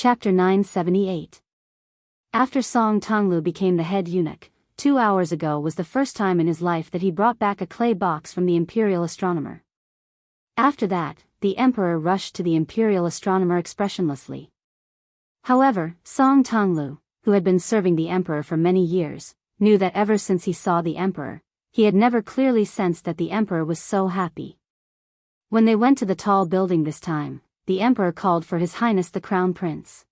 Chapter 978. After Song Tonglu became the head eunuch, 2 hours ago was the first time in his life that he brought back a clay box from the imperial astronomer. After that, the emperor rushed to the imperial astronomer expressionlessly. However, Song Tonglu, who had been serving the emperor for many years, knew that ever since he saw the emperor, he had never clearly sensed that the emperor was so happy. When they went to the tall building this time, the emperor called for His Highness the Crown Prince.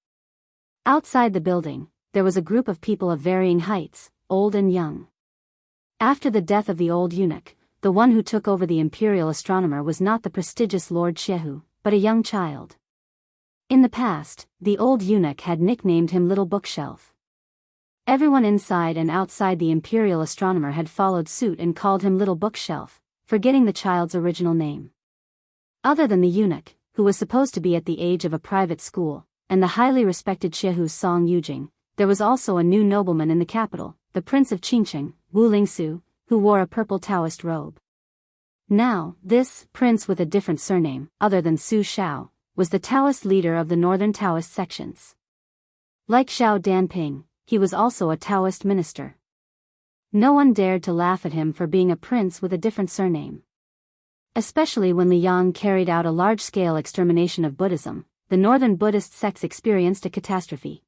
Outside the building, there was a group of people of varying heights, old and young. After the death of the old eunuch, the one who took over the imperial astronomer was not the prestigious Lord Jianghu, but a young child. In the past, the old eunuch had nicknamed him Little Bookshelf. Everyone inside and outside the imperial astronomer had followed suit and called him Little Bookshelf, forgetting the child's original name. Other than the eunuch, who was supposed to be at the age of a private school, and the highly respected Jianghu Song Yujing, there was also a new nobleman in the capital, the Prince of Qingqing, Wuxia, who wore a purple Taoist robe. Now, this prince with a different surname, other than Su Shao, was the Taoist leader of the northern Taoist sections. Like Xiao Danping, he was also a Taoist minister. No one dared to laugh at him for being a prince with a different surname. Especially when Liang carried out a large-scale extermination of Buddhism, the northern Buddhist sects experienced a catastrophe.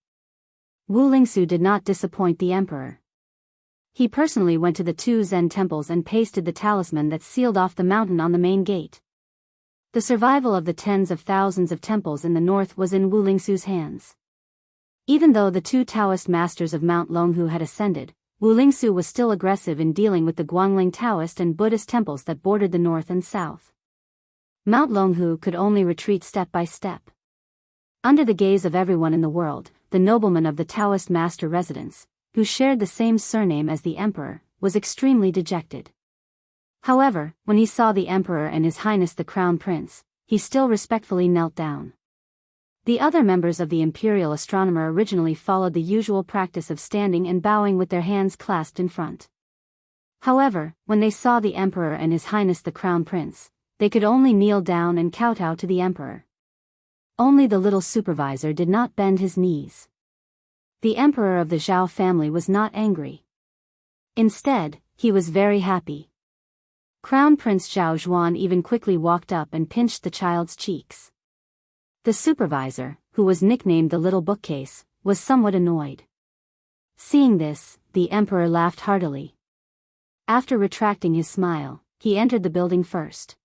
Wuxia did not disappoint the emperor. He personally went to the 2 Zen temples and pasted the talisman that sealed off the mountain on the main gate. The survival of the tens of thousands of temples in the north was in Wuxia's hands. Even though the 2 Taoist masters of Mount Longhu had ascended, Wuxia was still aggressive in dealing with the Guangling Taoist and Buddhist temples that bordered the north and south. Mount Longhu could only retreat step by step. Under the gaze of everyone in the world, the nobleman of the Taoist master residence, who shared the same surname as the emperor, was extremely dejected. However, when he saw the emperor and His Highness the Crown Prince, he still respectfully knelt down. The other members of the imperial astronomer originally followed the usual practice of standing and bowing with their hands clasped in front. However, when they saw the emperor and His Highness the Crown Prince, they could only kneel down and kowtow to the emperor. Only the little supervisor did not bend his knees. The emperor of the Zhao family was not angry. Instead, he was very happy. Crown Prince Zhao Zhuan even quickly walked up and pinched the child's cheeks. The supervisor, who was nicknamed the Little Bookcase, was somewhat annoyed. Seeing this, the emperor laughed heartily. After retracting his smile, he entered the building first.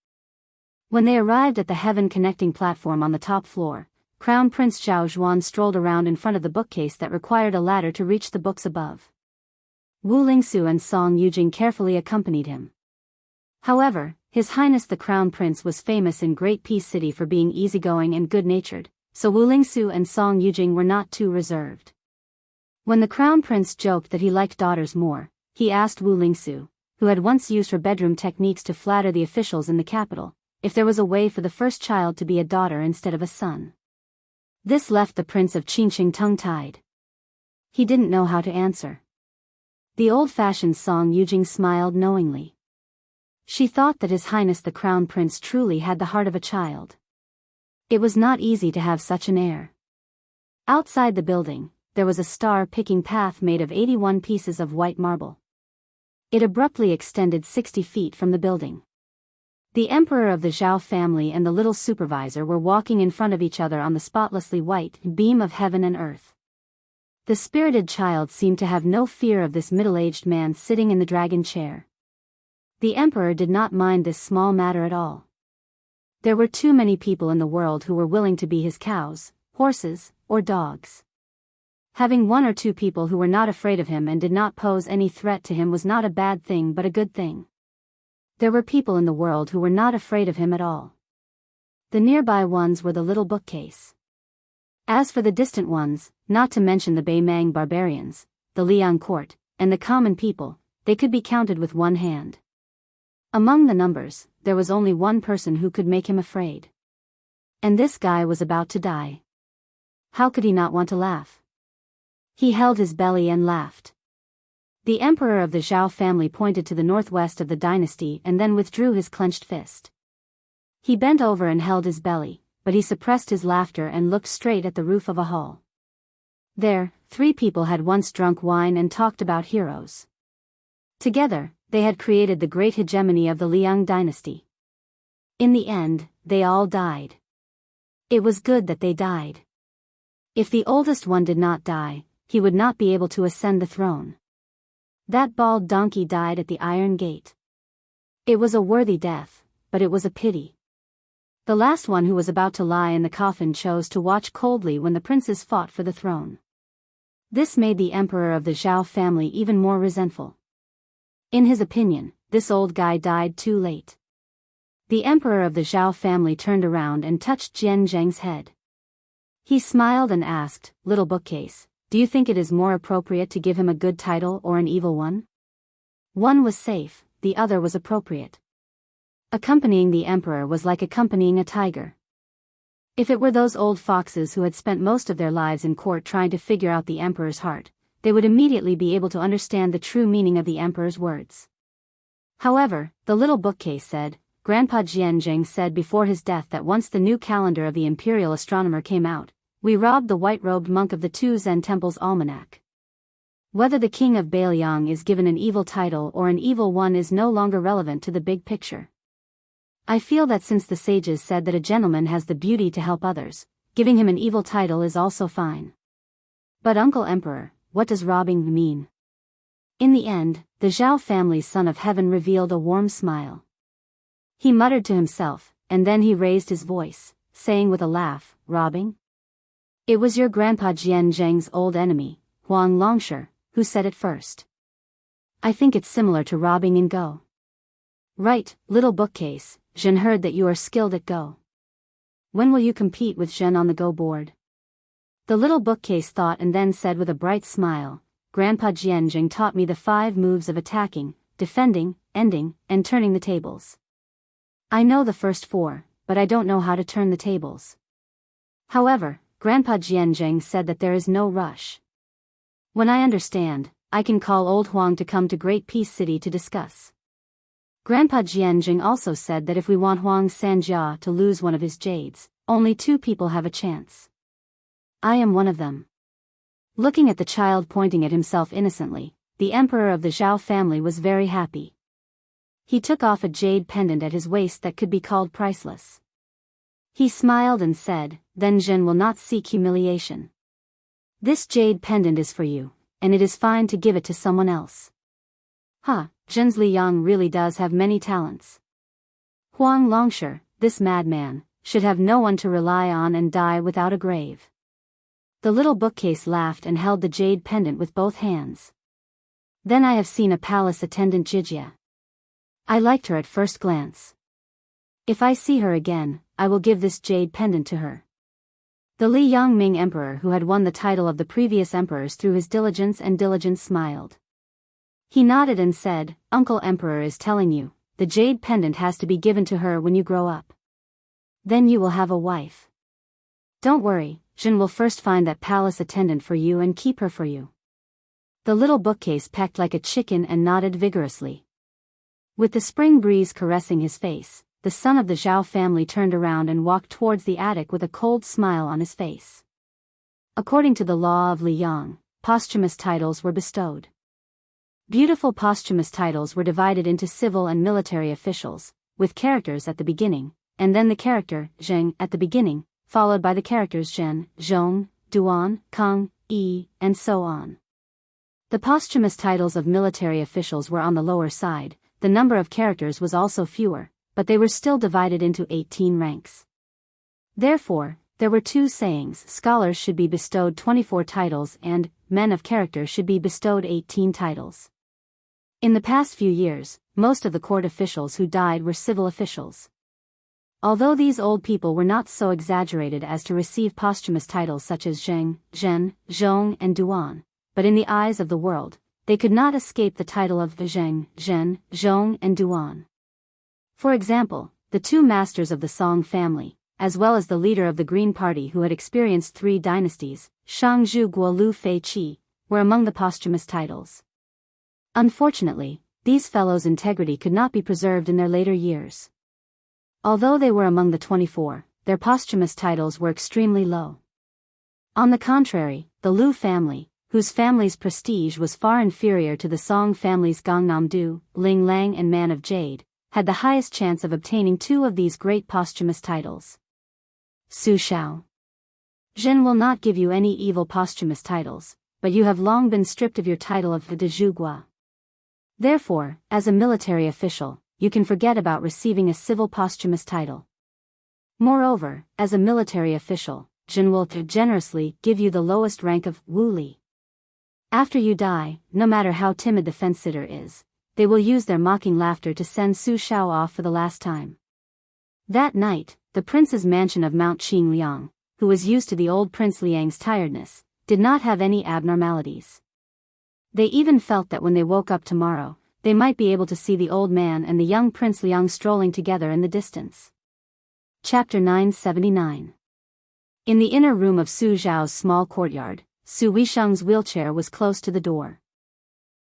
When they arrived at the heaven-connecting platform on the top floor, Crown Prince Zhao Zhuan strolled around in front of the bookcase that required a ladder to reach the books above. Wuxia and Song Yujing carefully accompanied him. However, His Highness the Crown Prince was famous in Great Peace City for being easygoing and good-natured, so Wuxia and Song Yujing were not too reserved. When the Crown Prince joked that he liked daughters more, he asked Wuxia, who had once used her bedroom techniques to flatter the officials in the capital, if there was a way for the first child to be a daughter instead of a son. This left the Prince of Qingqing tongue-tied. He didn't know how to answer. The old-fashioned Song Yujing smiled knowingly. She thought that His Highness the Crown Prince truly had the heart of a child. It was not easy to have such an heir. Outside the building, there was a star-picking path made of 81 pieces of white marble. It abruptly extended 60 feet from the building. The emperor of the Zhao family and the little supervisor were walking in front of each other on the spotlessly white beam of heaven and earth. The spirited child seemed to have no fear of this middle-aged man sitting in the dragon chair. The emperor did not mind this small matter at all. There were too many people in the world who were willing to be his cows, horses, or dogs. Having 1 or 2 people who were not afraid of him and did not pose any threat to him was not a bad thing but a good thing. There were people in the world who were not afraid of him at all. The nearby ones were the Little Bookcase. As for the distant ones, not to mention the Beimang barbarians, the Liang court, and the common people, they could be counted with one hand. Among the numbers, there was only one person who could make him afraid. And this guy was about to die. How could he not want to laugh? He held his belly and laughed. The emperor of the Zhao family pointed to the northwest of the dynasty and then withdrew his clenched fist. He bent over and held his belly, but he suppressed his laughter and looked straight at the roof of a hall. There, 3 people had once drunk wine and talked about heroes. Together, they had created the great hegemony of the Liang dynasty. In the end, they all died. It was good that they died. If the oldest one did not die, he would not be able to ascend the throne. That bald donkey died at the Iron Gate. It was a worthy death, but it was a pity. The last one who was about to lie in the coffin chose to watch coldly when the princes fought for the throne. This made the emperor of the Zhao family even more resentful. In his opinion, this old guy died too late. The emperor of the Zhao family turned around and touched Jian Zheng's head. He smiled and asked, "Little bookcase, do you think it is more appropriate to give him a good title or an evil one?" One was safe, the other was appropriate. Accompanying the emperor was like accompanying a tiger. If it were those old foxes who had spent most of their lives in court trying to figure out the emperor's heart, they would immediately be able to understand the true meaning of the emperor's words. However, the little bookcase said, Grandpa Jianzheng said before his death that once the new calendar of the imperial astronomer came out, we robbed the white-robed monk of the 2 Zen temple's almanac. Whether the king of Bailiang is given an evil title or an evil one is no longer relevant to the big picture. I feel that since the sages said that a gentleman has the beauty to help others, giving him an evil title is also fine. But Uncle Emperor, what does robbing mean? In the end, the Zhao family's son of heaven revealed a warm smile. He muttered to himself, and then he raised his voice, saying with a laugh, "Robbing? It was your grandpa Jianzheng's old enemy, Huang Longshi, who said it first. I think it's similar to robbing in Go." "Right, little bookcase, Zhen heard that you are skilled at Go. When will you compete with Zhen on the Go board?" The little bookcase thought and then said with a bright smile, "Grandpa Jianzheng taught me the 5 moves of attacking, defending, ending, and turning the tables. I know the first 4, but I don't know how to turn the tables. However, Grandpa Jianzheng said that there is no rush. When I understand, I can call old Huang to come to Great Peace City to discuss." Grandpa Jianzheng also said that if we want Huang Sanjia to lose one of his jades, only 2 people have a chance. I am one of them. Looking at the child pointing at himself innocently, the emperor of the Zhao family was very happy. He took off a jade pendant at his waist that could be called priceless. He smiled and said, "Then Zhen will not seek humiliation. This jade pendant is for you, and it is fine to give it to someone else." Zhen's Liang really does have many talents. Huang Longshi, this madman, should have no one to rely on and die without a grave. The little bookcase laughed and held the jade pendant with both hands. "Then I have seen a palace attendant Jijia. I liked her at first glance. If I see her again, I will give this jade pendant to her." The Li Yangming emperor who had won the title of the previous emperors through his diligence smiled. He nodded and said, "Uncle Emperor is telling you, the jade pendant has to be given to her when you grow up. Then you will have a wife. Don't worry, Zhen will first find that palace attendant for you and keep her for you." The little bookcase pecked like a chicken and nodded vigorously. With the spring breeze caressing his face, the son of the Zhao family turned around and walked towards the attic with a cold smile on his face. According to the law of Liang, posthumous titles were bestowed. Beautiful posthumous titles were divided into civil and military officials, with characters at the beginning, and then the character Zheng at the beginning, followed by the characters Zhen, Zhong, Duan, Kang, Yi, and so on. The posthumous titles of military officials were on the lower side. The number of characters was also fewer, but they were still divided into 18 ranks. Therefore, there were 2 sayings: scholars should be bestowed 24 titles and men of character should be bestowed 18 titles. In the past few years, most of the court officials who died were civil officials. Although these old people were not so exaggerated as to receive posthumous titles such as Zheng, Zhen, Zhong and Duan, but in the eyes of the world, they could not escape the title of Zheng, Zhen, Zhong and Duan. For example, the 2 masters of the Song family, as well as the leader of the Green Party who had experienced 3 dynasties, Shangzhu Guolu Fei Qi, were among the posthumous titles. Unfortunately, these fellows' integrity could not be preserved in their later years. Although they were among the 24, their posthumous titles were extremely low. On the contrary, the Liu family, whose family's prestige was far inferior to the Song family's Gangnam-do, Ling Lang and Man of Jade, had the highest chance of obtaining 2 of these great posthumous titles. Su Shao. Zhen will not give you any evil posthumous titles, but you have long been stripped of your title of de Zhugua. Therefore, as a military official, you can forget about receiving a civil posthumous title. Moreover, as a military official, Zhen will generously give you the lowest rank of Wu Li. After you die, no matter how timid the fence-sitter is, they will use their mocking laughter to send Su Shao off for the last time. That night, the prince's mansion of Mount Qingliang, who was used to the old Prince Liang's tiredness, did not have any abnormalities. They even felt that when they woke up tomorrow, they might be able to see the old man and the young Prince Liang strolling together in the distance. Chapter 979. In the inner room of Su Zhao's small courtyard, Su Weisheng's wheelchair was close to the door.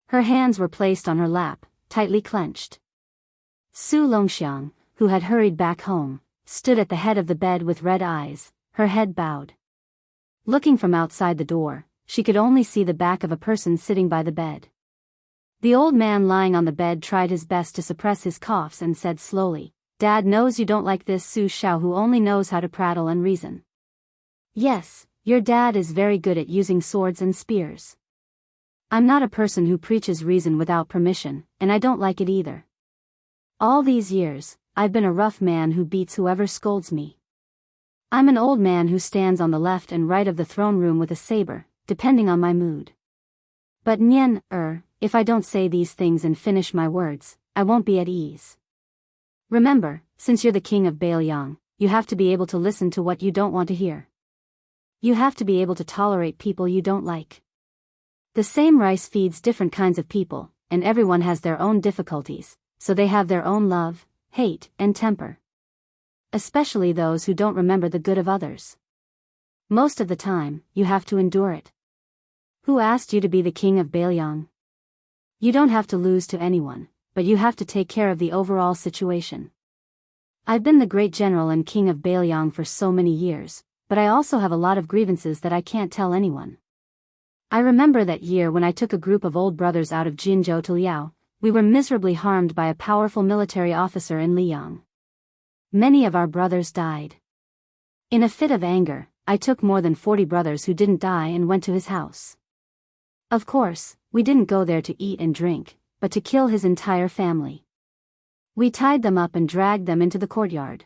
Her hands were placed on her lap, tightly clenched. Su Longxiang, who had hurried back home, stood at the head of the bed with red eyes, her head bowed. Looking from outside the door, she could only see the back of a person sitting by the bed. The old man lying on the bed tried his best to suppress his coughs and said slowly, "Dad knows you don't like this Su Shao who only knows how to prattle and reason. Yes, your dad is very good at using swords and spears. I'm not a person who preaches reason without permission, and I don't like it either. All these years, I've been a rough man who beats whoever scolds me. I'm an old man who stands on the left and right of the throne room with a saber, depending on my mood. But if I don't say these things and finish my words, I won't be at ease. Remember, since you're the king of Bailiang, you have to be able to listen to what you don't want to hear. You have to be able to tolerate people you don't like. The same rice feeds different kinds of people, and everyone has their own difficulties, so they have their own love, hate, and temper. Especially those who don't remember the good of others. Most of the time, you have to endure it. Who asked you to be the king of Bailiang? You don't have to lose to anyone, but you have to take care of the overall situation. I've been the great general and king of Bailiang for so many years, but I also have a lot of grievances that I can't tell anyone. I remember that year when I took a group of old brothers out of Jinzhou to Liao, we were miserably harmed by a powerful military officer in Liang. Many of our brothers died. In a fit of anger, I took more than 40 brothers who didn't die and went to his house. Of course, we didn't go there to eat and drink, but to kill his entire family. We tied them up and dragged them into the courtyard.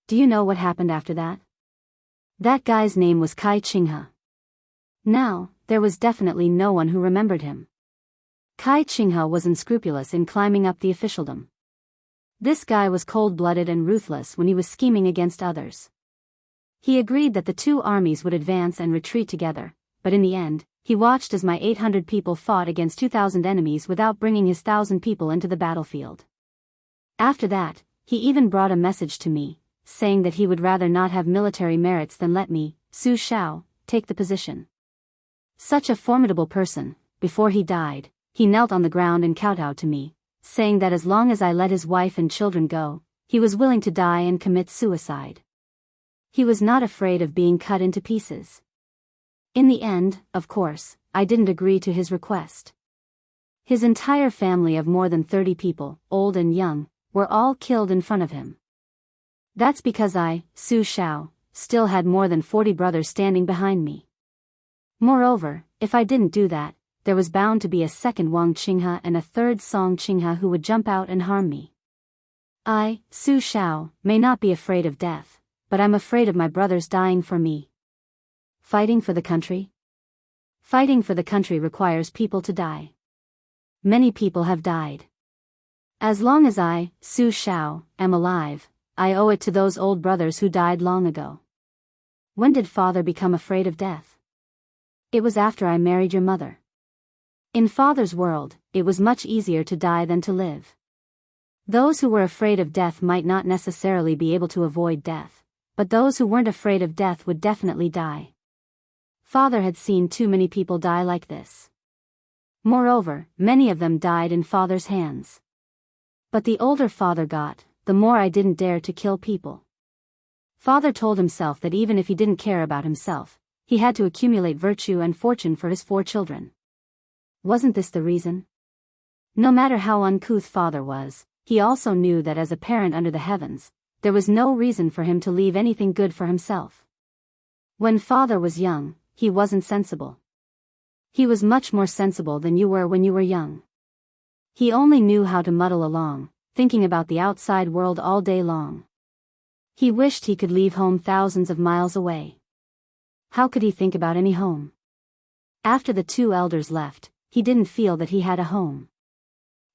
Do you know what happened after that? That guy's name was Kai Qinghe. Now, there was definitely no one who remembered him. Kai Qinghe was unscrupulous in climbing up the officialdom. This guy was cold-blooded and ruthless when he was scheming against others. He agreed that the 2 armies would advance and retreat together, but in the end, he watched as my 800 people fought against 2,000 enemies without bringing his 1,000 people into the battlefield. After that, he even brought a message to me, saying that he would rather not have military merits than let me, Su Shao, take the position. Such a formidable person, before he died, he knelt on the ground and kowtowed to me, saying that as long as I let his wife and children go, he was willing to die and commit suicide. He was not afraid of being cut into pieces. In the end, of course, I didn't agree to his request. His entire family of more than 30 people, old and young, were all killed in front of him. That's because I, Su Shao, still had more than 40 brothers standing behind me. Moreover, if I didn't do that, there was bound to be a second Wang Qinghe and a third Song Qinghe who would jump out and harm me. I, Su Shao, may not be afraid of death, but I'm afraid of my brothers dying for me. Fighting for the country? Fighting for the country requires people to die. Many people have died. As long as I, Su Shao, am alive, I owe it to those old brothers who died long ago. When did father become afraid of death? It was after I married your mother. In father's world, it was much easier to die than to live. Those who were afraid of death might not necessarily be able to avoid death, but those who weren't afraid of death would definitely die. Father had seen too many people die like this. Moreover, many of them died in father's hands. But the older father got, the more I didn't dare to kill people. Father told himself that even if he didn't care about himself, he had to accumulate virtue and fortune for his 4 children. Wasn't this the reason? No matter how uncouth father was, he also knew that as a parent under the heavens, there was no reason for him to leave anything good for himself. When father was young, he wasn't sensible. He was much more sensible than you were when you were young. He only knew how to muddle along, thinking about the outside world all day long. He wished he could leave home thousands of miles away. How could he think about any home? After the 2 elders left, he didn't feel that he had a home.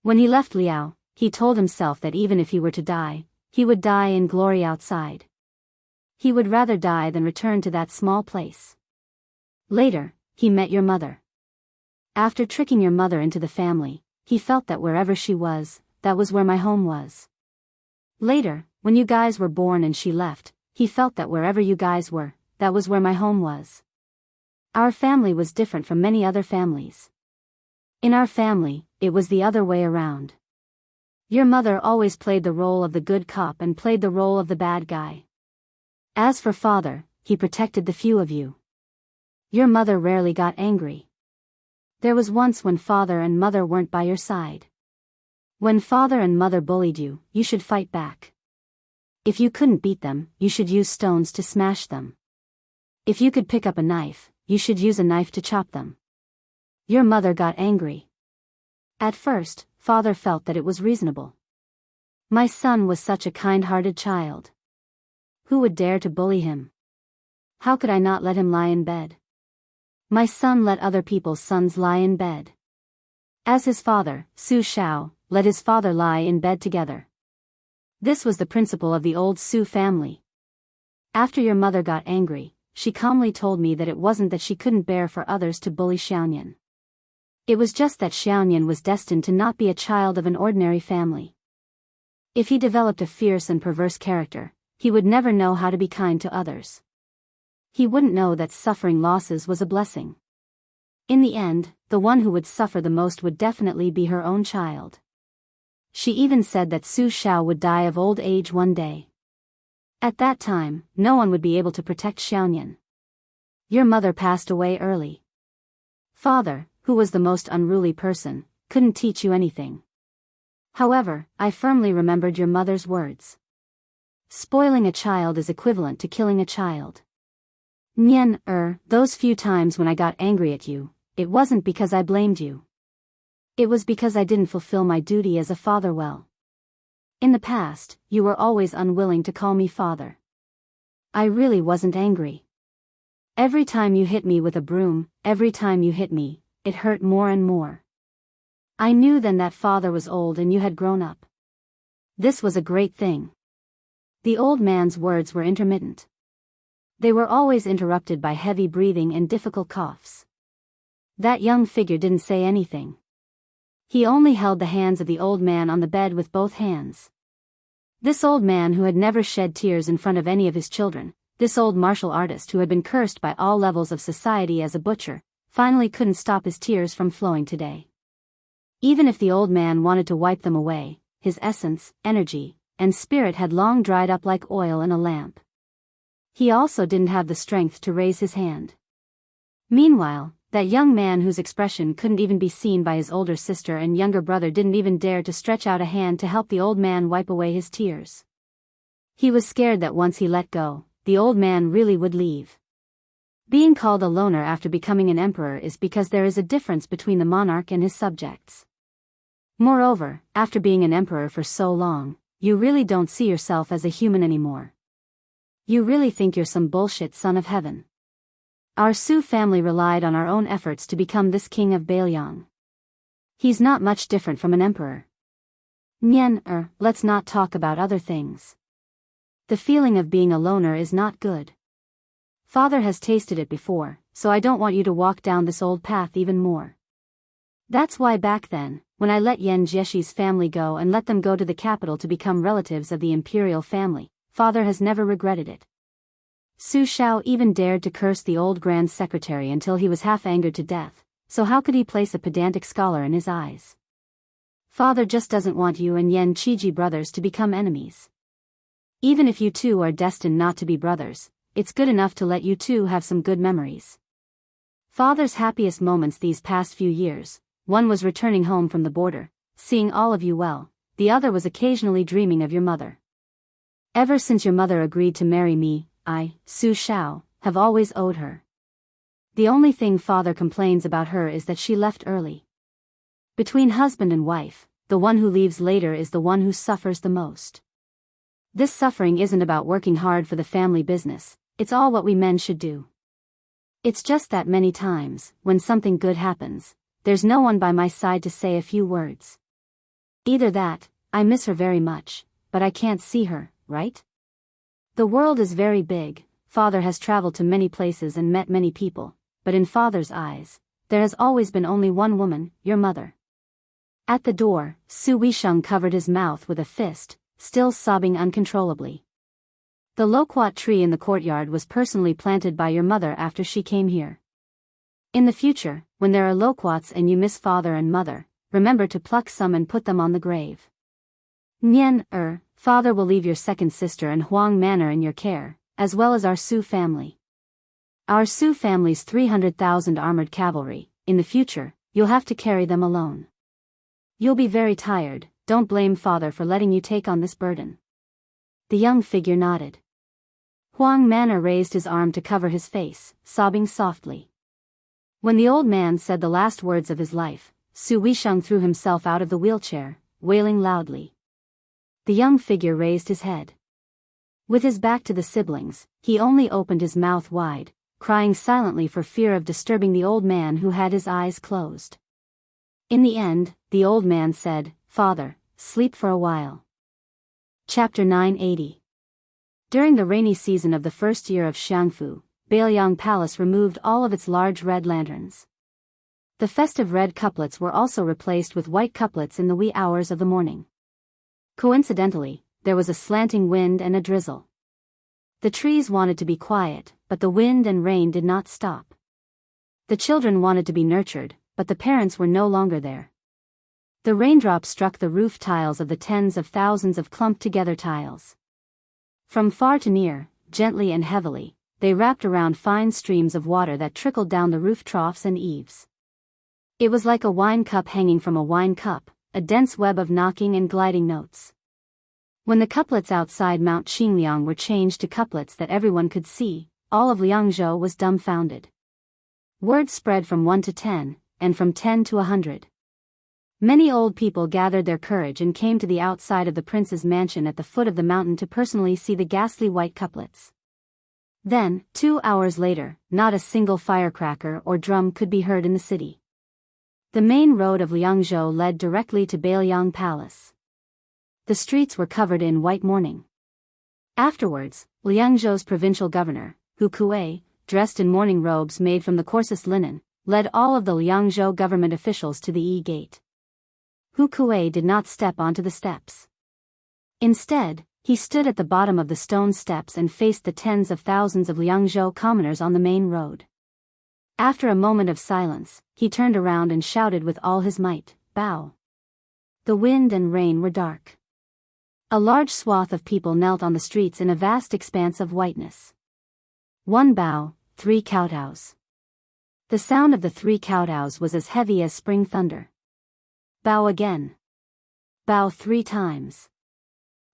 When he left Liao, he told himself that even if he were to die, he would die in glory outside. He would rather die than return to that small place. Later, he met your mother. After tricking your mother into the family, he felt that wherever she was, that was where my home was. Later, when you guys were born and she left, he felt that wherever you guys were, that was where my home was. Our family was different from many other families. In our family, it was the other way around. Your mother always played the role of the good cop and played the role of the bad guy. As for father, he protected the few of you. Your mother rarely got angry. There was once when father and mother weren't by your side. When father and mother bullied you, you should fight back. If you couldn't beat them, you should use stones to smash them. If you could pick up a knife, you should use a knife to chop them. Your mother got angry. At first, father felt that it was reasonable. My son was such a kind-hearted child. Who would dare to bully him? How could I not let him lie in bed? My son let other people's sons lie in bed. As his father, Su Shao, let his father lie in bed together. This was the principle of the old Su family. After your mother got angry, she calmly told me that it wasn't that she couldn't bear for others to bully Xiaoyan. It was just that Xiaoyan was destined to not be a child of an ordinary family. If he developed a fierce and perverse character, he would never know how to be kind to others. He wouldn't know that suffering losses was a blessing. In the end, the one who would suffer the most would definitely be her own child. She even said that Su Shao would die of old age one day. At that time, no one would be able to protect Xiaoyan. Your mother passed away early. Father, who was the most unruly person, couldn't teach you anything. However, I firmly remembered your mother's words. Spoiling a child is equivalent to killing a child. Those few times when I got angry at you, it wasn't because I blamed you. It was because I didn't fulfill my duty as a father well. In the past, you were always unwilling to call me father. I really wasn't angry. Every time you hit me with a broom, every time you hit me, it hurt more and more. I knew then that father was old and you had grown up. This was a great thing. The old man's words were intermittent. They were always interrupted by heavy breathing and difficult coughs. That young figure didn't say anything. He only held the hands of the old man on the bed with both hands. This old man who had never shed tears in front of any of his children, this old martial artist who had been cursed by all levels of society as a butcher, finally couldn't stop his tears from flowing today. Even if the old man wanted to wipe them away, his essence, energy, and spirit had long dried up like oil in a lamp. He also didn't have the strength to raise his hand. Meanwhile, that young man whose expression couldn't even be seen by his older sister and younger brother didn't even dare to stretch out a hand to help the old man wipe away his tears. He was scared that once he let go, the old man really would leave. Being called a loner after becoming an emperor is because there is a difference between the monarch and his subjects. Moreover, after being an emperor for so long, you really don't see yourself as a human anymore. You really think you're some bullshit son of heaven. Our Su family relied on our own efforts to become this king of Bailiang. He's not much different from an emperor. Let's not talk about other things. The feeling of being a loner is not good. Father has tasted it before, so I don't want you to walk down this old path even more. That's why back then, when I let Yan Jieshi's family go and let them go to the capital to become relatives of the imperial family, Father has never regretted it. Su Shao even dared to curse the old grand secretary until he was half angered to death, so how could he place a pedantic scholar in his eyes? Father just doesn't want you and Yan Qiji brothers to become enemies. Even if you two are destined not to be brothers, it's good enough to let you two have some good memories. Father's happiest moments these past few years, one was returning home from the border, seeing all of you well, the other was occasionally dreaming of your mother. Ever since your mother agreed to marry me, I, Su Xiao, have always owed her. The only thing father complains about her is that she left early. Between husband and wife, the one who leaves later is the one who suffers the most. This suffering isn't about working hard for the family business, it's all what we men should do. It's just that many times, when something good happens, there's no one by my side to say a few words. Either that, I miss her very much, but I can't see her, right? The world is very big, father has traveled to many places and met many people, but in father's eyes, there has always been only one woman, your mother. At the door, Su Weisheng covered his mouth with a fist, still sobbing uncontrollably. The loquat tree in the courtyard was personally planted by your mother after she came here. In the future, when there are loquats and you miss father and mother, remember to pluck some and put them on the grave. Father will leave your second sister and Huang Manor in your care, as well as our Su family. Our Su family's 300,000 armored cavalry, in the future, you'll have to carry them alone. You'll be very tired, don't blame father for letting you take on this burden. The young figure nodded. Huang Manor raised his arm to cover his face, sobbing softly. When the old man said the last words of his life, Su Weisheng threw himself out of the wheelchair, wailing loudly. The young figure raised his head. With his back to the siblings, he only opened his mouth wide, crying silently for fear of disturbing the old man who had his eyes closed. In the end, the old man said, "Father, sleep for a while." Chapter 980. During the rainy season of the first year of Jianghu, Bailiang Palace removed all of its large red lanterns. The festive red couplets were also replaced with white couplets in the wee hours of the morning. Coincidentally, there was a slanting wind and a drizzle. The trees wanted to be quiet, but the wind and rain did not stop. The children wanted to be nurtured, but the parents were no longer there. The raindrops struck the roof tiles of the tens of thousands of clumped-together tiles. From far to near, gently and heavily, they wrapped around fine streams of water that trickled down the roof troughs and eaves. It was like a wine cup hanging from a wine cup, a dense web of knocking and gliding notes. When the couplets outside Mount Qingliang were changed to couplets that everyone could see, all of Liangzhou was dumbfounded. Word spread from 1 to 10, and from 10 to 100. Many old people gathered their courage and came to the outside of the prince's mansion at the foot of the mountain to personally see the ghastly white couplets. Then, 2 hours later, not a single firecracker or drum could be heard in the city. The main road of Liangzhou led directly to Bailiang Palace. The streets were covered in white mourning. Afterwards, Liangzhou's provincial governor, Hu Kuei, dressed in mourning robes made from the coarsest linen, led all of the Liangzhou government officials to the Yi Gate. Hu Kuei did not step onto the steps. Instead, he stood at the bottom of the stone steps and faced the tens of thousands of Liangzhou commoners on the main road. After a moment of silence, he turned around and shouted with all his might, "Bow." The wind and rain were dark. A large swath of people knelt on the streets in a vast expanse of whiteness. 1 bow, 3 kowtows. The sound of the 3 kowtows was as heavy as spring thunder. Bow again. Bow 3 times.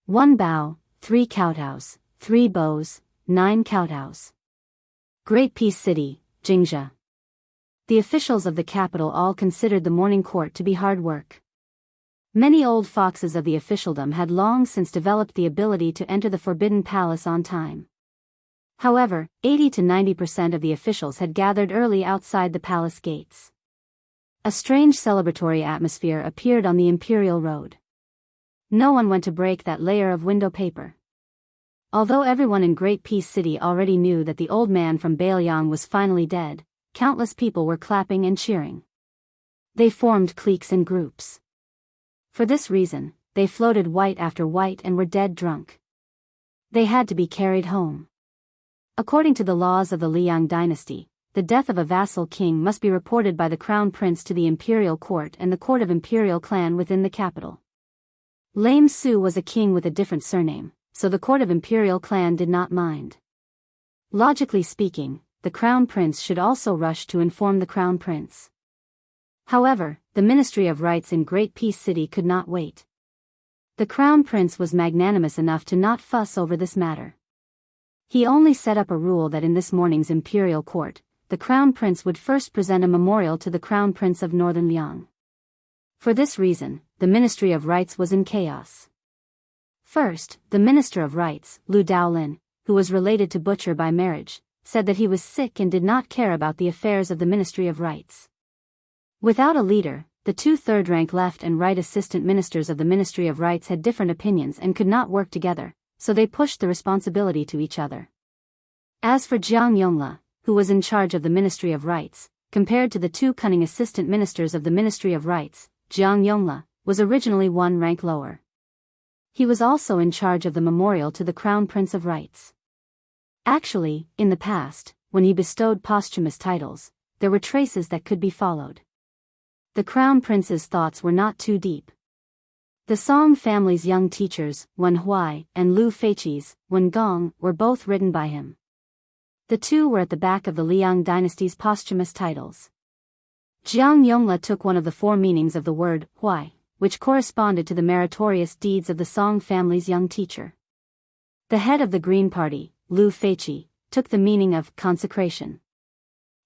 1 bow, 3 kowtows, 3 bows, 9 kowtows. Great Peace City, Jianghu. The officials of the capital all considered the morning court to be hard work. Many old foxes of the officialdom had long since developed the ability to enter the Forbidden Palace on time. However, 80 to 90% of the officials had gathered early outside the palace gates. A strange celebratory atmosphere appeared on the Imperial Road. No one went to break that layer of window paper. Although everyone in Great Peace City already knew that the old man from Bailiang was finally dead, countless people were clapping and cheering. They formed cliques and groups. For this reason, they floated white after white and were dead drunk. They had to be carried home. According to the laws of the Liang dynasty, the death of a vassal king must be reported by the crown prince to the imperial court and the court of imperial clan within the capital. Lame Su was a king with a different surname, so the court of imperial clan did not mind. Logically speaking, the crown prince should also rush to inform the crown prince. However, the Ministry of Rights in Great Peace City could not wait. The crown prince was magnanimous enough to not fuss over this matter. He only set up a rule that in this morning's imperial court, the crown prince would first present a memorial to the crown prince of northern Liang. For this reason, the Ministry of Rights was in chaos. First, the Minister of Rights, Lu Daolin, who was related to Butcher by marriage, said that he was sick and did not care about the affairs of the Ministry of Rights. Without a leader, the two third-rank left and right assistant ministers of the Ministry of Rights had different opinions and could not work together, so they pushed the responsibility to each other. As for Jiang Yongla, who was in charge of the Ministry of Rights, compared to the two cunning assistant ministers of the Ministry of Rights, Jiang Yongla was originally one rank lower. He was also in charge of the memorial to the Crown Prince of Rights. Actually, in the past, when he bestowed posthumous titles, there were traces that could be followed. The Crown Prince's thoughts were not too deep. The Song family's young teachers, Wen Huai and Lu Feiqi's Wen Gong, were both written by him. The two were at the back of the Liang dynasty's posthumous titles. Jiang Yongla took one of the four meanings of the word Huai, which corresponded to the meritorious deeds of the Song family's young teacher. The head of the Green Party, Lu Feiqi, took the meaning of consecration.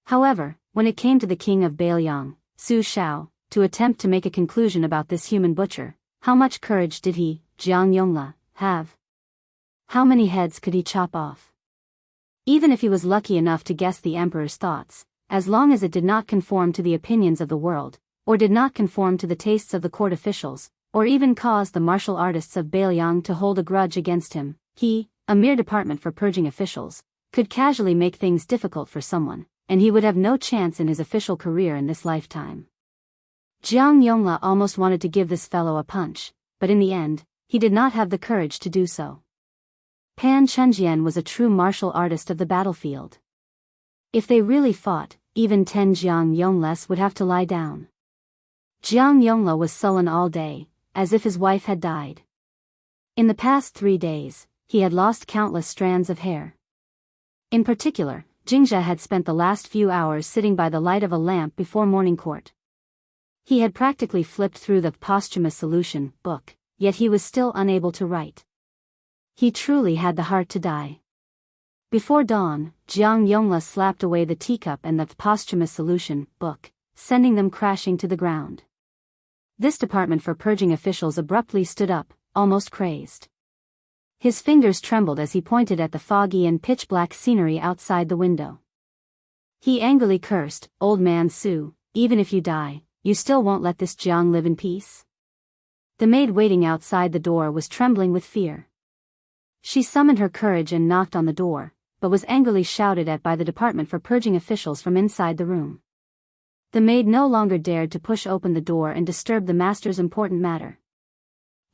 However, when it came to the king of Bailiang, Su Shao, to attempt to make a conclusion about this human butcher, how much courage did he, Jiang Yongla, have? How many heads could he chop off? Even if he was lucky enough to guess the emperor's thoughts, as long as it did not conform to the opinions of the world, or did not conform to the tastes of the court officials, or even cause the martial artists of Bailiang to hold a grudge against him, he, a mere department for purging officials, could casually make things difficult for someone, and he would have no chance in his official career in this lifetime. Jiang Yongla almost wanted to give this fellow a punch, but in the end, he did not have the courage to do so. Pan Chunjian was a true martial artist of the battlefield. If they really fought, even 10 Jiang Yongles would have to lie down. Jiang Yongla was sullen all day, as if his wife had died. In the past 3 days, he had lost countless strands of hair. In particular, Jingzhe had spent the last few hours sitting by the light of a lamp before morning court. He had practically flipped through the posthumous solution book, yet he was still unable to write. He truly had the heart to die. Before dawn, Jiang Yongla slapped away the teacup and the posthumous solution book, sending them crashing to the ground. This department for purging officials abruptly stood up, almost crazed. His fingers trembled as he pointed at the foggy and pitch-black scenery outside the window. He angrily cursed, "Old man Su, even if you die, you still won't let this Jiang live in peace?" The maid waiting outside the door was trembling with fear. She summoned her courage and knocked on the door, but was angrily shouted at by the department for purging officials from inside the room. The maid no longer dared to push open the door and disturb the master's important matter.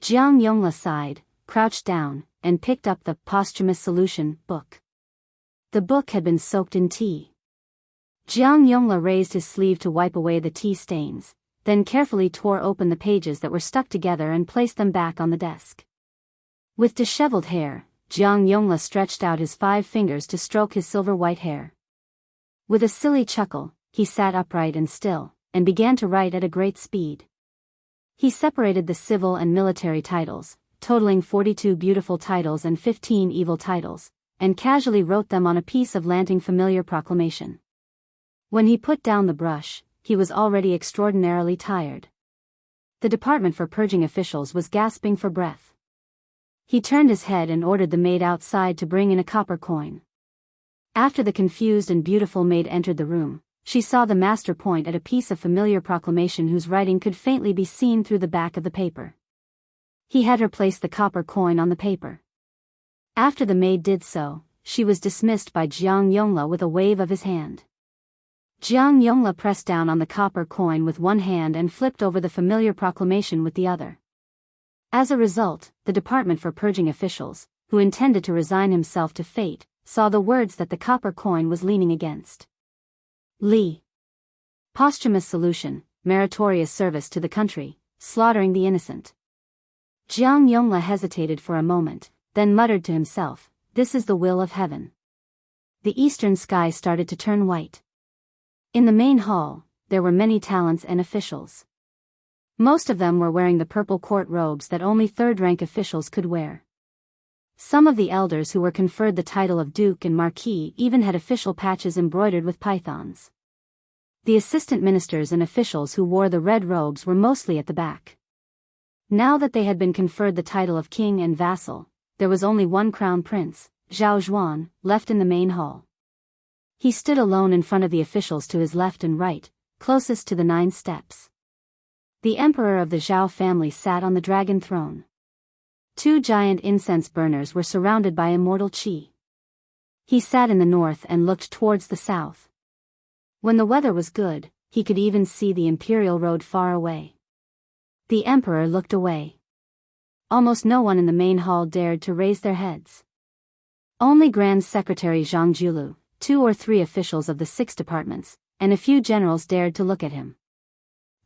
Jiang Yongla sighed, crouched down, and picked up the posthumous solution book. The book had been soaked in tea. Jiang Yongla raised his sleeve to wipe away the tea stains, then carefully tore open the pages that were stuck together and placed them back on the desk. With disheveled hair, Jiang Yongla stretched out his 5 fingers to stroke his silver-white hair. With a silly chuckle, he sat upright and still, and began to write at a great speed. He separated the civil and military titles, totaling 42 beautiful titles and 15 evil titles, and casually wrote them on a piece of lanting familiar proclamation. When he put down the brush, he was already extraordinarily tired. The department for purging officials was gasping for breath. He turned his head and ordered the maid outside to bring in a copper coin. After the confused and beautiful maid entered the room, she saw the master point at a piece of familiar proclamation whose writing could faintly be seen through the back of the paper. He had her place the copper coin on the paper. After the maid did so, she was dismissed by Jiang Yongla with a wave of his hand. Jiang Yongla pressed down on the copper coin with one hand and flipped over the familiar proclamation with the other. As a result, the department for purging officials, who intended to resign himself to fate, saw the words that the copper coin was leaning against. Li. Posthumous solution, meritorious service to the country, slaughtering the innocent. Jiang Yongla hesitated for a moment, then muttered to himself, "This is the will of heaven." The eastern sky started to turn white. In the main hall, there were many talents and officials. Most of them were wearing the purple court robes that only third-rank officials could wear. Some of the elders who were conferred the title of Duke and Marquis even had official patches embroidered with pythons. The assistant ministers and officials who wore the red robes were mostly at the back. Now that they had been conferred the title of king and vassal, there was only one crown prince, Zhao Zhuan, left in the main hall. He stood alone in front of the officials to his left and right, closest to the 9 steps. The emperor of the Zhao family sat on the dragon throne. 2 giant incense burners were surrounded by immortal qi. He sat in the north and looked towards the south. When the weather was good, he could even see the imperial road far away. The emperor looked away. Almost no one in the main hall dared to raise their heads. Only Grand Secretary Zhang Julu, 2 or 3 officials of the 6 departments, and a few generals dared to look at him.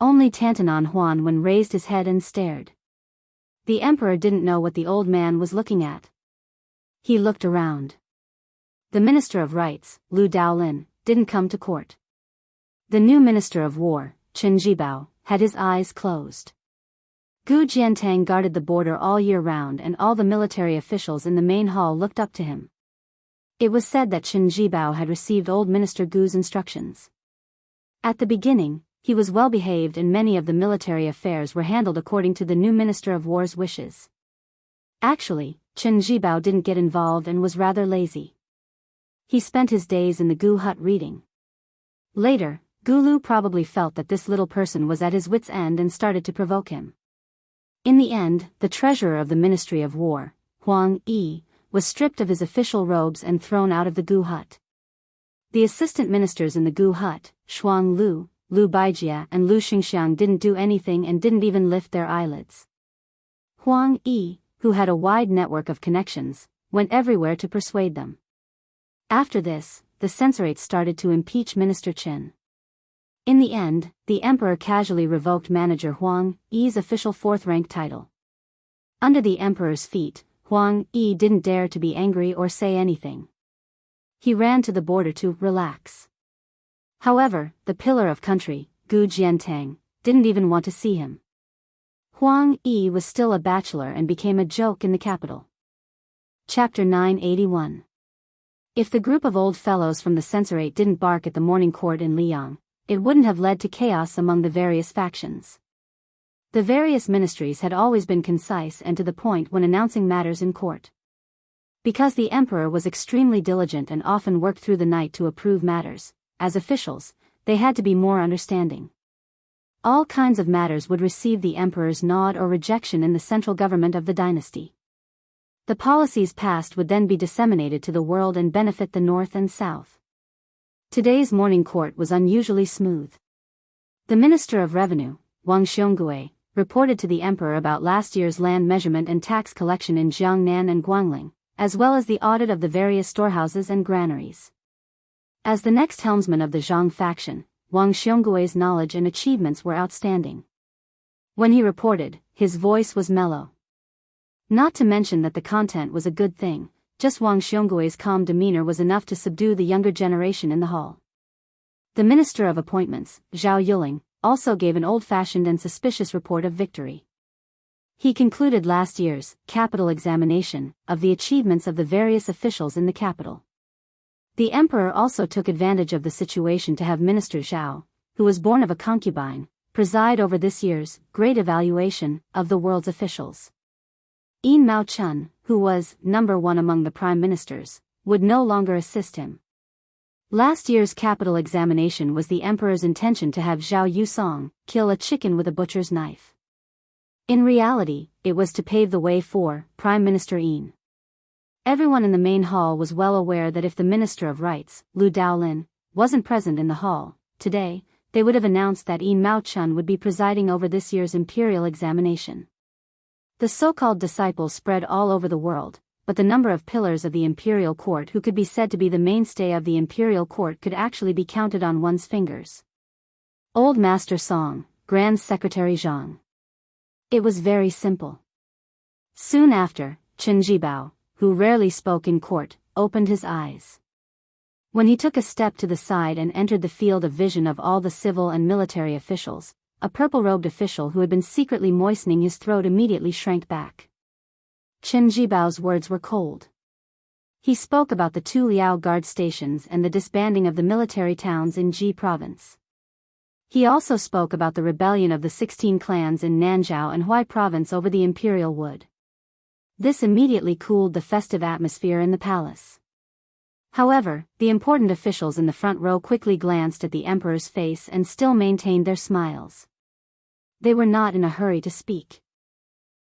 Only Tantanan Huan raised his head and stared. The emperor didn't know what the old man was looking at. He looked around. The Minister of Rights, Lu Daolin, didn't come to court. The new Minister of War, Chen Jibao, had his eyes closed. Gu Jiantang guarded the border all year round and all the military officials in the main hall looked up to him. It was said that Chen Jibao had received old Minister Gu's instructions. At the beginning, he was well behaved and many of the military affairs were handled according to the new Minister of War's wishes. Actually, Chen Jibao didn't get involved and was rather lazy. He spent his days in the Gu hut reading. Later, Gulu probably felt that this little person was at his wit's end and started to provoke him. In the end, the treasurer of the Ministry of War, Huang Yi, was stripped of his official robes and thrown out of the Gu hut. The assistant ministers in the Gu hut, Shuang Lu, Lu Baijia and Lu Xingxiang didn't do anything and didn't even lift their eyelids. Huang Yi, who had a wide network of connections, went everywhere to persuade them. After this, the censorates started to impeach Minister Chen. In the end, the emperor casually revoked manager Huang Yi's official 4th-rank title. Under the emperor's feet, Huang Yi didn't dare to be angry or say anything. He ran to the border to relax. However, the pillar of country, Gu Jiantang, didn't even want to see him. Huang Yi was still a bachelor and became a joke in the capital. Chapter 981. If the group of old fellows from the censorate didn't bark at the morning court in Liang, it wouldn't have led to chaos among the various factions. The various ministries had always been concise and to the point when announcing matters in court. Because the emperor was extremely diligent and often worked through the night to approve matters, as officials, they had to be more understanding. All kinds of matters would receive the emperor's nod or rejection in the central government of the dynasty. The policies passed would then be disseminated to the world and benefit the north and south. Today's morning court was unusually smooth. The Minister of Revenue, Wang Xiongui, reported to the emperor about last year's land measurement and tax collection in Jiangnan and Guangling, as well as the audit of the various storehouses and granaries. As the next helmsman of the Zhang faction, Wang Xionggui's knowledge and achievements were outstanding. When he reported, his voice was mellow. Not to mention that the content was a good thing, just Wang Xionggui's calm demeanor was enough to subdue the younger generation in the hall. The Minister of Appointments, Zhao Yuling, also gave an old-fashioned and suspicious report of victory. He concluded last year's capital examination of the achievements of the various officials in the capital. The emperor also took advantage of the situation to have Minister Zhao, who was born of a concubine, preside over this year's great evaluation of the world's officials. Yin Mao Chun, who was number 1 among the prime ministers, would no longer assist him. Last year's capital examination was the emperor's intention to have Zhao Yusong kill a chicken with a butcher's knife. In reality, it was to pave the way for Prime Minister Yin. Everyone in the main hall was well aware that if the Minister of Rights, Lu Daolin, wasn't present in the hall today, they would have announced that Yin Mao Chun would be presiding over this year's imperial examination. The so-called disciples spread all over the world, but the number of pillars of the imperial court who could be said to be the mainstay of the imperial court could actually be counted on one's fingers. Old Master Song, Grand Secretary Zhang. It was very simple. Soon after, Chen Jibao, who rarely spoke in court, opened his eyes. When he took a step to the side and entered the field of vision of all the civil and military officials, a purple-robed official who had been secretly moistening his throat immediately shrank back. Chen Jibao's words were cold. He spoke about the 2 Liao guard stations and the disbanding of the military towns in Ji province. He also spoke about the rebellion of the 16 clans in Nanzhao and Huai province over the imperial wood. This immediately cooled the festive atmosphere in the palace. However, the important officials in the front row quickly glanced at the emperor's face and still maintained their smiles. They were not in a hurry to speak.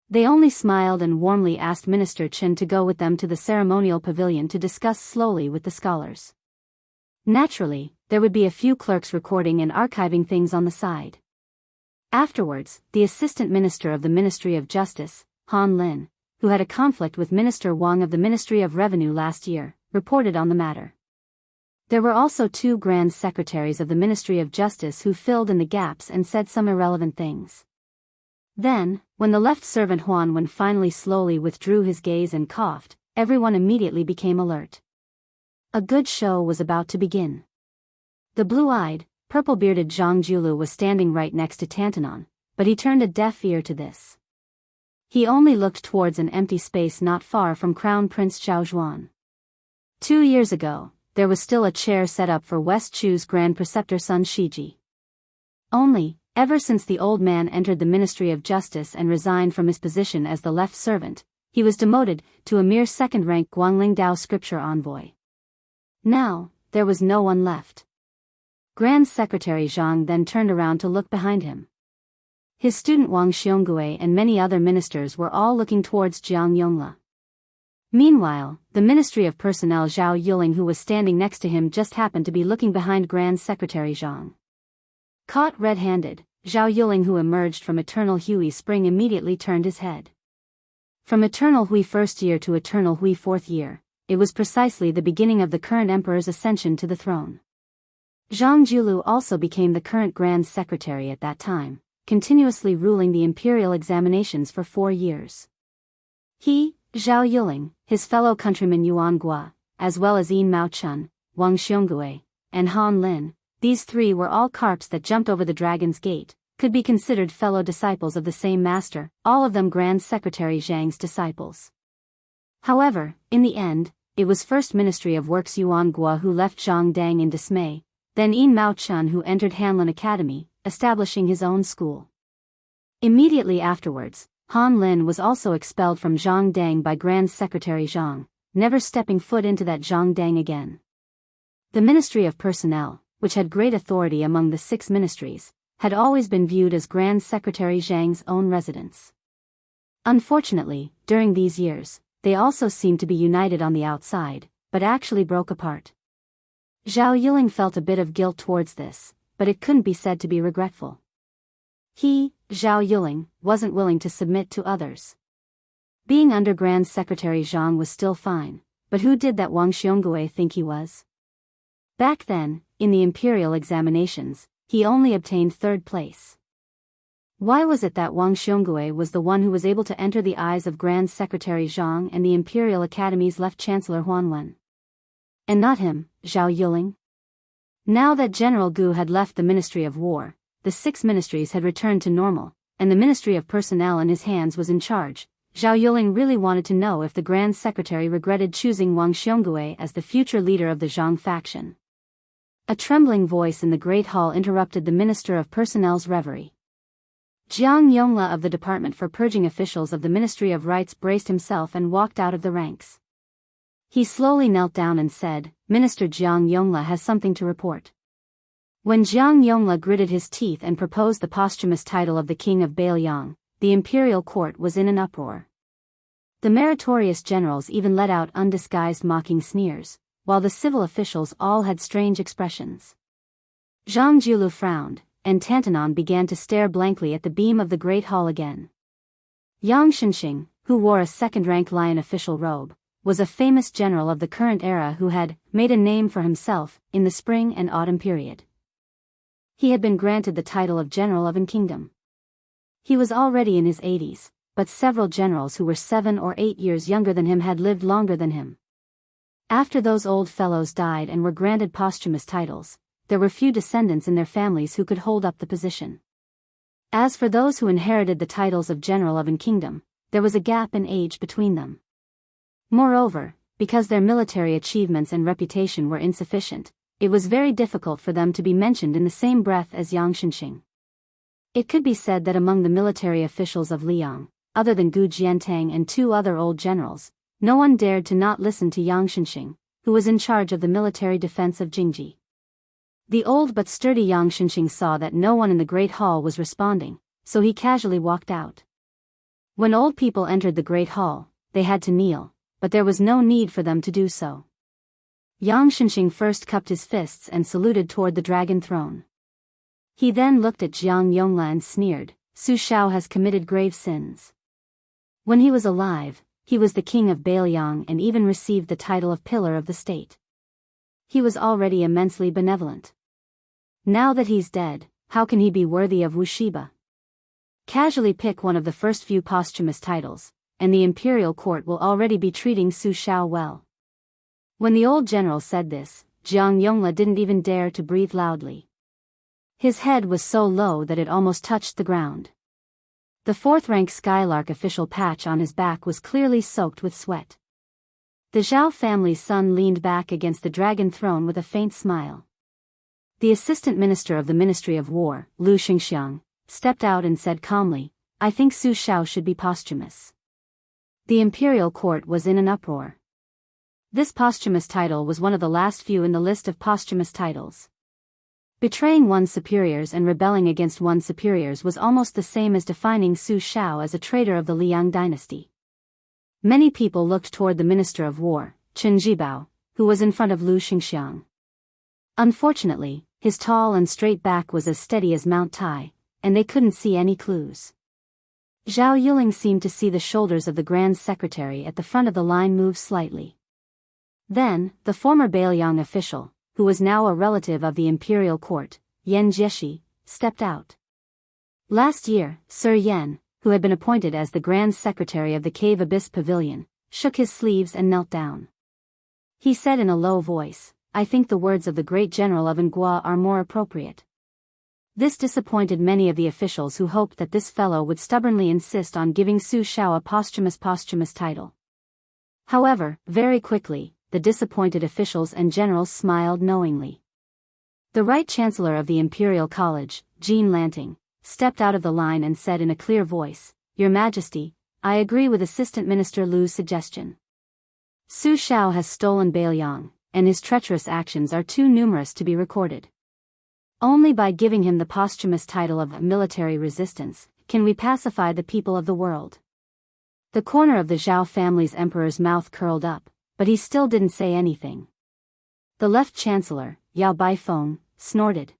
They only smiled and warmly asked Minister Chen to go with them to the ceremonial pavilion to discuss slowly with the scholars. Naturally, there would be a few clerks recording and archiving things on the side. Afterwards, the assistant minister of the Ministry of Justice, Han Lin, who had a conflict with Minister Wang of the Ministry of Revenue last year, reported on the matter. There were also 2 grand secretaries of the Ministry of Justice who filled in the gaps and said some irrelevant things. Then, when the left servant Huan Wen finally slowly withdrew his gaze and coughed, everyone immediately became alert. A good show was about to begin. The blue-eyed, purple-bearded Zhang Julu was standing right next to Tantanon, but he turned a deaf ear to this. He only looked towards an empty space not far from Crown Prince Zhao Zhuan. 2 years ago, there was still a chair set up for West Chu's Grand Preceptor Sun Shiji. Only, ever since the old man entered the Ministry of Justice and resigned from his position as the left servant, he was demoted to a mere second-rank Guangling Dao scripture envoy. Now, there was no one left. Grand Secretary Zhang then turned around to look behind him. His student Wang Xiongui and many other ministers were all looking towards Jiang Yongla. Meanwhile, the Ministry of Personnel Zhao Yuling, who was standing next to him, just happened to be looking behind Grand Secretary Zhang. Caught red-handed, Zhao Yuling, who emerged from Eternal Hui Spring, immediately turned his head. From Eternal Hui first year to Eternal Hui fourth year, it was precisely the beginning of the current emperor's ascension to the throne. Zhang Julu also became the current Grand Secretary at that time, continuously ruling the imperial examinations for 4 years. He, Zhao Yuling, his fellow countryman Yuan Gua, as well as Yin Mao Chun, Wang Xiongui, and Han Lin, these 3 were all carps that jumped over the Dragon's Gate, could be considered fellow disciples of the same master, all of them Grand Secretary Zhang's disciples. However, in the end, it was First Ministry of Works Yuan Gua who left Zhangdang in dismay, then Yin Mao Chun who entered Hanlin Academy, establishing his own school. Immediately afterwards, Han Lin was also expelled from Zhangdang by Grand Secretary Zhang, never stepping foot into that Zhangdang again. The Ministry of Personnel, which had great authority among the 6 ministries, had always been viewed as Grand Secretary Zhang's own residence. Unfortunately, during these years, they also seemed to be united on the outside, but actually broke apart. Zhao Yuling felt a bit of guilt towards this, but it couldn't be said to be regretful. He, Zhao Yuling, wasn't willing to submit to others. Being under Grand Secretary Zhang was still fine, but who did that Wang Xiongui think he was? Back then, in the imperial examinations, he only obtained 3rd place. Why was it that Wang Xiongui was the one who was able to enter the eyes of Grand Secretary Zhang and the Imperial Academy's left Chancellor Huan Wen? And not him, Zhao Yuling? Now that General Gu had left the Ministry of War, the 6 ministries had returned to normal, and the Ministry of Personnel in his hands was in charge. Zhao Yuling really wanted to know if the Grand Secretary regretted choosing Wang Xiongui as the future leader of the Zhang faction. A trembling voice in the Great Hall interrupted the Minister of Personnel's reverie. Jiang Yongla of the Department for Purging Officials of the Ministry of Rights braced himself and walked out of the ranks. He slowly knelt down and said, "Minister Jiang Yongla has something to report." When Jiang Yongla gritted his teeth and proposed the posthumous title of the King of Bailiang, the imperial court was in an uproar. The meritorious generals even let out undisguised mocking sneers, while the civil officials all had strange expressions. Zhang Julu frowned, and Tantanon began to stare blankly at the beam of the Great Hall again. Yang Shenxing, who wore a second-rank lion official robe, was a famous general of the current era who had made a name for himself in the spring and autumn period. He had been granted the title of General of an Kingdom. He was already in his 80s, but several generals who were 7 or 8 years younger than him had lived longer than him. After those old fellows died and were granted posthumous titles, there were few descendants in their families who could hold up the position. As for those who inherited the titles of general of an kingdom, there was a gap in age between them. Moreover, because their military achievements and reputation were insufficient, it was very difficult for them to be mentioned in the same breath as Yang Shenxing. It could be said that among the military officials of Liang, other than Gu Jiantang and 2 other old generals, no one dared to not listen to Yang Shenxing, who was in charge of the military defense of Jingji. The old but sturdy Yang Shenxing saw that no one in the great hall was responding, so he casually walked out. When old people entered the great hall, they had to kneel, but there was no need for them to do so. Yang Shenxing first cupped his fists and saluted toward the dragon throne. He then looked at Jiang Yongla and sneered, "Su Shao has committed grave sins. When he was alive, he was the king of Bailiang and even received the title of pillar of the state. He was already immensely benevolent. Now that he's dead, how can he be worthy of Wuxiba? Casually pick one of the first few posthumous titles, and the imperial court will already be treating Su Shao well." When the old general said this, Jiang Yongla didn't even dare to breathe loudly. His head was so low that it almost touched the ground. The 4th-rank Skylark official patch on his back was clearly soaked with sweat. The Zhao family's son leaned back against the dragon throne with a faint smile. The assistant minister of the Ministry of War, Lu Xingxiang, stepped out and said calmly, "I think Su Shao should be posthumous." The imperial court was in an uproar. This posthumous title was one of the last few in the list of posthumous titles. Betraying one's superiors and rebelling against one's superiors was almost the same as defining Su Shao as a traitor of the Liang dynasty. Many people looked toward the Minister of War, Chen Zhibao, who was in front of Lu Xingxiang. Unfortunately, his tall and straight back was as steady as Mount Tai, and they couldn't see any clues. Zhao Yuling seemed to see the shoulders of the Grand Secretary at the front of the line move slightly. Then, the former Bailiang official, who was now a relative of the imperial court, Yan Jieshi, stepped out. Last year, Sir Yan, who had been appointed as the Grand Secretary of the Cave Abyss Pavilion, shook his sleeves and knelt down. He said in a low voice, "I think the words of the great general of Ngua are more appropriate." This disappointed many of the officials who hoped that this fellow would stubbornly insist on giving Su Shao a posthumous title. However, very quickly, the disappointed officials and generals smiled knowingly. The Right Chancellor of the Imperial College, Jean Lanting, stepped out of the line and said in a clear voice, "Your Majesty, I agree with Assistant Minister Lu's suggestion. Su Shao has stolen Bailiang, and his treacherous actions are too numerous to be recorded. Only by giving him the posthumous title of military resistance can we pacify the people of the world." The corner of the Zhao family's emperor's mouth curled up, but he still didn't say anything. The left chancellor, Yao Baifeng, snorted.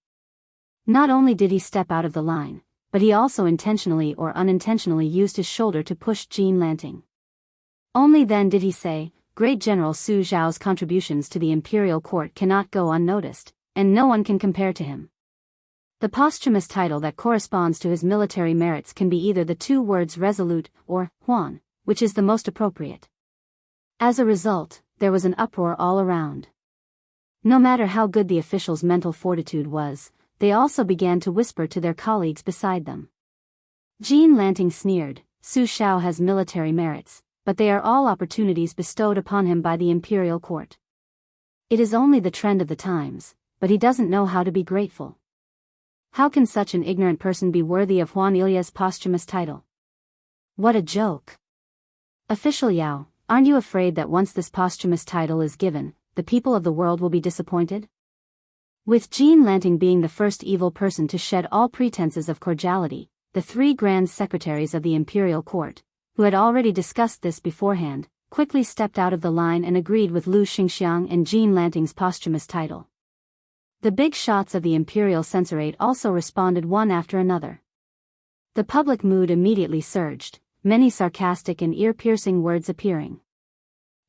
Not only did he step out of the line, but he also intentionally or unintentionally used his shoulder to push Jean Lanting. Only then did he say, "Great General Su Zhao's contributions to the imperial court cannot go unnoticed, and no one can compare to him. The posthumous title that corresponds to his military merits can be either the 2 words resolute or Huan, which is the most appropriate." As a result, there was an uproar all around. No matter how good the officials' mental fortitude was, they also began to whisper to their colleagues beside them. Jean Lanting sneered, "Su Shao has military merits, but they are all opportunities bestowed upon him by the imperial court. It is only the trend of the times, but he doesn't know how to be grateful. How can such an ignorant person be worthy of Huan Ilya's posthumous title? What a joke. Official Yao, aren't you afraid that once this posthumous title is given, the people of the world will be disappointed?" With Jean Lanting being the first evil person to shed all pretenses of cordiality, the 3 grand secretaries of the imperial court, who had already discussed this beforehand, quickly stepped out of the line and agreed with Lu Xingxiang and Jean Lanting's posthumous title. The big shots of the imperial censorate also responded one after another. The public mood immediately surged, many sarcastic and ear-piercing words appearing.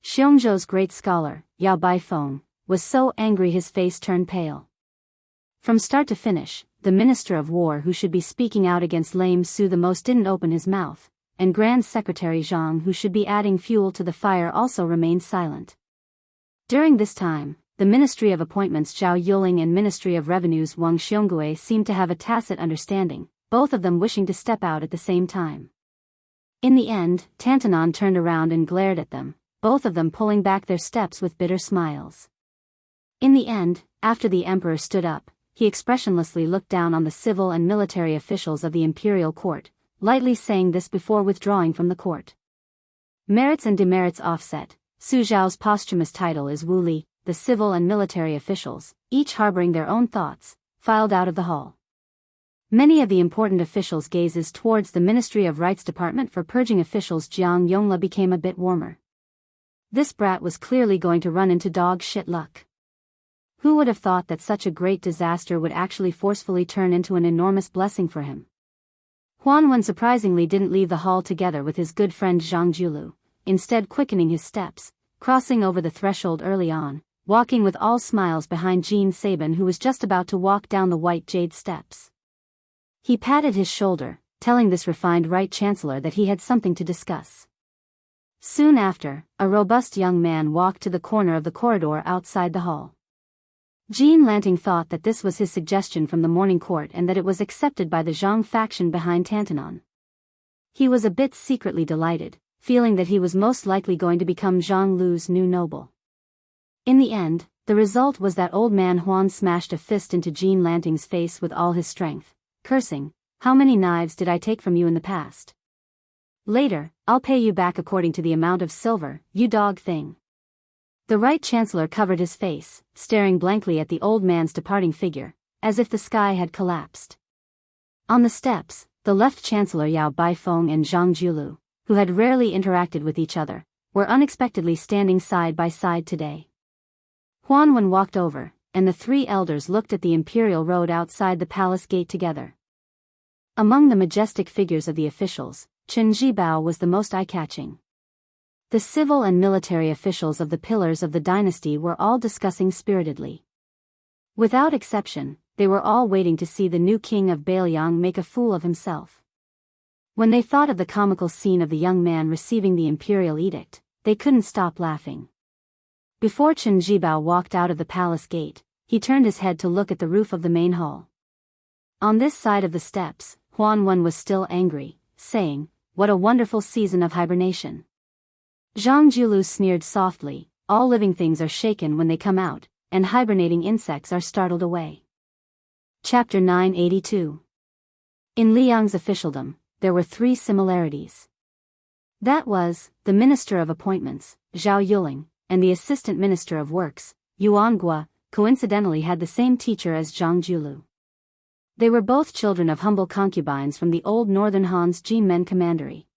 Xiongzhou's great scholar, Yao Baifeng, was so angry his face turned pale. From start to finish, the Minister of War who should be speaking out against lame Su the most didn't open his mouth, and Grand Secretary Zhang, who should be adding fuel to the fire, also remained silent. During this time, the Ministry of Appointments Zhao Yuling and Ministry of Revenues Wang Xiongui seemed to have a tacit understanding, both of them wishing to step out at the same time. In the end, Tantanon turned around and glared at them, both of them pulling back their steps with bitter smiles. In the end, after the emperor stood up, he expressionlessly looked down on the civil and military officials of the imperial court, lightly saying this before withdrawing from the court. Merits and demerits offset. Su Zhao's posthumous title is Wu Li. The civil and military officials, each harboring their own thoughts, filed out of the hall. Many of the important officials' gazes towards the Ministry of Rights Department for purging officials Jiang Yongla became a bit warmer. This brat was clearly going to run into dog shit luck. Who would have thought that such a great disaster would actually forcefully turn into an enormous blessing for him? Huan Wen surprisingly didn't leave the hall together with his good friend Zhang Julu, instead quickening his steps, crossing over the threshold early on, walking with all smiles behind Jean Sabin, who was just about to walk down the white jade steps. He patted his shoulder, telling this refined right chancellor that he had something to discuss. Soon after, a robust young man walked to the corner of the corridor outside the hall. Jean Lanting thought that this was his suggestion from the morning court and that it was accepted by the Zhang faction behind Tantanon. He was a bit secretly delighted, feeling that he was most likely going to become Zhang Lu's new noble. In the end, the result was that old man Huan smashed a fist into Jean Lanting's face with all his strength, cursing, "How many knives did I take from you in the past? Later, I'll pay you back according to the amount of silver, you dog thing." The right chancellor covered his face, staring blankly at the old man's departing figure, as if the sky had collapsed. On the steps, the left chancellor Yao Baifeng and Zhang Julu, who had rarely interacted with each other, were unexpectedly standing side by side today. Huan Wen walked over, and the three elders looked at the imperial road outside the palace gate together. Among the majestic figures of the officials, Chen Zhibao was the most eye-catching. The civil and military officials of the pillars of the dynasty were all discussing spiritedly. Without exception, they were all waiting to see the new king of Bailiang make a fool of himself. When they thought of the comical scene of the young man receiving the imperial edict, they couldn't stop laughing. Before Chen Zhibao walked out of the palace gate, he turned his head to look at the roof of the main hall. On this side of the steps, Huan Wen was still angry, saying, "What a wonderful season of hibernation." Zhang Julu sneered softly, "All living things are shaken when they come out, and hibernating insects are startled away." Chapter 982. In Liang's officialdom, there were three similarities. That was, the Minister of Appointments, Zhao Yuling, and the Assistant Minister of Works, Yuan Gua, coincidentally had the same teacher as Zhang Julu. They were both children of humble concubines from the old northern Han's Jinmen commandery.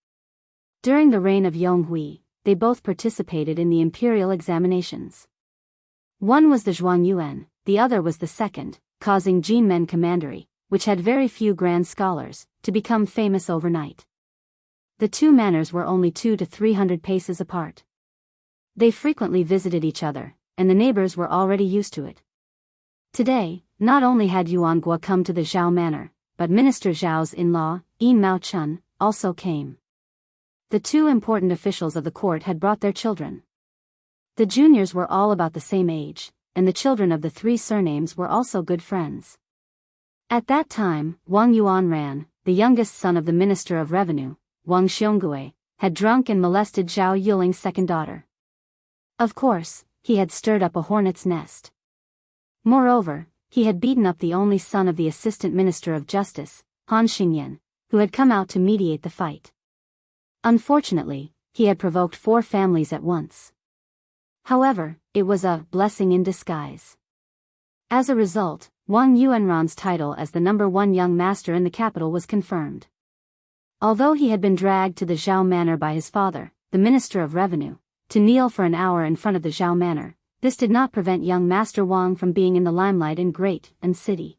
During the reign of Yonghui, they both participated in the imperial examinations. One was the Zhuang Yuan, the other was the second, causing Jinmen commandery, which had very few grand scholars, to become famous overnight. The two manors were only 200 to 300 paces apart. They frequently visited each other, and the neighbors were already used to it. Today, not only had Yuan Gua come to the Zhao manor, but Minister Zhao's in-law, Yin Mao Chun, also came. The two important officials of the court had brought their children. The juniors were all about the same age, and the children of the three surnames were also good friends. At that time, Wang Yuanran, the youngest son of the Minister of Revenue, Wang Xiongui, had drunk and molested Zhao Yuling's second daughter. Of course, he had stirred up a hornet's nest. Moreover, he had beaten up the only son of the Assistant Minister of Justice, Han Xingyan, who had come out to mediate the fight. Unfortunately, he had provoked 4 families at once. However, it was a blessing in disguise. As a result, Wang Yuanran's title as the #1 young master in the capital was confirmed. Although he had been dragged to the Zhao manor by his father, the Minister of Revenue, to kneel for an hour in front of the Zhao manor, this did not prevent young Master Wang from being in the limelight in great and city.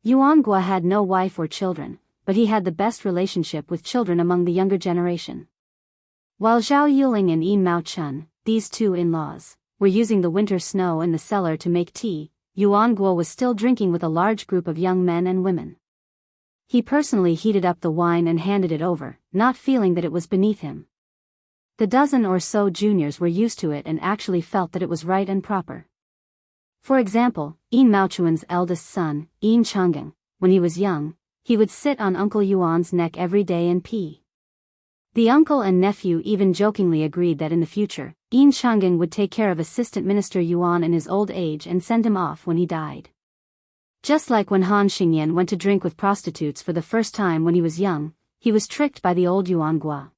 Yuan Gua had no wife or children, but he had the best relationship with children among the younger generation. While Zhao Yuling and Yin Mao Chun, these two in-laws, were using the winter snow in the cellar to make tea, Yuan Guo was still drinking with a large group of young men and women. He personally heated up the wine and handed it over, not feeling that it was beneath him. The dozen or so juniors were used to it and actually felt that it was right and proper. For example, Yin Maochuan's eldest son, Yin Chang'an, when he was young, he would sit on Uncle Yuan's neck every day and pee. The uncle and nephew even jokingly agreed that in the future, Yin Chang'an would take care of Assistant Minister Yuan in his old age and send him off when he died. Just like when Han Xingyan went to drink with prostitutes for the first time when he was young, he was tricked by the old Yuan Gua.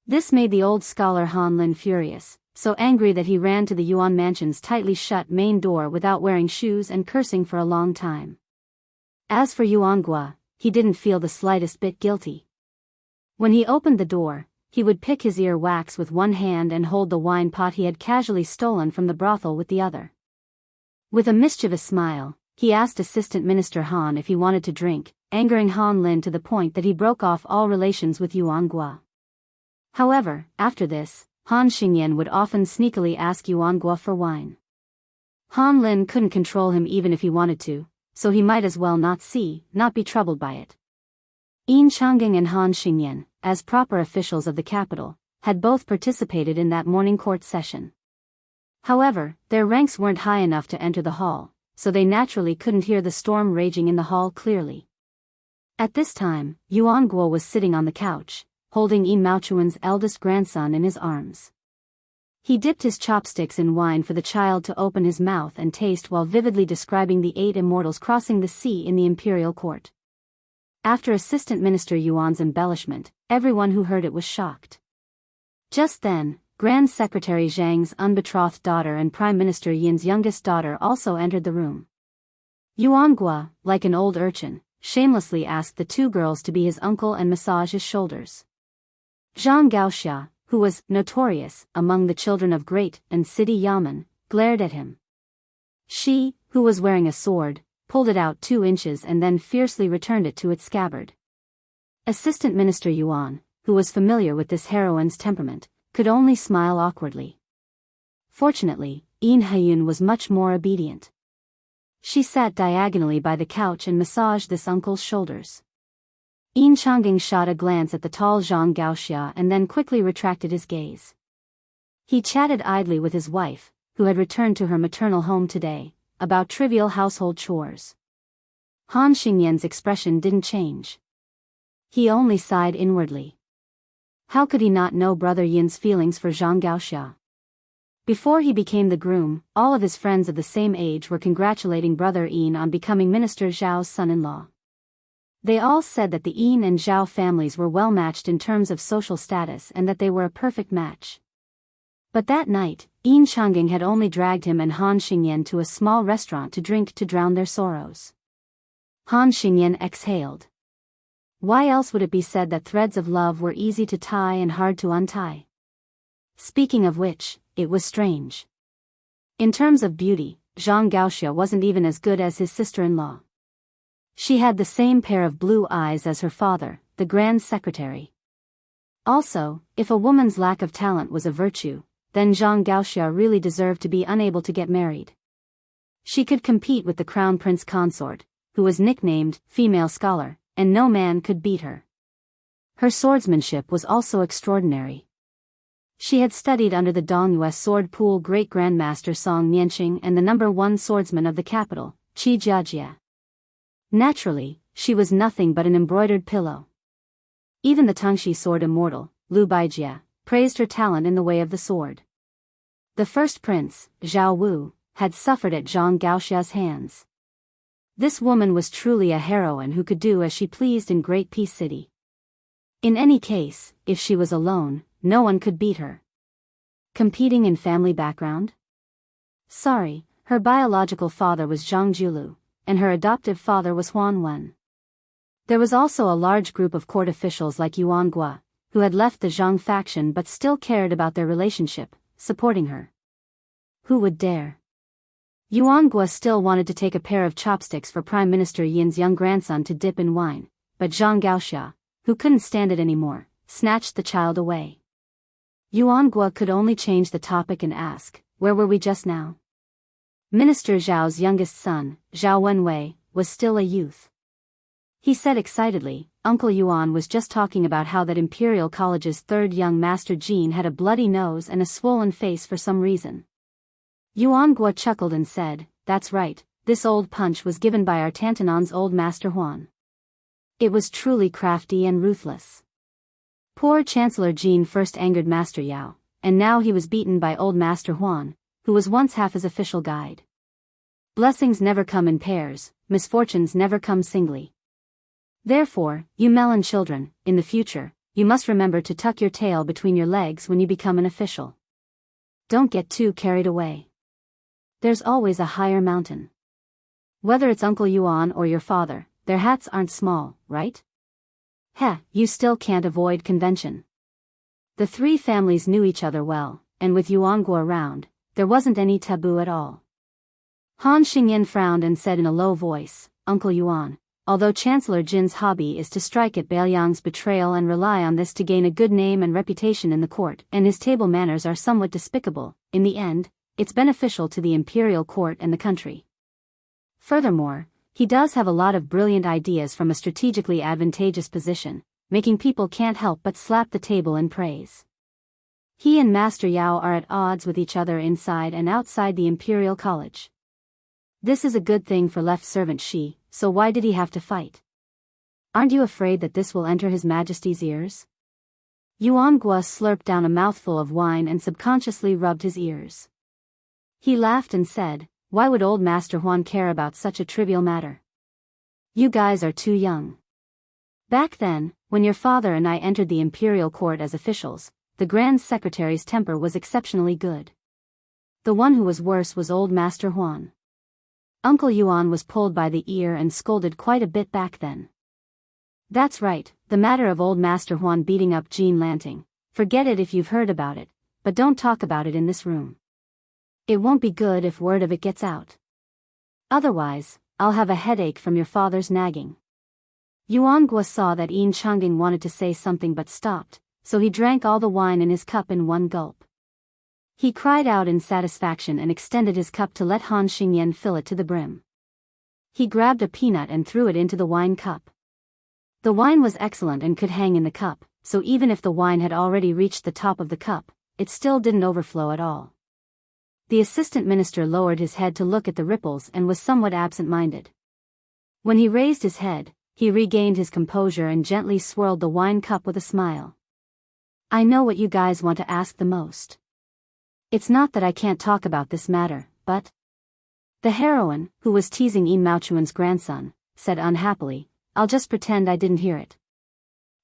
This made the old scholar Han Lin furious, so angry that he ran to the Yuan mansion's tightly shut main door without wearing shoes and cursing for a long time. As for Yuan Gua, he didn't feel the slightest bit guilty. When he opened the door, he would pick his ear wax with one hand and hold the wine pot he had casually stolen from the brothel with the other. With a mischievous smile, he asked Assistant Minister Han if he wanted to drink, angering Han Lin to the point that he broke off all relations with Yuan Gua. However, after this, Han Xingyan would often sneakily ask Yuan Gua for wine. Han Lin couldn't control him even if he wanted to, so he might as well not be troubled by it. Yin Chang'an and Han Xingyan, as proper officials of the capital, had both participated in that morning court session. However, their ranks weren't high enough to enter the hall, so they naturally couldn't hear the storm raging in the hall clearly. At this time, Yuan Guo was sitting on the couch, holding Yin Maochuan's eldest grandson in his arms. He dipped his chopsticks in wine for the child to open his mouth and taste while vividly describing the 8 immortals crossing the sea in the imperial court. After Assistant Minister Yuan's embellishment, everyone who heard it was shocked. Just then, Grand Secretary Zhang's unbetrothed daughter and Prime Minister Yin's youngest daughter also entered the room. Yuan Gua, like an old urchin, shamelessly asked the 2 girls to be his uncle and massage his shoulders. Zhang Gaoxia, who was notorious among the children of great and city yamen, glared at him. She, who was wearing a sword, pulled it out 2 inches and then fiercely returned it to its scabbard. Assistant Minister Yuan, who was familiar with this heroine's temperament, could only smile awkwardly. Fortunately, Yin Haiyun was much more obedient. She sat diagonally by the couch and massaged this uncle's shoulders. Yin Chang'an shot a glance at the tall Zhang Gaoxia and then quickly retracted his gaze. He chatted idly with his wife, who had returned to her maternal home today, about trivial household chores. Han Xingyan's expression didn't change. He only sighed inwardly. How could he not know Brother Yin's feelings for Zhang Gaoxia? Before he became the groom, all of his friends of the same age were congratulating Brother Yin on becoming Minister Zhao's son-in-law. They all said that the Yin and Zhao families were well matched in terms of social status and that they were a perfect match. But that night, Yin Chang'an had only dragged him and Han Xingyan to a small restaurant to drink to drown their sorrows. Han Xingyan exhaled. Why else would it be said that threads of love were easy to tie and hard to untie? Speaking of which, it was strange. In terms of beauty, Zhang Gaoxia wasn't even as good as his sister-in-law. She had the same pair of blue eyes as her father, the Grand Secretary. Also, if a woman's lack of talent was a virtue, then Zhang Gaoxia really deserved to be unable to get married. She could compete with the Crown Prince consort, who was nicknamed Female Scholar, and no man could beat her. Her swordsmanship was also extraordinary. She had studied under the Daoist sword pool great grandmaster Song Nianqing and the #1 swordsman of the capital, Qi Jiajie. Naturally, she was nothing but an embroidered pillow. Even the Tangxi sword immortal, Lu Baijie, praised her talent in the way of the sword. The first prince, Zhao Wu, had suffered at Zhang Gaoxia's hands. This woman was truly a heroine who could do as she pleased in Great Peace City. In any case, if she was alone, no one could beat her. Competing in family background? Sorry, her biological father was Zhang Julu, and her adoptive father was Huan Wen. There was also a large group of court officials like Yuan Gua, who had left the Zhang faction but still cared about their relationship, supporting her. Who would dare? Yuan Gua still wanted to take a pair of chopsticks for Prime Minister Yin's young grandson to dip in wine, but Zhang Gaoxia, who couldn't stand it anymore, snatched the child away. Yuan Gua could only change the topic and ask, where were we just now? Minister Zhao's youngest son, Zhao Wenwei, was still a youth. He said excitedly. Uncle Yuan was just talking about how that Imperial College's third young master Jean had a bloody nose and a swollen face for some reason. Yuan Guo chuckled and said, "That's right, this old punch was given by our Tantanon's old master Huan. It was truly crafty and ruthless. Poor Chancellor Jean first angered Master Yao, and now he was beaten by old Master Huan, who was once half his official guide. Blessings never come in pairs, misfortunes never come singly. Therefore, you melon children, in the future, you must remember to tuck your tail between your legs when you become an official. Don't get too carried away. There's always a higher mountain. Whether it's Uncle Yuan or your father, their hats aren't small, right? Heh, you still can't avoid convention." The three families knew each other well, and with Yuan Guo around, there wasn't any taboo at all. Han Xingyan frowned and said in a low voice, "Uncle Yuan, although Chancellor Jin's hobby is to strike at Beiliang's betrayal and rely on this to gain a good name and reputation in the court, and his table manners are somewhat despicable, in the end, it's beneficial to the imperial court and the country. Furthermore, he does have a lot of brilliant ideas from a strategically advantageous position, making people can't help but slap the table in praise. He and Master Yao are at odds with each other inside and outside the Imperial College. This is a good thing for left servant Shi, so why did he have to fight? Aren't you afraid that this will enter His Majesty's ears?" Yuan Guo slurped down a mouthful of wine and subconsciously rubbed his ears. He laughed and said, "Why would old Master Huan care about such a trivial matter? You guys are too young. Back then, when your father and I entered the Imperial Court as officials, the Grand Secretary's temper was exceptionally good. The one who was worse was old Master Huan. Uncle Yuan was pulled by the ear and scolded quite a bit back then. That's right, the matter of old Master Huan beating up Jean Lanting. Forget it if you've heard about it, but don't talk about it in this room. It won't be good if word of it gets out. Otherwise, I'll have a headache from your father's nagging." Yuan Guo saw that Yin Changing wanted to say something but stopped, so he drank all the wine in his cup in one gulp. He cried out in satisfaction and extended his cup to let Han Xingyan fill it to the brim. He grabbed a peanut and threw it into the wine cup. The wine was excellent and could hang in the cup, so even if the wine had already reached the top of the cup, it still didn't overflow at all. The assistant minister lowered his head to look at the ripples and was somewhat absent-minded. When he raised his head, he regained his composure and gently swirled the wine cup with a smile. "I know what you guys want to ask the most. It's not that I can't talk about this matter, but..." The heroine, who was teasing Yin Maochuan's grandson, said unhappily, "I'll just pretend I didn't hear it."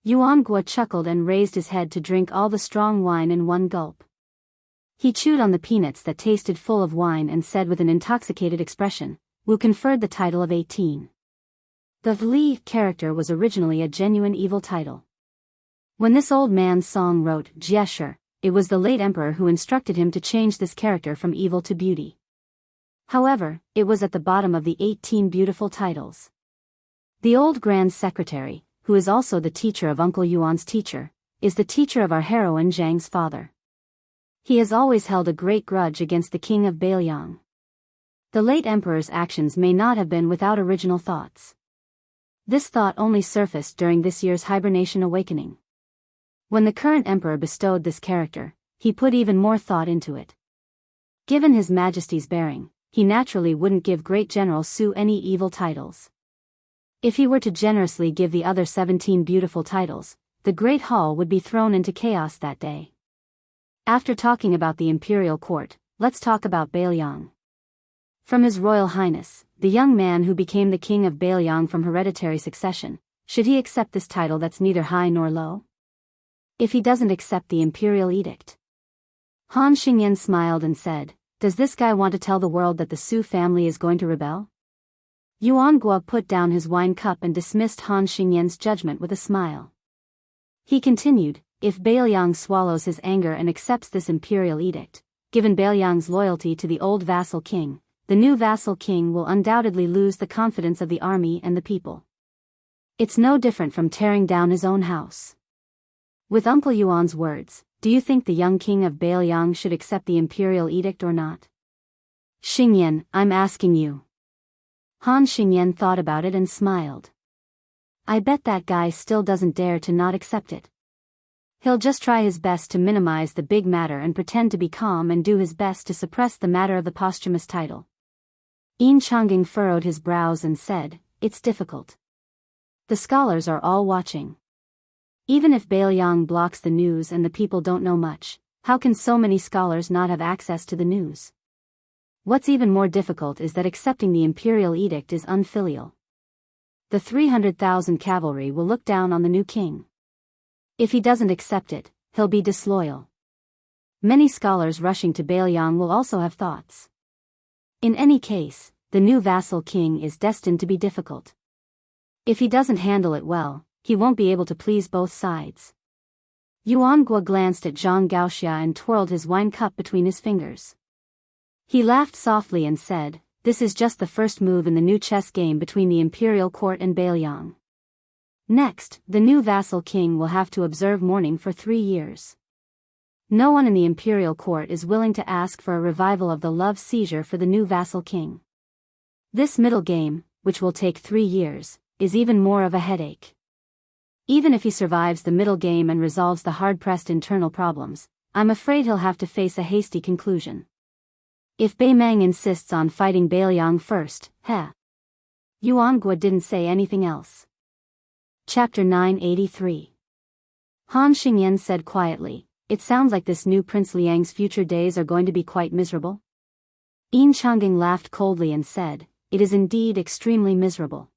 Yuan Guo chuckled and raised his head to drink all the strong wine in one gulp. He chewed on the peanuts that tasted full of wine and said with an intoxicated expression, "Wu conferred the title of 18. The Li character was originally a genuine evil title. When this old man Song wrote Jieshe, it was the late emperor who instructed him to change this character from evil to beauty. However, it was at the bottom of the 18 beautiful titles. The old Grand Secretary, who is also the teacher of Uncle Yuan's teacher, is the teacher of our heroine Zhang's father. He has always held a great grudge against the king of Beiliang. The late emperor's actions may not have been without original thoughts. This thought only surfaced during this year's hibernation awakening. When the current emperor bestowed this character, he put even more thought into it. Given His Majesty's bearing, he naturally wouldn't give Great General Su any evil titles. If he were to generously give the other 17 beautiful titles, the Great Hall would be thrown into chaos that day. After talking about the imperial court, let's talk about Beiliang. From His Royal Highness, the young man who became the king of Beiliang from hereditary succession, should he accept this title that's neither high nor low? If he doesn't accept the imperial edict? Han Xingyan smiled and said, "Does this guy want to tell the world that the Su family is going to rebel?" Yuan Guo put down his wine cup and dismissed Han Xingyan's judgment with a smile. He continued, "If Beiliang swallows his anger and accepts this imperial edict, given Beiliang's loyalty to the old vassal king, the new vassal king will undoubtedly lose the confidence of the army and the people. It's no different from tearing down his own house." With Uncle Yuan's words, do you think the young king of Beiliang should accept the imperial edict or not? Xingyan, I'm asking you. Han Xingyan thought about it and smiled. I bet that guy still doesn't dare to not accept it. He'll just try his best to minimize the big matter and pretend to be calm and do his best to suppress the matter of the posthumous title. Yin Changing furrowed his brows and said, "It's difficult. The scholars are all watching. Even if Bailiang blocks the news and the people don't know much, how can so many scholars not have access to the news? What's even more difficult is that accepting the imperial edict is unfilial. The 300,000 cavalry will look down on the new king. If he doesn't accept it, he'll be disloyal. Many scholars rushing to Bailiang will also have thoughts. In any case, the new vassal king is destined to be difficult. If he doesn't handle it well, he won't be able to please both sides." Yuan Guo glanced at Zhang Gaoxia and twirled his wine cup between his fingers. He laughed softly and said, "This is just the first move in the new chess game between the imperial court and Bailiang. Next, the new vassal king will have to observe mourning for 3 years. No one in the imperial court is willing to ask for a revival of the love seizure for the new vassal king. This middle game, which will take 3 years, is even more of a headache. Even if he survives the middle game and resolves the hard-pressed internal problems, I'm afraid he'll have to face a hasty conclusion. If Bei Meng insists on fighting Bailiang first, Yuan Guo didn't say anything else. Chapter 983. Han Xingyan said quietly, "It sounds like this new Prince Liang's future days are going to be quite miserable." Yin Changing laughed coldly and said, "It is indeed extremely miserable."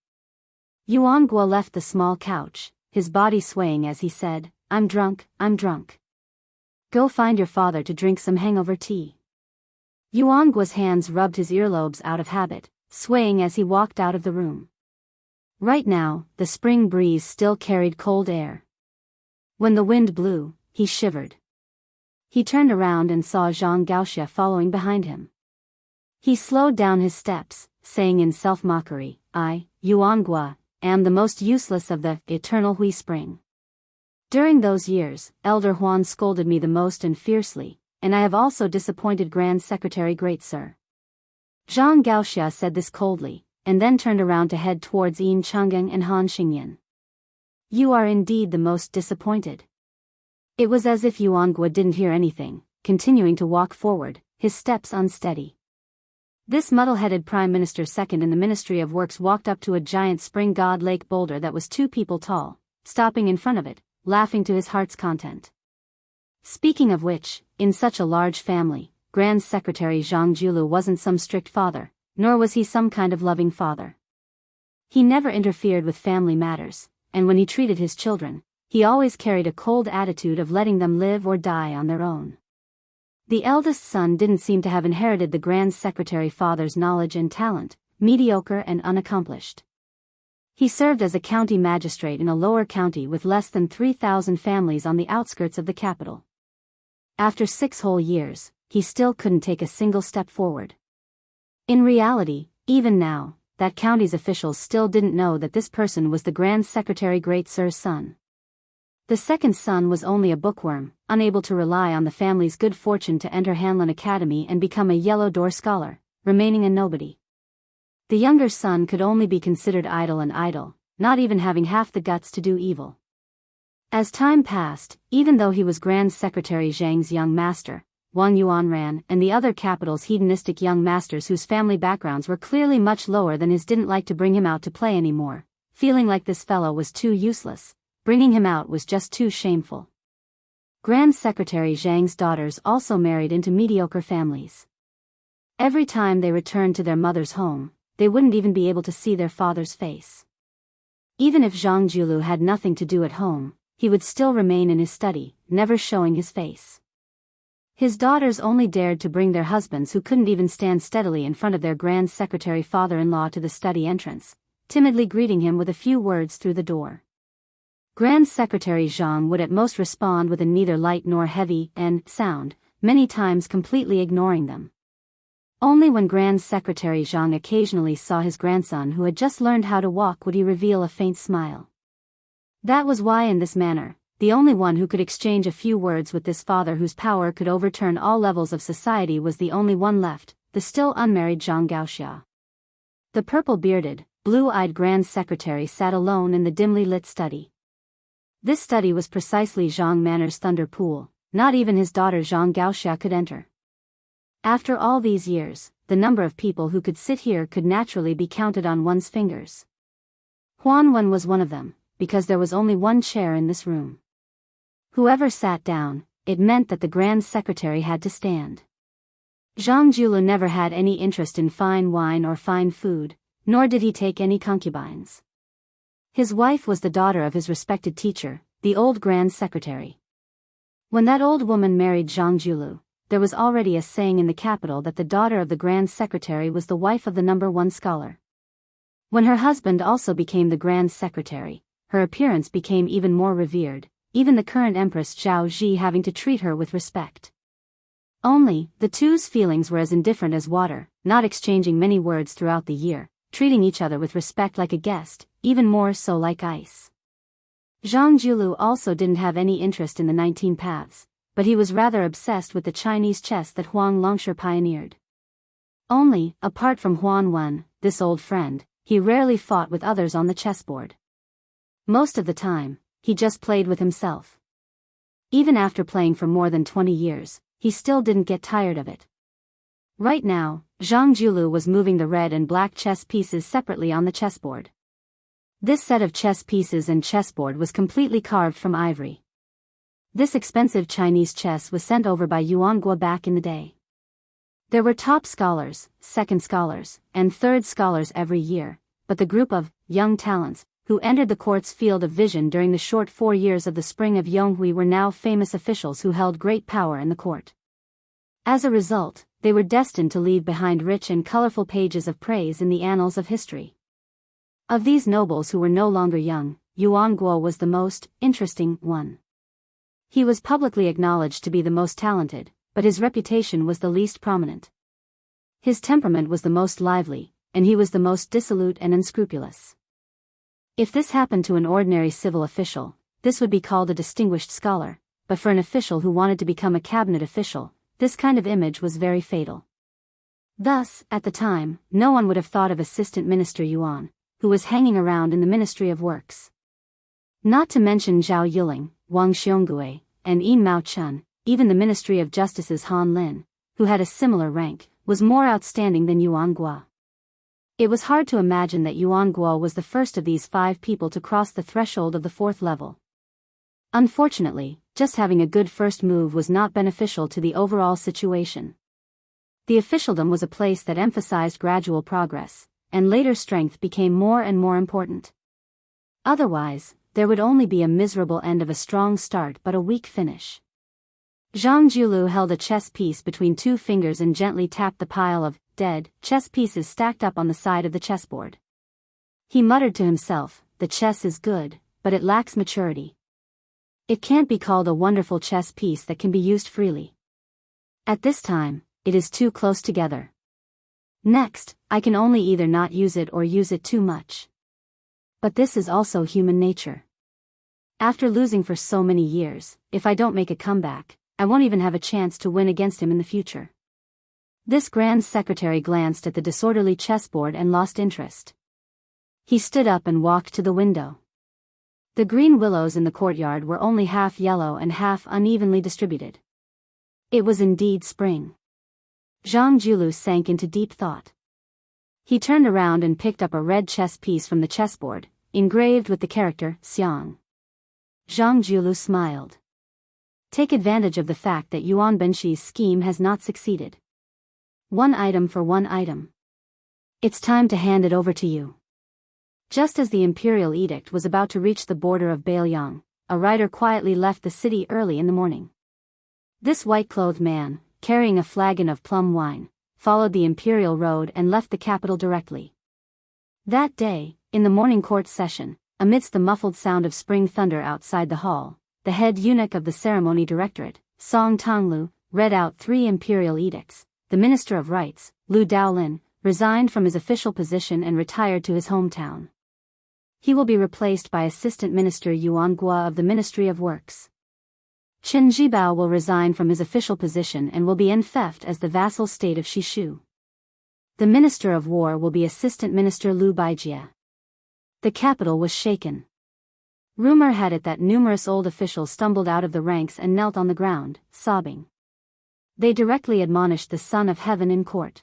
Yuan Guo left the small couch, his body swaying as he said, I'm drunk. Go find your father to drink some hangover tea." Yuan Guo's hands rubbed his earlobes out of habit, swaying as he walked out of the room. Right now, the spring breeze still carried cold air. When the wind blew, he shivered. He turned around and saw Zhang Gaoxia following behind him. He slowed down his steps, saying in self-mockery, "I, Yuan Guo, am the most useless of the eternal Hui Spring. During those years, Elder Huan scolded me the most and fiercely, and I have also disappointed Grand Secretary Great Sir." Zhang Gaoxia said this coldly, and then turned around to head towards Yin Chang'an and Han Xingyan. "You are indeed the most disappointed." It was as if Yuan Guo didn't hear anything, continuing to walk forward, his steps unsteady. This muddle-headed Prime Minister second in the Ministry of Works walked up to a giant spring god lake boulder that was 2 people tall, stopping in front of it, laughing to his heart's content. Speaking of which, in such a large family, Grand Secretary Zhang Julu wasn't some strict father, nor was he some kind of loving father. He never interfered with family matters, and when he treated his children, he always carried a cold attitude of letting them live or die on their own. The eldest son didn't seem to have inherited the Grand Secretary father's knowledge and talent, mediocre and unaccomplished. He served as a county magistrate in a lower county with less than 3,000 families on the outskirts of the capital. After 6 whole years, he still couldn't take a single step forward. In reality, even now, that county's officials still didn't know that this person was the Grand Secretary Great Sir's son. The second son was only a bookworm, unable to rely on the family's good fortune to enter Hanlin Academy and become a Yellow Door scholar, remaining a nobody. The younger son could only be considered idle, not even having half the guts to do evil. As time passed, even though he was Grand Secretary Zhang's young master, Wang Yuanran and the other capital's hedonistic young masters whose family backgrounds were clearly much lower than his didn't like to bring him out to play anymore, feeling like this fellow was too useless. Bringing him out was just too shameful. Grand Secretary Zhang's daughters also married into mediocre families. Every time they returned to their mother's home, they wouldn't even be able to see their father's face. Even if Zhang Julu had nothing to do at home, he would still remain in his study, never showing his face. His daughters only dared to bring their husbands who couldn't even stand steadily in front of their Grand Secretary father-in-law to the study entrance, timidly greeting him with a few words through the door. Grand Secretary Zhang would at most respond with a neither light nor heavy sound, many times completely ignoring them. Only when Grand Secretary Zhang occasionally saw his grandson who had just learned how to walk would he reveal a faint smile. That was why in this manner, the only one who could exchange a few words with this father whose power could overturn all levels of society was the only one left, the still unmarried Zhang Gaoxia. The purple-bearded, blue-eyed Grand Secretary sat alone in the dimly lit study. This study was precisely Zhang Manor's thunder pool. Not even his daughter Zhang Gaoxia could enter. After all these years, the number of people who could sit here could naturally be counted on one's fingers. Huan Wen was one of them, because there was only one chair in this room. Whoever sat down, it meant that the Grand Secretary had to stand. Zhang Julu never had any interest in fine wine or fine food, nor did he take any concubines. His wife was the daughter of his respected teacher, the old Grand Secretary. When that old woman married Zhang Julu, there was already a saying in the capital that the daughter of the Grand Secretary was the wife of the #1 scholar. When her husband also became the Grand Secretary, her appearance became even more revered, even the current Empress Zhao Ji having to treat her with respect. Only, the two's feelings were as indifferent as water, not exchanging many words throughout the year, treating each other with respect like a guest, even more so like ice. Zhang Julu also didn't have any interest in the 19 paths, but he was rather obsessed with the Chinese chess that Huang Longsher pioneered. Only, apart from Huan Wen, this old friend, he rarely fought with others on the chessboard. Most of the time, he just played with himself. Even after playing for more than 20 years, he still didn't get tired of it. Right now, Zhang Julu was moving the red and black chess pieces separately on the chessboard. This set of chess pieces and chessboard was completely carved from ivory. This expensive Chinese chess was sent over by Yuan Guo back in the day. There were top scholars, second scholars, and third scholars every year, but the group of young talents who entered the court's field of vision during the short 4 years of the spring of Yonghui were now famous officials who held great power in the court. As a result, they were destined to leave behind rich and colorful pages of praise in the annals of history. Of these nobles who were no longer young, Yuan Guo was the most interesting one. He was publicly acknowledged to be the most talented, but his reputation was the least prominent. His temperament was the most lively, and he was the most dissolute and unscrupulous. If this happened to an ordinary civil official, this would be called a distinguished scholar, but for an official who wanted to become a cabinet official, this kind of image was very fatal. Thus, at the time, no one would have thought of Assistant Minister Yuan, who was hanging around in the Ministry of Works. Not to mention Zhao Yiling, Wang Xiongui, and Yin Mao Chun, even the Ministry of Justice's Han Lin, who had a similar rank, was more outstanding than Yuan Guo. It was hard to imagine that Yuan Guo was the first of these 5 people to cross the threshold of the 4th level. Unfortunately, just having a good first move was not beneficial to the overall situation. The officialdom was a place that emphasized gradual progress, and later strength became more and more important. Otherwise, there would only be a miserable end of a strong start but a weak finish. Zhang Julu held a chess piece between 2 fingers and gently tapped the pile of dead chess pieces stacked up on the side of the chessboard. He muttered to himself, "The chess is good, but it lacks maturity. It can't be called a wonderful chess piece that can be used freely. At this time, it is too close together. Next, I can only either not use it or use it too much. But this is also human nature. After losing for so many years, if I don't make a comeback, I won't even have a chance to win against him in the future." This Grand Secretary glanced at the disorderly chessboard and lost interest. He stood up and walked to the window. The green willows in the courtyard were only half yellow and half unevenly distributed. It was indeed spring. Zhang Julu sank into deep thought. He turned around and picked up a red chess piece from the chessboard, engraved with the character Xiang. Zhang Julu smiled. Take advantage of the fact that Yuan Benshi's scheme has not succeeded. 1 item for 1 item. It's time to hand it over to you. Just as the imperial edict was about to reach the border of Bailiang, a rider quietly left the city early in the morning. This white-clothed man, carrying a flagon of plum wine, followed the imperial road and left the capital directly. That day, in the morning court session, amidst the muffled sound of spring thunder outside the hall, the head eunuch of the ceremony directorate, Song Tonglu, read out 3 imperial edicts. The Minister of Rights, Lu Daolin, resigned from his official position and retired to his hometown. He will be replaced by Assistant Minister Yuan Guo of the Ministry of Works. Chen Zhibao will resign from his official position and will be enfeoffed as the vassal state of Shishu. The Minister of War will be Assistant Minister Liu Baijie. The capital was shaken. Rumor had it that numerous old officials stumbled out of the ranks and knelt on the ground, sobbing. They directly admonished the Son of Heaven in court.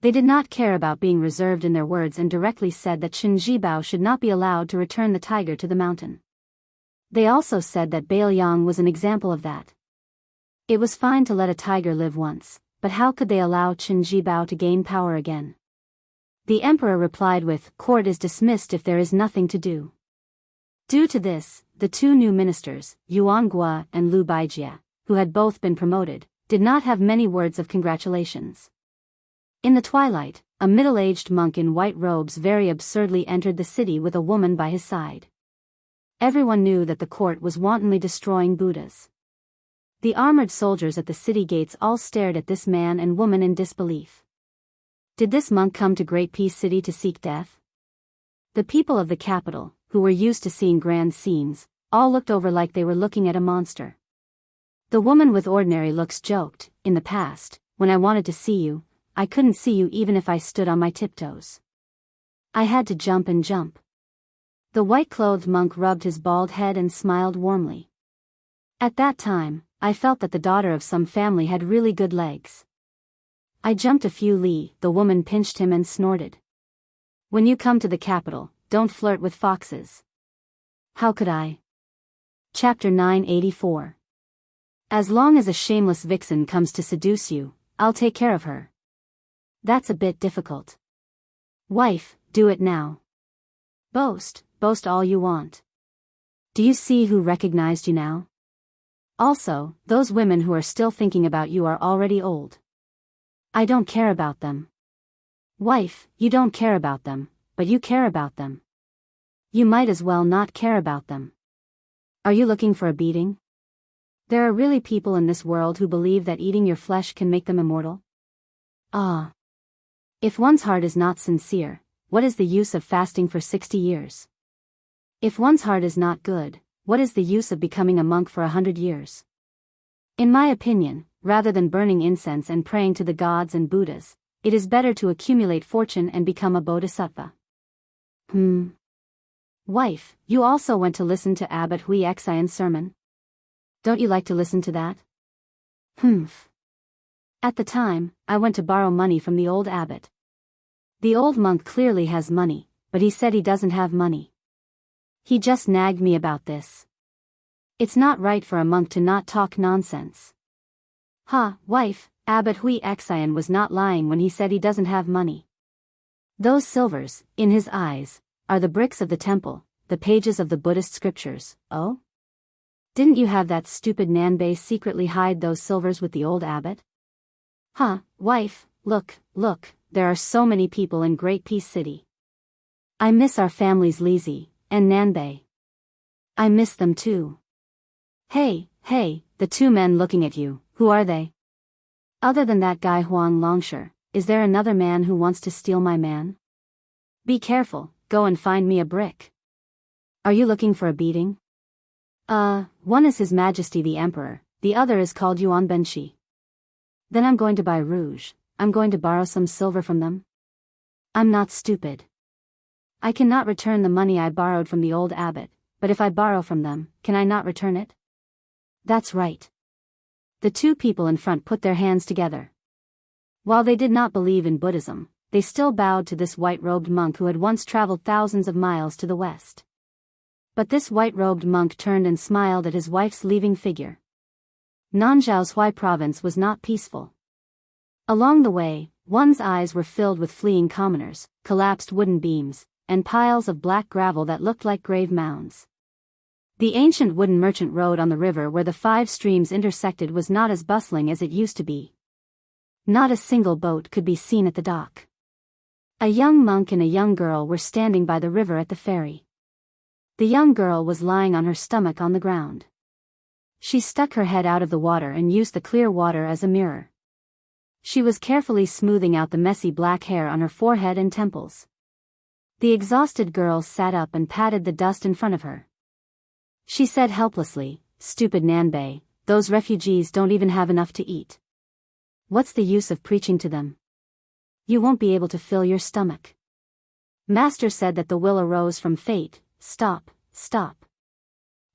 They did not care about being reserved in their words and directly said that Qin Jibao should not be allowed to return the tiger to the mountain. They also said that Bailiang was an example of that. It was fine to let a tiger live once, but how could they allow Qin Jibao to gain power again? The emperor replied with, "Court is dismissed if there is nothing to do." Due to this, the two new ministers, Yuan Gua and Liu Baijie, who had both been promoted, did not have many words of congratulations. In the twilight, a middle-aged monk in white robes very absurdly entered the city with a woman by his side. Everyone knew that the court was wantonly destroying Buddhas. The armored soldiers at the city gates all stared at this man and woman in disbelief. Did this monk come to Great Peace City to seek death? The people of the capital, who were used to seeing grand scenes, all looked over like they were looking at a monster. The woman with ordinary looks joked, "In the past, when I wanted to see you, I couldn't see you even if I stood on my tiptoes. I had to jump and jump." The white-clothed monk rubbed his bald head and smiled warmly. "At that time, I felt that the daughter of some family had really good legs. I jumped a few li." The woman pinched him and snorted. "When you come to the capital, don't flirt with foxes." "How could I?" Chapter 984. As long as a shameless vixen comes to seduce you, I'll take care of her. That's a bit difficult. Wife, do it now. Boast all you want. Do you see who recognized you now? Also, those women who are still thinking about you are already old. I don't care about them. Wife, you don't care about them, but you care about them. You might as well not care about them. Are you looking for a beating? There are really people in this world who believe that eating your flesh can make them immortal? Ah. If one's heart is not sincere, what is the use of fasting for 60 years? If one's heart is not good, what is the use of becoming a monk for 100 years? In my opinion, rather than burning incense and praying to the gods and Buddhas, it is better to accumulate fortune and become a bodhisattva. Wife, you also went to listen to Abbot Wuxia Xianxia's sermon? Don't you like to listen to that? At the time, I went to borrow money from the old abbot. The old monk clearly has money, but he said he doesn't have money. He just nagged me about this. It's not right for a monk to not talk nonsense. Wife, Abbot Wuxia Xianxia was not lying when he said he doesn't have money. Those silvers, in his eyes, are the bricks of the temple, the pages of the Buddhist scriptures. Oh? Didn't you have that stupid Nanbei secretly hide those silvers with the old abbot? Wife, look, there are so many people in Great Peace City. I miss our families Lizi and Nanbei. I miss them too. Hey, the two men looking at you, who are they? Other than that guy Huang Longsher, is there another man who wants to steal my man? Be careful, go and find me a brick. Are you looking for a beating? One is His Majesty the Emperor, the other is called Yuan Benshi. Then I'm going to buy rouge. I'm going to borrow some silver from them. I'm not stupid. I cannot return the money I borrowed from the old abbot, but if I borrow from them, can I not return it? That's right. The two people in front put their hands together. While they did not believe in Buddhism, they still bowed to this white-robed monk who had once traveled thousands of miles to the west. But this white-robed monk turned and smiled at his wife's leaving figure. Nanzhao's Huai province was not peaceful. Along the way, one's eyes were filled with fleeing commoners, collapsed wooden beams, and piles of black gravel that looked like grave mounds. The ancient wooden merchant road on the river where the 5 streams intersected was not as bustling as it used to be. Not a single boat could be seen at the dock. A young monk and a young girl were standing by the river at the ferry. The young girl was lying on her stomach on the ground. She stuck her head out of the water and used the clear water as a mirror. She was carefully smoothing out the messy black hair on her forehead and temples. The exhausted girl sat up and patted the dust in front of her. She said helplessly, "Stupid Nanbei, those refugees don't even have enough to eat. What's the use of preaching to them? You won't be able to fill your stomach. Master said that the will arose from fate. Stop, stop.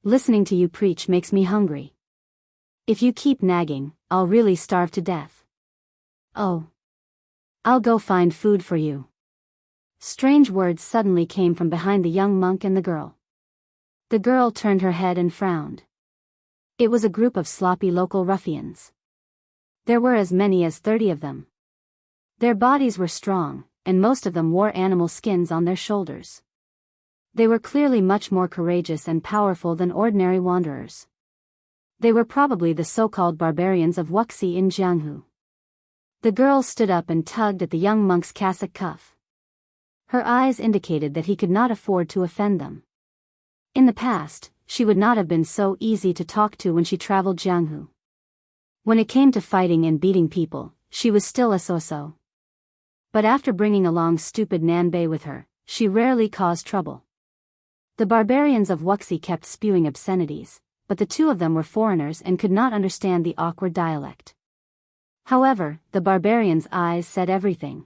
Listening to you preach makes me hungry. If you keep nagging, I'll really starve to death. Oh. I'll go find food for you. Strange words suddenly came from behind the young monk and the girl. The girl turned her head and frowned. It was a group of sloppy local ruffians. There were as many as 30 of them. Their bodies were strong, and most of them wore animal skins on their shoulders. They were clearly much more courageous and powerful than ordinary wanderers. They were probably the so-called barbarians of Wuxia in Jianghu. The girl stood up and tugged at the young monk's cassock cuff. Her eyes indicated that he could not afford to offend them. In the past, she would not have been so easy to talk to when she traveled Jianghu. When it came to fighting and beating people, she was still a so-so. But after bringing along stupid Nanbei with her, she rarely caused trouble. The barbarians of Wuxia kept spewing obscenities, but the two of them were foreigners and could not understand the awkward dialect. However, the barbarians' eyes said everything.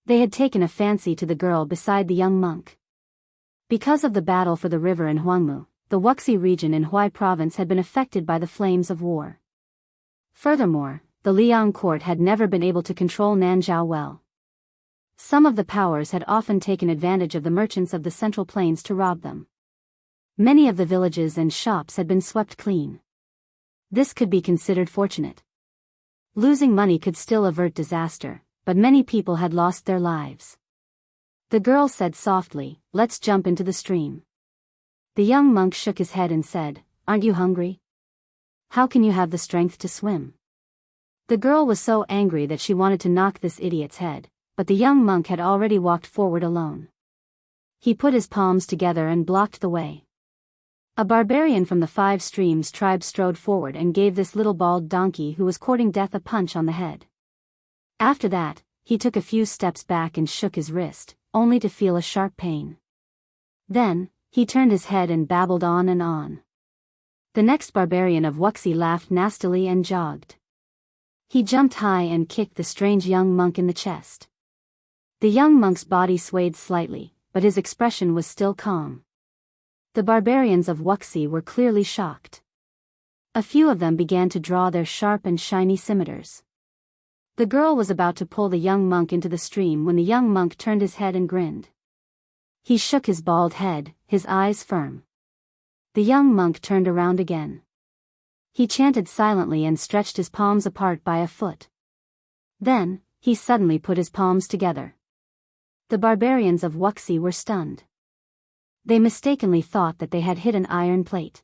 They had taken a fancy to the girl beside the young monk. Because of the battle for the river in Huangmu, the Wuxia region in Huai province had been affected by the flames of war. Furthermore, the Liang court had never been able to control Nanzhao well. Some of the powers had often taken advantage of the merchants of the Central Plains to rob them. Many of the villages and shops had been swept clean. This could be considered fortunate. Losing money could still avert disaster, but many people had lost their lives. The girl said softly, "Let's jump into the stream." The young monk shook his head and said, "Aren't you hungry? How can you have the strength to swim?" The girl was so angry that she wanted to knock this idiot's head, but the young monk had already walked forward alone. He put his palms together and blocked the way. A barbarian from the Five Streams tribe strode forward and gave this little bald donkey who was courting death a punch on the head. After that, he took a few steps back and shook his wrist, only to feel a sharp pain. Then, he turned his head and babbled on and on. The next barbarian of Wuxia laughed nastily and jogged. He jumped high and kicked the strange young monk in the chest. The young monk's body swayed slightly, but his expression was still calm. The barbarians of Wuxia were clearly shocked. A few of them began to draw their sharp and shiny scimitars. The girl was about to pull the young monk into the stream when the young monk turned his head and grinned. He shook his bald head, his eyes firm. The young monk turned around again. He chanted silently and stretched his palms apart by a foot. Then, he suddenly put his palms together. The barbarians of Wuxia were stunned. They mistakenly thought that they had hit an iron plate.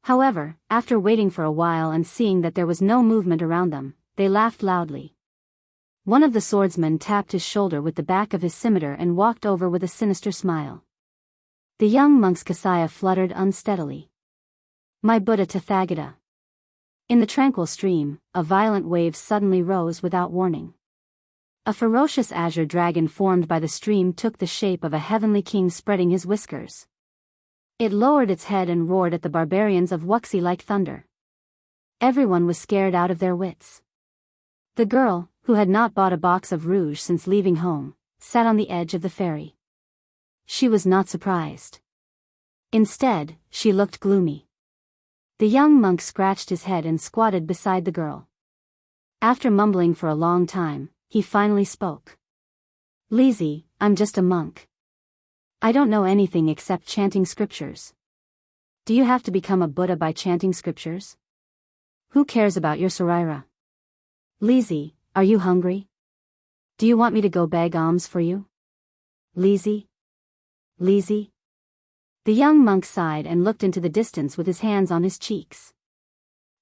However, after waiting for a while and seeing that there was no movement around them, they laughed loudly. One of the swordsmen tapped his shoulder with the back of his scimitar and walked over with a sinister smile. The young monk's kasaya fluttered unsteadily. My Buddha Tathagata. In the tranquil stream, a violent wave suddenly rose without warning. A ferocious azure dragon formed by the stream took the shape of a heavenly king spreading his whiskers. It lowered its head and roared at the barbarians of Wuxia like thunder. Everyone was scared out of their wits. The girl, who had not bought a box of rouge since leaving home, sat on the edge of the ferry. She was not surprised. Instead, she looked gloomy. The young monk scratched his head and squatted beside the girl. After mumbling for a long time, he finally spoke. Lizzie, I'm just a monk. I don't know anything except chanting scriptures. Do you have to become a Buddha by chanting scriptures? Who cares about your saraira? Lizzie, are you hungry? Do you want me to go beg alms for you? Lizzie? Lizzie? The young monk sighed and looked into the distance with his hands on his cheeks.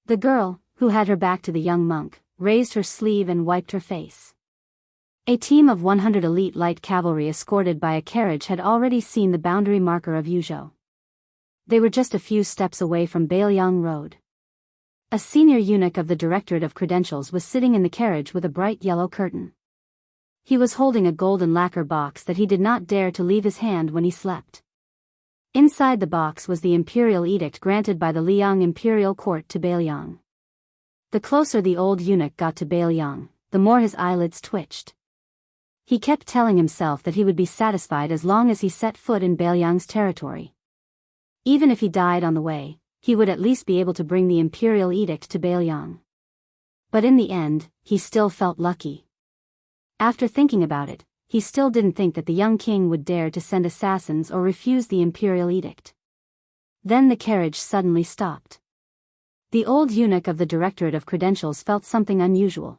The girl, who had her back to the young monk, raised her sleeve and wiped her face. A team of 100 elite light cavalry escorted by a carriage had already seen the boundary marker of Yuzhou. They were just a few steps away from Bailiang Road. A senior eunuch of the Directorate of Credentials was sitting in the carriage with a bright yellow curtain. He was holding a golden lacquer box that he did not dare to leave his hand when he slept. Inside the box was the imperial edict granted by the Liang imperial court to Bailiang. The closer the old eunuch got to Bailiang, the more his eyelids twitched. He kept telling himself that he would be satisfied as long as he set foot in Bailiang's territory. Even if he died on the way, he would at least be able to bring the imperial edict to Bailiang. But in the end, he still felt lucky. After thinking about it, he still didn't think that the young king would dare to send assassins or refuse the imperial edict. Then the carriage suddenly stopped. The old eunuch of the Directorate of Credentials felt something unusual.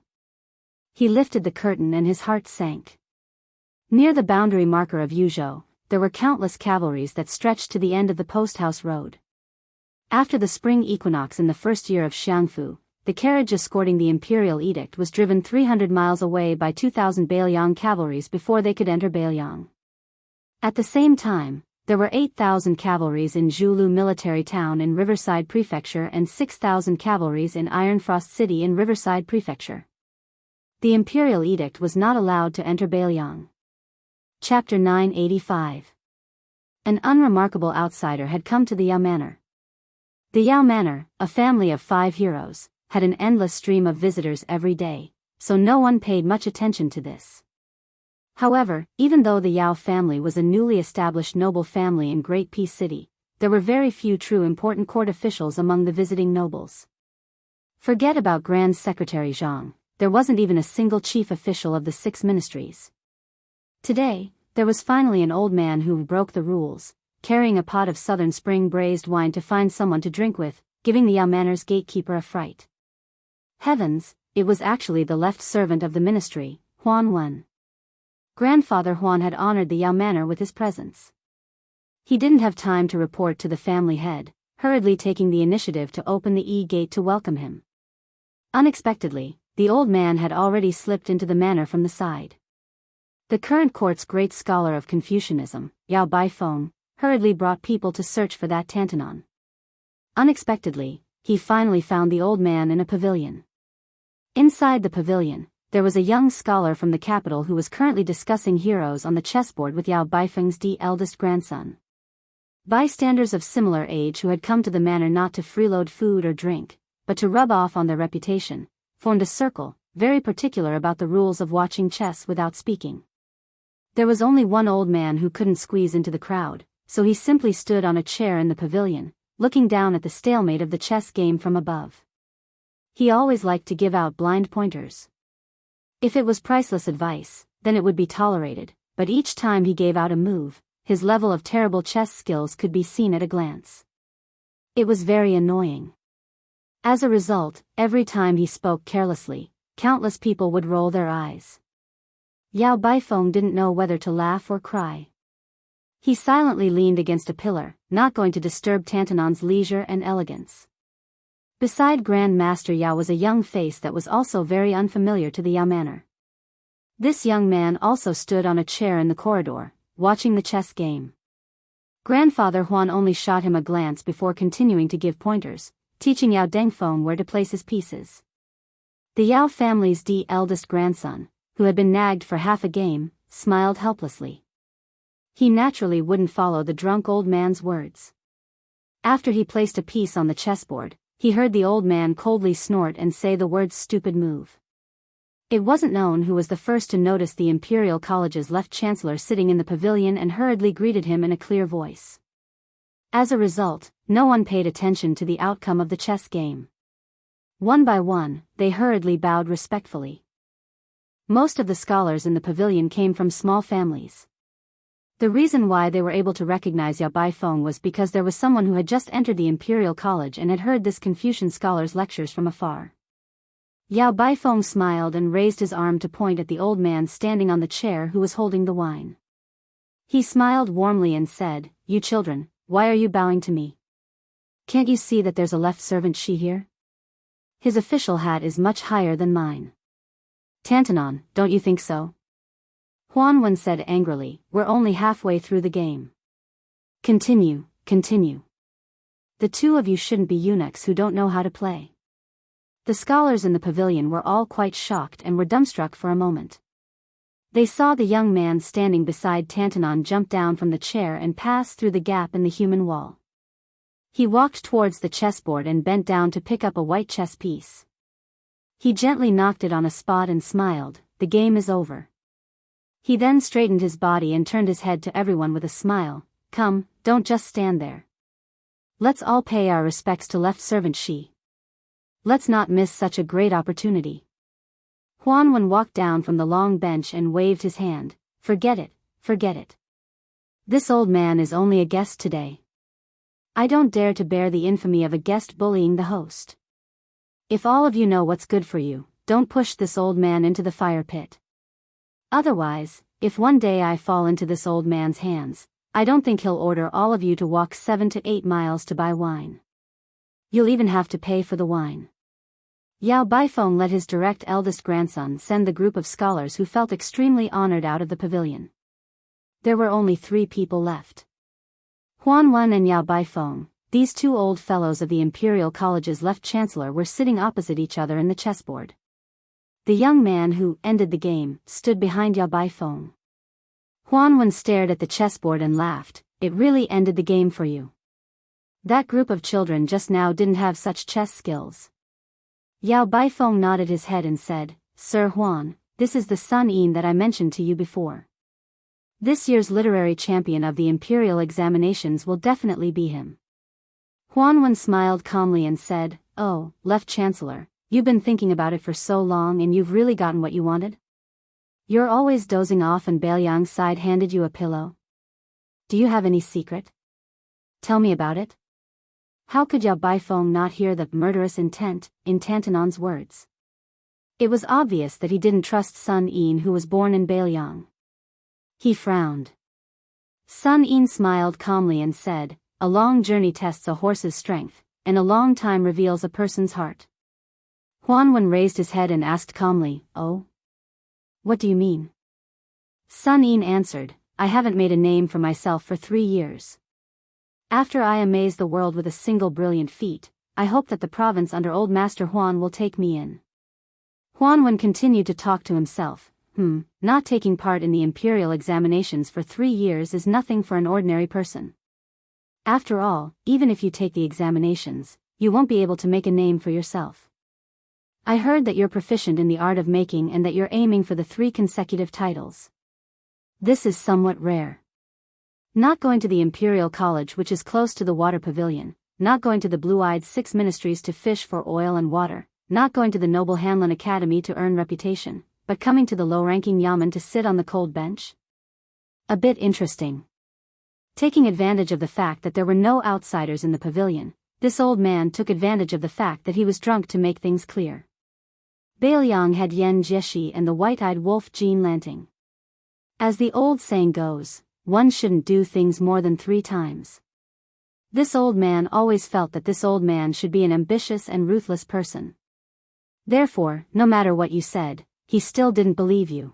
He lifted the curtain and his heart sank. Near the boundary marker of Yuzhou, there were countless cavalries that stretched to the end of the post-house road. After the spring equinox in the first year of Xiangfu, the carriage escorting the imperial edict was driven 300 miles away by 2,000 Bailiang cavalries before they could enter Bailiang. At the same time, there were 8,000 cavalries in Zhulu military town in Riverside Prefecture and 6,000 cavalries in Ironfrost City in Riverside Prefecture. The imperial edict was not allowed to enter Bailiang. Chapter 985. An unremarkable outsider had come to the Yao Manor. The Yao Manor, a family of 5 heroes, had an endless stream of visitors every day, so no one paid much attention to this. However, even though the Yao family was a newly established noble family in Great Peace City, there were very few true important court officials among the visiting nobles. Forget about Grand Secretary Zhang, there wasn't even a single chief official of the 6 ministries. Today, there was finally an old man who broke the rules, carrying a pot of southern spring braised wine to find someone to drink with, giving the Yao Manor's gatekeeper a fright. Heavens, it was actually the left servant of the ministry, Huan Wen. Grandfather Huan had honored the Yao Manor with his presence. He didn't have time to report to the family head, hurriedly taking the initiative to open the E-gate to welcome him. Unexpectedly, the old man had already slipped into the manor from the side. The current court's great scholar of Confucianism, Yao Baifeng, hurriedly brought people to search for that Tantanon. Unexpectedly, he finally found the old man in a pavilion. Inside the pavilion, there was a young scholar from the capital who was currently discussing heroes on the chessboard with Yao Baifeng's eldest grandson. Bystanders of similar age who had come to the manor not to freeload food or drink, but to rub off on their reputation, formed a circle, very particular about the rules of watching chess without speaking. There was only one old man who couldn't squeeze into the crowd, so he simply stood on a chair in the pavilion, looking down at the stalemate of the chess game from above. He always liked to give out blind pointers. If it was priceless advice, then it would be tolerated, but each time he gave out a move, his level of terrible chess skills could be seen at a glance. It was very annoying. As a result, every time he spoke carelessly, countless people would roll their eyes. Yao Baifeng didn't know whether to laugh or cry. He silently leaned against a pillar, not going to disturb Tantanon's leisure and elegance. Beside Grand Master Yao was a young face that was also very unfamiliar to the Yao Manor. This young man also stood on a chair in the corridor, watching the chess game. Grandfather Huan only shot him a glance before continuing to give pointers, teaching Yao Dengfeng where to place his pieces. The Yao family's eldest grandson, who had been nagged for half a game, smiled helplessly. He naturally wouldn't follow the drunk old man's words. After he placed a piece on the chessboard, he heard the old man coldly snort and say the words "stupid move." It wasn't known who was the first to notice the Imperial College's left chancellor sitting in the pavilion and hurriedly greeted him in a clear voice. As a result, no one paid attention to the outcome of the chess game. One by one, they hurriedly bowed respectfully. Most of the scholars in the pavilion came from small families. The reason why they were able to recognize Yao Baifeng was because there was someone who had just entered the Imperial College and had heard this Confucian scholar's lectures from afar. Yao Baifeng smiled and raised his arm to point at the old man standing on the chair who was holding the wine. He smiled warmly and said, "You children, why are you bowing to me? Can't you see that there's a left servant Shi here? His official hat is much higher than mine. Tantanon, don't you think so?" Huan Wen said angrily, "We're only halfway through the game. Continue. The two of you shouldn't be eunuchs who don't know how to play." The scholars in the pavilion were all quite shocked and were dumbstruck for a moment. They saw the young man standing beside Tantanon jump down from the chair and pass through the gap in the human wall. He walked towards the chessboard and bent down to pick up a white chess piece. He gently knocked it on a spot and smiled, "The game is over." He then straightened his body and turned his head to everyone with a smile. Come, don't just stand there. Let's all pay our respects to left servant Shi. Let's not miss such a great opportunity. Huanwen walked down from the long bench and waved his hand. Forget it, forget it. This old man is only a guest today. I don't dare to bear the infamy of a guest bullying the host. If all of you know what's good for you, don't push this old man into the fire pit. Otherwise, if one day I fall into this old man's hands, I don't think he'll order all of you to walk 7 to 8 miles to buy wine. You'll even have to pay for the wine. Yao Baifeng let his direct eldest grandson send the group of scholars who felt extremely honored out of the pavilion. There were only 3 people left. Huanwen and Yao Baifeng, these 2 old fellows of the Imperial College's left chancellor, were sitting opposite each other in the chessboard. The young man who ended the game stood behind Yao Baifeng. Huanwen stared at the chessboard and laughed. It really ended the game for you. That group of children just now didn't have such chess skills. Yao Baifeng nodded his head and said, Sir Huan, this is the Sun Yin that I mentioned to you before. This year's literary champion of the imperial examinations will definitely be him. Huanwen smiled calmly and said, Oh, Left Chancellor, you've been thinking about it for so long and you've really gotten what you wanted? You're always dozing off and Bailiang's side handed you a pillow. Do you have any secret? Tell me about it. How could Yao Baifeng not hear the murderous intent in Tantanon's words? It was obvious that he didn't trust Sun Yin, who was born in Bailiang. He frowned. Sun Yin smiled calmly and said, A long journey tests a horse's strength, and a long time reveals a person's heart. Huanwen raised his head and asked calmly, Oh? What do you mean? Sun Yin answered, I haven't made a name for myself for 3 years. After I amaze the world with a single brilliant feat, I hope that the province under Old Master Huan will take me in. Huanwen continued to talk to himself. Not taking part in the imperial examinations for 3 years is nothing for an ordinary person. After all, even if you take the examinations, you won't be able to make a name for yourself. I heard that you're proficient in the art of making and that you're aiming for the 3 consecutive titles. This is somewhat rare. Not going to the Imperial College, which is close to the water pavilion, not going to the blue-eyed 6 ministries to fish for oil and water, not going to the Noble Hanlon Academy to earn reputation, but coming to the low-ranking yamen to sit on the cold bench? A bit interesting. Taking advantage of the fact that there were no outsiders in the pavilion, this old man took advantage of the fact that he was drunk to make things clear. Bailiang had Yen Jieshi and the white-eyed wolf Jean Lanting. As the old saying goes, one shouldn't do things more than 3 times. This old man always felt that this old man should be an ambitious and ruthless person. Therefore, no matter what you said, he still didn't believe you.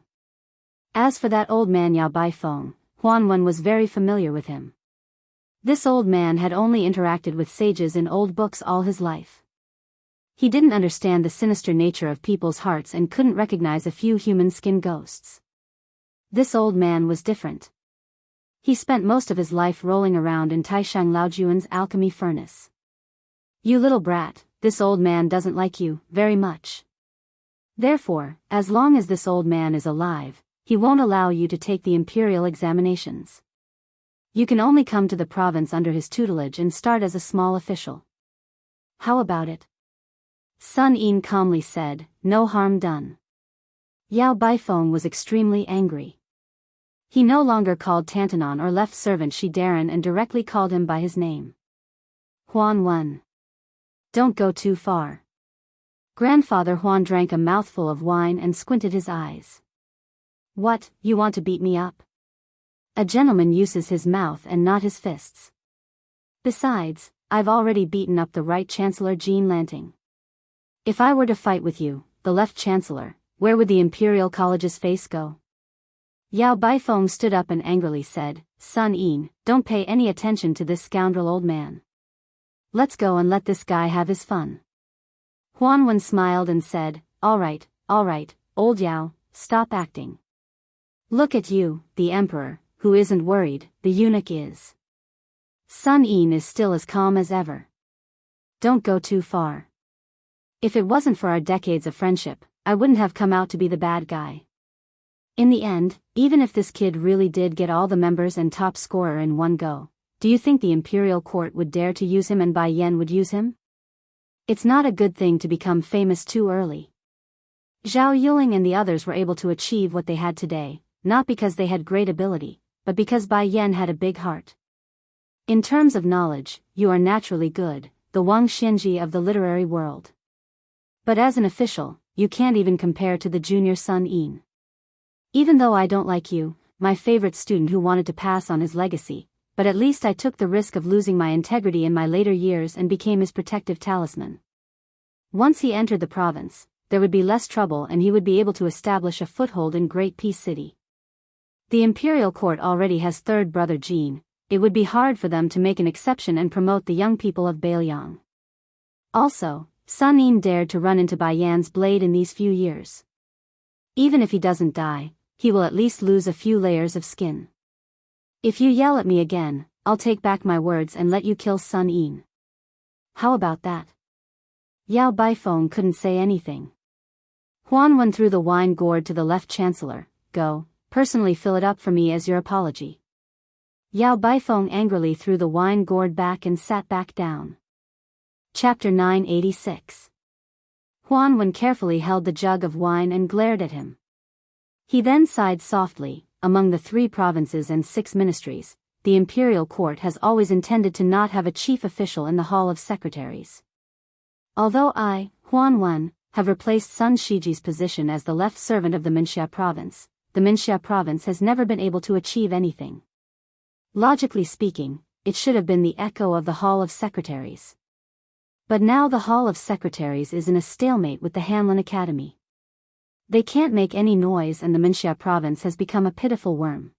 As for that old man Yao Baifeng, Huanwen was very familiar with him. This old man had only interacted with sages in old books all his life. He didn't understand the sinister nature of people's hearts and couldn't recognize a few human skin ghosts. This old man was different. He spent most of his life rolling around in Taishang Laojuan's alchemy furnace. You little brat, this old man doesn't like you very much. Therefore, as long as this old man is alive, he won't allow you to take the imperial examinations. You can only come to the province under his tutelage and start as a small official. How about it? Sun Yin calmly said, No harm done. Yao Baifeng was extremely angry. He no longer called Tantanon or left servant Shi Darren and directly called him by his name. Huanwen. Don't go too far. Grandfather Huan drank a mouthful of wine and squinted his eyes. What, you want to beat me up? A gentleman uses his mouth and not his fists. Besides, I've already beaten up the right Chancellor Jean Lanting. If I were to fight with you, the left Chancellor, where would the Imperial College's face go? Yao Baifeng stood up and angrily said, Sun Yin, don't pay any attention to this scoundrel old man. Let's go and let this guy have his fun. Huanwen smiled and said, all right, old Yao, stop acting. Look at you, the emperor, who isn't worried, the eunuch is. Sun Yin is still as calm as ever. Don't go too far. If it wasn't for our decades of friendship, I wouldn't have come out to be the bad guy. In the end, even if this kid really did get all the members and top scorer in one go, do you think the imperial court would dare to use him and Bai Yan would use him? It's not a good thing to become famous too early. Zhao Yuling and the others were able to achieve what they had today, not because they had great ability, but because Bai Yan had a big heart. In terms of knowledge, you are naturally good, the Wang Xianji of the literary world. But as an official, you can't even compare to the junior Sun Yin. Even though I don't like you, my favorite student who wanted to pass on his legacy, but at least I took the risk of losing my integrity in my later years and became his protective talisman. Once he entered the province, there would be less trouble and he would be able to establish a foothold in Great Peace City. The imperial court already has third brother Jin. It would be hard for them to make an exception and promote the young people of Bailiang. Also, Sun Yin dared to run into Bai Yan's blade in these few years. Even if he doesn't die, he will at least lose a few layers of skin. If you yell at me again, I'll take back my words and let you kill Sun Yin. How about that? Yao Baifeng couldn't say anything. Huan Wen threw the wine gourd to the left chancellor. Go, personally fill it up for me as your apology. Yao Baifeng angrily threw the wine gourd back and sat back down. Chapter 986. Huan Wen carefully held the jug of wine and glared at him. He then sighed softly. Among the 3 provinces and 6 ministries, the imperial court has always intended to not have a chief official in the Hall of Secretaries. Although I, Huan Wen, have replaced Sun Shiji's position as the left servant of the Minxia province, the Minxia province has never been able to achieve anything. Logically speaking, it should have been the echo of the Hall of Secretaries. But now the Hall of Secretaries is in a stalemate with the Hanlin Academy. They can't make any noise and the Minxia province has become a pitiful worm.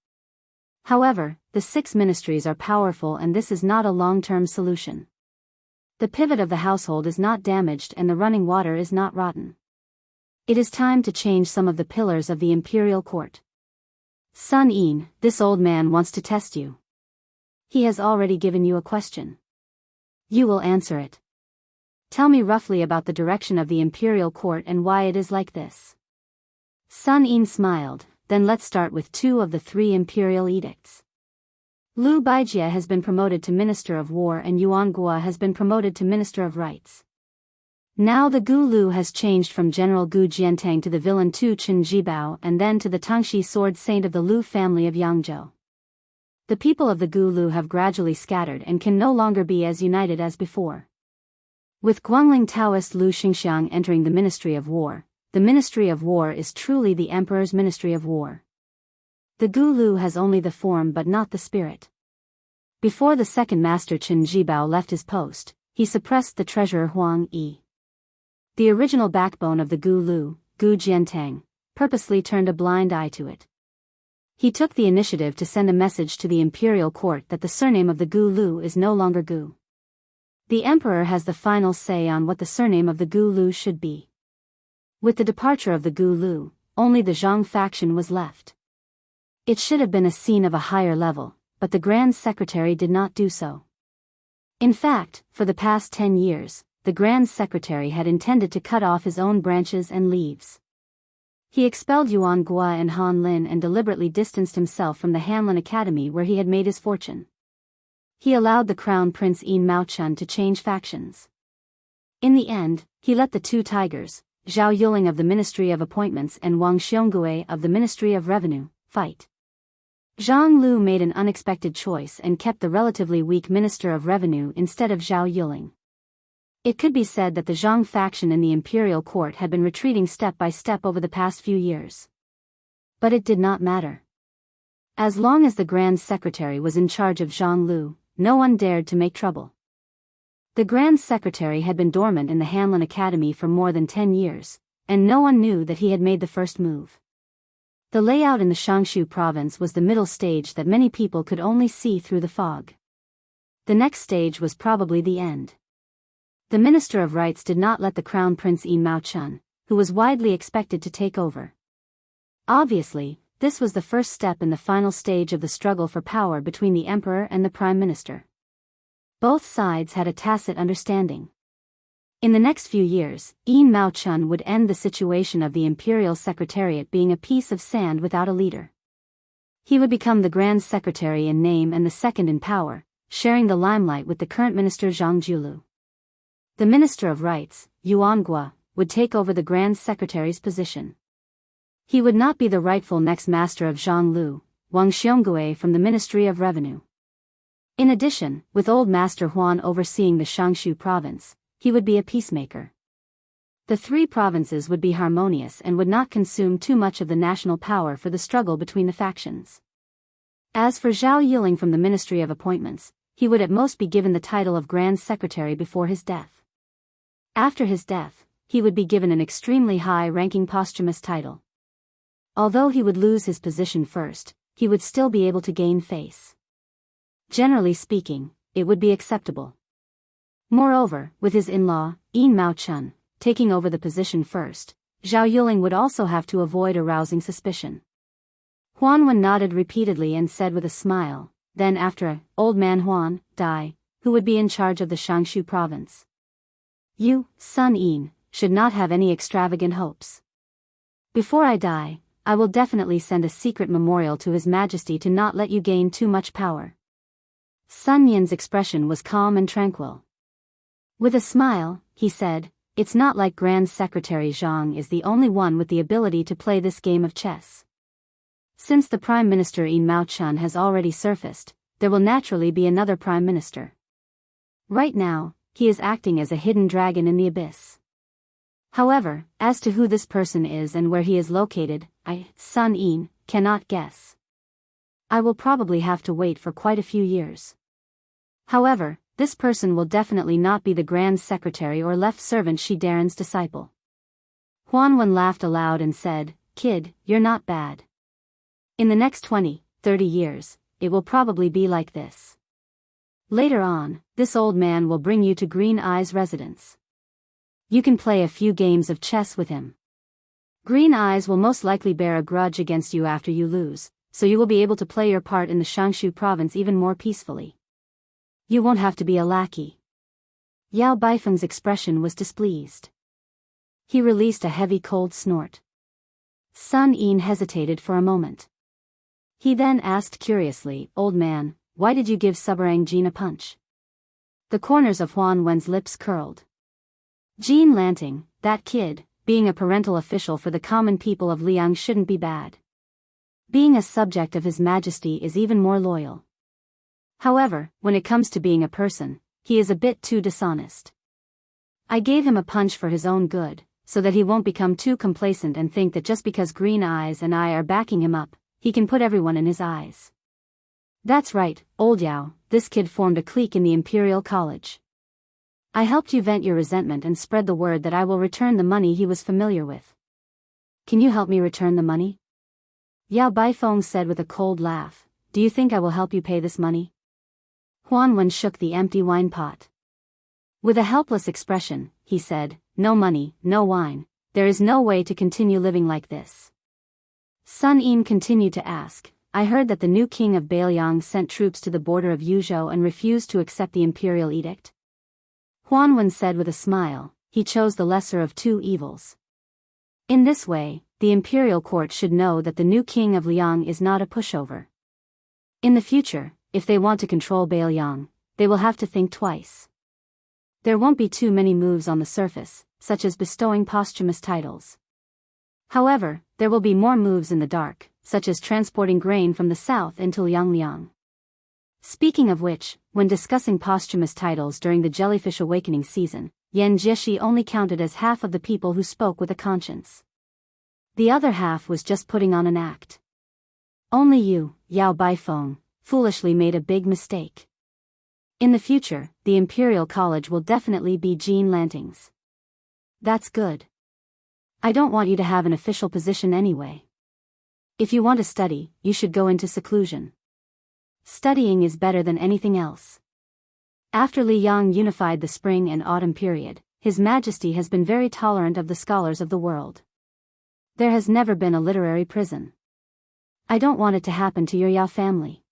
However, the 6 ministries are powerful and this is not a long-term solution. The pivot of the household is not damaged and the running water is not rotten. It is time to change some of the pillars of the imperial court. Sun Yin, this old man wants to test you. He has already given you a question. You will answer it. Tell me roughly about the direction of the imperial court and why it is like this. Sun Yin smiled. Then let's start with 2 of the 3 imperial edicts. Liu Baijie has been promoted to Minister of War and Yuan Gua has been promoted to Minister of Rights. Now the Gu Lu has changed from General Gu Jiantang to the villain Tu Chen Jibao and then to the Tangxi sword saint of the Lu family of Yangzhou. The people of the Gu Lu have gradually scattered and can no longer be as united as before. With Guangling Taoist Lu Xingxiang entering the Ministry of War, the Ministry of War is truly the Emperor's Ministry of War. The Gu Lu has only the form but not the spirit. Before the second master Chen Jibao left his post, he suppressed the treasurer Huang Yi. The original backbone of the Gu Lu, Gu Jiantang, purposely turned a blind eye to it. He took the initiative to send a message to the imperial court that the surname of the Gu Lu is no longer Gu. The emperor has the final say on what the surname of the Gu Lu should be. With the departure of the Gu Lu, only the Zhang faction was left. It should have been a scene of a higher level, but the Grand Secretary did not do so. In fact, for the past 10 years, the Grand Secretary had intended to cut off his own branches and leaves. He expelled Yuan Gua and Han Lin and deliberately distanced himself from the Hanlin Academy where he had made his fortune. He allowed the Crown Prince Yin Maochun to change factions. In the end, he let the 2 tigers, Zhao Yuling of the Ministry of Appointments and Wang Xiongui of the Ministry of Revenue, fight. Zhang Lu made an unexpected choice and kept the relatively weak Minister of Revenue instead of Zhao Yuling. It could be said that the Zhang faction in the imperial court had been retreating step by step over the past few years. But it did not matter. As long as the Grand Secretary was in charge of Zhang Lu, no one dared to make trouble. The Grand Secretary had been dormant in the Hanlin Academy for more than 10 years, and no one knew that he had made the first move. The layout in the Shangshu province was the middle stage that many people could only see through the fog. The next stage was probably the end. The Minister of Rights did not let the Crown Prince Yin Maochun, who was widely expected to take over. Obviously, this was the first step in the final stage of the struggle for power between the Emperor and the Prime Minister. Both sides had a tacit understanding. In the next few years, Yin Mao Chun would end the situation of the imperial secretariat being a piece of sand without a leader. He would become the Grand Secretary in name and the second in power, sharing the limelight with the current minister Zhang Julu. The Minister of Rights, Yuan Gua, would take over the Grand Secretary's position. He would not be the rightful next master of Zhang Lu, Wang Xiongui from the Ministry of Revenue. In addition, with Old Master Huan overseeing the Shangshu province, he would be a peacemaker. The three provinces would be harmonious and would not consume too much of the national power for the struggle between the factions. As for Zhao Yiling from the Ministry of Appointments, he would at most be given the title of Grand Secretary before his death. After his death, he would be given an extremely high-ranking posthumous title. Although he would lose his position first, he would still be able to gain face. Generally speaking, it would be acceptable. Moreover, with his in-law, Yin Mao Chun, taking over the position first, Zhao Yiling would also have to avoid arousing suspicion. Huan Wen nodded repeatedly and said with a smile, then after Old Man Huan die, who would be in charge of the Shangshu province? You, son Yin, should not have any extravagant hopes. Before I die, I will definitely send a secret memorial to His Majesty to not let you gain too much power. Sun Yin's expression was calm and tranquil. With a smile, he said, "It's not like Grand Secretary Zhang is the only one with the ability to play this game of chess. Since the Prime Minister Yin Mao Chun has already surfaced, there will naturally be another Prime Minister. Right now, he is acting as a hidden dragon in the abyss. However, as to who this person is and where he is located, I, Sun Yin, cannot guess. I will probably have to wait for quite a few years. However, this person will definitely not be the Grand Secretary or left servant Shi Daren's disciple." Huan Wen laughed aloud and said, "Kid, you're not bad. In the next 20, 30 years, it will probably be like this. Later on, this old man will bring you to Green Eye's residence. You can play a few games of chess with him. Green Eyes will most likely bear a grudge against you after you lose, so you will be able to play your part in the Shangshu province even more peacefully. You won't have to be a lackey." Yao Baifeng's expression was displeased. He released a heavy cold snort. Sun Yin hesitated for a moment. He then asked curiously, "Old man, why did you give Subarang Jean a punch?" The corners of Huan Wen's lips curled. Jean Lanting, that kid, being a parental official for the common people of Liang shouldn't be bad. Being a subject of His Majesty is even more loyal. However, when it comes to being a person, he is a bit too dishonest. I gave him a punch for his own good, so that he won't become too complacent and think that just because Green Eyes and I are backing him up, he can put everyone in his eyes. That's right, old Yao, this kid formed a clique in the Imperial College. I helped you vent your resentment and spread the word that I will return the money he was familiar with. Can you help me return the money?" Yao Baifeng said with a cold laugh, "Do you think I will help you pay this money?" Huan Wen shook the empty wine pot. With a helpless expression, he said, "No money, no wine, there is no way to continue living like this." Sun Yin continued to ask, "I heard that the new king of Bailiang sent troops to the border of Yuzhou and refused to accept the imperial edict?" Huan Wen said with a smile, "He chose the lesser of two evils. In this way, the imperial court should know that the new king of Liang is not a pushover. In the future, if they want to control Bailiang, they will have to think twice. There won't be too many moves on the surface, such as bestowing posthumous titles. However, there will be more moves in the dark, such as transporting grain from the south into Liang. Speaking of which, when discussing posthumous titles during the Jellyfish Awakening season, Yan Jieshi only counted as half of the people who spoke with a conscience. The other half was just putting on an act. Only you, Yao Baifeng, foolishly made a big mistake. In the future, the Imperial College will definitely be Jean Lanting's. That's good. I don't want you to have an official position anyway. If you want to study, you should go into seclusion. Studying is better than anything else. After Liang unified the spring and autumn period, His Majesty has been very tolerant of the scholars of the world. There has never been a literary prison. I don't want it to happen to your Yao family."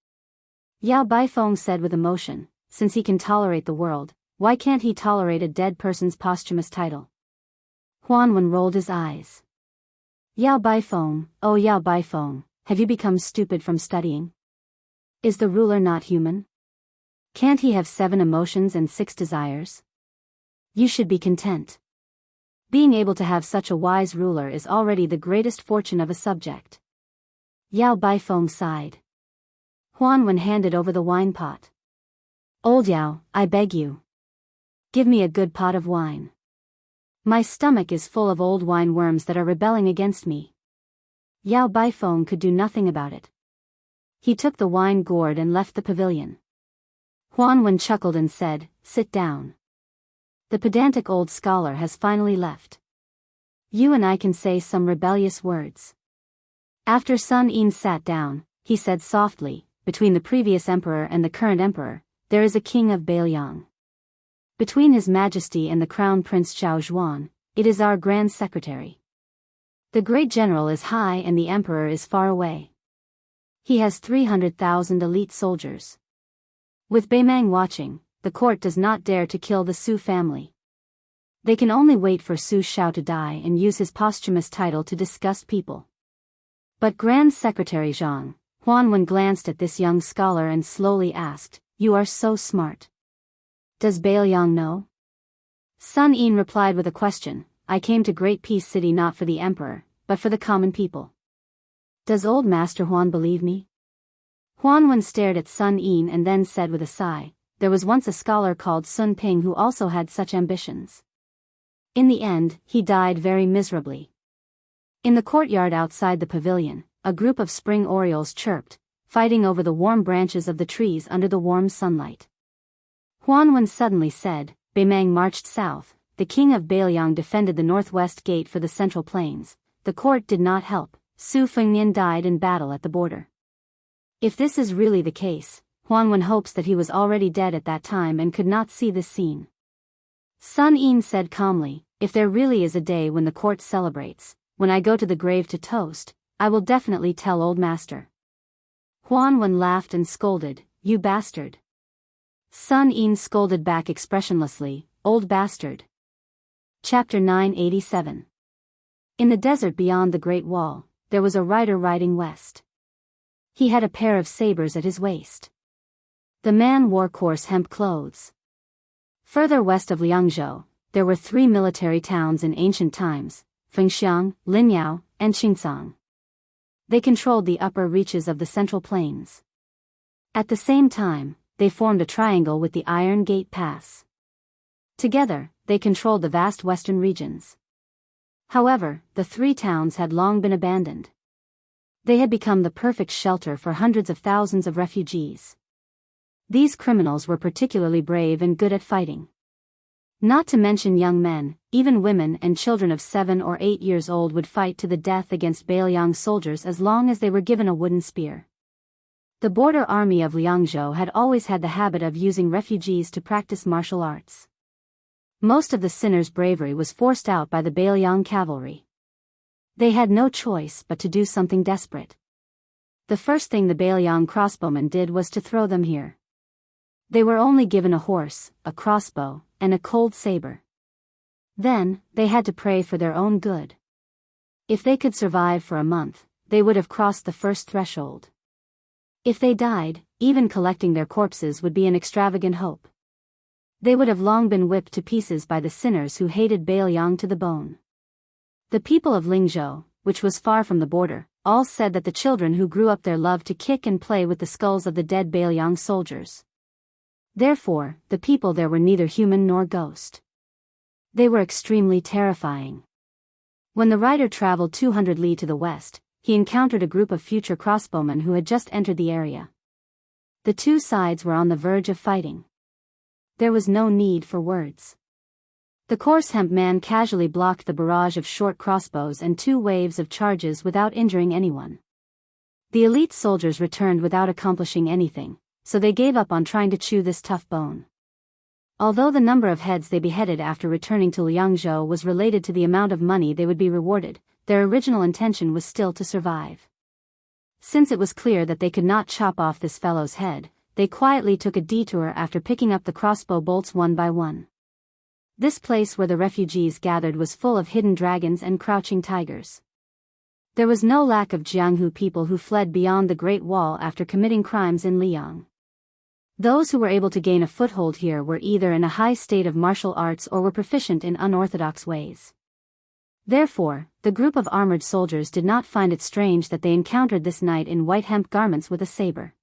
Yao Baifeng said with emotion, "Since he can tolerate the world, Why can't he tolerate a dead person's posthumous title? Huanwen rolled his eyes. Yao Baifeng, oh Yao Baifeng, have you become stupid from studying? Is the ruler not human? Can't he have 7 emotions and 6 desires? You should be content. Being able to have such a wise ruler is already the greatest fortune of a subject. Yao Baifeng sighed. Huanwen handed over the wine pot. Old Yao, I beg you. Give me a good pot of wine. My stomach is full of old wine worms that are rebelling against me. Yao Baifeng could do nothing about it. He took the wine gourd and left the pavilion. Huanwen chuckled and said, sit down. The pedantic old scholar has finally left. You and I can say some rebellious words. After Sun Yin sat down, he said softly, between the previous emperor and the current emperor, there is a king of Beiliang. Between His Majesty and the Crown Prince Zhao Zhuan, it is our Grand Secretary. The great general is high and the emperor is far away. He has 300,000 elite soldiers. With Beimang watching, the court does not dare to kill the Su family. They can only wait for Su Shao to die and use his posthumous title to disgust people. But Grand Secretary Zhang, Huanwen glanced at this young scholar and slowly asked, you are so smart. Does Beiliang know? Sun Yin replied with a question, I came to Great Peace City not for the emperor, but for the common people. Does old Master Huan believe me? Huanwen stared at Sun Yin and then said with a sigh, there was once a scholar called Sun Ping who also had such ambitions. In the end, he died very miserably. In the courtyard outside the pavilion, a group of spring orioles chirped, fighting over the warm branches of the trees under the warm sunlight. Huanwen suddenly said, Beimang marched south, the king of Beiliang defended the northwest gate for the central plains, the court did not help, Su Fengnian died in battle at the border. If this is really the case, Huanwen hopes that he was already dead at that time and could not see this scene. Sun Yin said calmly, if there really is a day when the court celebrates, when I go to the grave to toast, I will definitely tell old master. Huanwen laughed and scolded, you bastard. Sun Yin scolded back expressionlessly, old bastard. Chapter 987. In the desert beyond the Great Wall, there was a rider riding west. He had a pair of sabers at his waist. The man wore coarse hemp clothes. Further west of Liangzhou, there were 3 military towns in ancient times, Fengxiang, Linyao, and Qingcang. They controlled the upper reaches of the Central Plains. At the same time, they formed a triangle with the Iron Gate Pass. Together, they controlled the vast western regions. However, the 3 towns had long been abandoned. They had become the perfect shelter for hundreds of thousands of refugees. These criminals were particularly brave and good at fighting. Not to mention young men, even women and children of 7 or 8 years old would fight to the death against Beiliang soldiers as long as they were given a wooden spear. The border army of Liangzhou had always had the habit of using refugees to practice martial arts. Most of the sinners' bravery was forced out by the Beiliang cavalry. They had no choice but to do something desperate. The first thing the Beiliang crossbowmen did was to throw them here. They were only given a horse, a crossbow, and a cold saber. Then, they had to pray for their own good. If they could survive for a month, they would have crossed the first threshold. If they died, even collecting their corpses would be an extravagant hope. They would have long been whipped to pieces by the sinners who hated Beiliang to the bone. The people of Lingzhou, which was far from the border, all said that the children who grew up there loved to kick and play with the skulls of the dead Beiliang soldiers. Therefore, the people there were neither human nor ghost. They were extremely terrifying. When the rider traveled 200 li to the west, he encountered a group of future crossbowmen who had just entered the area. The 2 sides were on the verge of fighting. There was no need for words. The coarse hemp man casually blocked the barrage of short crossbows and 2 waves of charges without injuring anyone. The elite soldiers returned without accomplishing anything, so they gave up on trying to chew this tough bone. Although the number of heads they beheaded after returning to Liangzhou was related to the amount of money they would be rewarded, their original intention was still to survive. Since it was clear that they could not chop off this fellow's head, they quietly took a detour after picking up the crossbow bolts one by one. This place where the refugees gathered was full of hidden dragons and crouching tigers. There was no lack of Jianghu people who fled beyond the Great Wall after committing crimes in Liang. Those who were able to gain a foothold here were either in a high state of martial arts or were proficient in unorthodox ways. Therefore, the group of armored soldiers did not find it strange that they encountered this knight in white hemp garments with a saber.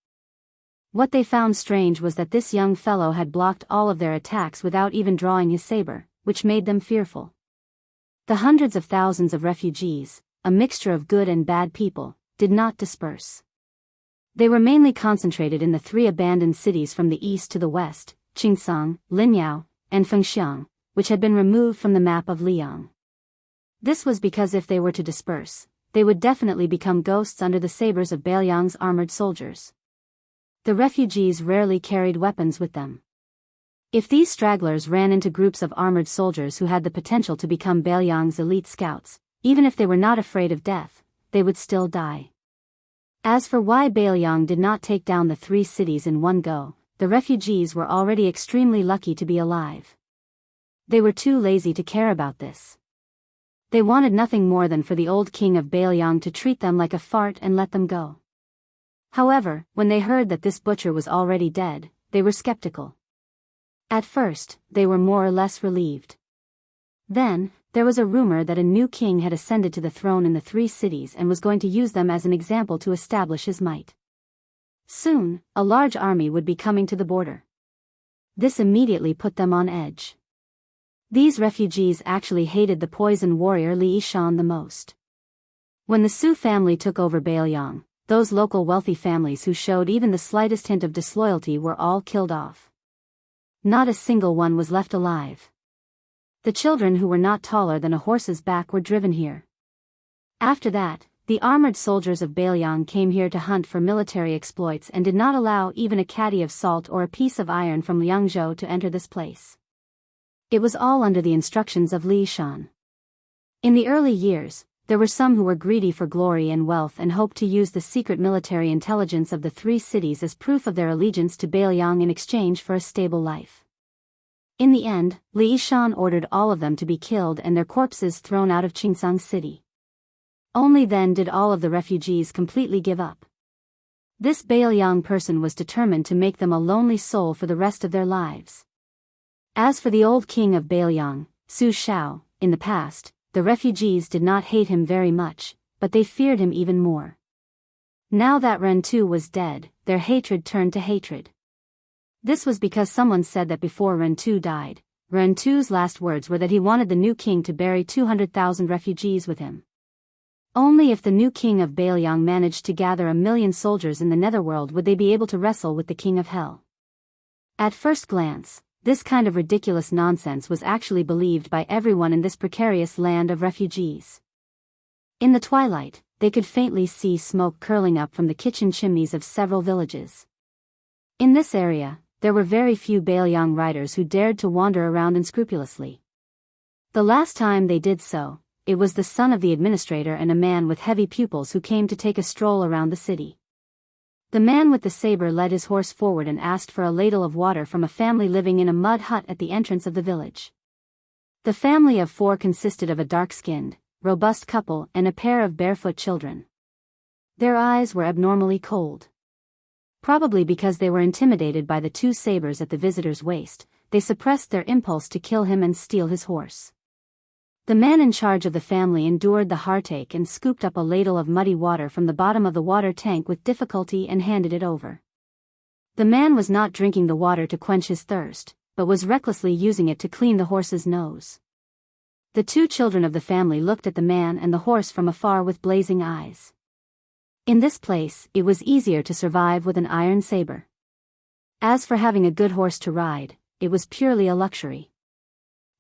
What they found strange was that this young fellow had blocked all of their attacks without even drawing his saber, which made them fearful. The hundreds of thousands of refugees, a mixture of good and bad people, did not disperse. They were mainly concentrated in the 3 abandoned cities from the east to the west, Qingcang, Linyao, and Fengxiang, which had been removed from the map of Liang. This was because if they were to disperse, they would definitely become ghosts under the sabers of Bailiang's armored soldiers. The refugees rarely carried weapons with them. If these stragglers ran into groups of armored soldiers who had the potential to become Bailiang's elite scouts, even if they were not afraid of death, they would still die. As for why Bailiang did not take down the 3 cities in one go, the refugees were already extremely lucky to be alive. They were too lazy to care about this. They wanted nothing more than for the old king of Bailiang to treat them like a fart and let them go. However, when they heard that this butcher was already dead, they were skeptical. At first, they were more or less relieved. Then, there was a rumor that a new king had ascended to the throne in the 3 cities and was going to use them as an example to establish his might. Soon, a large army would be coming to the border. This immediately put them on edge. These refugees actually hated the poison warrior Li Yishan the most. When the Su family took over Bailiang, those local wealthy families who showed even the slightest hint of disloyalty were all killed off. Not a single one was left alive. The children who were not taller than a horse's back were driven here. After that, the armored soldiers of Bailiang came here to hunt for military exploits and did not allow even a caddy of salt or a piece of iron from Liangzhou to enter this place. It was all under the instructions of Li Shan. In the early years, there were some who were greedy for glory and wealth and hoped to use the secret military intelligence of the 3 cities as proof of their allegiance to Bailiang in exchange for a stable life. In the end, Li Shan ordered all of them to be killed and their corpses thrown out of Qingcang city. Only then did all of the refugees completely give up. This Bailiang person was determined to make them a lonely soul for the rest of their lives. As for the old king of Bailiang, Su Shao, in the past, the refugees did not hate him very much, but they feared him even more. Now that Ren Tu was dead, their hatred turned to hatred. This was because someone said that before Ren Tu died, Ren Tu's last words were that he wanted the new king to bury 200,000 refugees with him. Only if the new king of Bailiang managed to gather 1,000,000 soldiers in the netherworld would they be able to wrestle with the king of hell. At first glance, this kind of ridiculous nonsense was actually believed by everyone in this precarious land of refugees. In the twilight, they could faintly see smoke curling up from the kitchen chimneys of several villages. In this area, there were very few Bailiang riders who dared to wander around unscrupulously. The last time they did so, it was the son of the administrator and a man with heavy pupils who came to take a stroll around the city. The man with the saber led his horse forward and asked for a ladle of water from a family living in a mud hut at the entrance of the village. The family of 4 consisted of a dark-skinned, robust couple and a pair of barefoot children. Their eyes were abnormally cold. Probably because they were intimidated by the 2 sabers at the visitor's waist, they suppressed their impulse to kill him and steal his horse. The man in charge of the family endured the heartache and scooped up a ladle of muddy water from the bottom of the water tank with difficulty and handed it over. The man was not drinking the water to quench his thirst, but was recklessly using it to clean the horse's nose. The 2 children of the family looked at the man and the horse from afar with blazing eyes. In this place, it was easier to survive with an iron saber. As for having a good horse to ride, it was purely a luxury.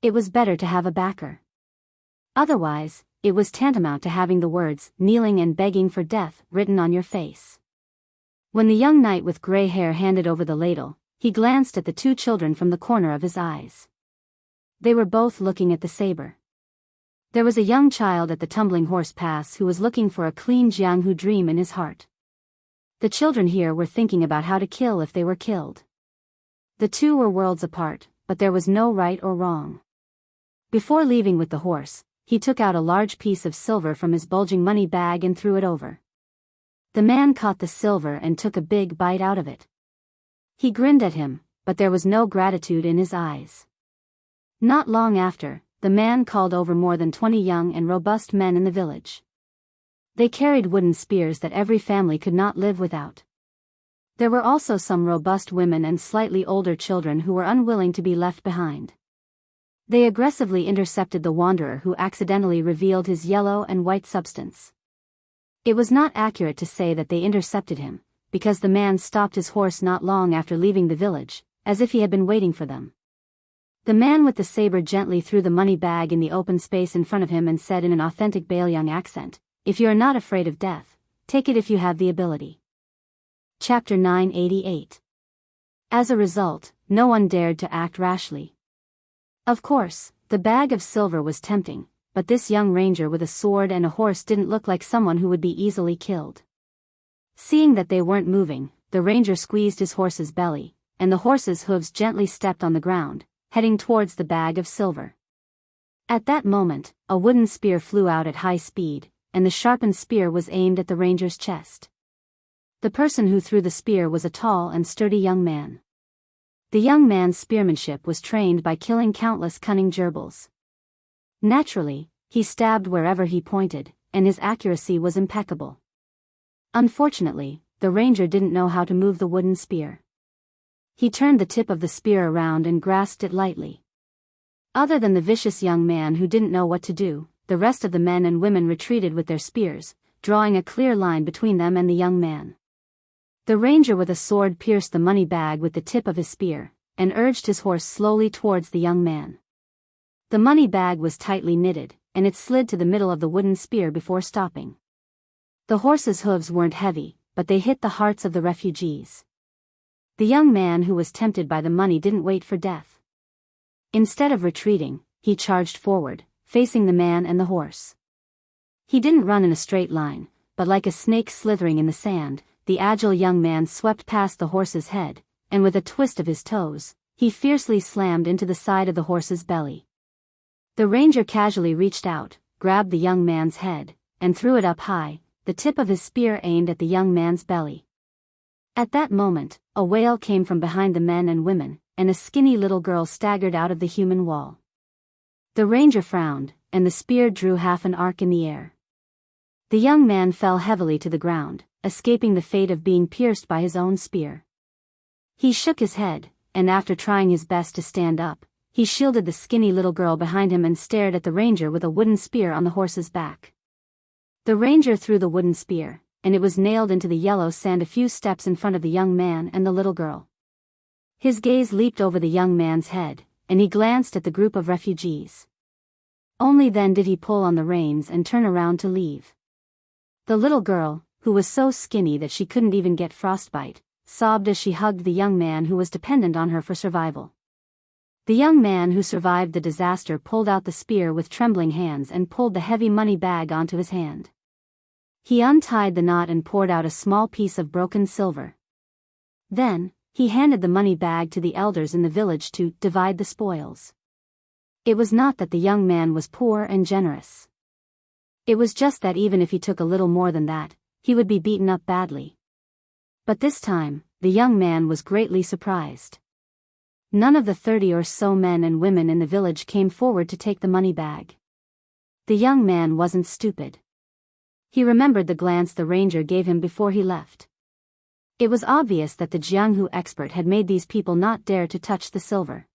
It was better to have a backer. Otherwise, it was tantamount to having the words, kneeling and begging for death, written on your face. When the young knight with gray hair handed over the ladle, he glanced at the 2 children from the corner of his eyes. They were both looking at the saber. There was a young child at the tumbling horse pass who was looking for a clean Jianghu dream in his heart. The children here were thinking about how to kill if they were killed. The two were worlds apart, but there was no right or wrong. Before leaving with the horse, he took out a large piece of silver from his bulging money bag and threw it over. The man caught the silver and took a big bite out of it. He grinned at him, but there was no gratitude in his eyes. Not long after, the man called over more than 20 young and robust men in the village. They carried wooden spears that every family could not live without. There were also some robust women and slightly older children who were unwilling to be left behind. They aggressively intercepted the wanderer who accidentally revealed his yellow and white substance. It was not accurate to say that they intercepted him, because the man stopped his horse not long after leaving the village, as if he had been waiting for them. The man with the saber gently threw the money bag in the open space in front of him and said in an authentic Baoyang accent, "If you are not afraid of death, take it if you have the ability." Chapter 988. As a result, no one dared to act rashly. Of course, the bag of silver was tempting, but this young ranger with a sword and a horse didn't look like someone who would be easily killed. Seeing that they weren't moving, the ranger squeezed his horse's belly, and the horse's hooves gently stepped on the ground, heading towards the bag of silver. At that moment, a wooden spear flew out at high speed, and the sharpened spear was aimed at the ranger's chest. The person who threw the spear was a tall and sturdy young man. The young man's spearmanship was trained by killing countless cunning gerbils. Naturally, he stabbed wherever he pointed, and his accuracy was impeccable. Unfortunately, the ranger didn't know how to move the wooden spear. He turned the tip of the spear around and grasped it lightly. Other than the vicious young man who didn't know what to do, the rest of the men and women retreated with their spears, drawing a clear line between them and the young man. The ranger with a sword pierced the money bag with the tip of his spear, and urged his horse slowly towards the young man. The money bag was tightly knitted, and it slid to the middle of the wooden spear before stopping. The horse's hooves weren't heavy, but they hit the hearts of the refugees. The young man who was tempted by the money didn't wait for death. Instead of retreating, he charged forward, facing the man and the horse. He didn't run in a straight line, but like a snake slithering in the sand, the agile young man swept past the horse's head, and with a twist of his toes, he fiercely slammed into the side of the horse's belly. The ranger casually reached out, grabbed the young man's head, and threw it up high, the tip of his spear aimed at the young man's belly. At that moment, a wail came from behind the men and women, and a skinny little girl staggered out of the human wall. The ranger frowned, and the spear drew half an arc in the air. The young man fell heavily to the ground, escaping the fate of being pierced by his own spear. He shook his head, and after trying his best to stand up, he shielded the skinny little girl behind him and stared at the ranger with a wooden spear on the horse's back. The ranger threw the wooden spear, and it was nailed into the yellow sand a few steps in front of the young man and the little girl. His gaze leaped over the young man's head, and he glanced at the group of refugees. Only then did he pull on the reins and turn around to leave. The little girl, who was so skinny that she couldn't even get frostbite, sobbed as she hugged the young man who was dependent on her for survival. The young man who survived the disaster pulled out the spear with trembling hands and pulled the heavy money bag onto his hand. He untied the knot and poured out a small piece of broken silver. Then, he handed the money bag to the elders in the village to divide the spoils. It was not that the young man was poor and generous. It was just that even if he took a little more than that, he would be beaten up badly. But this time, the young man was greatly surprised. None of the 30 or so men and women in the village came forward to take the money bag. The young man wasn't stupid. He remembered the glance the ranger gave him before he left. It was obvious that the Jianghu expert had made these people not dare to touch the silver.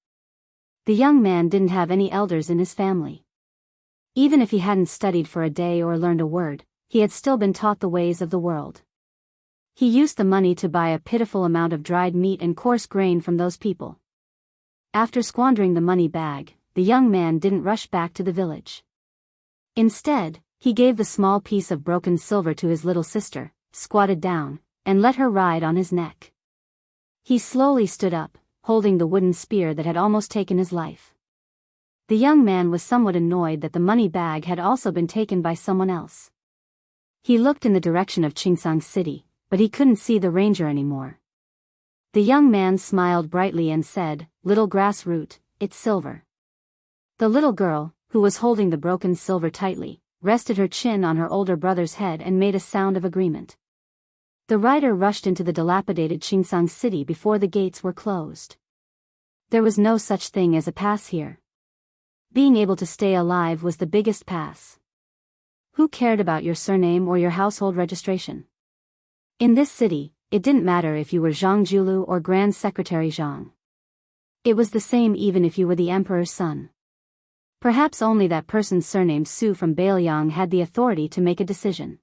The young man didn't have any elders in his family. Even if he hadn't studied for a day or learned a word, he had still been taught the ways of the world. He used the money to buy a pitiful amount of dried meat and coarse grain from those people. After squandering the money bag, the young man didn't rush back to the village. Instead, he gave the small piece of broken silver to his little sister, squatted down, and let her ride on his neck. He slowly stood up, holding the wooden spear that had almost taken his life. The young man was somewhat annoyed that the money bag had also been taken by someone else. He looked in the direction of Qingsang City, but he couldn't see the ranger anymore. The young man smiled brightly and said, "Little grass root, it's silver." The little girl, who was holding the broken silver tightly, rested her chin on her older brother's head and made a sound of agreement. The rider rushed into the dilapidated Xianxia city before the gates were closed. There was no such thing as a pass here. Being able to stay alive was the biggest pass. Who cared about your surname or your household registration? In this city, it didn't matter if you were Zhang Julu or Grand Secretary Zhang. It was the same even if you were the emperor's son. Perhaps only that person's surname Su from Bailiang had the authority to make a decision.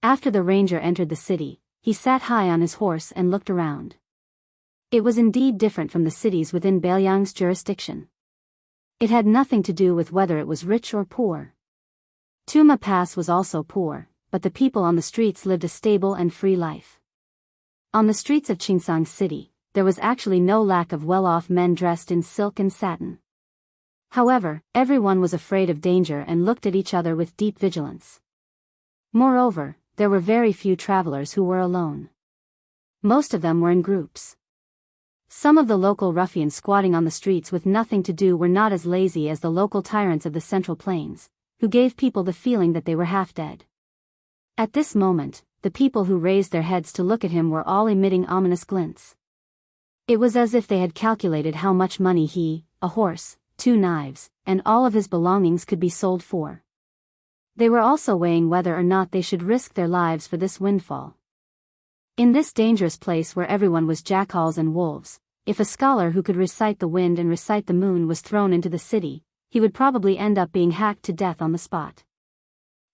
After the ranger entered the city, he sat high on his horse and looked around. It was indeed different from the cities within Bailiang's jurisdiction. It had nothing to do with whether it was rich or poor. Tuma Pass was also poor, but the people on the streets lived a stable and free life. On the streets of Xianxia City, there was actually no lack of well-off men dressed in silk and satin. However, everyone was afraid of danger and looked at each other with deep vigilance. Moreover, there were very few travelers who were alone. Most of them were in groups. Some of the local ruffians squatting on the streets with nothing to do were not as lazy as the local tyrants of the Central Plains, who gave people the feeling that they were half dead. At this moment, the people who raised their heads to look at him were all emitting ominous glints. It was as if they had calculated how much money he, a horse, 2 knives, and all of his belongings could be sold for. They were also weighing whether or not they should risk their lives for this windfall. In this dangerous place where everyone was jackals and wolves, if a scholar who could recite the wind and recite the moon was thrown into the city, he would probably end up being hacked to death on the spot.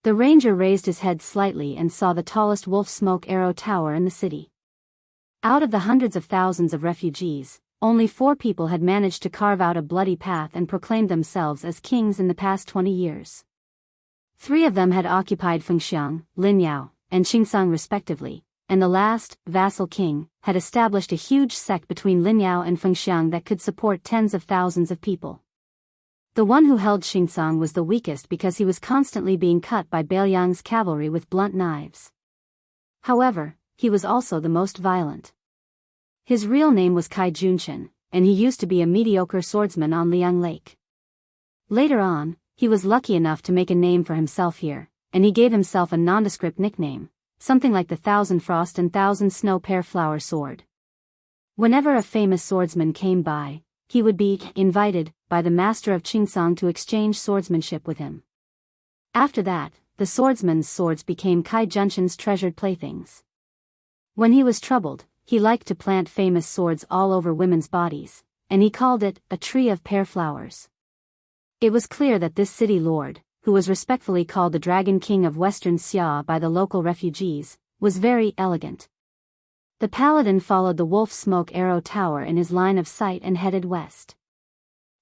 The ranger raised his head slightly and saw the tallest wolf smoke arrow tower in the city. Out of the hundreds of thousands of refugees, only 4 people had managed to carve out a bloody path and proclaimed themselves as kings in the past 20 years. 3 of them had occupied Fengxiang, Linyao, and Xingsang respectively, and the last, vassal king, had established a huge sect between Linyao and Fengxiang that could support tens of thousands of people. The one who held Xingsang was the weakest because he was constantly being cut by Bailiang's cavalry with blunt knives. However, he was also the most violent. His real name was Kai Junshin, and he used to be a mediocre swordsman on Liang Lake. Later on, he was lucky enough to make a name for himself here, and he gave himself a nondescript nickname, something like the 1,000 Frost and 1,000 Snow Pear Flower Sword. Whenever a famous swordsman came by, he would be invited by the master of Xingsang to exchange swordsmanship with him. After that, the swordsman's swords became Kai Junshin's treasured playthings. When he was troubled, he liked to plant famous swords all over women's bodies, and he called it a tree of pear flowers. It was clear that this city lord, who was respectfully called the Dragon King of Western Xia by the local refugees, was very elegant. The paladin followed the wolf smoke arrow tower in his line of sight and headed west.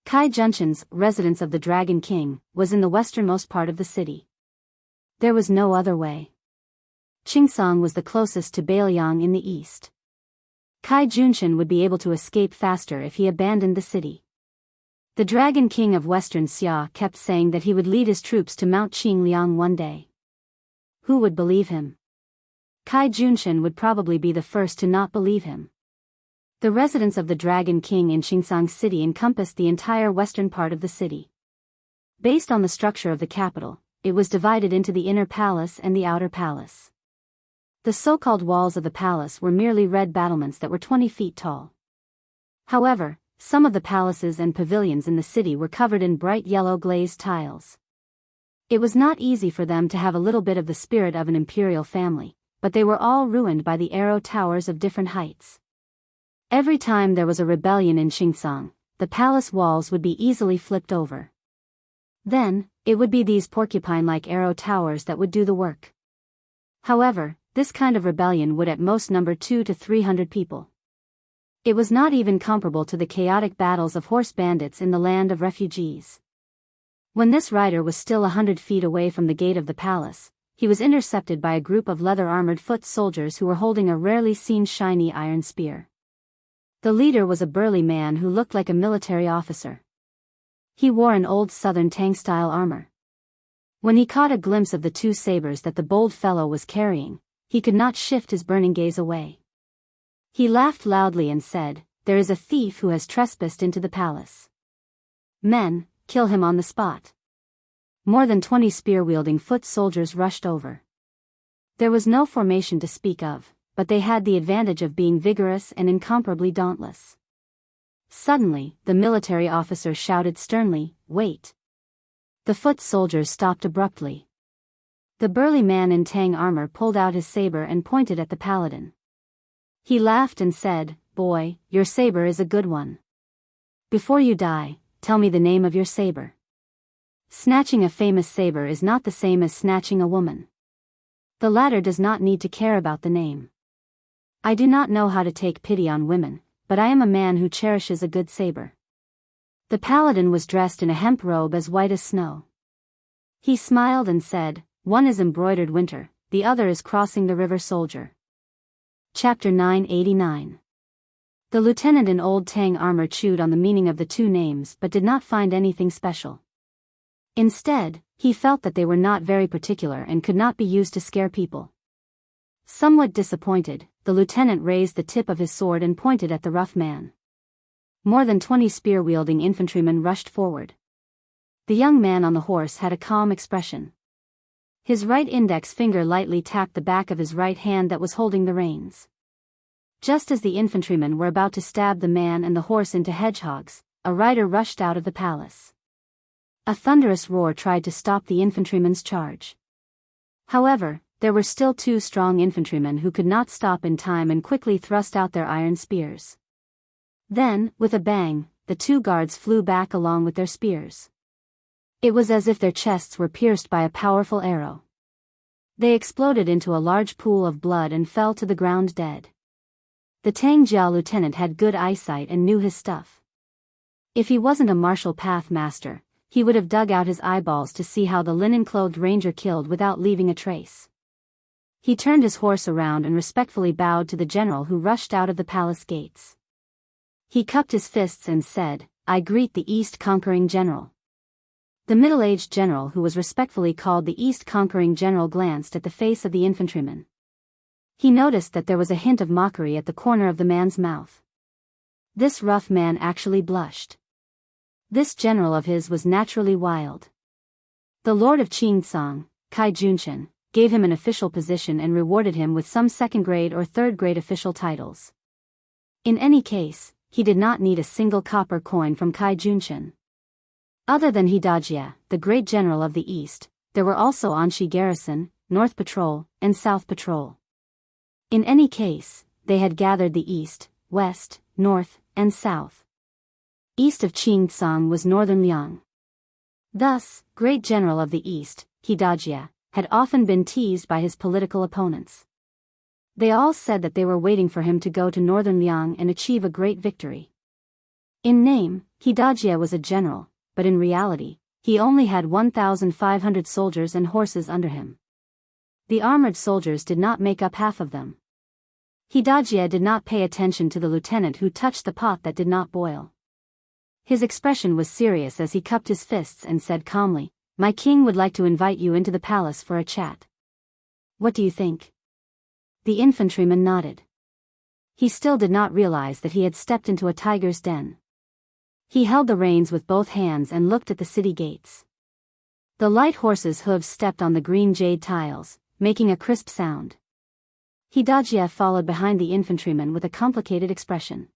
Kai Junshin's residence of the Dragon King was in the westernmost part of the city. There was no other way. Xingsang was the closest to Bailiang in the east. Kai Junshin would be able to escape faster if he abandoned the city. The Dragon King of Western Xia kept saying that he would lead his troops to Mount Qingliang one day. Who would believe him? Kai Junshin would probably be the first to not believe him. The residence of the Dragon King in Xingsang City encompassed the entire western part of the city. Based on the structure of the capital, it was divided into the inner palace and the outer palace. The so-called walls of the palace were merely red battlements that were 20 feet tall. However, some of the palaces and pavilions in the city were covered in bright yellow glazed tiles. It was not easy for them to have a little bit of the spirit of an imperial family, but they were all ruined by the arrow towers of different heights. Every time there was a rebellion in Xingsang, the palace walls would be easily flipped over. Then, it would be these porcupine-like arrow towers that would do the work. However, this kind of rebellion would at most number 200 to 300 people. It was not even comparable to the chaotic battles of horse bandits in the land of refugees. When this rider was still 100 feet away from the gate of the palace, he was intercepted by a group of leather-armored foot soldiers who were holding a rarely seen shiny iron spear. The leader was a burly man who looked like a military officer. He wore an old southern Tang-style armor. When he caught a glimpse of the 2 sabers that the bold fellow was carrying, he could not shift his burning gaze away. He laughed loudly and said, "There is a thief who has trespassed into the palace. Men, kill him on the spot." More than 20 spear-wielding foot soldiers rushed over. There was no formation to speak of, but they had the advantage of being vigorous and incomparably dauntless. Suddenly, the military officer shouted sternly, "Wait!" The foot soldiers stopped abruptly. The burly man in tang armor pulled out his saber and pointed at the paladin. He laughed and said, "Boy, your saber is a good one. Before you die, tell me the name of your saber." Snatching a famous saber is not the same as snatching a woman. The latter does not need to care about the name. I do not know how to take pity on women, but I am a man who cherishes a good saber. The paladin was dressed in a hemp robe as white as snow. He smiled and said, "One is embroidered winter, the other is crossing the river soldier." Chapter 989. The lieutenant in old tang armor chewed on the meaning of the two names but did not find anything special. Instead, he felt that they were not very particular and could not be used to scare people. Somewhat disappointed, the lieutenant raised the tip of his sword and pointed at the rough man. More than 20 spear-wielding infantrymen rushed forward. The young man on the horse had a calm expression. His right index finger lightly tapped the back of his right hand that was holding the reins. Just as the infantrymen were about to stab the man and the horse into hedgehogs, a rider rushed out of the palace. A thunderous roar tried to stop the infantryman's charge. However, there were still 2 strong infantrymen who could not stop in time and quickly thrust out their iron spears. Then, with a bang, the 2 guards flew back along with their spears. It was as if their chests were pierced by a powerful arrow. They exploded into a large pool of blood and fell to the ground dead. The Tangjia lieutenant had good eyesight and knew his stuff. If he wasn't a martial path master, he would have dug out his eyeballs to see how the linen-clothed ranger killed without leaving a trace. He turned his horse around and respectfully bowed to the general who rushed out of the palace gates. He cupped his fists and said, "I greet the East Conquering General." The middle-aged general who was respectfully called the East Conquering General glanced at the face of the infantryman. He noticed that there was a hint of mockery at the corner of the man's mouth. This rough man actually blushed. This general of his was naturally wild. The Lord of Qingcang, Kai Junshan, gave him an official position and rewarded him with some second-grade or third-grade official titles. In any case, he did not need a single copper coin from Kai Junshan. Other than Hidajia, the great general of the East, there were also Anshi Garrison, North Patrol, and South Patrol. In any case, they had gathered the East, West, North, and South. East of Qingcang was Northern Liang. Thus, great general of the East, Hidajia, had often been teased by his political opponents. They all said that they were waiting for him to go to Northern Liang and achieve a great victory. In name, Hidajia was a general, but in reality, he only had 1,500 soldiers and horses under him. The armored soldiers did not make up half of them. Hidajia did not pay attention to the lieutenant who touched the pot that did not boil. His expression was serious as he cupped his fists and said calmly, "My king would like to invite you into the palace for a chat. What do you think?" The infantryman nodded. He still did not realize that he had stepped into a tiger's den. He held the reins with both hands and looked at the city gates. The light horse's hooves stepped on the green jade tiles, making a crisp sound. Hidajia followed behind the infantryman with a complicated expression.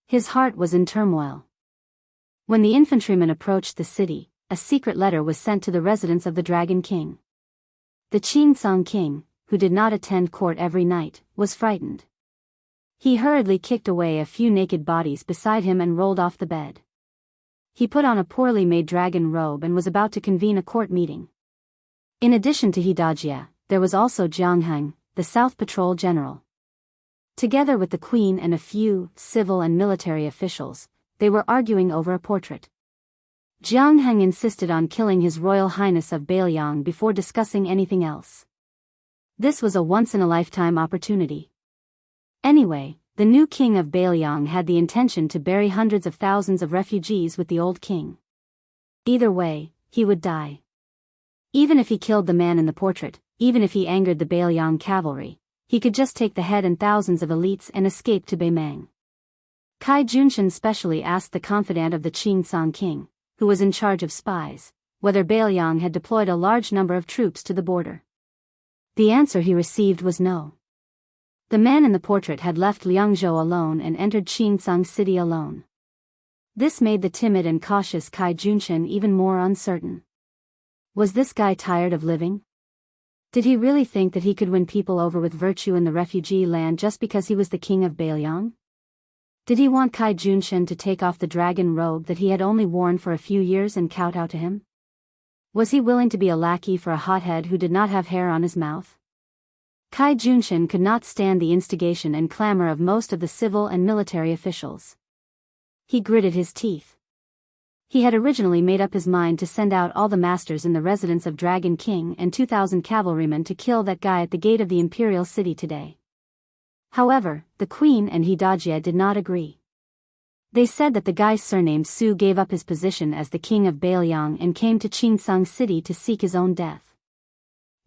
His heart was in turmoil. When the infantryman approached the city, a secret letter was sent to the residence of the Dragon King. The Qingcang king, who did not attend court every night, was frightened. He hurriedly kicked away a few naked bodies beside him and rolled off the bed. He put on a poorly made dragon robe and was about to convene a court meeting. In addition to Hidajia, there was also Jianghu, the South Patrol general. Together with the queen and a few civil and military officials, they were arguing over a portrait. Jianghu insisted on killing His Royal Highness of Bailiang before discussing anything else. This was a once-in-a-lifetime opportunity. Anyway, the new king of Bailiang had the intention to bury hundreds of thousands of refugees with the old king. Either way, he would die. Even if he killed the man in the portrait, even if he angered the Bailiang cavalry, he could just take the head and thousands of elites and escape to Beimang. Kai Junshan specially asked the confidant of the Qingsong king, who was in charge of spies, whether Bailiang had deployed a large number of troops to the border. The answer he received was no. The man in the portrait had left Liangzhou alone and entered Qingsong city alone. This made the timid and cautious Kai Junshan even more uncertain. Was this guy tired of living? Did he really think that he could win people over with virtue in the refugee land just because he was the king of Bailiang? Did he want Kai Junshan to take off the dragon robe that he had only worn for a few years and kowtow to him? Was he willing to be a lackey for a hothead who did not have hair on his mouth? Kai Junshan could not stand the instigation and clamor of most of the civil and military officials. He gritted his teeth. He had originally made up his mind to send out all the masters in the residence of Dragon King and 2,000 cavalrymen to kill that guy at the gate of the imperial city today. However, the queen and Hidajia did not agree. They said that the guy's surname Su gave up his position as the king of Bailiang and came to Qingsong city to seek his own death.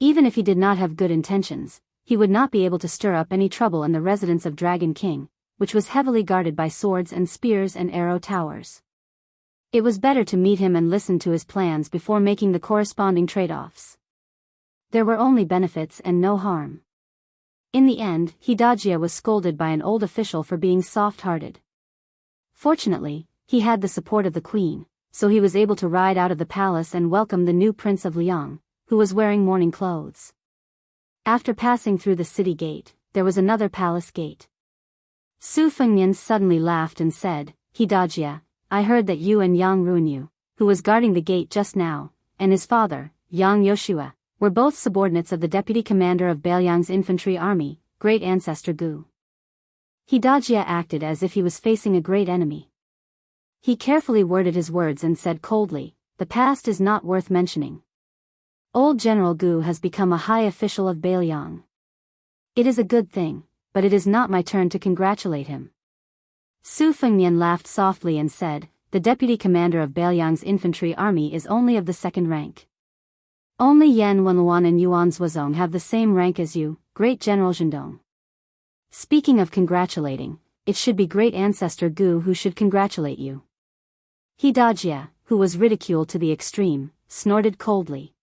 Even if he did not have good intentions, he would not be able to stir up any trouble in the residence of Dragon King, which was heavily guarded by swords and spears and arrow towers. It was better to meet him and listen to his plans before making the corresponding trade-offs. There were only benefits and no harm. In the end, Hidajia was scolded by an old official for being soft-hearted. Fortunately, he had the support of the queen, so he was able to ride out of the palace and welcome the new prince of Liang, who was wearing mourning clothes. After passing through the city gate, there was another palace gate. Su Fengnian suddenly laughed and said, "Hidajia, I heard that you and Yang Ruinyu, who was guarding the gate just now, and his father, Yang Yoshua, were both subordinates of the deputy commander of Bailiang's infantry army, great ancestor Gu." Hidajia acted as if he was facing a great enemy. He carefully worded his words and said coldly, "The past is not worth mentioning. Old General Gu has become a high official of Bailiang. It is a good thing, but it is not my turn to congratulate him." Su Fengnian laughed softly and said, "The deputy commander of Bailiang's infantry army is only of the second rank. Only Yan Wenluan and Yuan Zuozong have the same rank as you, great General Zhendong. Speaking of congratulating, it should be great ancestor Gu who should congratulate you." Hidajia, who was ridiculed to the extreme, snorted coldly.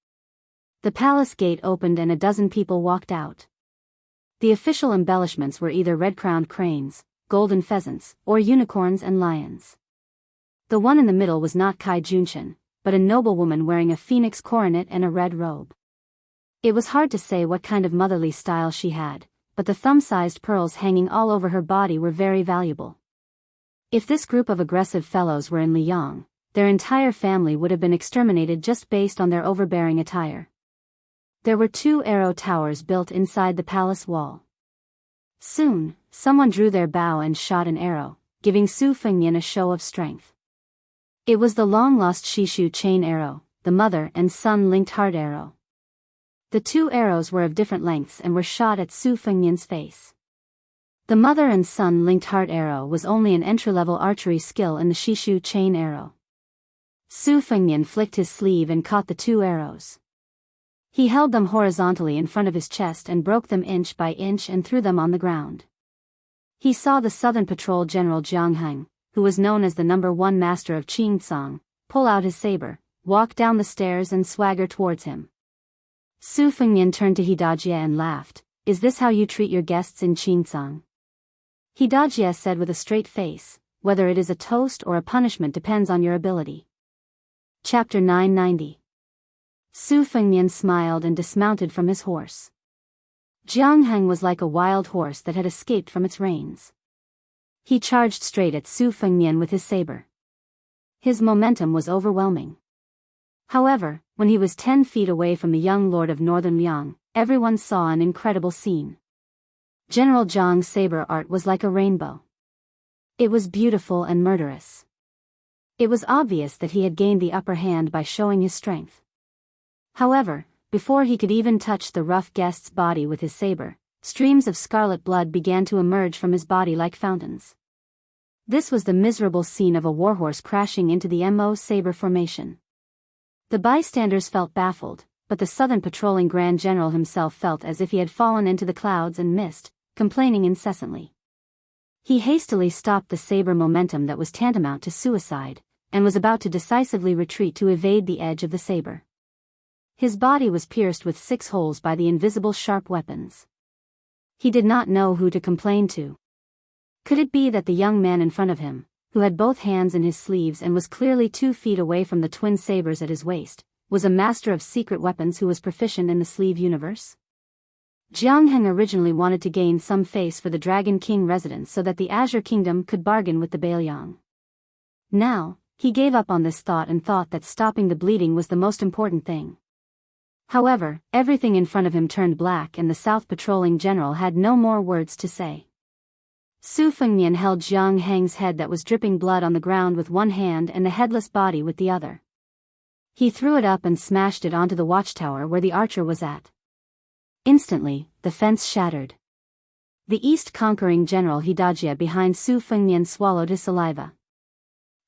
The palace gate opened and a dozen people walked out. The official embellishments were either red-crowned cranes, golden pheasants, or unicorns and lions. The one in the middle was not Kai Junshan, but a noblewoman wearing a phoenix coronet and a red robe. It was hard to say what kind of motherly style she had, but the thumb-sized pearls hanging all over her body were very valuable. If this group of aggressive fellows were in Liang, their entire family would have been exterminated just based on their overbearing attire. There were 2 arrow towers built inside the palace wall. Soon, someone drew their bow and shot an arrow, giving Su Fengnian a show of strength. It was the long-lost Shishu chain arrow, the mother and son linked heart arrow. The 2 arrows were of different lengths and were shot at Su Fengnian's face. The mother and son linked heart arrow was only an entry-level archery skill in the Shishu chain arrow. Su Fengnian flicked his sleeve and caught the 2 arrows. He held them horizontally in front of his chest and broke them inch by inch and threw them on the ground. He saw the Southern Patrol General Jianghu, who was known as the #1 master of Qingsong, pull out his saber, walk down the stairs and swagger towards him. Su Fengnian turned to Hidajia and laughed, "Is this how you treat your guests in Qingsong?" Hidajia said with a straight face, "Whether it is a toast or a punishment depends on your ability." Chapter 990. Su Fengnian smiled and dismounted from his horse. Jianghu was like a wild horse that had escaped from its reins. He charged straight at Su Fengnian with his saber. His momentum was overwhelming. However, when he was 10 feet away from the young lord of northern Liang, everyone saw an incredible scene. General Zhang's saber art was like a rainbow. It was beautiful and murderous. It was obvious that he had gained the upper hand by showing his strength. However, before he could even touch the rough guest's body with his saber, streams of scarlet blood began to emerge from his body like fountains. This was the miserable scene of a warhorse crashing into the Mo saber formation. The bystanders felt baffled, but the southern patrolling Grand General himself felt as if he had fallen into the clouds and mist, complaining incessantly. He hastily stopped the saber momentum that was tantamount to suicide, and was about to decisively retreat to evade the edge of the saber. His body was pierced with 6 holes by the invisible sharp weapons. He did not know who to complain to. Could it be that the young man in front of him, who had both hands in his sleeves and was clearly 2 feet away from the twin sabers at his waist, was a master of secret weapons who was proficient in the sleeve universe? Jianghu originally wanted to gain some face for the Dragon King residence so that the Azure Kingdom could bargain with the Bailiang. Now, he gave up on this thought and thought that stopping the bleeding was the most important thing. However, everything in front of him turned black and the South Patrolling General had no more words to say. Su Fengmian held Jiang Heng's head that was dripping blood on the ground with one hand and the headless body with the other. He threw it up and smashed it onto the watchtower where the archer was at. Instantly, the fence shattered. The East-conquering General Hidajia behind Su Fengmian swallowed his saliva.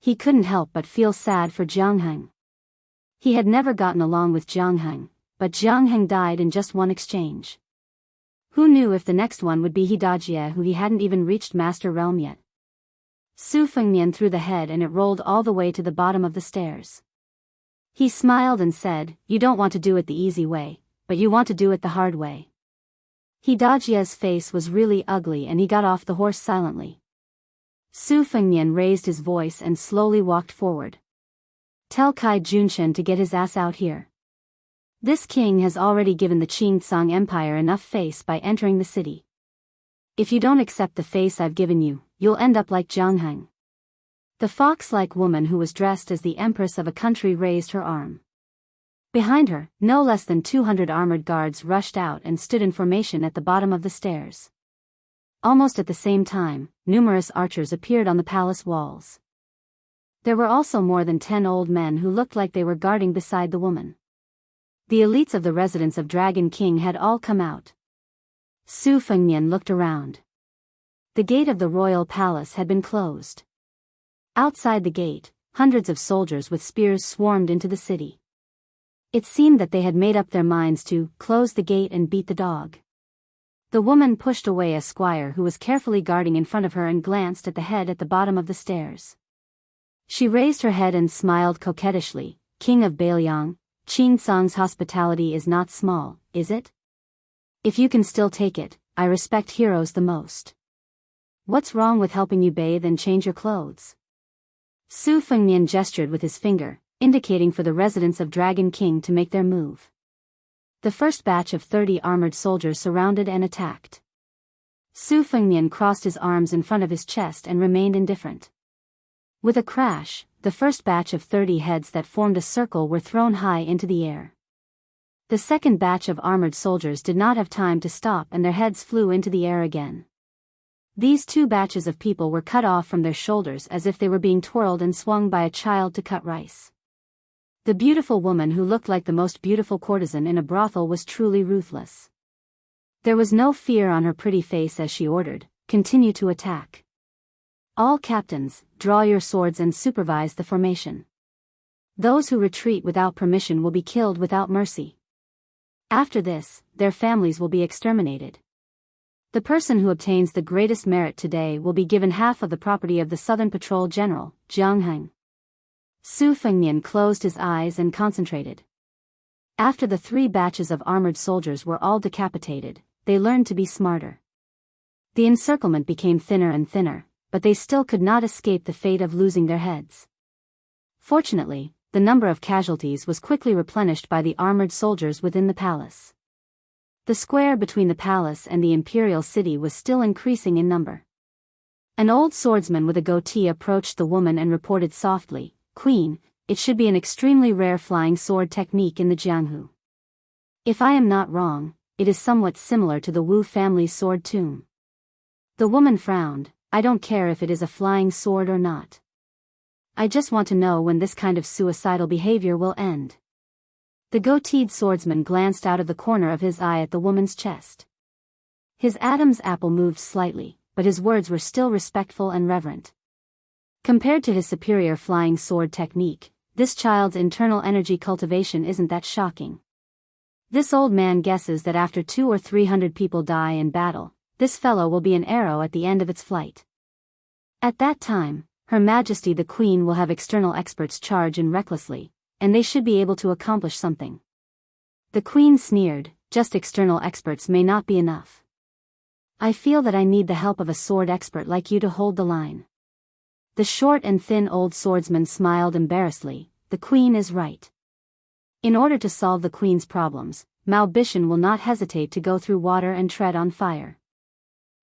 He couldn't help but feel sad for Jiang Heng. He had never gotten along with Jiang Heng, but Jiang Heng died in just one exchange. Who knew if the next one would be Hidajia, who he hadn't even reached Master Realm yet? Su Fengmian threw the head and it rolled all the way to the bottom of the stairs. He smiled and said, "You don't want to do it the easy way, but you want to do it the hard way." Hidajia's face was really ugly and he got off the horse silently. Su Fengmian raised his voice and slowly walked forward. "Tell Kai Junshen to get his ass out here. This king has already given the Qingtsang Empire enough face by entering the city. If you don't accept the face I've given you, you'll end up like Jiang Heng." The fox-like woman who was dressed as the empress of a country raised her arm. Behind her, no less than 200 armored guards rushed out and stood in formation at the bottom of the stairs. Almost at the same time, numerous archers appeared on the palace walls. There were also more than 10 old men who looked like they were guarding beside the woman. The elites of the residence of Dragon King had all come out. Su Fengmian looked around. The gate of the royal palace had been closed. Outside the gate, hundreds of soldiers with spears swarmed into the city. It seemed that they had made up their minds to close the gate and beat the dog. The woman pushed away a squire who was carefully guarding in front of her and glanced at the head at the bottom of the stairs. She raised her head and smiled coquettishly. "King of Bailiang, Qingtsang's hospitality is not small, is it? If you can still take it, I respect heroes the most. What's wrong with helping you bathe and change your clothes?" Su Fengmian gestured with his finger, indicating for the residents of Dragon King to make their move. The first batch of 30 armored soldiers surrounded and attacked. Su Fengmian crossed his arms in front of his chest and remained indifferent. With a crash, the first batch of 30 heads that formed a circle were thrown high into the air. The second batch of armored soldiers did not have time to stop and their heads flew into the air again. These 2 batches of people were cut off from their shoulders as if they were being twirled and swung by a child to cut rice. The beautiful woman who looked like the most beautiful courtesan in a brothel was truly ruthless. There was no fear on her pretty face as she ordered, "Continue to attack. All captains, draw your swords and supervise the formation. Those who retreat without permission will be killed without mercy. After this, their families will be exterminated. The person who obtains the greatest merit today will be given half of the property of the Southern Patrol General, Jiang Heng." Su Fengmian closed his eyes and concentrated. After the 3 batches of armored soldiers were all decapitated, they learned to be smarter. The encirclement became thinner and thinner, but they still could not escape the fate of losing their heads. Fortunately, the number of casualties was quickly replenished by the armored soldiers within the palace. The square between the palace and the imperial city was still increasing in number. An old swordsman with a goatee approached the woman and reported softly, "Queen, it should be an extremely rare flying sword technique in the Jianghu. If I am not wrong, it is somewhat similar to the Wu family's sword tomb." The woman frowned. "I don't care if it is a flying sword or not. I just want to know when this kind of suicidal behavior will end." The goateed swordsman glanced out of the corner of his eye at the woman's chest. His Adam's apple moved slightly, but his words were still respectful and reverent. Compared to his superior flying sword technique, this child's internal energy cultivation isn't that shocking. This old man guesses that after 200 or 300 people die in battle, this fellow will be an arrow at the end of its flight. At that time, Her Majesty the Queen will have external experts charge in recklessly, and they should be able to accomplish something. The Queen sneered, just external experts may not be enough. I feel that I need the help of a sword expert like you to hold the line. The short and thin old swordsman smiled embarrassedly. The Queen is right. In order to solve the Queen's problems, Mao Bishan will not hesitate to go through water and tread on fire.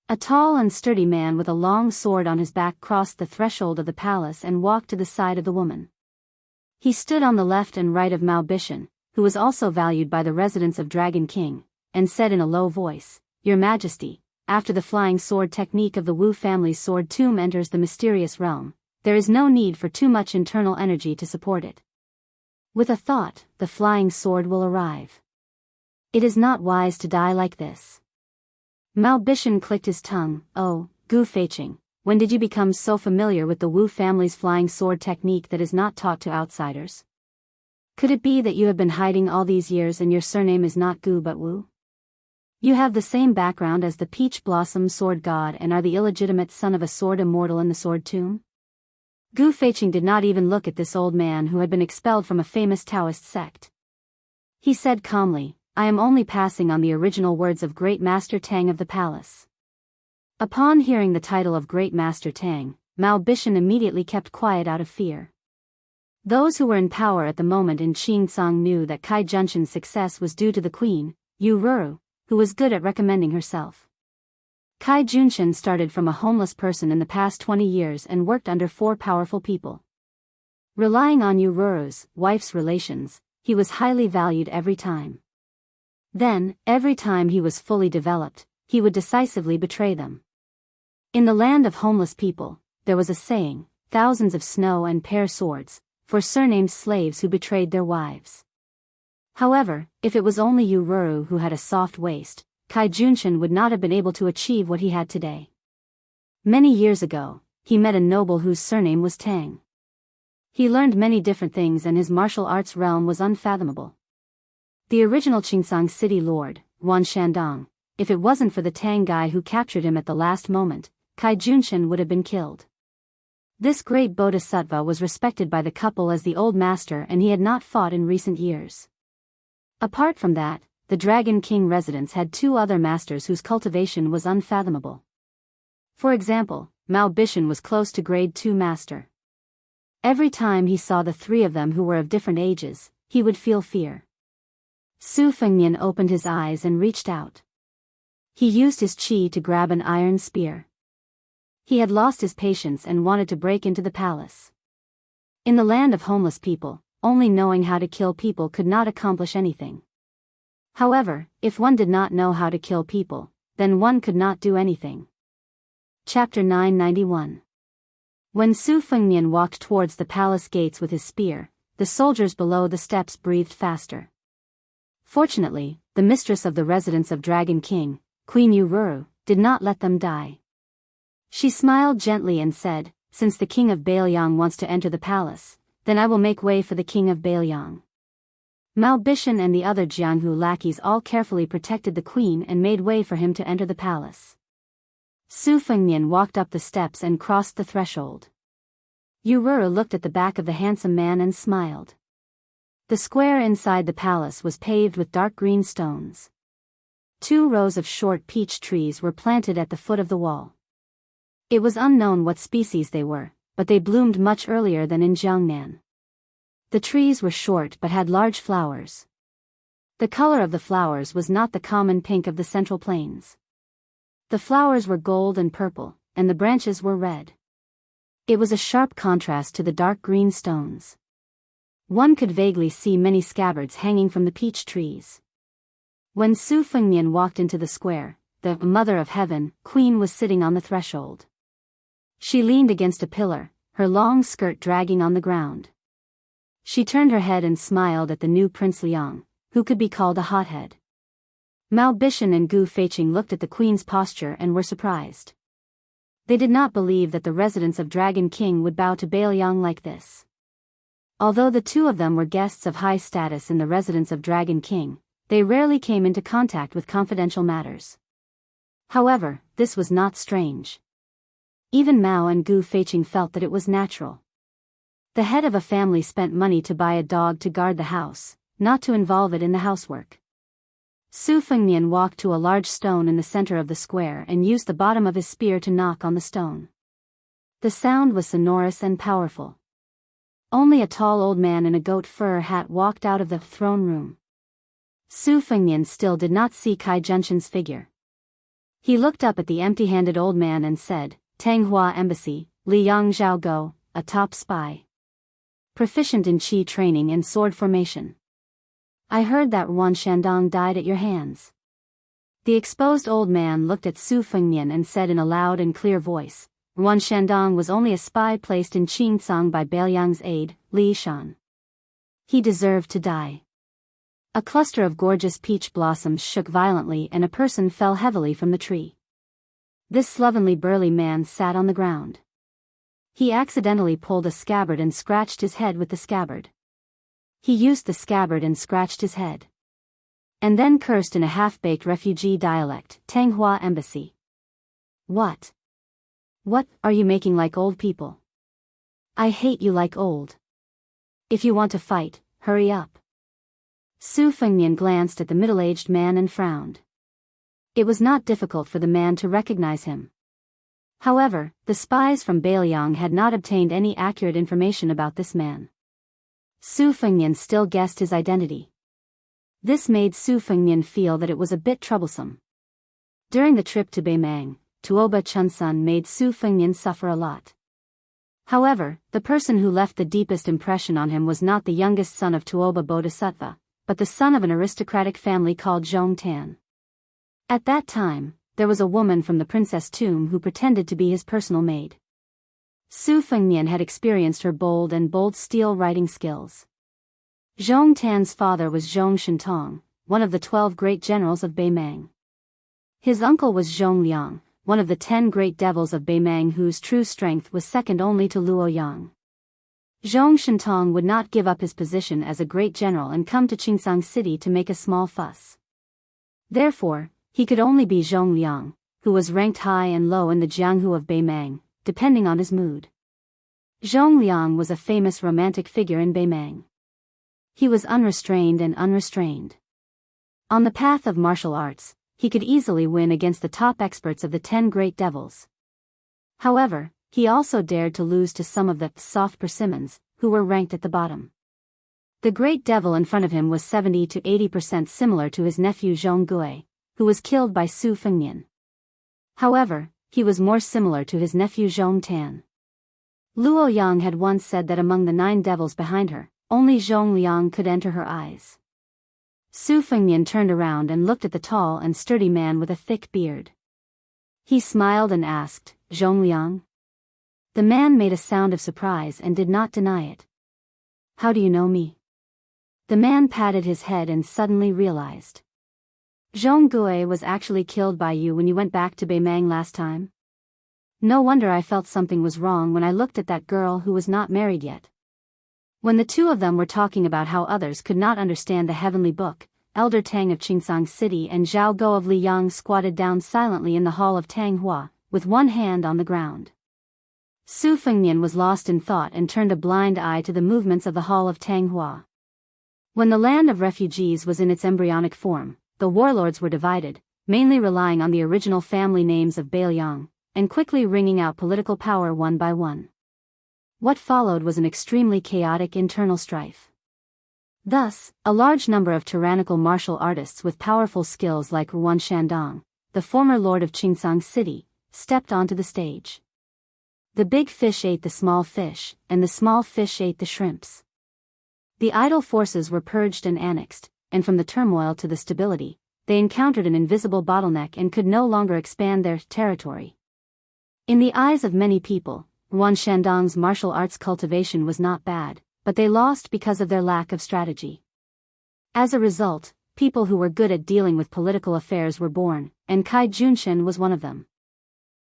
A tall and sturdy man with a long sword on his back crossed the threshold of the palace and walked to the side of the woman. He stood on the left and right of Mao Bishan, who was also valued by the residents of Dragon King, and said in a low voice, "Your Majesty, after the flying sword technique of the Wu family's sword tomb enters the mysterious realm, there is no need for too much internal energy to support it. With a thought, the flying sword will arrive. It is not wise to die like this." Mao Bishan clicked his tongue. "Oh, Gu Feiqing, when did you become so familiar with the Wu family's flying sword technique that is not taught to outsiders? Could it be that you have been hiding all these years and your surname is not Gu but Wu? You have the same background as the Peach Blossom Sword God and are the illegitimate son of a sword immortal in the sword tomb?" Gu Feiqing did not even look at this old man who had been expelled from a famous Taoist sect. He said calmly, "I am only passing on the original words of Great Master Tang of the palace." Upon hearing the title of Great Master Tang, Mao Bishan immediately kept quiet out of fear. Those who were in power at the moment in Qingcang knew that Kai Junshan's success was due to the Queen, Yu Ruru, who was good at recommending herself. Kai Junshan started from a homeless person in the past 20 years and worked under 4 powerful people. Relying on Yu Ruru's wife's relations, he was highly valued every time. Then, every time he was fully developed, he would decisively betray them. In the land of homeless people, there was a saying, "Thousands of snow and pear swords," for surnamed slaves who betrayed their wives. However, if it was only Yu Ruru who had a soft waist, Kai Junshan would not have been able to achieve what he had today. Many years ago, he met a noble whose surname was Tang. He learned many different things and his martial arts realm was unfathomable. The original Qingcang city lord, Wan Shandong, if it wasn't for the Tang guy who captured him at the last moment, Kai Junshan would have been killed. This great bodhisattva was respected by the couple as the old master and he had not fought in recent years. Apart from that, the Dragon King residents had 2 other masters whose cultivation was unfathomable. For example, Mao Bishan was close to grade 2 master. Every time he saw the 3 of them who were of different ages, he would feel fear. Su Fengnian opened his eyes and reached out. He used his qi to grab an iron spear. He had lost his patience and wanted to break into the palace. In the land of homeless people, only knowing how to kill people could not accomplish anything. However, if one did not know how to kill people, then one could not do anything. Chapter 991. When Su Fengnian walked towards the palace gates with his spear, the soldiers below the steps breathed faster. Fortunately, the mistress of the residence of Dragon King, Queen Yu Ruru, did not let them die. She smiled gently and said, "Since the king of Bailiang wants to enter the palace, then I will make way for the king of Bailiang." Mao Bishan and the other Jianghu lackeys all carefully protected the queen and made way for him to enter the palace. Su Fengnian walked up the steps and crossed the threshold. Yu Ruru looked at the back of the handsome man and smiled. The square inside the palace was paved with dark green stones. 2 rows of short peach trees were planted at the foot of the wall. It was unknown what species they were, but they bloomed much earlier than in Jiangnan. The trees were short but had large flowers. The color of the flowers was not the common pink of the Central Plains. The flowers were gold and purple, and the branches were red. It was a sharp contrast to the dark green stones. One could vaguely see many scabbards hanging from the peach trees. When Su Fengnian walked into the square, the Mother of Heaven, Queen, was sitting on the threshold. She leaned against a pillar, her long skirt dragging on the ground. She turned her head and smiled at the new Prince Liang, who could be called a hothead. Mao Bishan and Gu Feiqing looked at the queen's posture and were surprised. They did not believe that the residents of Dragon King would bow to Bailiang like this. Although the 2 of them were guests of high status in the residence of Dragon King, they rarely came into contact with confidential matters. However, this was not strange. Even Mao and Gu Feiqing felt that it was natural. The head of a family spent money to buy a dog to guard the house, not to involve it in the housework. Su Fengnian walked to a large stone in the center of the square and used the bottom of his spear to knock on the stone. The sound was sonorous and powerful. Only a tall old man in a goat fur hat walked out of the throne room. Su Fengnian still did not see Kai Junshan's figure. He looked up at the empty-handed old man and said, "Tanghua Embassy, Liang Zhaogo, a top spy. Proficient in qi training and sword formation. I heard that Yuan Shandong died at your hands." The exposed old man looked at Su Fengnian and said in a loud and clear voice, "Yuan Shandong was only a spy placed in Qingcang by Bailiang's aide, Li Shan. He deserved to die." A cluster of gorgeous peach blossoms shook violently and a person fell heavily from the tree. This slovenly burly man sat on the ground. He accidentally pulled a scabbard and scratched his head with the scabbard. He used the scabbard and scratched his head. And then cursed in a half-baked refugee dialect, "Tanghua Embassy. What? What are you making like old people? I hate you like old. If you want to fight, hurry up." Su Fengnian glanced at the middle-aged man and frowned. It was not difficult for the man to recognize him. However, the spies from Bailiang had not obtained any accurate information about this man. Su Fengnian still guessed his identity. This made Su Fengnian feel that it was a bit troublesome. During the trip to Beimang, Tuoba Chunsun made Su Fengnian suffer a lot. However, the person who left the deepest impression on him was not the youngest son of Tuoba Bodhisattva, but the son of an aristocratic family called Zhong Tan. At that time, there was a woman from the princess tomb who pretended to be his personal maid. Su Fengnian had experienced her bold steel writing skills. Zhong Tan's father was Zhong Shentong, one of the 12 great generals of Beimang. His uncle was Zhong Liang, one of the 10 great devils of Beimang whose true strength was second only to Luo Yang. Zhong Shentong would not give up his position as a great general and come to Qingcang City to make a small fuss. Therefore, he could only be Zhong Liang, who was ranked high and low in the Jianghu of Beimang, depending on his mood. Zhong Liang was a famous romantic figure in Beimang. He was unrestrained and unrestrained. On the path of martial arts, he could easily win against the top experts of the 10 great devils. However, he also dared to lose to some of the soft persimmons, who were ranked at the bottom. The great devil in front of him was 70 to 80% similar to his nephew Zhong Gui, who was killed by Su Fengnian. However, he was more similar to his nephew Zhong Tan. Luo Yang had once said that among the 9 devils behind her, only Zhong Liang could enter her eyes. Su Fengnian turned around and looked at the tall and sturdy man with a thick beard. He smiled and asked, "Zhong Liang?" The man made a sound of surprise and did not deny it. "How do you know me?" The man patted his head and suddenly realized. "Zhong Gui was actually killed by you when you went back to Beimang last time? No wonder I felt something was wrong when I looked at that girl who was not married yet." When the two of them were talking about how others could not understand the heavenly book, Elder Tang of Qingcang City and Zhao Go of Liyang squatted down silently in the hall of Tanghua, with one hand on the ground. Su Fengnian was lost in thought and turned a blind eye to the movements of the hall of Tanghua. When the land of refugees was in its embryonic form, the warlords were divided, mainly relying on the original family names of Bailiang, and quickly wringing out political power one by one. What followed was an extremely chaotic internal strife. Thus, a large number of tyrannical martial artists with powerful skills like Yuan Shandong, the former lord of Qingcang City, stepped onto the stage. The big fish ate the small fish, and the small fish ate the shrimps. The idle forces were purged and annexed, and from the turmoil to the stability, they encountered an invisible bottleneck and could no longer expand their territory. In the eyes of many people, Yuan Shandong's martial arts cultivation was not bad, but they lost because of their lack of strategy. As a result, people who were good at dealing with political affairs were born, and Kai Junshan was one of them.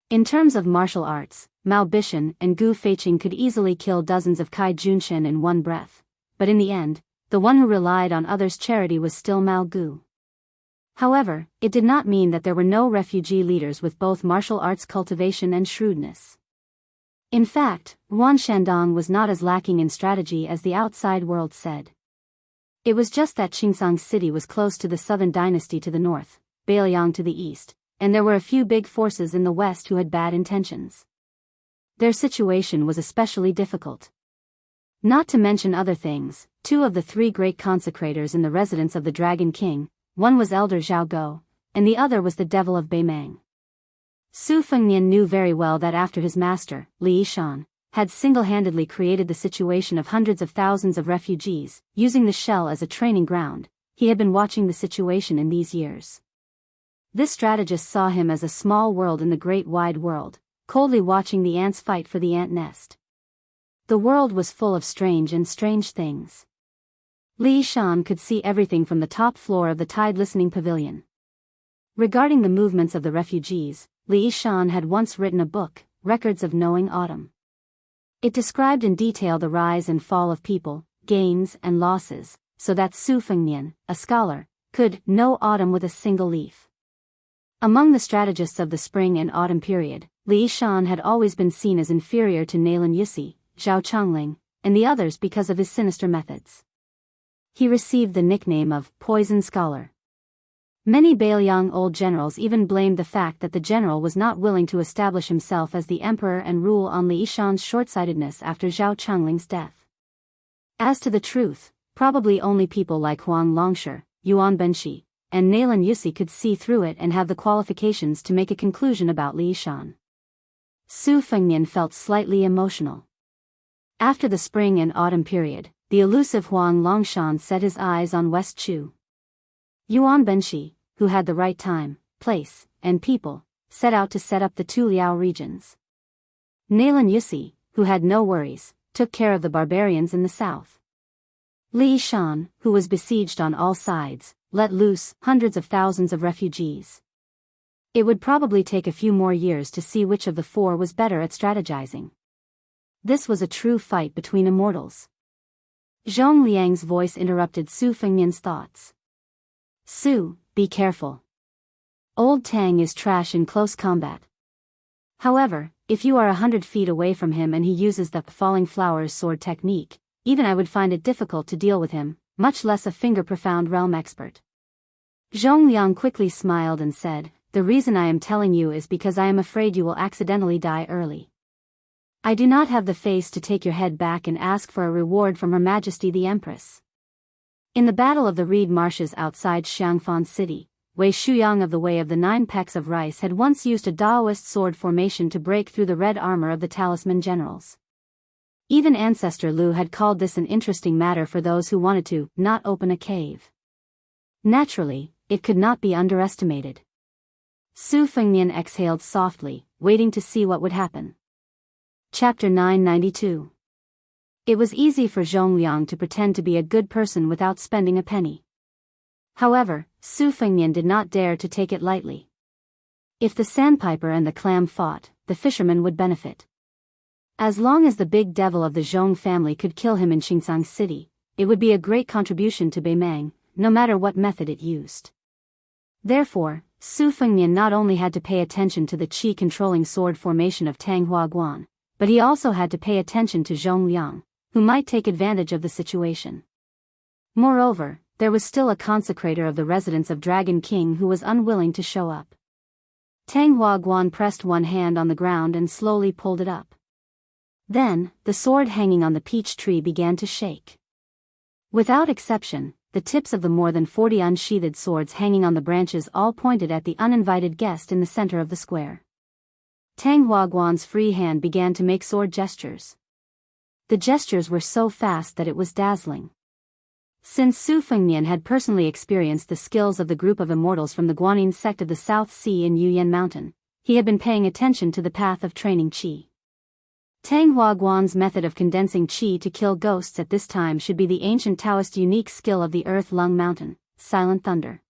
In terms of martial arts, Mao Bishan and Gu Feiqing could easily kill dozens of Kai Junshan in one breath, but in the end, the one who relied on others' charity was still Mao Gu. However, it did not mean that there were no refugee leaders with both martial arts cultivation and shrewdness. In fact, Yuan Shandong was not as lacking in strategy as the outside world said. It was just that Xingsang City was close to the Southern Dynasty to the north, Bailiang to the east, and there were a few big forces in the west who had bad intentions. Their situation was especially difficult. Not to mention other things, 2 of the 3 great consecrators in the residence of the Dragon King, one was Elder Zhao Go, and the other was the Devil of Beimang. Su Fengnian knew very well that after his master, Li Yishan, had single-handedly created the situation of hundreds of thousands of refugees, using the shell as a training ground, he had been watching the situation in these years. This strategist saw him as a small world in the great wide world, coldly watching the ants fight for the ant nest. The world was full of strange things. Li Yishan could see everything from the top floor of the tide-listening pavilion. Regarding the movements of the refugees, Li Yishan had once written a book, Records of Knowing Autumn. It described in detail the rise and fall of people, gains and losses, so that Su Fengnian, a scholar, could know autumn with a single leaf. Among the strategists of the spring and autumn period, Li Yishan had always been seen as inferior to Nalan Yusi, Zhao Chongling, and the others because of his sinister methods. He received the nickname of Poison Scholar. Many Bailiang old generals even blamed the fact that the general was not willing to establish himself as the emperor and rule on Li Yishan's short-sightedness after Zhao Chongling's death. As to the truth, probably only people like Huang Longshi, Yuan Benshi, and Nalan Yusi could see through it and have the qualifications to make a conclusion about Li Yishan. Su Fengnian felt slightly emotional. After the spring and autumn period, the elusive Huang Longshan set his eyes on West Chu. Yuan Benshi, who had the right time, place, and people, set out to set up the two Liao regions. Nalan Yusi, who had no worries, took care of the barbarians in the south. Li Yishan, who was besieged on all sides, let loose hundreds of thousands of refugees. It would probably take a few more years to see which of the 4 was better at strategizing. This was a true fight between immortals. Zhong Liang's voice interrupted Su Fengnian's thoughts. Su, be careful. Old Tang is trash in close combat. However, if you are 100 feet away from him and he uses the falling flowers sword technique, even I would find it difficult to deal with him, much less a finger-profound realm expert. Zhong Liang quickly smiled and said, the reason I am telling you is because I am afraid you will accidentally die early. I do not have the face to take your head back and ask for a reward from Her Majesty the Empress. In the Battle of the Reed Marshes outside Xiangfan City, Wei Shuyang of the Way of the 9 Pecks of Rice had once used a Daoist sword formation to break through the red armor of the talisman generals. Even Ancestor Lu had called this an interesting matter for those who wanted to not open a cave. Naturally, it could not be underestimated. Su Fengnian exhaled softly, waiting to see what would happen. Chapter 992. It was easy for Zhong Liang to pretend to be a good person without spending a penny. However, Su Fengnian did not dare to take it lightly. If the sandpiper and the clam fought, the fisherman would benefit. As long as the big devil of the Zhong family could kill him in Xingsang City, it would be a great contribution to Beimang, no matter what method it used. Therefore, Su Fengnian not only had to pay attention to the qi-controlling sword formation of Tang Huaguan, but he also had to pay attention to Zhong Liang, who might take advantage of the situation. Moreover, there was still a consecrator of the residence of Dragon King who was unwilling to show up. Tang Huaguan pressed one hand on the ground and slowly pulled it up. Then, the sword hanging on the peach tree began to shake. Without exception, the tips of the more than 40 unsheathed swords hanging on the branches all pointed at the uninvited guest in the center of the square. Tang Huaguan's free hand began to make sword gestures. The gestures were so fast that it was dazzling. Since Su Fengnian had personally experienced the skills of the group of immortals from the Guanyin sect of the South Sea in Yuyan Mountain, he had been paying attention to the path of training qi. Tang Huaguan's method of condensing qi to kill ghosts at this time should be the ancient Taoist unique skill of the Earth Lung Mountain, Silent Thunder.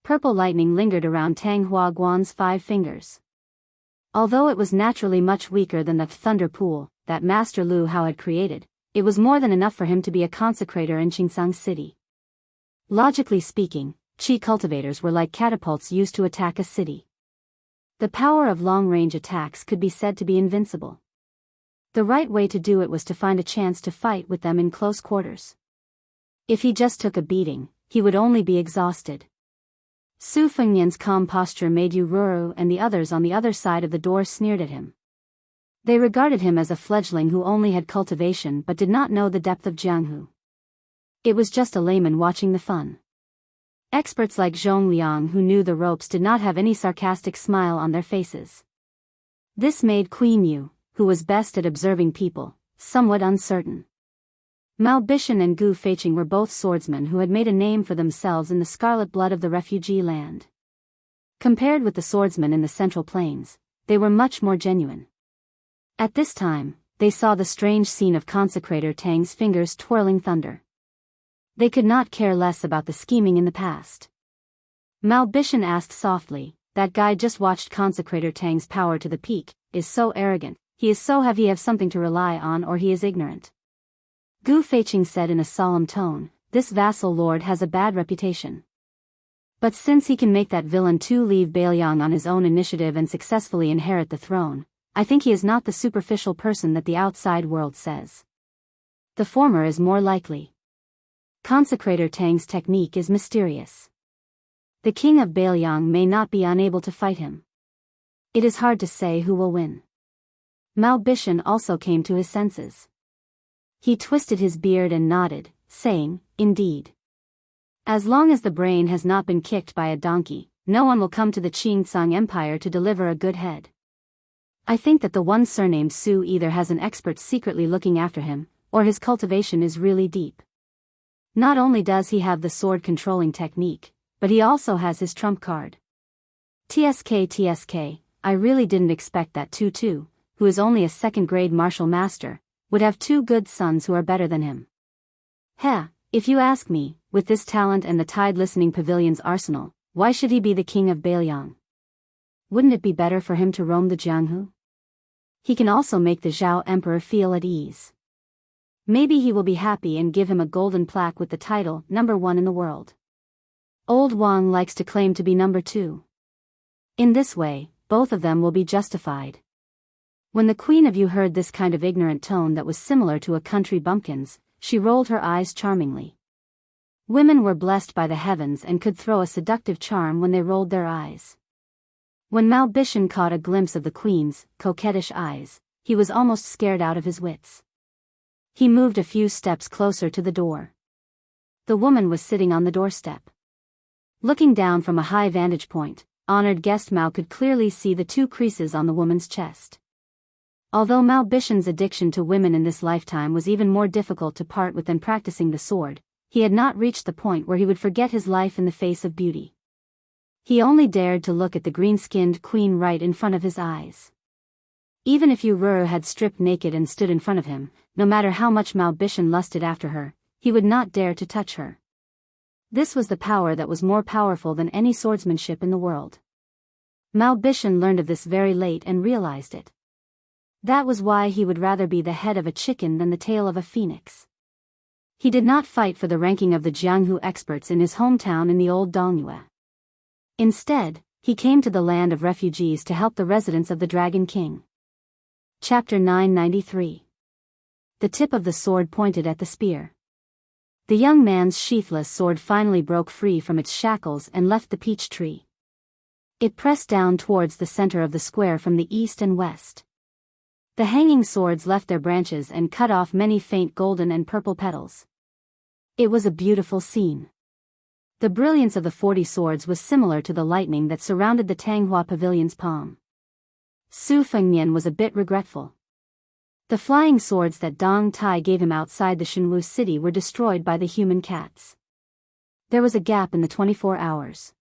Purple lightning lingered around Tang Huaguan's 5 fingers. Although it was naturally much weaker than the thunder pool that Master Lu Hao had created, it was more than enough for him to be a consecrator in Xingsang City. Logically speaking, Qi cultivators were like catapults used to attack a city. The power of long-range attacks could be said to be invincible. The right way to do it was to find a chance to fight with them in close quarters. If he just took a beating, he would only be exhausted. Su Fengnian's calm posture made Yu Ruru and the others on the other side of the door sneered at him. They regarded him as a fledgling who only had cultivation but did not know the depth of Jianghu. It was just a layman watching the fun. Experts like Zhong Liang who knew the ropes did not have any sarcastic smile on their faces. This made Queen Yu, who was best at observing people, somewhat uncertain. Mao Bishan and Gu Feiqing were both swordsmen who had made a name for themselves in the scarlet blood of the refugee land. Compared with the swordsmen in the Central Plains, they were much more genuine. At this time, they saw the strange scene of Consecrator Tang's fingers twirling thunder. They could not care less about the scheming in the past. Mao Bishan asked softly, "That guy just watched Consecrator Tang's power to the peak, is so arrogant, he is so heavy, have something to rely on, or he is ignorant." Gu Feiqing said in a solemn tone, "This vassal lord has a bad reputation. But since he can make that villain Tu leave Bailiang on his own initiative and successfully inherit the throne, I think he is not the superficial person that the outside world says. The former is more likely. Consecrator Tang's technique is mysterious. The king of Bailiang may not be unable to fight him. It is hard to say who will win." Mao Bishan also came to his senses. He twisted his beard and nodded, saying, "Indeed. As long as the brain has not been kicked by a donkey, no one will come to the Qingtsang Empire to deliver a good head. I think that the one surnamed Su either has an expert secretly looking after him, or his cultivation is really deep. Not only does he have the sword-controlling technique, but he also has his trump card. TSK, I really didn't expect that Tu, who is only a second-grade martial master, would have two good sons who are better than him. If you ask me, with this talent and the tide-listening pavilion's arsenal, why should he be the king of Bailiang? Wouldn't it be better for him to roam the Jianghu? He can also make the Zhao Emperor feel at ease. Maybe he will be happy and give him a golden plaque with the title, #1 in the world. Old Wang likes to claim to be #2. In this way, both of them will be justified." When the Queen of Yu heard this kind of ignorant tone that was similar to a country bumpkin's, she rolled her eyes charmingly. Women were blessed by the heavens and could throw a seductive charm when they rolled their eyes. When Mao Bishan caught a glimpse of the Queen's coquettish eyes, he was almost scared out of his wits. He moved a few steps closer to the door. The woman was sitting on the doorstep. Looking down from a high vantage point, honored guest Mao could clearly see the two creases on the woman's chest. Although Mao Bishan's addiction to women in this lifetime was even more difficult to part with than practicing the sword, he had not reached the point where he would forget his life in the face of beauty. He only dared to look at the green-skinned queen right in front of his eyes. Even if Yu Ruru had stripped naked and stood in front of him, no matter how much Mao Bishan lusted after her, he would not dare to touch her. This was the power that was more powerful than any swordsmanship in the world. Mao Bishan learned of this very late and realized it. That was why he would rather be the head of a chicken than the tail of a phoenix. He did not fight for the ranking of the Jianghu experts in his hometown in the old Dongyue. Instead, he came to the land of refugees to help the residents of the Dragon King. Chapter 993. The tip of the sword pointed at the spear. The young man's sheathless sword finally broke free from its shackles and left the peach tree. It pressed down towards the center of the square from the east and west. The hanging swords left their branches and cut off many faint golden and purple petals. It was a beautiful scene. The brilliance of the 40 swords was similar to the lightning that surrounded the Tanghua Pavilion's palm. Su Fengnian was a bit regretful. The flying swords that Dong Tai gave him outside the Shenwu city were destroyed by the human cats. There was a gap in the 24 hours.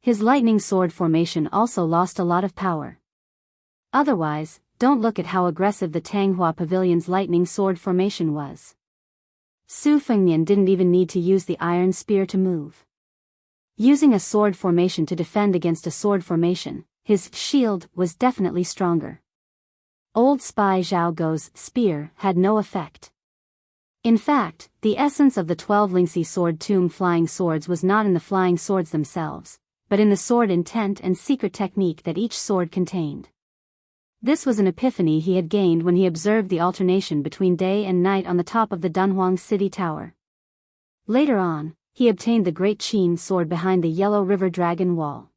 His lightning sword formation also lost a lot of power. Otherwise, don't look at how aggressive the Tanghua Pavilion's lightning sword formation was. Su Fengnian didn't even need to use the iron spear to move. Using a sword formation to defend against a sword formation, his shield was definitely stronger. Old spy Zhao Gou's spear had no effect. In fact, the essence of the 12 Lingxi sword tomb flying swords was not in the flying swords themselves, but in the sword intent and secret technique that each sword contained. This was an epiphany he had gained when he observed the alternation between day and night on the top of the Dunhuang city tower. Later on, he obtained the Great Qin sword behind the Yellow River Dragon Wall.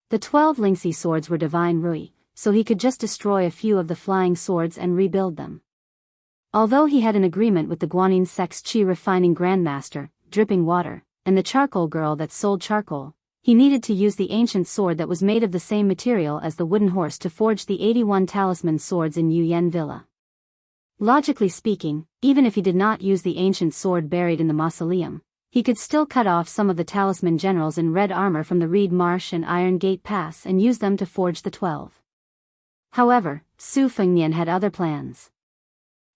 The 12 Lingxi swords were divine Rui, so he could just destroy a few of the flying swords and rebuild them. Although he had an agreement with the Guanyin sect's Qi refining grandmaster, Dripping Water, and the charcoal girl that sold charcoal, he needed to use the ancient sword that was made of the same material as the wooden horse to forge the 81 talisman swords in Yuyan Villa. Logically speaking, even if he did not use the ancient sword buried in the mausoleum, he could still cut off some of the talisman generals in red armor from the Reed Marsh and Iron Gate Pass and use them to forge the 12. However, Su Fengnian had other plans.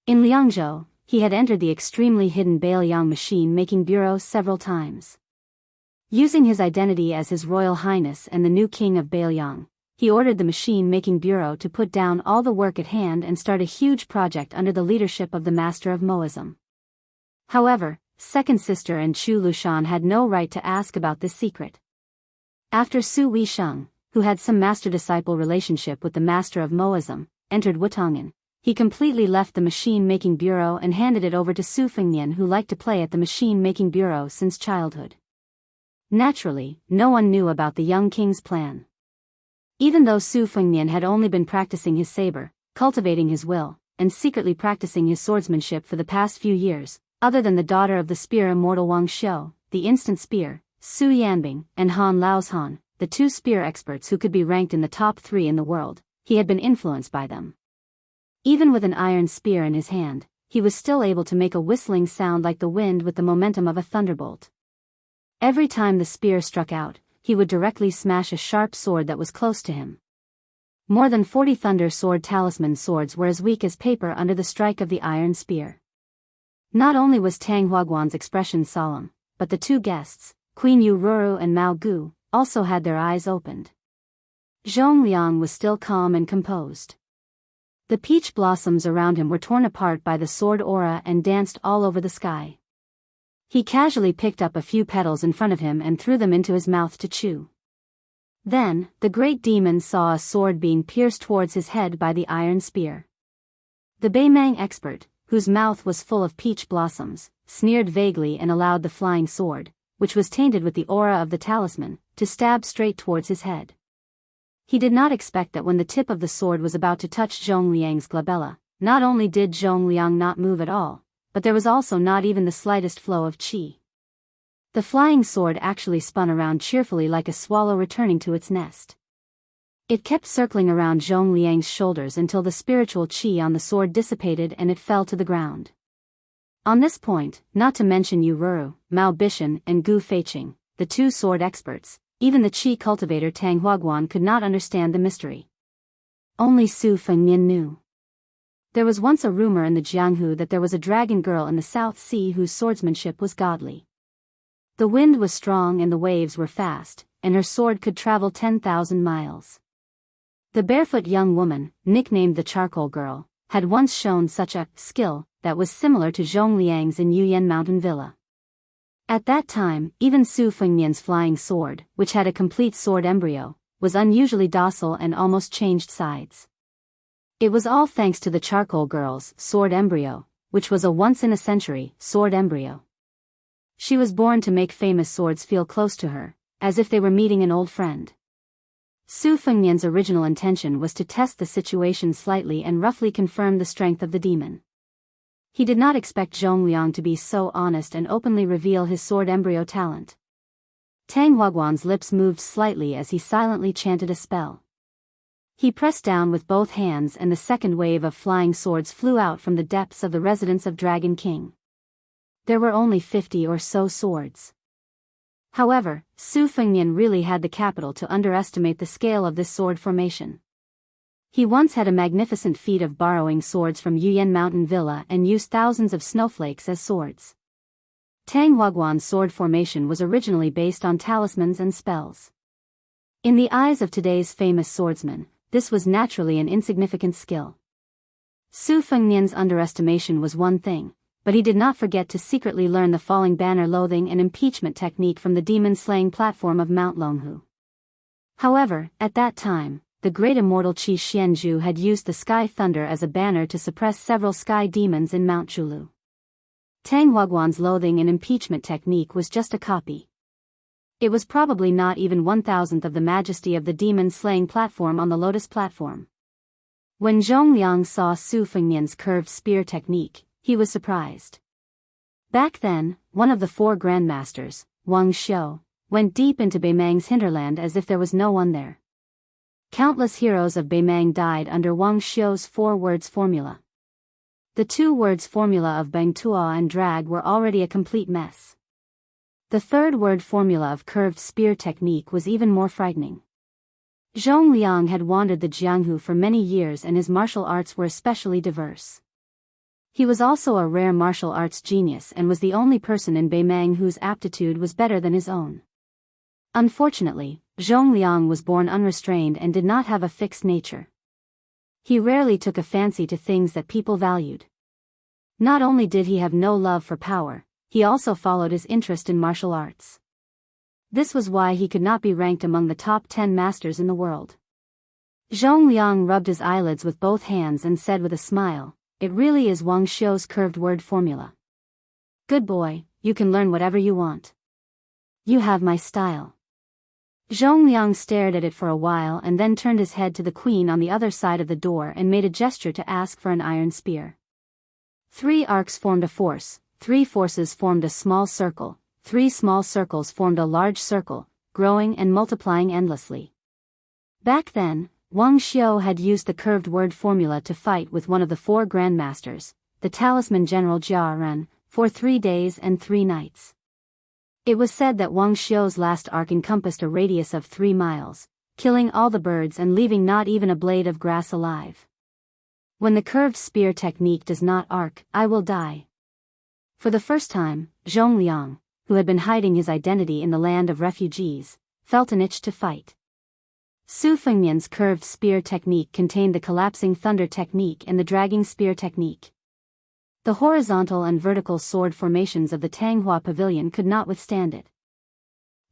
In Liangzhou, he had entered the extremely hidden Bailiang machine-making bureau several times. Using his identity as His Royal Highness and the new king of Bailiang, he ordered the machine-making bureau to put down all the work at hand and start a huge project under the leadership of the Master of Moism. However, second sister and Chu Lushan had no right to ask about this secret. After Su Weisheng, who had some master-disciple relationship with the Master of Moism, entered Wutong'an, he completely left the machine-making bureau and handed it over to Su Fengnian, who liked to play at the machine-making bureau since childhood. Naturally, no one knew about the young king's plan. Even though Su Fengnian had only been practicing his saber, cultivating his will, and secretly practicing his swordsmanship for the past few years, other than the daughter of the spear immortal Wang Xiu, the instant spear, Su Yanbing, and Han Laoshan, the two spear experts who could be ranked in the top 3 in the world, he had been influenced by them. Even with an iron spear in his hand, he was still able to make a whistling sound like the wind with the momentum of a thunderbolt. Every time the spear struck out, he would directly smash a sharp sword that was close to him. More than 40 Thunder Sword talisman swords were as weak as paper under the strike of the iron spear. Not only was Tang Huaguan's expression solemn, but the two guests, Queen Yu Ruru and Mao Gu, also had their eyes opened. Zhong Liang was still calm and composed. The peach blossoms around him were torn apart by the sword aura and danced all over the sky. He casually picked up a few petals in front of him and threw them into his mouth to chew. Then, the great demon saw a sword being pierced towards his head by the iron spear. The Beimang expert, whose mouth was full of peach blossoms, sneered vaguely and allowed the flying sword, which was tainted with the aura of the talisman, to stab straight towards his head. He did not expect that when the tip of the sword was about to touch Zhong Liang's glabella, not only did Zhong Liang not move at all, but there was also not even the slightest flow of qi. The flying sword actually spun around cheerfully like a swallow returning to its nest. It kept circling around Zhong Liang's shoulders until the spiritual qi on the sword dissipated and it fell to the ground. On this point, not to mention Yu Ruru, Mao Bishan and Gu Feiqing, the two sword experts, even the qi cultivator Tang Huaguan could not understand the mystery. Only Su Fengnian knew. There was once a rumor in the Jianghu that there was a dragon girl in the South Sea whose swordsmanship was godly. The wind was strong and the waves were fast, and her sword could travel 10,000 miles. The barefoot young woman, nicknamed the Charcoal Girl, had once shown such a skill that was similar to Zhong Liang's in Yuyan Mountain Villa. At that time, even Su Fengnian's flying sword, which had a complete sword embryo, was unusually docile and almost changed sides. It was all thanks to the Charcoal Girl's sword embryo, which was a once-in-a-century sword embryo. She was born to make famous swords feel close to her, as if they were meeting an old friend. Su Fengnian's original intention was to test the situation slightly and roughly confirm the strength of the demon. He did not expect Zhong Liang to be so honest and openly reveal his sword embryo talent. Tang Huaguan's lips moved slightly as he silently chanted a spell. He pressed down with both hands and the second wave of flying swords flew out from the depths of the residence of Dragon King. There were only 50 or so swords. However, Su Fengnian really had the capital to underestimate the scale of this sword formation. He once had a magnificent feat of borrowing swords from Yuyan Mountain Villa and used thousands of snowflakes as swords. Tang Huaguan's sword formation was originally based on talismans and spells. In the eyes of today's famous swordsmen, this was naturally an insignificant skill. Su Fengnian's underestimation was one thing, but he did not forget to secretly learn the falling banner loathing and impeachment technique from the demon-slaying platform of Mount Longhu. However, at that time, the great immortal Qi Xianzhu had used the sky thunder as a banner to suppress several sky demons in Mount Zhulu. Tang Huaguan's loathing and impeachment technique was just a copy. It was probably not even 1,000th of the majesty of the demon-slaying platform on the Lotus platform. When Zhongliang saw Su Fengnian's curved spear technique, he was surprised. Back then, one of the four grandmasters, Wang Xiu, went deep into Beimang's hinterland as if there was no one there. Countless heroes of Beimang died under Wang Xiu's 4 words formula. The 2 words formula of Bang Tuo and Drag were already a complete mess. The 3rd word formula of curved spear technique was even more frightening. Zhongliang had wandered the Jianghu for many years and his martial arts were especially diverse. He was also a rare martial arts genius and was the only person in Beimang whose aptitude was better than his own. Unfortunately, Zhongliang was born unrestrained and did not have a fixed nature. He rarely took a fancy to things that people valued. Not only did he have no love for power, he also followed his interest in martial arts. This was why he could not be ranked among the top 10 masters in the world. Zhongliang rubbed his eyelids with both hands and said with a smile, "It really is Wang Xiu's curved word formula. Good boy, you can learn whatever you want. You have my style." Zhongliang stared at it for a while and then turned his head to the queen on the other side of the door and made a gesture to ask for an iron spear. 3 arcs formed a force, 3 forces formed a small circle, 3 small circles formed a large circle, growing and multiplying endlessly. Back then, Wang Xiu had used the curved word formula to fight with one of the 4 grandmasters, the talisman general Jia Ren, for 3 days and 3 nights. It was said that Wang Xiu's last arc encompassed a radius of 3 miles, killing all the birds and leaving not even a blade of grass alive. When the curved spear technique does not arc, I will die. For the first time, Zhongliang, who had been hiding his identity in the land of refugees, felt an itch to fight. Su Fengnian's curved spear technique contained the collapsing thunder technique and the dragging spear technique. The horizontal and vertical sword formations of the Tanghua Pavilion could not withstand it.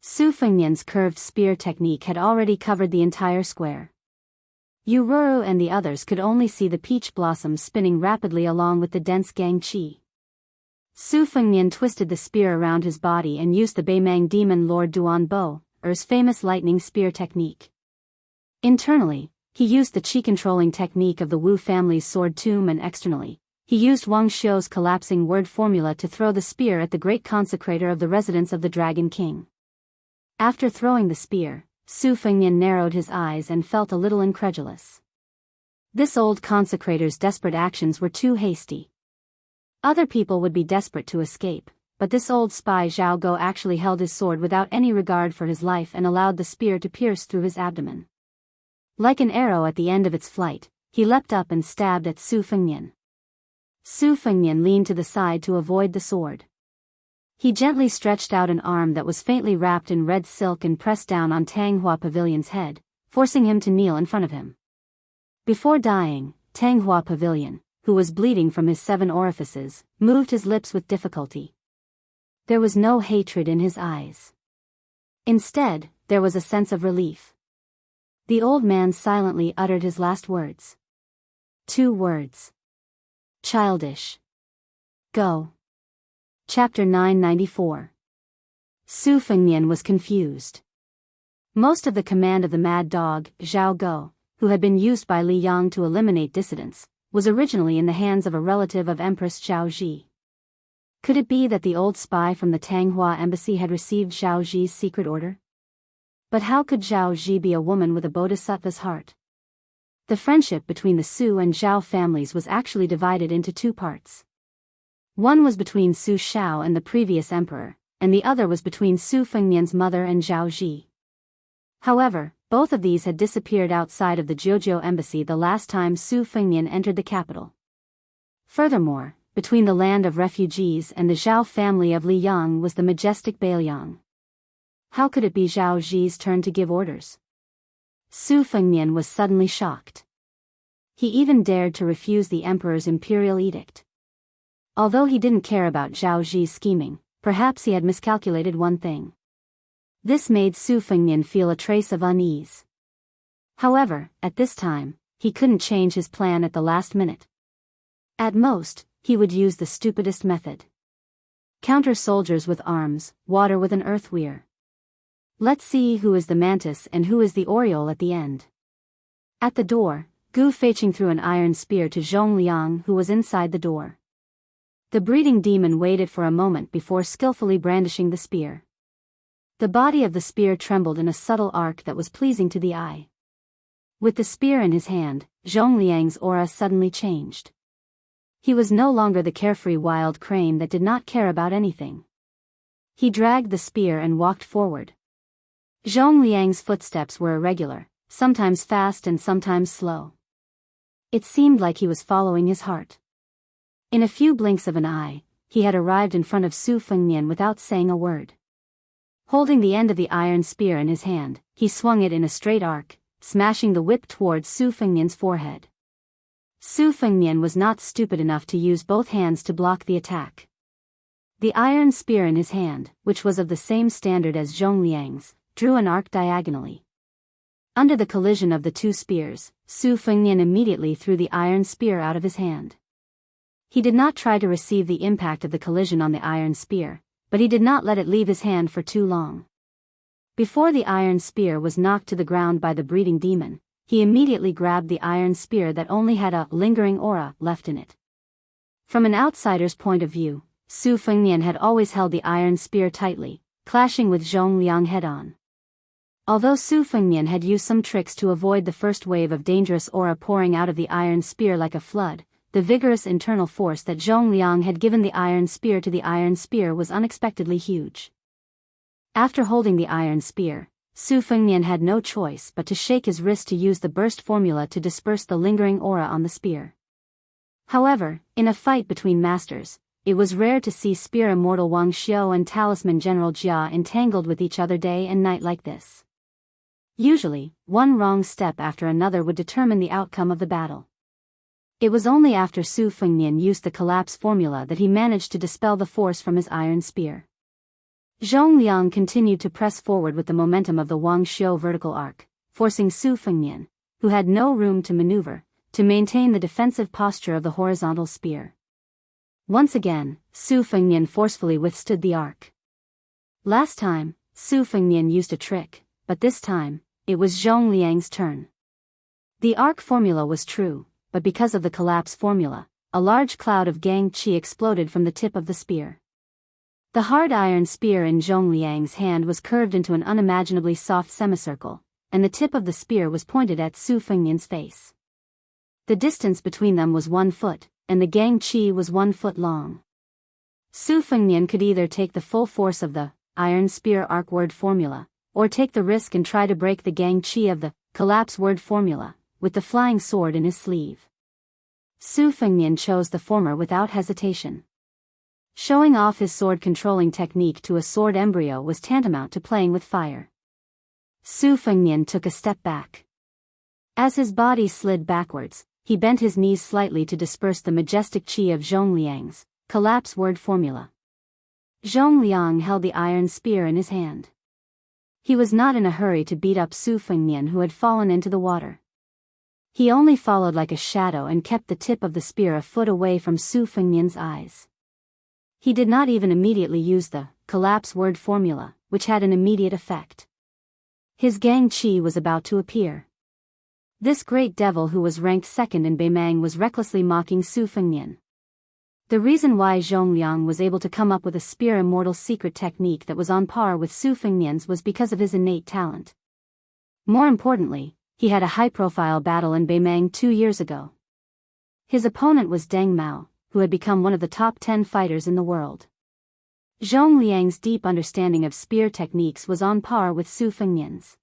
Su Fengnian's curved spear technique had already covered the entire square. Yu Ruru and the others could only see the peach blossoms spinning rapidly along with the dense gang qi. Su Fengnian twisted the spear around his body and used the Beimang demon Lord Duan Bo, Er's famous lightning spear technique. Internally, he used the qi-controlling technique of the Wu family's sword tomb and externally, he used Wang Xiu's collapsing word formula to throw the spear at the great consecrator of the residence of the Dragon King. After throwing the spear, Su Fengnian narrowed his eyes and felt a little incredulous. This old consecrator's desperate actions were too hasty. Other people would be desperate to escape, but this old spy Zhao Go actually held his sword without any regard for his life and allowed the spear to pierce through his abdomen. Like an arrow at the end of its flight, he leapt up and stabbed at Su Fengnian. Su Fengnian leaned to the side to avoid the sword. He gently stretched out an arm that was faintly wrapped in red silk and pressed down on Tanghua Pavilion's head, forcing him to kneel in front of him. Before dying, Tanghua Pavilion, who was bleeding from his 7 orifices, moved his lips with difficulty. There was no hatred in his eyes. Instead, there was a sense of relief. The old man silently uttered his last words. 2 words. Childish. Go. Chapter 994. Su Fengnian was confused. Most of the command of the mad dog, Zhao Go, who had been used by Li Yang to eliminate dissidents, was originally in the hands of a relative of Empress Zhao Ji. Could it be that the old spy from the Tanghua embassy had received Zhao Ji's secret order? But how could Zhao Ji be a woman with a bodhisattva's heart? The friendship between the Su and Zhao families was actually divided into 2 parts. One was between Su Shao and the previous emperor, and the other was between Su Fengnian's mother and Zhao Ji. However, both of these had disappeared outside of the Jiuzhou embassy the last time Su Fengnian entered the capital. Furthermore, between the land of refugees and the Zhao family of Li Yang was the majestic Bailiang. How could it be Zhao Ji's turn to give orders? Su Fengnian was suddenly shocked. He even dared to refuse the emperor's imperial edict. Although he didn't care about Zhao Zi's scheming, perhaps he had miscalculated one thing. This made Su Fengnian feel a trace of unease. However, at this time, he couldn't change his plan at the last minute. At most, he would use the stupidest method. Counter soldiers with arms, water with an earth weir. Let's see who is the mantis and who is the oriole at the end. At the door, Gu Feiqing threw an iron spear to Zhong Liang, who was inside the door. The breeding demon waited for a moment before skillfully brandishing the spear. The body of the spear trembled in a subtle arc that was pleasing to the eye. With the spear in his hand, Zhong Liang's aura suddenly changed. He was no longer the carefree wild crane that did not care about anything. He dragged the spear and walked forward. Zhong Liang's footsteps were irregular, sometimes fast and sometimes slow. It seemed like he was following his heart. In a few blinks of an eye, he had arrived in front of Su Fengnian without saying a word. Holding the end of the iron spear in his hand, he swung it in a straight arc, smashing the whip towards Su Fengnian's forehead. Su Fengnian was not stupid enough to use both hands to block the attack. The iron spear in his hand, which was of the same standard as Zhong Liang's, drew an arc diagonally. Under the collision of the two spears, Su Fengnian immediately threw the iron spear out of his hand. He did not try to receive the impact of the collision on the iron spear, but he did not let it leave his hand for too long. Before the iron spear was knocked to the ground by the breeding demon, he immediately grabbed the iron spear that only had a lingering aura left in it. From an outsider's point of view, Su Fengnian had always held the iron spear tightly, clashing with Zhong Liang head-on. Although Su Fengnian had used some tricks to avoid the first wave of dangerous aura pouring out of the iron spear like a flood, the vigorous internal force that Zhong Liang had given the iron spear to the iron spear was unexpectedly huge. After holding the iron spear, Su Fengnian had no choice but to shake his wrist to use the burst formula to disperse the lingering aura on the spear. However, in a fight between masters, it was rare to see spear immortal Wang Xiu and talisman General Jia entangled with each other day and night like this. Usually, one wrong step after another would determine the outcome of the battle. It was only after Su Fengnian used the collapse formula that he managed to dispel the force from his iron spear. Zhong Liang continued to press forward with the momentum of the Wang Xiu vertical arc, forcing Su Fengnian, who had no room to maneuver, to maintain the defensive posture of the horizontal spear. Once again, Su Fengnian forcefully withstood the arc. Last time, Su Fengnian used a trick, but this time, it was Zhong Liang's turn. The arc formula was true, but because of the collapse formula, a large cloud of gang qi exploded from the tip of the spear. The hard iron spear in Zhong Liang's hand was curved into an unimaginably soft semicircle, and the tip of the spear was pointed at Su Fengnian's face. The distance between them was 1 foot, and the gang qi was 1 foot long. Su Fengnian could either take the full force of the iron spear arc word formula, or take the risk and try to break the gang qi of the collapse word formula, with the flying sword in his sleeve. Su Fengnian chose the former without hesitation. Showing off his sword-controlling technique to a sword embryo was tantamount to playing with fire. Su Fengnian took a step back. As his body slid backwards, he bent his knees slightly to disperse the majestic qi of Zhong Liang's collapse word formula. Zhong Liang held the iron spear in his hand. He was not in a hurry to beat up Su Fengnian, who had fallen into the water. He only followed like a shadow and kept the tip of the spear a foot away from Su Fengnian's eyes. He did not even immediately use the collapse word formula, which had an immediate effect. His gang qi was about to appear. This great devil who was ranked second in Beimang was recklessly mocking Su Fengnian. The reason why Zhong Liang was able to come up with a spear immortal secret technique that was on par with Su Fengnian's was because of his innate talent. More importantly, he had a high-profile battle in Beimang 2 years ago. His opponent was Deng Mao, who had become one of the top 10 fighters in the world. Zhong Liang's deep understanding of spear techniques was on par with Su Fengnian's.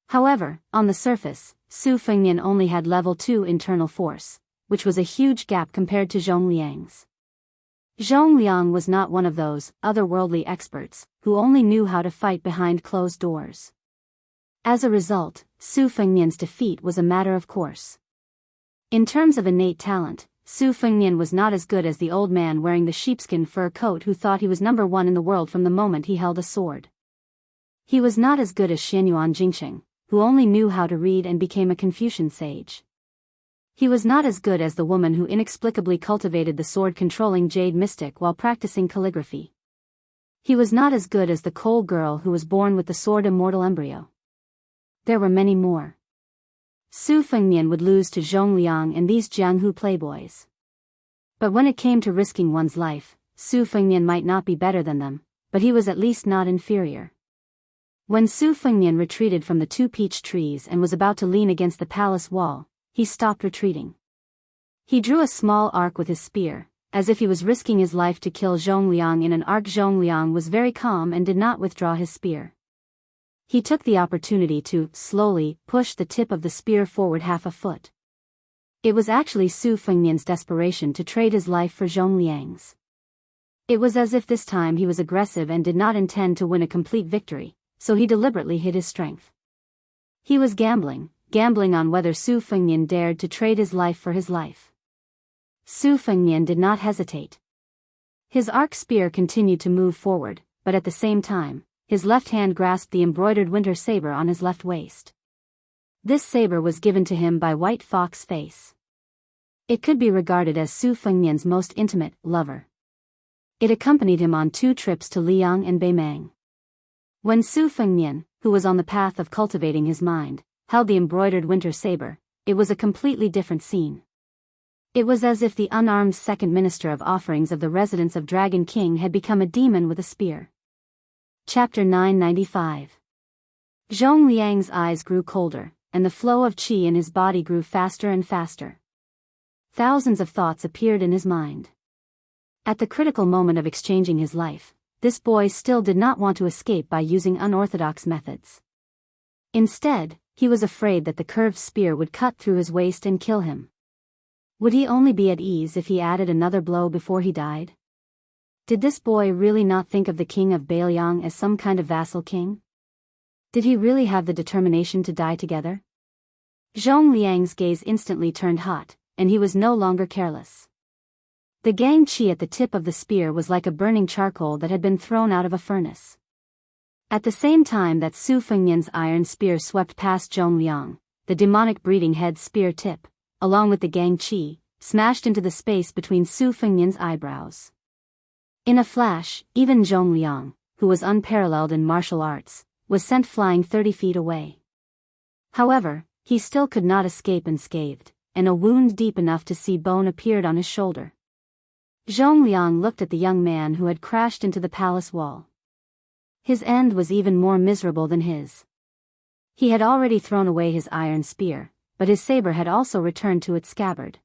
However, on the surface, Su Fengnian only had level 2 internal force, which was a huge gap compared to Zhong Liang's. Zhong Liang was not one of those otherworldly experts who only knew how to fight behind closed doors. As a result, Su Fengnian's defeat was a matter of course. In terms of innate talent, Su Fengnian was not as good as the old man wearing the sheepskin fur coat who thought he was number one in the world from the moment he held a sword. He was not as good as Xianyuan Jingsheng, who only knew how to read and became a Confucian sage. He was not as good as the woman who inexplicably cultivated the sword-controlling jade mystic while practicing calligraphy. He was not as good as the coal girl who was born with the sword immortal embryo. There were many more. Su Fengnian would lose to Zhong Liang and these Jianghu playboys. But when it came to risking one's life, Su Fengnian might not be better than them, but he was at least not inferior. When Su Fengnian retreated from the two peach trees and was about to lean against the palace wall, he stopped retreating. He drew a small arc with his spear, as if he was risking his life to kill Zhong Liang in an arc. Zhong Liang was very calm and did not withdraw his spear. He took the opportunity to, slowly, push the tip of the spear forward half a foot. It was actually Su Fengnian's desperation to trade his life for Zhong Liang's. It was as if this time he was aggressive and did not intend to win a complete victory, so he deliberately hid his strength. He was gambling on whether Su Fengnian dared to trade his life for his life. Su Fengnian did not hesitate. His arc spear continued to move forward, but at the same time, his left hand grasped the embroidered winter saber on his left waist. This saber was given to him by White Fox Face. It could be regarded as Su Fengnian's most intimate lover. It accompanied him on 2 trips to Liang and Beimang. When Su Fengnian, who was on the path of cultivating his mind, held the embroidered winter saber, it was a completely different scene. It was as if the unarmed second minister of offerings of the residence of Dragon King had become a demon with a spear. Chapter 995. Zhong Liang's eyes grew colder, and the flow of qi in his body grew faster and faster. Thousands of thoughts appeared in his mind. At the critical moment of exchanging his life, this boy still did not want to escape by using unorthodox methods. Instead, he was afraid that the curved spear would cut through his waist and kill him. Would he only be at ease if he added another blow before he died? Did this boy really not think of the king of Beiliang as some kind of vassal king? Did he really have the determination to die together? Zhong Liang's gaze instantly turned hot, and he was no longer careless. The gang qi at the tip of the spear was like a burning charcoal that had been thrown out of a furnace. At the same time that Su Fengnian's iron spear swept past Zhong Liang, the demonic breeding head spear tip, along with the gang qi, smashed into the space between Su Fengnian's eyebrows. In a flash, even Zhong Liang, who was unparalleled in martial arts, was sent flying 30 feet away. However, he still could not escape unscathed, and a wound deep enough to see bone appeared on his shoulder. Zhong Liang looked at the young man who had crashed into the palace wall. His end was even more miserable than his. He had already thrown away his iron spear, but his saber had also returned to its scabbard.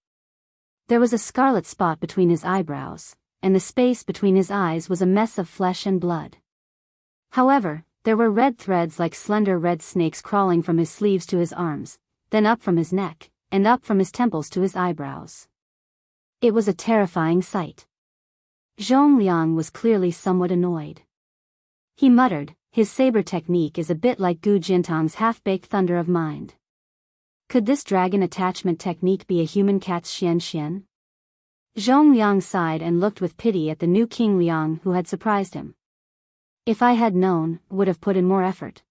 There was a scarlet spot between his eyebrows, and the space between his eyes was a mess of flesh and blood. However, there were red threads like slender red snakes crawling from his sleeves to his arms, then up from his neck, and up from his temples to his eyebrows. It was a terrifying sight. Zhong Liang was clearly somewhat annoyed. He muttered, "His saber technique is a bit like Gu Jintang's half-baked thunder of mind. Could this dragon attachment technique be a human cat's Xianxian?" Zhong Liang sighed and looked with pity at the new King Liang who had surprised him. "If I had known, would have put in more effort.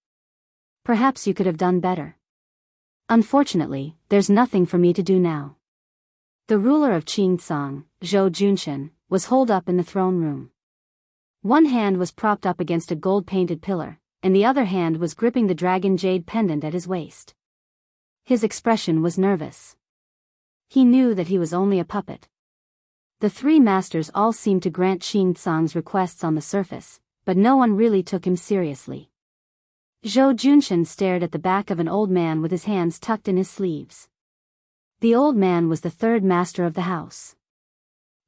Perhaps you could have done better. Unfortunately, there's nothing for me to do now." The ruler of Qingcang, Zhou Junshan, was holed up in the throne room. One hand was propped up against a gold-painted pillar, and the other hand was gripping the dragon jade pendant at his waist. His expression was nervous. He knew that he was only a puppet. The 3 masters all seemed to grant Qingcang's requests on the surface, but no one really took him seriously. Zhou Junshan stared at the back of an old man with his hands tucked in his sleeves. The old man was the 3rd master of the house.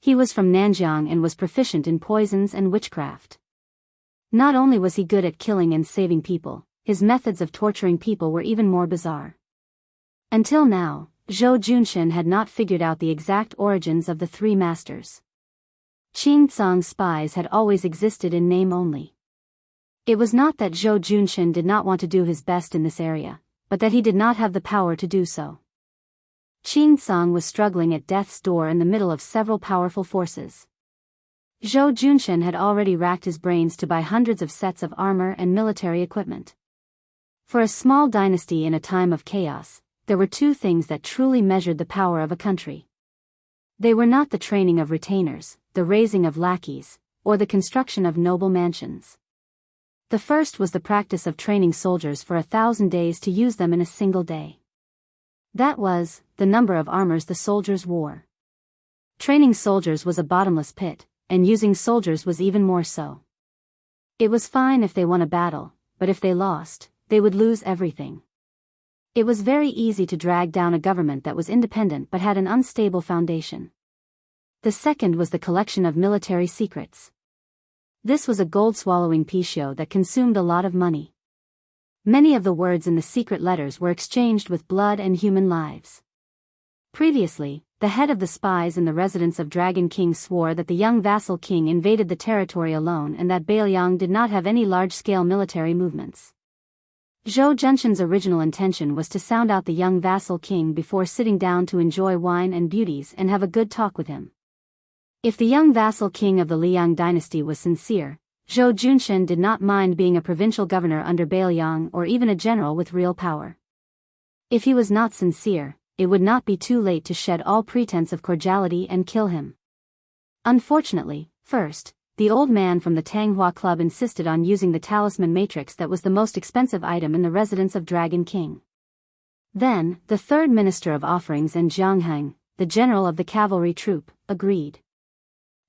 He was from Nanjiang and was proficient in poisons and witchcraft. Not only was he good at killing and saving people, his methods of torturing people were even more bizarre. Until now, Zhou Junshan had not figured out the exact origins of the 3 masters. Qingcang spies had always existed in name only. It was not that Zhou Junshan did not want to do his best in this area, but that he did not have the power to do so. Qingsong was struggling at death's door in the middle of several powerful forces. Zhou Junshen had already racked his brains to buy hundreds of sets of armor and military equipment. For a small dynasty in a time of chaos, there were two things that truly measured the power of a country. They were not the training of retainers, the raising of lackeys, or the construction of noble mansions. The first was the practice of training soldiers for 1,000 days to use them in a single day. That was the number of armors the soldiers wore. Training soldiers was a bottomless pit, and using soldiers was even more so. It was fine if they won a battle, but if they lost, they would lose everything. It was very easy to drag down a government that was independent but had an unstable foundation. The second was the collection of military secrets. This was a gold-swallowing picio that consumed a lot of money. Many of the words in the secret letters were exchanged with blood and human lives. Previously, the head of the spies in the residence of Dragon King swore that the young vassal king invaded the territory alone and that Bailiang did not have any large-scale military movements. Zhou Junshen's original intention was to sound out the young vassal king before sitting down to enjoy wine and beauties and have a good talk with him. If the young vassal king of the Liang dynasty was sincere, Zhou Junshen did not mind being a provincial governor under Bailiang or even a general with real power. If he was not sincere, it would not be too late to shed all pretense of cordiality and kill him. Unfortunately, first, the old man from the Tanghua Club insisted on using the talisman matrix that was the most expensive item in the residence of Dragon King. Then, the third minister of offerings and Jianghu, the general of the cavalry troop, agreed.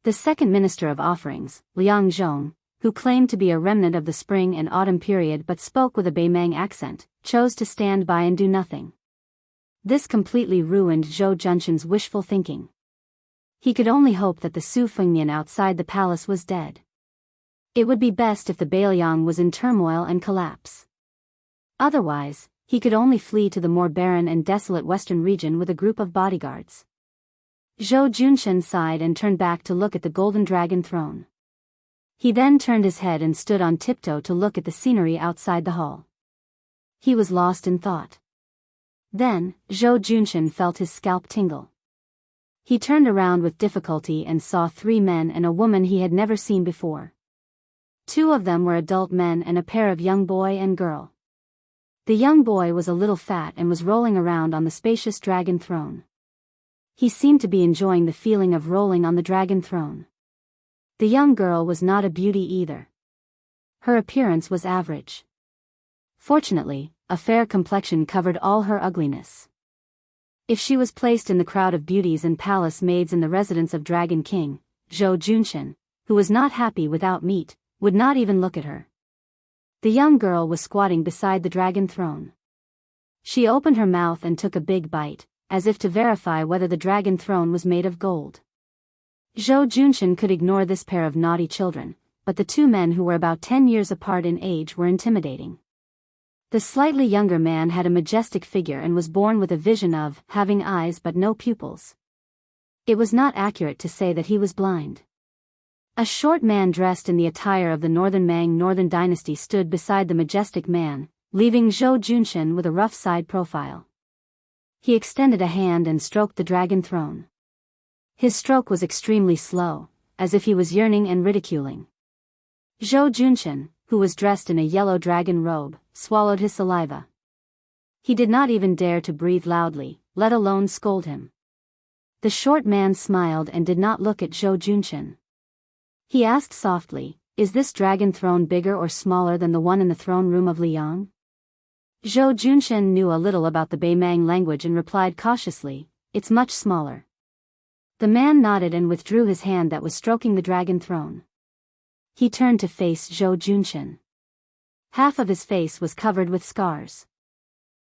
The second minister of offerings, Liang Zhong, who claimed to be a remnant of the spring and autumn period but spoke with a Beimang accent, chose to stand by and do nothing. This completely ruined Zhou Junshen's wishful thinking. He could only hope that the Su Fengnian outside the palace was dead. It would be best if the Bailiang was in turmoil and collapse. Otherwise, he could only flee to the more barren and desolate western region with a group of bodyguards. Zhou Junshen sighed and turned back to look at the golden dragon throne. He then turned his head and stood on tiptoe to look at the scenery outside the hall. He was lost in thought. Then, Zhou Junshen felt his scalp tingle. He turned around with difficulty and saw 3 men and a woman he had never seen before. 2 of them were adult men and a pair of young boy and girl. The young boy was a little fat and was rolling around on the spacious dragon throne. He seemed to be enjoying the feeling of rolling on the dragon throne. The young girl was not a beauty either. Her appearance was average. Fortunately, a fair complexion covered all her ugliness. If she was placed in the crowd of beauties and palace maids in the residence of Dragon King, Zhou Junshen, who was not happy without meat, would not even look at her. The young girl was squatting beside the dragon throne. She opened her mouth and took a big bite, as if to verify whether the dragon throne was made of gold. Zhou Junshen could ignore this pair of naughty children, but the 2 men who were about 10 years apart in age were intimidating. The slightly younger man had a majestic figure and was born with a vision of having eyes but no pupils. It was not accurate to say that he was blind. A short man dressed in the attire of the Northern Mang Northern Dynasty stood beside the majestic man, leaving Zhou Junshen with a rough side profile. He extended a hand and stroked the dragon throne. His stroke was extremely slow, as if he was yearning and ridiculing. Zhou Junshen, who was dressed in a yellow dragon robe, swallowed his saliva. He did not even dare to breathe loudly, let alone scold him. The short man smiled and did not look at Zhou Junshen. He asked softly, "Is this dragon throne bigger or smaller than the one in the throne room of Liang?" Zhou Junshen knew a little about the Beimang language and replied cautiously, "It's much smaller." The man nodded and withdrew his hand that was stroking the dragon throne. He turned to face Zhou Junshen. Half of his face was covered with scars.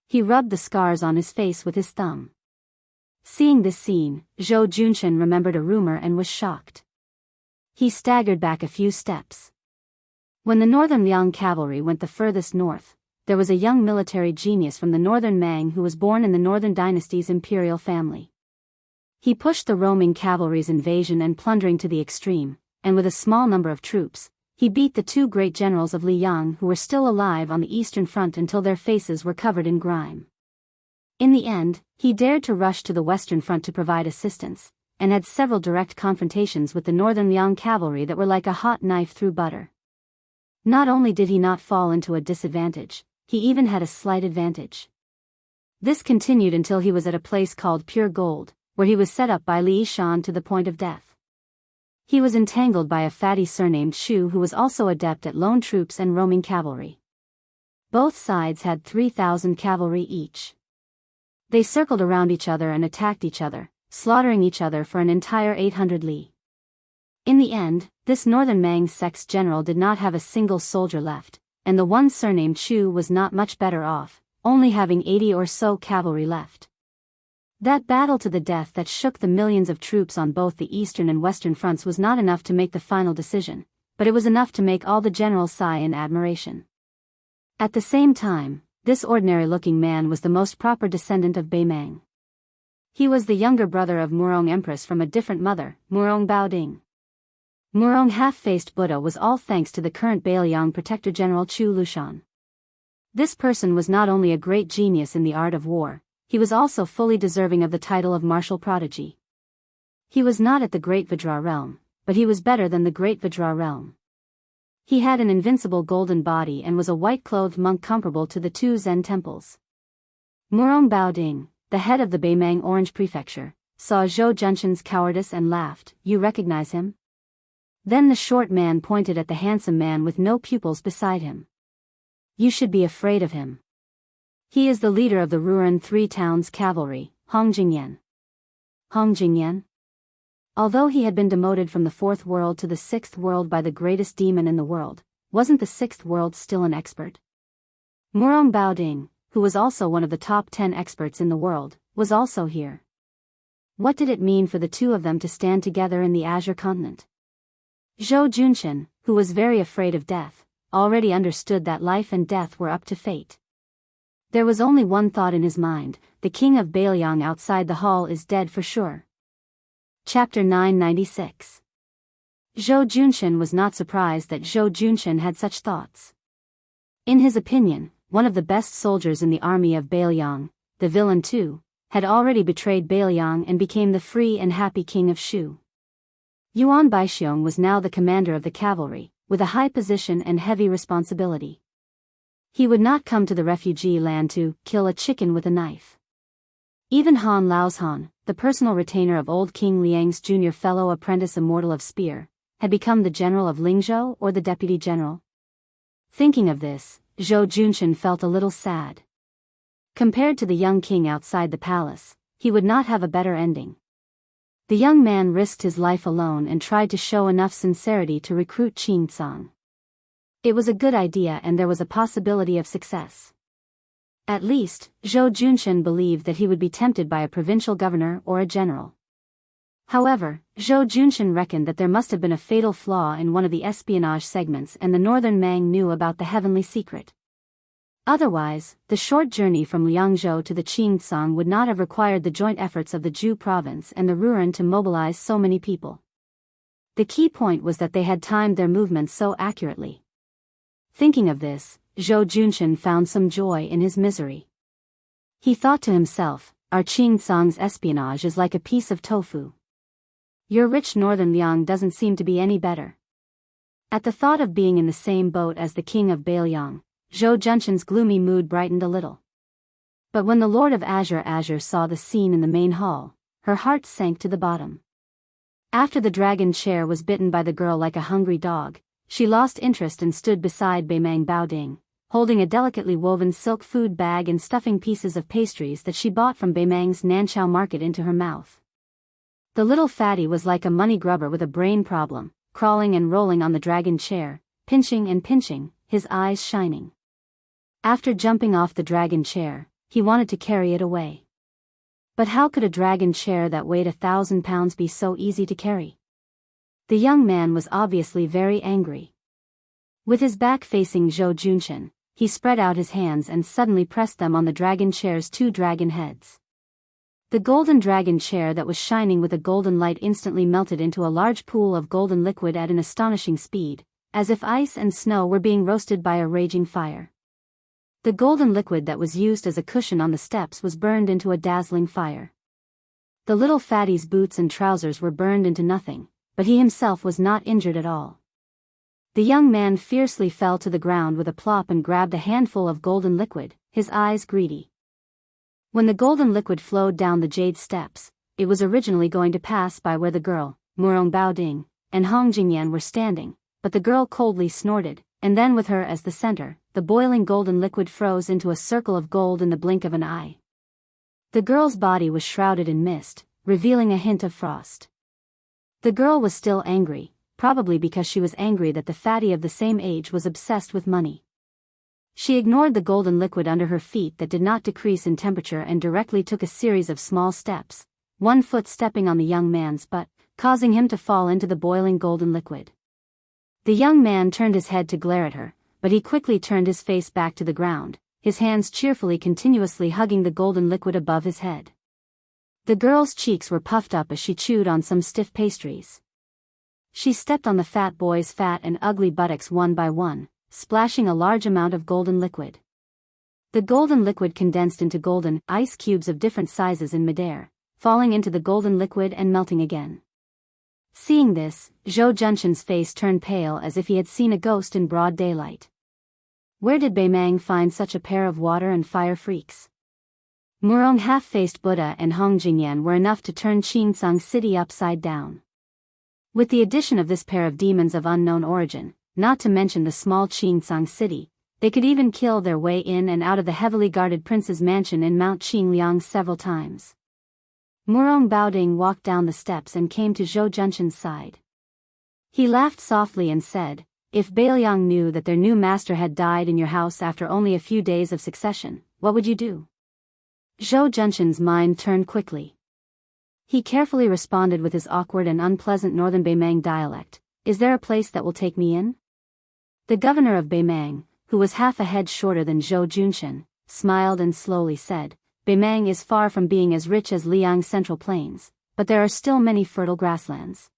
He rubbed the scars on his face with his thumb. Seeing this scene, Zhou Junshen remembered a rumor and was shocked. He staggered back a few steps. When the Northern Liang cavalry went the furthest north, there was a young military genius from the Northern Mang who was born in the Northern Dynasty's imperial family. He pushed the roaming cavalry's invasion and plundering to the extreme, and with a small number of troops, he beat the 2 great generals of Liang who were still alive on the eastern front until their faces were covered in grime. In the end, he dared to rush to the Western Front to provide assistance, and had several direct confrontations with the Northern Liang cavalry that were like a hot knife through butter. Not only did he not fall into a disadvantage, he even had a slight advantage. This continued until he was at a place called Pure Gold, where he was set up by Li Shan to the point of death. He was entangled by a fatty surnamed Shu who was also adept at lone troops and roaming cavalry. Both sides had 3,000 cavalry each. They circled around each other and attacked each other, slaughtering each other for an entire 800 li. In the end, this northern Mang sect's general did not have a single soldier left, and the one surnamed Shu was not much better off, only having 80 or so cavalry left. That battle to the death that shook the millions of troops on both the eastern and western fronts was not enough to make the final decision, but it was enough to make all the generals sigh in admiration. At the same time, this ordinary-looking man was the most proper descendant of Beimang. He was the younger brother of Murong Empress from a different mother, Murong Baoding. Murong half-faced Buddha was all thanks to the current Beiliang Protector General Chu Lushan. This person was not only a great genius in the art of war, he was also fully deserving of the title of martial prodigy. He was not at the Great Vajra realm, but he was better than the Great Vajra realm. He had an invincible golden body and was a white-clothed monk comparable to the two Zen temples. Murong Baoding, the head of the Beimang Orange Prefecture, saw Zhou Junshan's cowardice and laughed. "You recognize him?" Then the short man pointed at the handsome man with no pupils beside him. "You should be afraid of him. He is the leader of the Ruran Three Towns cavalry, Hong Jingyan." Hong Jingyan? Although he had been demoted from the fourth world to the sixth world by the greatest demon in the world, wasn't the sixth world still an expert? Murong Baoding, who was also one of the top 10 experts in the world, was also here. What did it mean for the two of them to stand together in the Azure continent? Zhou Junshan, who was very afraid of death, already understood that life and death were up to fate. There was only one thought in his mind: the king of Beiliang outside the hall is dead for sure. Chapter 996. Zhou Junshan was not surprised that Zhou Junshan had such thoughts. In his opinion, one of the best soldiers in the army of Beiliang, the villain too, had already betrayed Beiliang and became the free and happy king of Shu. Yuan Baixiong was now the commander of the cavalry, with a high position and heavy responsibility. He would not come to the refugee land to kill a chicken with a knife. Even Han Laoshan, the personal retainer of old King Liang's junior fellow apprentice immortal of spear, had become the general of Lingzhou or the deputy general. Thinking of this, Zhou Junshan felt a little sad. Compared to the young king outside the palace, he would not have a better ending. The young man risked his life alone and tried to show enough sincerity to recruit Qing Tsang. It was a good idea and there was a possibility of success. At least, Zhou Junshan believed that he would be tempted by a provincial governor or a general. However, Zhou Junshan reckoned that there must have been a fatal flaw in one of the espionage segments and the northern Mang knew about the heavenly secret. Otherwise, the short journey from Liangzhou to the Qing Tsang would not have required the joint efforts of the Zhu province and the Ruran to mobilize so many people. The key point was that they had timed their movements so accurately. Thinking of this, Zhou Junshan found some joy in his misery. He thought to himself, "Our Qing Tsang's espionage is like a piece of tofu. Your rich northern Liang doesn't seem to be any better." At the thought of being in the same boat as the king of Beiliang, Zhou Junshan's gloomy mood brightened a little. But when the Lord of Azure saw the scene in the main hall, her heart sank to the bottom. After the dragon chair was bitten by the girl like a hungry dog, she lost interest and stood beside Beimang Baoding, holding a delicately woven silk food bag and stuffing pieces of pastries that she bought from Beimang's Nanchao market into her mouth. The little fatty was like a money grubber with a brain problem, crawling and rolling on the dragon chair, pinching and pinching, his eyes shining. After jumping off the dragon chair, he wanted to carry it away. But how could a dragon chair that weighed 1,000 pounds be so easy to carry? The young man was obviously very angry. With his back facing Zhou Junshan, he spread out his hands and suddenly pressed them on the dragon chair's two dragon heads. The golden dragon chair that was shining with a golden light instantly melted into a large pool of golden liquid at an astonishing speed, as if ice and snow were being roasted by a raging fire. The golden liquid that was used as a cushion on the steps was burned into a dazzling fire. The little fatty's boots and trousers were burned into nothing, but he himself was not injured at all. The young man fiercely fell to the ground with a plop and grabbed a handful of golden liquid, his eyes greedy. When the golden liquid flowed down the jade steps, it was originally going to pass by where the girl, Murong Baoding, and Hong Jingyan were standing, but the girl coldly snorted, and then with her as the center, the boiling golden liquid froze into a circle of gold in the blink of an eye. The girl's body was shrouded in mist, revealing a hint of frost. The girl was still angry, probably because she was angry that the fatty of the same age was obsessed with money. She ignored the golden liquid under her feet that did not decrease in temperature and directly took a series of small steps, one foot stepping on the young man's butt, causing him to fall into the boiling golden liquid. The young man turned his head to glare at her, but he quickly turned his face back to the ground, his hands cheerfully continuously hugging the golden liquid above his head. The girl's cheeks were puffed up as she chewed on some stiff pastries. She stepped on the fat boy's fat and ugly buttocks one by one, splashing a large amount of golden liquid. The golden liquid condensed into golden ice cubes of different sizes in midair, falling into the golden liquid and melting again. Seeing this, Zhou Junshan's face turned pale as if he had seen a ghost in broad daylight. Where did Bei Mang find such a pair of water and fire freaks? Murong half-faced Buddha and Hong Jingyan were enough to turn Qingcang City upside down. With the addition of this pair of demons of unknown origin, not to mention the small Qingcang City, they could even kill their way in and out of the heavily guarded prince's mansion in Mount Qingliang several times. Murong Baoding walked down the steps and came to Zhou Junshan's side. He laughed softly and said, "If Beiliang knew that their new master had died in your house after only a few days of succession, what would you do?" Zhou Junshan's mind turned quickly. He carefully responded with his awkward and unpleasant northern Beimang dialect, "Is there a place that will take me in?" The governor of Beimang, who was half a head shorter than Zhou Junshan, smiled and slowly said, "Beimang is far from being as rich as Liang's central plains, but there are still many fertile grasslands.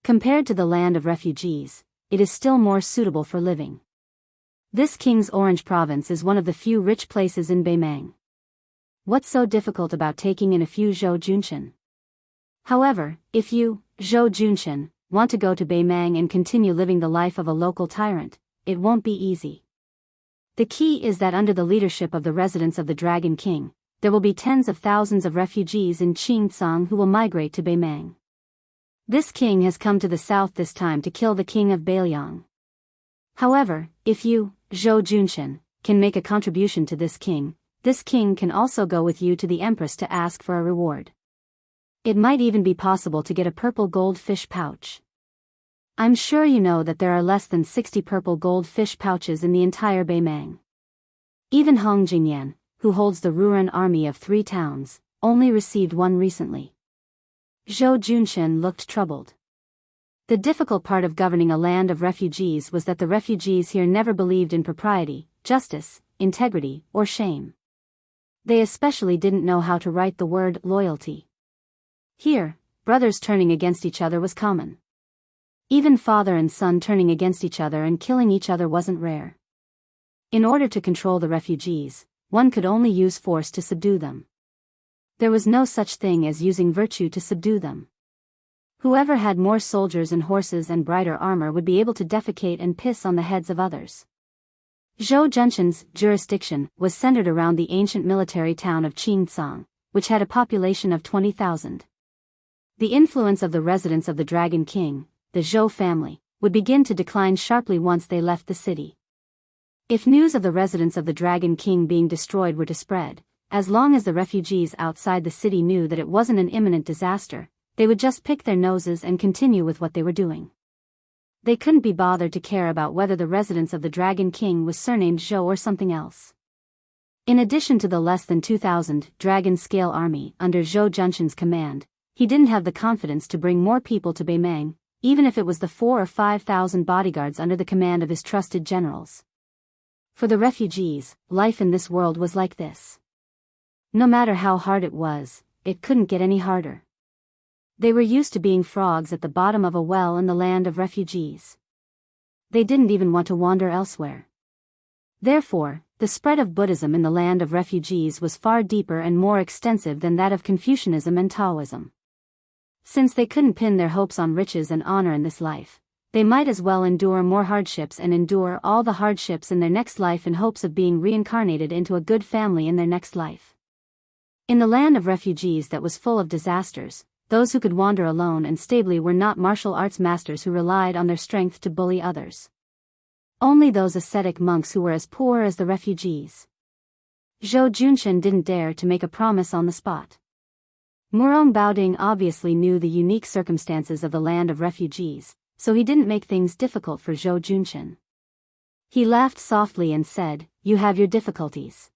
Compared to the land of refugees, it is still more suitable for living. This King's Orange province is one of the few rich places in Beimang. What's so difficult about taking in a few Zhou Junshan? However, if you, Zhou Junshan, want to go to Beimang and continue living the life of a local tyrant, it won't be easy. The key is that under the leadership of the residents of the Dragon King, there will be tens of thousands of refugees in Qingcang who will migrate to Beimang. This king has come to the south this time to kill the king of Beiliang. However, if you, Zhou Junshan, can make a contribution to this king can also go with you to the empress to ask for a reward. It might even be possible to get a purple gold fish pouch. I'm sure you know that there are less than 60 purple gold fish pouches in the entire Beimang. Even Hong Jingyan, who holds the Ruren army of 3 towns, only received one recently." Zhou Junshan looked troubled. The difficult part of governing a land of refugees was that the refugees here never believed in propriety, justice, integrity, or shame. They especially didn't know how to write the word loyalty. Here, brothers turning against each other was common. Even father and son turning against each other and killing each other wasn't rare. In order to control the refugees, one could only use force to subdue them. There was no such thing as using virtue to subdue them. Whoever had more soldiers and horses and brighter armor would be able to defecate and piss on the heads of others. Zhou Junshan's jurisdiction was centered around the ancient military town of Qingcang, which had a population of 20,000. The influence of the residents of the Dragon King, the Zhou family, would begin to decline sharply once they left the city. If news of the residents of the Dragon King being destroyed were to spread, as long as the refugees outside the city knew that it wasn't an imminent disaster, they would just pick their noses and continue with what they were doing. They couldn't be bothered to care about whether the residents of the Dragon King was surnamed Zhou or something else. In addition to the less than 2,000 dragon-scale army under Zhou Junshan's command, he didn't have the confidence to bring more people to Beimang, even if it was the 4,000 or 5,000 bodyguards under the command of his trusted generals. For the refugees, life in this world was like this. No matter how hard it was, it couldn't get any harder. They were used to being frogs at the bottom of a well in the land of refugees. They didn't even want to wander elsewhere. Therefore, The spread of Buddhism in the land of refugees was far deeper and more extensive than that of Confucianism and Taoism. Since they couldn't pin their hopes on riches and honor in this life, they might as well endure more hardships and endure all the hardships in their next life in hopes of being reincarnated into a good family in their next life. In the land of refugees that was full of disasters, those who could wander alone and stably were not martial arts masters who relied on their strength to bully others. Only those ascetic monks who were as poor as the refugees. Zhou Junshen didn't dare to make a promise on the spot. Murong Baoding obviously knew the unique circumstances of the land of refugees, so he didn't make things difficult for Zhou Junshen. He laughed softly and said, "You have your difficulties.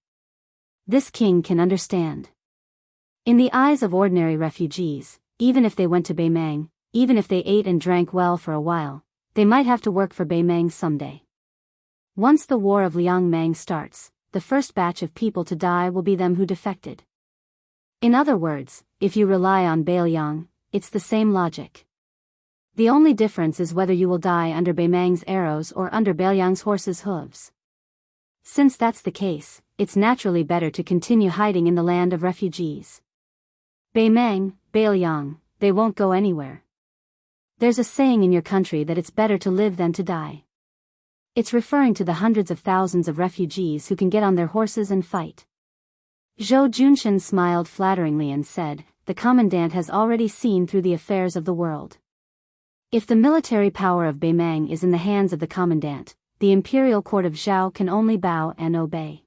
This king can understand." In the eyes of ordinary refugees, even if they went to Beimang, even if they ate and drank well for a while, they might have to work for Beimang someday. Once the war of Liangmang starts, the first batch of people to die will be them who defected. In other words, if you rely on Beiliang, it's the same logic. The only difference is whether you will die under Beimang's arrows or under Beiliang's horse's hooves. Since that's the case, it's naturally better to continue hiding in the land of refugees. Beimang, Beiliang, they won't go anywhere. There's a saying in your country that it's better to live than to die. It's referring to the hundreds of thousands of refugees who can get on their horses and fight. Zhou Junshen smiled flatteringly and said, "The commandant has already seen through the affairs of the world. If the military power of Beimang is in the hands of the commandant, the imperial court of Zhao can only bow and obey."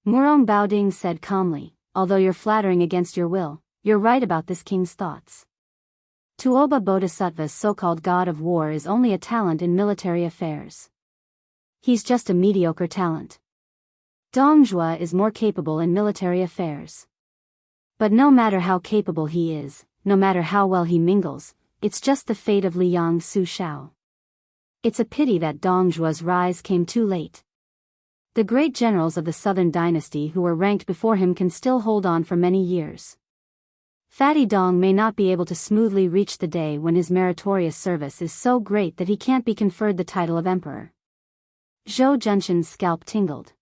Murong Baoding said calmly, "Although you're flattering against your will, you're right about this king's thoughts. Tuoba Bodhisattva's so-called god of war is only a talent in military affairs. He's just a mediocre talent. Dongzhuo is more capable in military affairs. But no matter how capable he is, no matter how well he mingles, it's just the fate of Liang Su Shao. It's a pity that Dongzhuo's rise came too late. The great generals of the southern dynasty who were ranked before him can still hold on for many years. Fatty Dong may not be able to smoothly reach the day when his meritorious service is so great that he can't be conferred the title of emperor." Zhou Junshen's scalp tingled.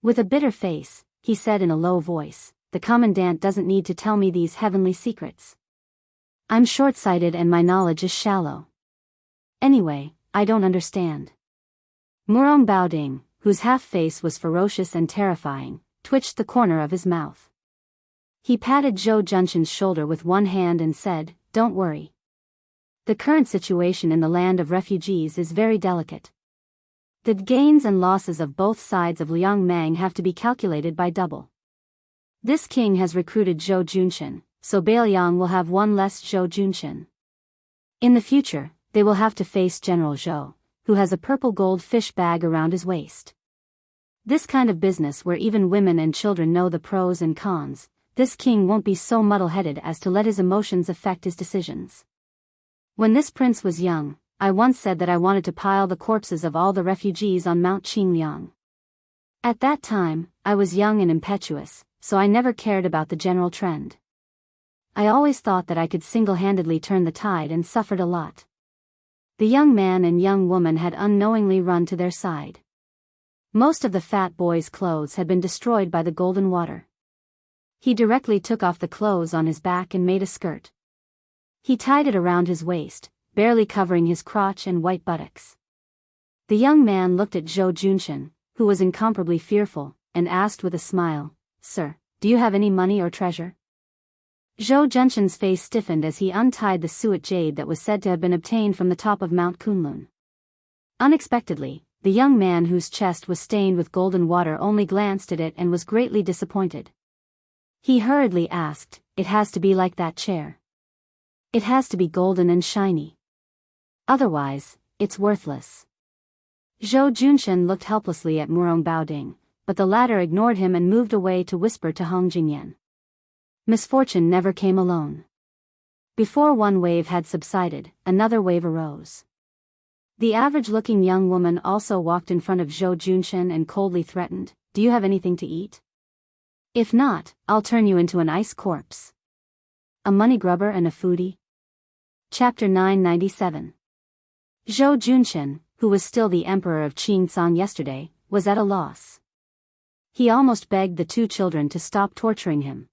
With a bitter face, he said in a low voice, "The commandant doesn't need to tell me these heavenly secrets. I'm short-sighted and my knowledge is shallow. Anyway, I don't understand." Murong Baoding, whose half-face was ferocious and terrifying, twitched the corner of his mouth. He patted Zhou Junshen's shoulder with one hand and said, "Don't worry. The current situation in the land of refugees is very delicate. The gains and losses of both sides of Liangmang have to be calculated by double. This king has recruited Zhou Junshen, so Beiliang will have one less Zhou Junshen. In the future, they will have to face General Zhou, who has a purple gold fish bag around his waist. This kind of business where even women and children know the pros and cons, this king won't be so muddle-headed as to let his emotions affect his decisions. When this prince was young, I once said that I wanted to pile the corpses of all the refugees on Mount Qingliang. At that time, I was young and impetuous, so I never cared about the general trend. I always thought that I could single-handedly turn the tide and suffered a lot." The young man and young woman had unknowingly run to their side. Most of the fat boy's clothes had been destroyed by the golden water. He directly took off the clothes on his back and made a skirt. He tied it around his waist, barely covering his crotch and white buttocks. The young man looked at Zhou Junshen, who was incomparably fearful, and asked with a smile, "Sir, do you have any money or treasure?" Zhou Junshen's face stiffened as he untied the suet jade that was said to have been obtained from the top of Mount Kunlun. Unexpectedly, the young man whose chest was stained with golden water only glanced at it and was greatly disappointed. He hurriedly asked, "It has to be like that chair. It has to be golden and shiny. Otherwise, it's worthless." Zhou Junshen looked helplessly at Murong Baoding, but the latter ignored him and moved away to whisper to Hong Jingyan. Misfortune never came alone. Before one wave had subsided, another wave arose. The average-looking young woman also walked in front of Zhou Junshen and coldly threatened, "Do you have anything to eat? If not, I'll turn you into an ice corpse." A money grubber and a foodie? Chapter 997. Zhou Junshen, who was still the emperor of Qingcang yesterday, was at a loss. he almost begged the two children to stop torturing him.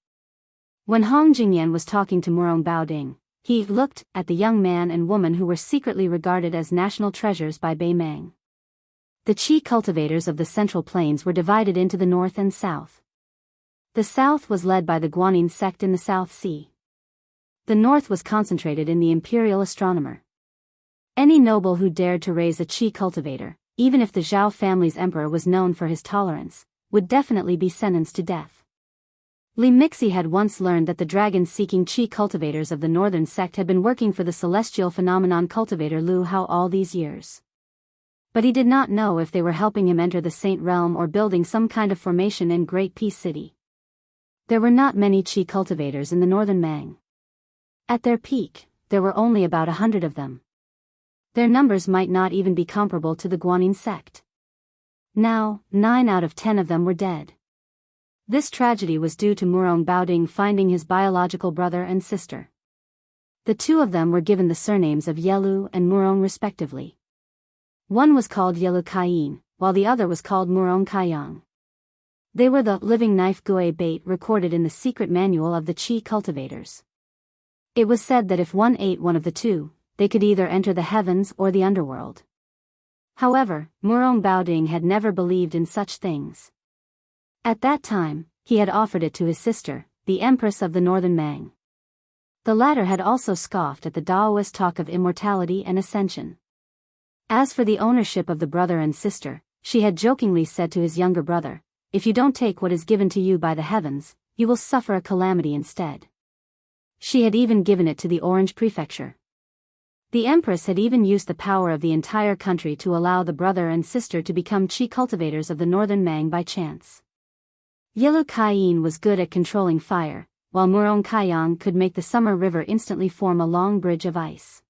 When Hong Jingyan was talking to Murong Baoding, he looked at the young man and woman who were secretly regarded as national treasures by Bei Mang. The qi cultivators of the Central Plains were divided into the north and south. The south was led by the Guanyin sect in the South Sea. The north was concentrated in the imperial astronomer. Any noble who dared to raise a qi cultivator, even if the Zhao family's emperor was known for his tolerance, would definitely be sentenced to death. Li Mixi had once learned that the dragon-seeking qi cultivators of the northern sect had been working for the celestial phenomenon cultivator Lu Hao all these years. But he did not know if they were helping him enter the Saint Realm or building some kind of formation in Great Peace City. There were not many qi cultivators in the northern Mang. At their peak, there were only about 100 of them. Their numbers might not even be comparable to the Guanyin sect. Now, 9 out of 10 of them were dead. This tragedy was due to Murong Baoding finding his biological brother and sister. The two of them were given the surnames of Yelu and Murong respectively. One was called Yelu Kaiyin, while the other was called Murong Kaiyang. They were the living knife gui bait recorded in the secret manual of the qi cultivators. It was said that if one ate one of the two, they could either enter the heavens or the underworld. However, Murong Baoding had never believed in such things. At that time, he had offered it to his sister, the Empress of the Northern Mang. The latter had also scoffed at the Daoist talk of immortality and ascension. As for the ownership of the brother and sister, she had jokingly said to his younger brother, "If you don't take what is given to you by the heavens, you will suffer a calamity instead." She had even given it to the Orange Prefecture. The Empress had even used the power of the entire country to allow the brother and sister to become qi cultivators of the northern Mang by chance. Yelu Kaiyin was good at controlling fire, while Murong Kaiyang could make the summer river instantly form a long bridge of ice.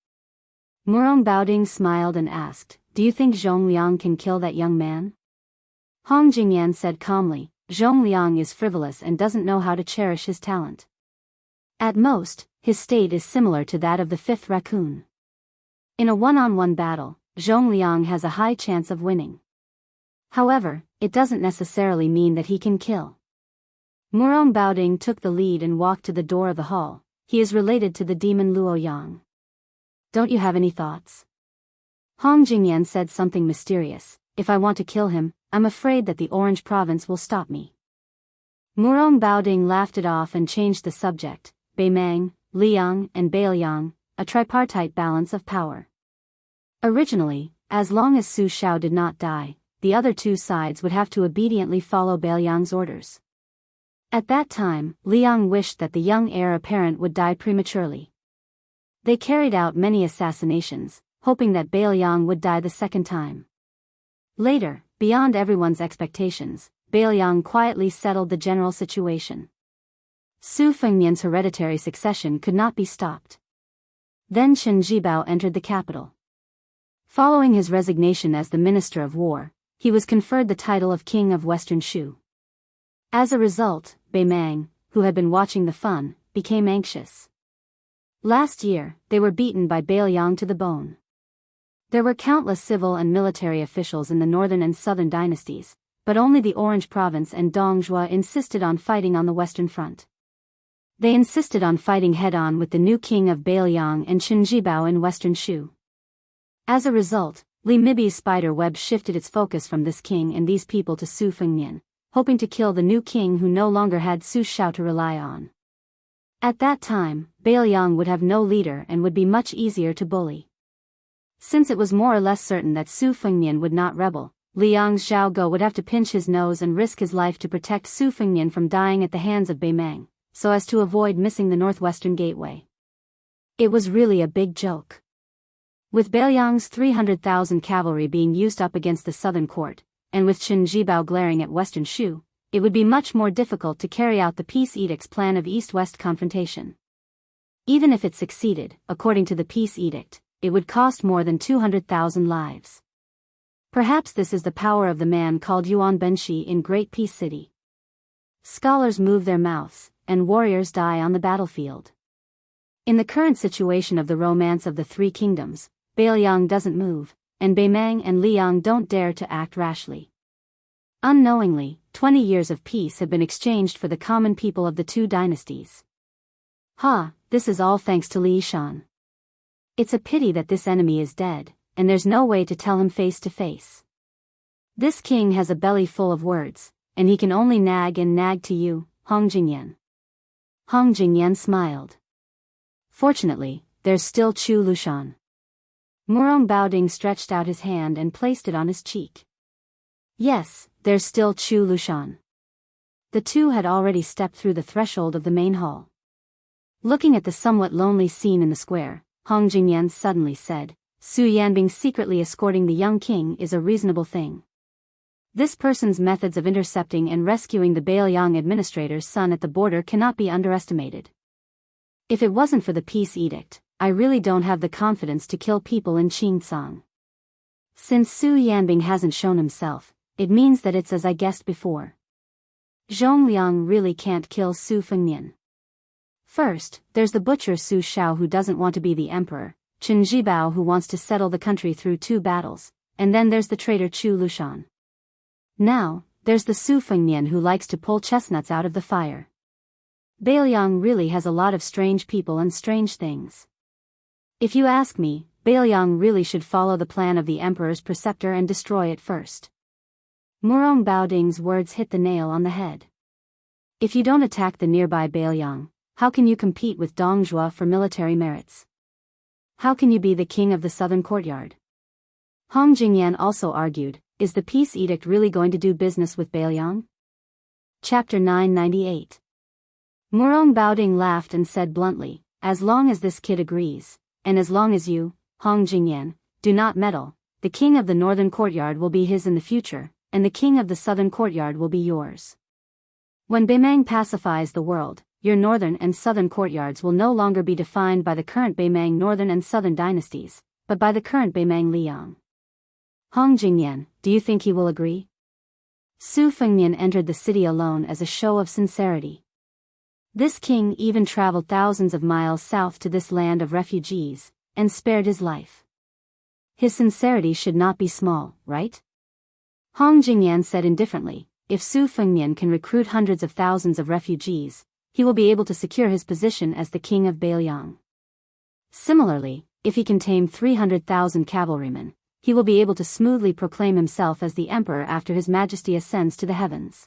Murong Baoding smiled and asked, "Do you think Zhongliang can kill that young man?" Hong Jingyan said calmly, "Zhongliang is frivolous and doesn't know how to cherish his talent. At most, his state is similar to that of the fifth raccoon. In a one-on-one battle, Zhongliang has a high chance of winning. However, it doesn't necessarily mean that he can kill." Murong Baoding took the lead and walked to the door of the hall. "He is related to the demon Luoyang. Don't you have any thoughts?" Hong Jingyan said something mysterious, "If I want to kill him, I'm afraid that the Orange Province will stop me." Murong Baoding laughed it off and changed the subject. "Bei Mang, Liang and Bailiang, a tripartite balance of power. Originally, as long as Su Shao did not die, the other two sides would have to obediently follow Bailiang's orders. At that time, Liang wished that the young heir apparent would die prematurely. They carried out many assassinations, hoping that Bailiang would die the second time. Later, beyond everyone's expectations, Bailiang quietly settled the general situation. Su Fengmian's hereditary succession could not be stopped. Then Chen Jibao entered the capital. Following his resignation as the Minister of War, he was conferred the title of King of Western Shu. As a result, Bei Mang, who had been watching the fun, became anxious. Last year, they were beaten by Bailiang to the bone. There were countless civil and military officials in the northern and southern dynasties, but only the Orange Province and Dongjua insisted on fighting on the Western Front. They insisted on fighting head-on with the new king of Bailiang and Chen Jibao in Western Shu. As a result, Li Mibi's spider web shifted its focus from this king and these people to Su Fengmian, hoping to kill the new king who no longer had Su Shao to rely on. At that time, Bailiang would have no leader and would be much easier to bully. Since it was more or less certain that Su Fengmian would not rebel, Liang's Zhao Go would have to pinch his nose and risk his life to protect Su Fengmian from dying at the hands of Bei Mang, so as to avoid missing the northwestern gateway. It was really a big joke. With Bailiang's 300,000 cavalry being used up against the southern court, and with Chen Jibao glaring at Western Shu, it would be much more difficult to carry out the Peace Edict's plan of East-West confrontation. Even if it succeeded, according to the Peace Edict, it would cost more than 200,000 lives. Perhaps this is the power of the man called Yuan Benshi in Great Peace City. Scholars move their mouths, and warriors die on the battlefield. In the current situation of the romance of the Three Kingdoms, Bailiang doesn't move, and Bei Mang and Liang don't dare to act rashly. Unknowingly, 20 years of peace have been exchanged for the common people of the two dynasties. This is all thanks to Li Shan. It's a pity that this enemy is dead, and there's no way to tell him face to face. This king has a belly full of words, and he can only nag and nag to you, Hong Jingyan. Hong Jingyan smiled. Fortunately, there's still Chu Lushan. Murong Baoding stretched out his hand and placed it on his cheek. Yes, there's still Chu Lushan. The two had already stepped through the threshold of the main hall. Looking at the somewhat lonely scene in the square, Hong Jingyan suddenly said, Su Yanbing secretly escorting the young king is a reasonable thing. This person's methods of intercepting and rescuing the Bailiang administrator's son at the border cannot be underestimated. If it wasn't for the peace edict, I really don't have the confidence to kill people in Qingcang. Since Su Yanbing hasn't shown himself, it means that it's as I guessed before. Zhongliang really can't kill Su Fengnian. First, there's the butcher Su Shao who doesn't want to be the emperor, Chen Zhibao who wants to settle the country through 2 battles, and then there's the traitor Chu Lushan. Now, there's the Su Fengnian who likes to pull chestnuts out of the fire. Bailiang really has a lot of strange people and strange things. If you ask me, Bailiang really should follow the plan of the emperor's preceptor and destroy it first. Murong Baoding's words hit the nail on the head. If you don't attack the nearby Bailiang, how can you compete with Dongzhua for military merits? How can you be the king of the southern courtyard? Hong Jingyan also argued, is the peace edict really going to do business with Bailiang? Chapter 998. Murong Baoding laughed and said bluntly, as long as this kid agrees, and as long as you, Hong Jingyan, do not meddle, the king of the northern courtyard will be his in the future, and the king of the southern courtyard will be yours. When Beimang pacifies the world, your northern and southern courtyards will no longer be defined by the current Beimang northern and southern dynasties, but by the current Beimang Liang. Hong Jingyan, do you think he will agree? Su Fengnian entered the city alone as a show of sincerity. This king even traveled thousands of miles south to this land of refugees, and spared his life. His sincerity should not be small, right? Hong Jingyan said indifferently, if Su Fengnian can recruit hundreds of thousands of refugees, he will be able to secure his position as the king of Bailiang. Similarly, if he can tame 300,000 cavalrymen, he will be able to smoothly proclaim himself as the emperor after his majesty ascends to the heavens.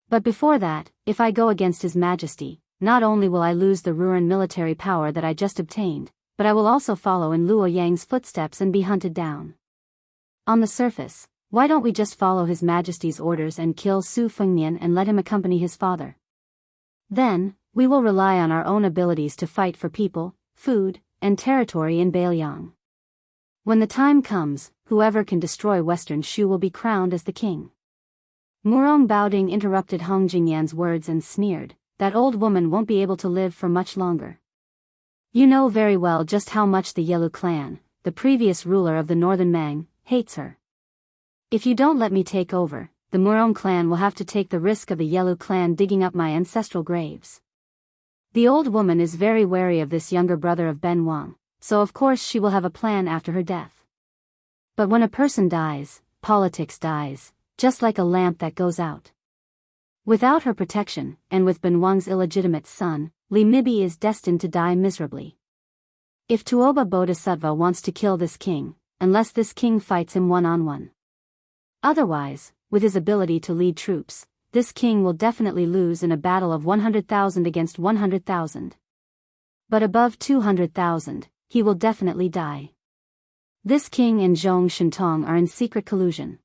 But before that, if I go against his majesty, not only will I lose the Ruran military power that I just obtained, but I will also follow in Luo Yang's footsteps and be hunted down. On the surface, why don't we just follow his majesty's orders and kill Su Fengnian and let him accompany his father? Then, we will rely on our own abilities to fight for people, food, and territory in Bailiang. When the time comes, whoever can destroy Western Shu will be crowned as the king. Murong Baoding interrupted Hong Jingyan's words and sneered, that old woman won't be able to live for much longer. You know very well just how much the Yelu clan, the previous ruler of the northern Mang, hates her. If you don't let me take over, the Murong clan will have to take the risk of the Yelu clan digging up my ancestral graves. The old woman is very wary of this younger brother of Ben Wang, so of course she will have a plan after her death. But when a person dies, politics dies, just like a lamp that goes out. Without her protection, and with Ben Wang's illegitimate son, Li Mibi is destined to die miserably. If Tuoba Bodhisattva wants to kill this king, unless this king fights him one-on-one. Otherwise, with his ability to lead troops, this king will definitely lose in a battle of 100,000 against 100,000. But above 200,000, he will definitely die. This king and Zhong Shintong are in secret collusion.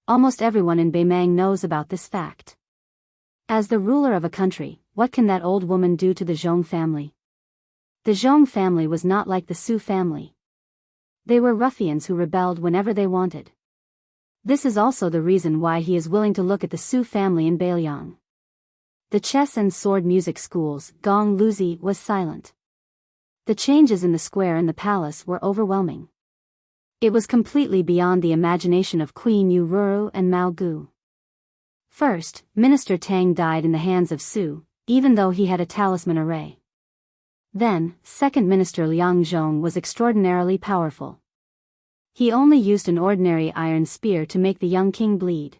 Almost everyone in Beimang knows about this fact. As the ruler of a country, what can that old woman do to the Zhong family? The Zhong family was not like the Su family. They were ruffians who rebelled whenever they wanted. This is also the reason why he is willing to look at the Su family in Bailiang. The chess and sword music schools, Gong Luzi, was silent. The changes in the square and the palace were overwhelming. It was completely beyond the imagination of Queen Yu Ruru and Mao Gu. First, Minister Tang died in the hands of Su, even though he had a talisman array. Then, Second Minister Liang Zhong was extraordinarily powerful. He only used an ordinary iron spear to make the young king bleed.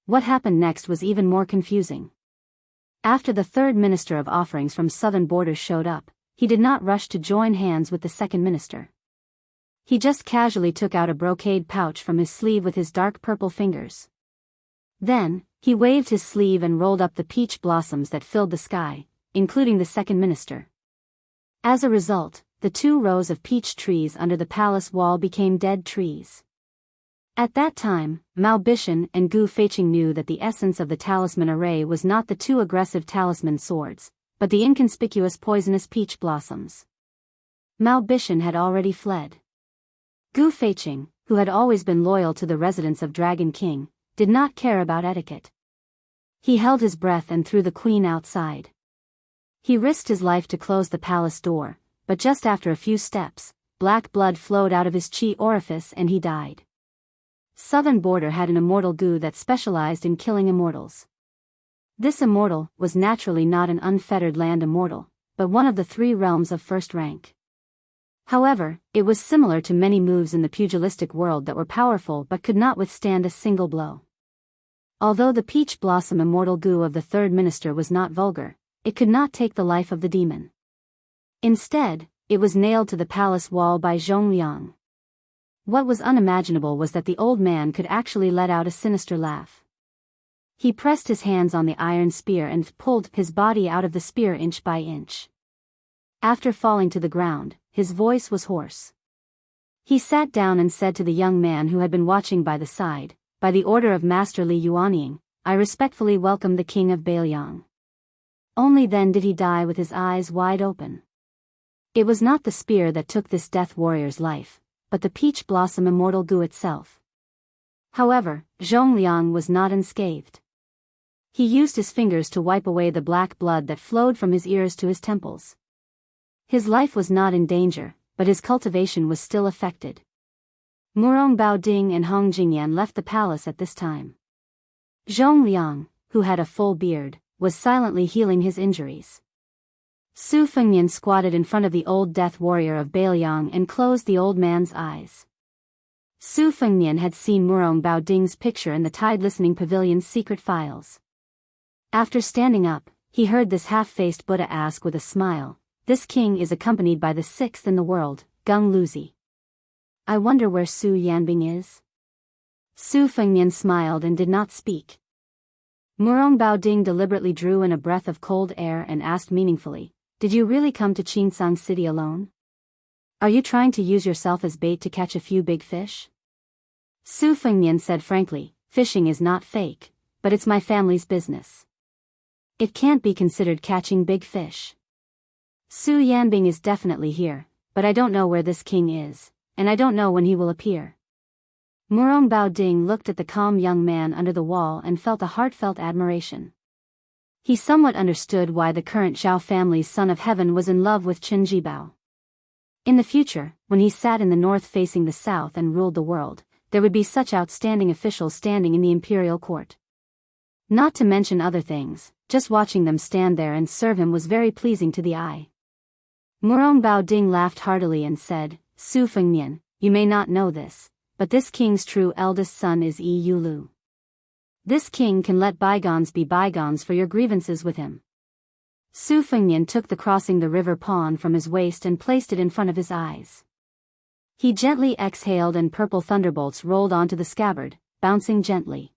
What happened next was even more confusing. After the third minister of offerings from southern borders showed up, he did not rush to join hands with the second minister. He just casually took out a brocade pouch from his sleeve with his dark purple fingers. Then, he waved his sleeve and rolled up the peach blossoms that filled the sky, including the second minister. As a result, the 2 rows of peach trees under the palace wall became dead trees. At that time, Mao Bishan and Gu Feiqing knew that the essence of the talisman array was not the 2 aggressive talisman swords, but the inconspicuous poisonous peach blossoms. Mao Bishan had already fled. Gu Feiqing, who had always been loyal to the residents of Dragon King, did not care about etiquette. He held his breath and threw the queen outside. He risked his life to close the palace door, but just after a few steps, black blood flowed out of his chi orifice and he died. Southern Border had an immortal Gu that specialized in killing immortals. This immortal was naturally not an unfettered land immortal, but one of the 3 realms of first rank. However, it was similar to many moves in the pugilistic world that were powerful but could not withstand a single blow. Although the peach blossom immortal Gu of the third minister was not vulgar, it could not take the life of the demon. Instead, it was nailed to the palace wall by Zhongliang. What was unimaginable was that the old man could actually let out a sinister laugh. He pressed his hands on the iron spear and pulled his body out of the spear inch by inch. After falling to the ground, his voice was hoarse. He sat down and said to the young man who had been watching by the side, "By the order of Master Li Yuanying, I respectfully welcome the king of Bailiang." Only then did he die with his eyes wide open. It was not the spear that took this death warrior's life, but the peach blossom immortal Gu itself. However, Zhongliang was not unscathed. He used his fingers to wipe away the black blood that flowed from his ears to his temples. His life was not in danger, but his cultivation was still affected. Murong Baoding and Hong Jingyan left the palace at this time. Zhongliang, who had a full beard, was silently healing his injuries. Su Fengnian squatted in front of the old death warrior of Bailiang and closed the old man's eyes. Su Fengnian had seen Murong Baoding's picture in the Tide Listening Pavilion's secret files. After standing up, he heard this half-faced Buddha ask with a smile, "This king is accompanied by the 6th in the world, Gung Luzi. I wonder where Su Yanbing is?" Su Fengnian smiled and did not speak. Murong Baoding deliberately drew in a breath of cold air and asked meaningfully, "Did you really come to Qingsang City alone? Are you trying to use yourself as bait to catch a few big fish?" Su Fengnian said frankly, "Fishing is not fake, but it's my family's business. It can't be considered catching big fish. Su Yanbing is definitely here, but I don't know where this king is, and I don't know when he will appear." Murong Baoding looked at the calm young man under the wall and felt a heartfelt admiration. He somewhat understood why the current Zhao family's son of heaven was in love with Chen Jibao. In the future, when he sat in the north facing the south and ruled the world, there would be such outstanding officials standing in the imperial court. Not to mention other things, just watching them stand there and serve him was very pleasing to the eye. Murong Baoding laughed heartily and said, "Su Fengnian, you may not know this, but this king's true eldest son is Yi Yulu. This king can let bygones be bygones for your grievances with him." Su Fengnian took the crossing the river pawn from his waist and placed it in front of his eyes. He gently exhaled and purple thunderbolts rolled onto the scabbard, bouncing gently.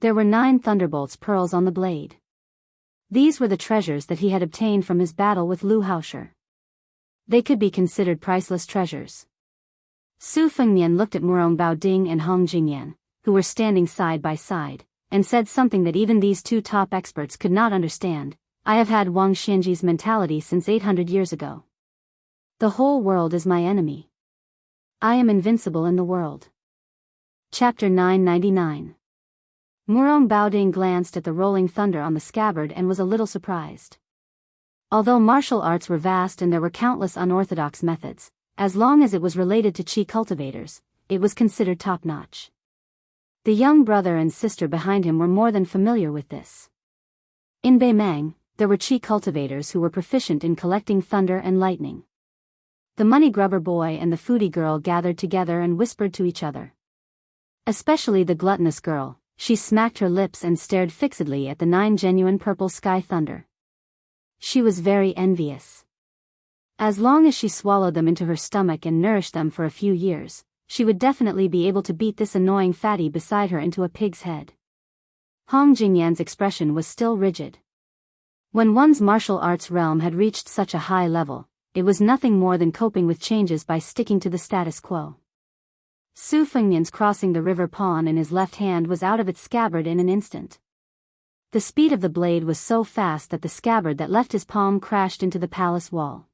There were 9 thunderbolts pearls on the blade. These were the treasures that he had obtained from his battle with Lu Haosher. They could be considered priceless treasures. Su Fengnian looked at Murong Baoding and Hong Jingyan, who were standing side by side, and said something that even these 2 top experts could not understand. "I have had Wang Xianji's mentality since 800 years ago. The whole world is my enemy. I am invincible in the world." Chapter 999. Murong Baoding glanced at the rolling thunder on the scabbard and was a little surprised. Although martial arts were vast and there were countless unorthodox methods, as long as it was related to chi cultivators, it was considered top-notch. The young brother and sister behind him were more than familiar with this. In Beimang, there were chi cultivators who were proficient in collecting thunder and lightning. The money grubber boy and the foodie girl gathered together and whispered to each other. Especially the gluttonous girl, She smacked her lips and stared fixedly at the 9 genuine purple sky thunder. She was very envious. As long as she swallowed them into her stomach and nourished them for a few years, she would definitely be able to beat this annoying fatty beside her into a pig's head. Hong Jingyan's expression was still rigid. When one's martial arts realm had reached such a high level, it was nothing more than coping with changes by sticking to the status quo. Su Fengnian's crossing the river pawn in his left hand was out of its scabbard in an instant. The speed of the blade was so fast that the scabbard that left his palm crashed into the palace wall.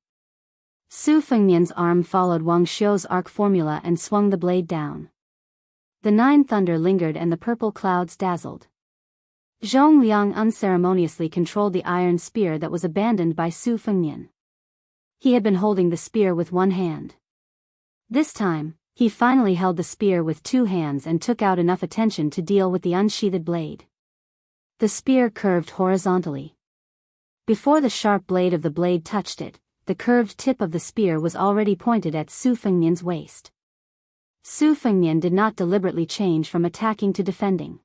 Su Fengnian's arm followed Wang Xiu's arc formula and swung the blade down. The 9 thunder lingered and the purple clouds dazzled. Zhong Liang unceremoniously controlled the iron spear that was abandoned by Su Fengnian. He had been holding the spear with one hand. This time, he finally held the spear with 2 hands and took out enough attention to deal with the unsheathed blade. The spear curved horizontally. Before the sharp blade of the blade touched it, the curved tip of the spear was already pointed at Su Fengnian's waist. Su Fengnian did not deliberately change from attacking to defending.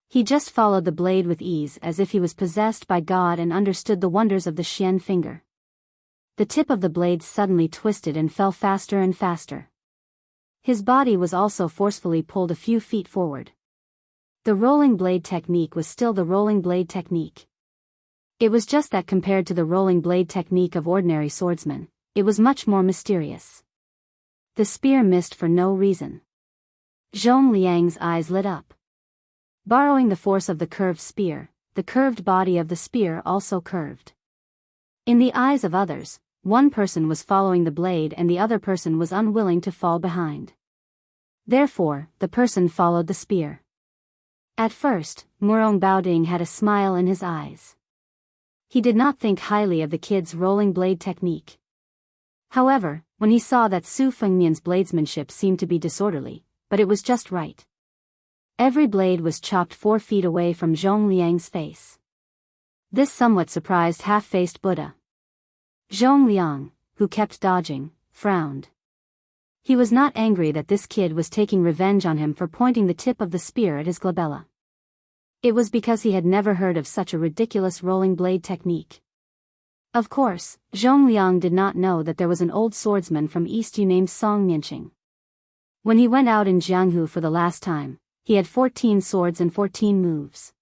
He just followed the blade with ease as if he was possessed by God and understood the wonders of the Xian finger. The tip of the blade suddenly twisted and fell faster and faster. His body was also forcefully pulled a few feet forward. The rolling blade technique was still the rolling blade technique. It was just that compared to the rolling blade technique of ordinary swordsmen, it was much more mysterious. The spear missed for no reason. Zhong Liang's eyes lit up. Borrowing the force of the curved spear, the curved body of the spear also curved. In the eyes of others, one person was following the blade and the other person was unwilling to fall behind. Therefore, the person followed the spear. At first, Murong Baoding had a smile in his eyes. He did not think highly of the kid's rolling blade technique. However, when he saw that Su Fengnian's bladesmanship seemed to be disorderly, but it was just right. Every blade was chopped 4 feet away from Zhong Liang's face. This somewhat surprised half-faced Buddha. Zhong Liang, who kept dodging, frowned. He was not angry that this kid was taking revenge on him for pointing the tip of the spear at his glabella. It was because he had never heard of such a ridiculous rolling blade technique. Of course, Zhong Liang did not know that there was an old swordsman from East Yu named Song Nianqing. When he went out in Jianghu for the last time, he had 14 swords and 14 moves.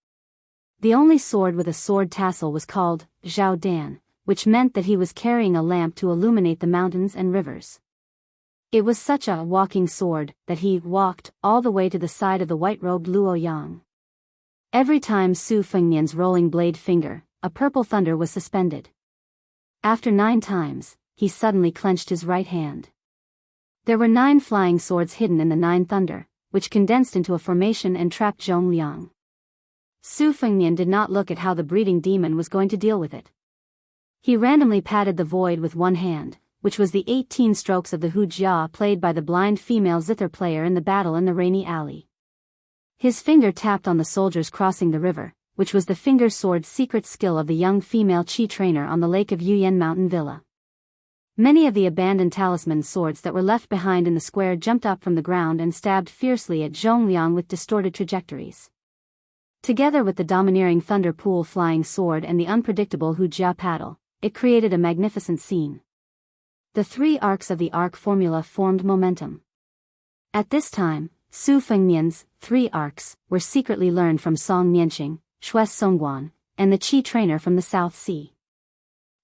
The only sword with a sword tassel was called Zhao Dan, which meant that he was carrying a lamp to illuminate the mountains and rivers. It was such a walking sword that he walked all the way to the side of the white-robed Luo Yang. Every time Su Fengnian's rolling blade finger, a purple thunder was suspended. After 9 times, he suddenly clenched his right hand. There were 9 flying swords hidden in the 9 thunder, which condensed into a formation and trapped Zhong Liang. Su Fengnian did not look at how the breeding demon was going to deal with it. He randomly patted the void with one hand, which was the 18 strokes of the Hu Jia played by the blind female zither player in the battle in the rainy alley. His finger tapped on the soldiers crossing the river, which was the finger sword secret skill of the young female chi trainer on the lake of Yuyan Mountain Villa. Many of the abandoned talisman swords that were left behind in the square jumped up from the ground and stabbed fiercely at Zhong Liang with distorted trajectories. Together with the domineering thunder pool flying sword and the unpredictable Hu Jia paddle, it created a magnificent scene. The 3 arcs of the arc formula formed momentum. At this time, Su Fengnian's 3 arcs were secretly learned from Song Nianqing, Shues Songguan, and the Qi trainer from the South Sea.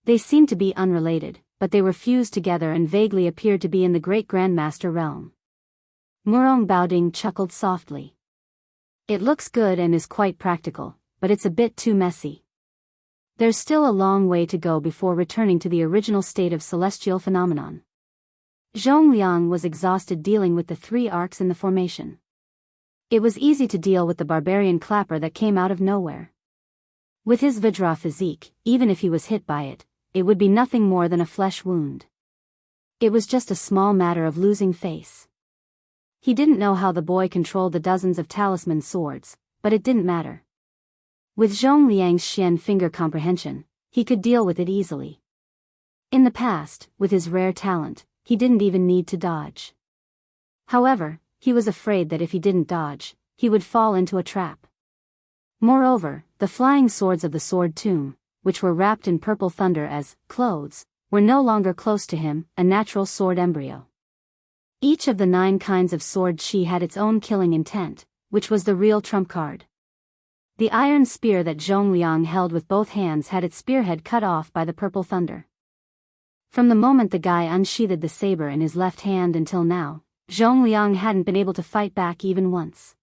They seemed to be unrelated, but they were fused together and vaguely appeared to be in the great grandmaster realm. Murong Baoding chuckled softly. It looks good and is quite practical, but it's a bit too messy. There's still a long way to go before returning to the original state of celestial phenomenon. Zhong Liang was exhausted dealing with the 3 arcs in the formation. It was easy to deal with the barbarian clapper that came out of nowhere. With his Vajra physique, even if he was hit by it, it would be nothing more than a flesh wound. It was just a small matter of losing face. He didn't know how the boy controlled the dozens of talisman swords, but it didn't matter. With Zhong Liang's Xian finger comprehension, he could deal with it easily. In the past, with his rare talent, he didn't even need to dodge. However, he was afraid that if he didn't dodge, he would fall into a trap. Moreover, the flying swords of the sword tomb, which were wrapped in purple thunder as clothes, were no longer close to him, a natural sword embryo. Each of the 9 kinds of sword chi had its own killing intent, which was the real trump card. The iron spear that Zhong Liang held with both hands had its spearhead cut off by the purple thunder. From the moment the guy unsheathed the saber in his left hand until now, Zhong Liang hadn't been able to fight back even once.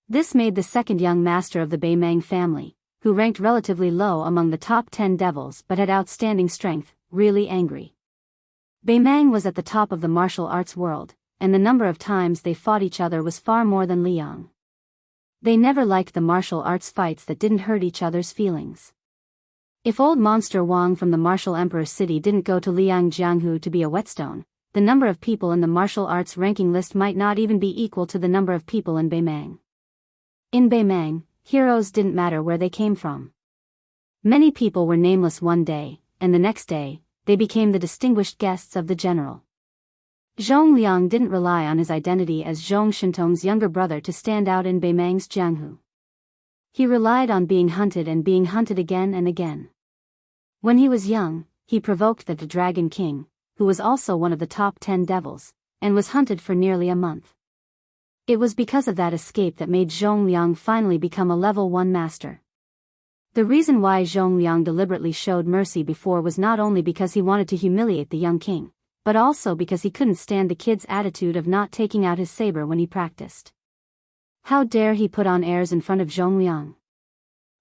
This made the second young master of the Beimang family, who ranked relatively low among the top 10 devils but had outstanding strength, really angry. Beimang was at the top of the martial arts world, and the number of times they fought each other was far more than Liang. They never liked the martial arts fights that didn't hurt each other's feelings. If old monster Wang from the martial emperor city didn't go to Liang Jianghu to be a whetstone, the number of people in the martial arts ranking list might not even be equal to the number of people in Beimang. In Beimang, heroes didn't matter where they came from. Many people were nameless one day, and the next day, they became the distinguished guests of the general. Zhong Liang didn't rely on his identity as Zhong Shintong's younger brother to stand out in Beimang's Jianghu. He relied on being hunted and being hunted again and again. When he was young, he provoked the Dragon King, who was also one of the top 10 devils, and was hunted for nearly a month. It was because of that escape that made Zhong Liang finally become a level 1 master. The reason why Zhong Liang deliberately showed mercy before was not only because he wanted to humiliate the young king, but also because he couldn't stand the kid's attitude of not taking out his saber when he practiced. How dare he put on airs in front of Zhong Liang?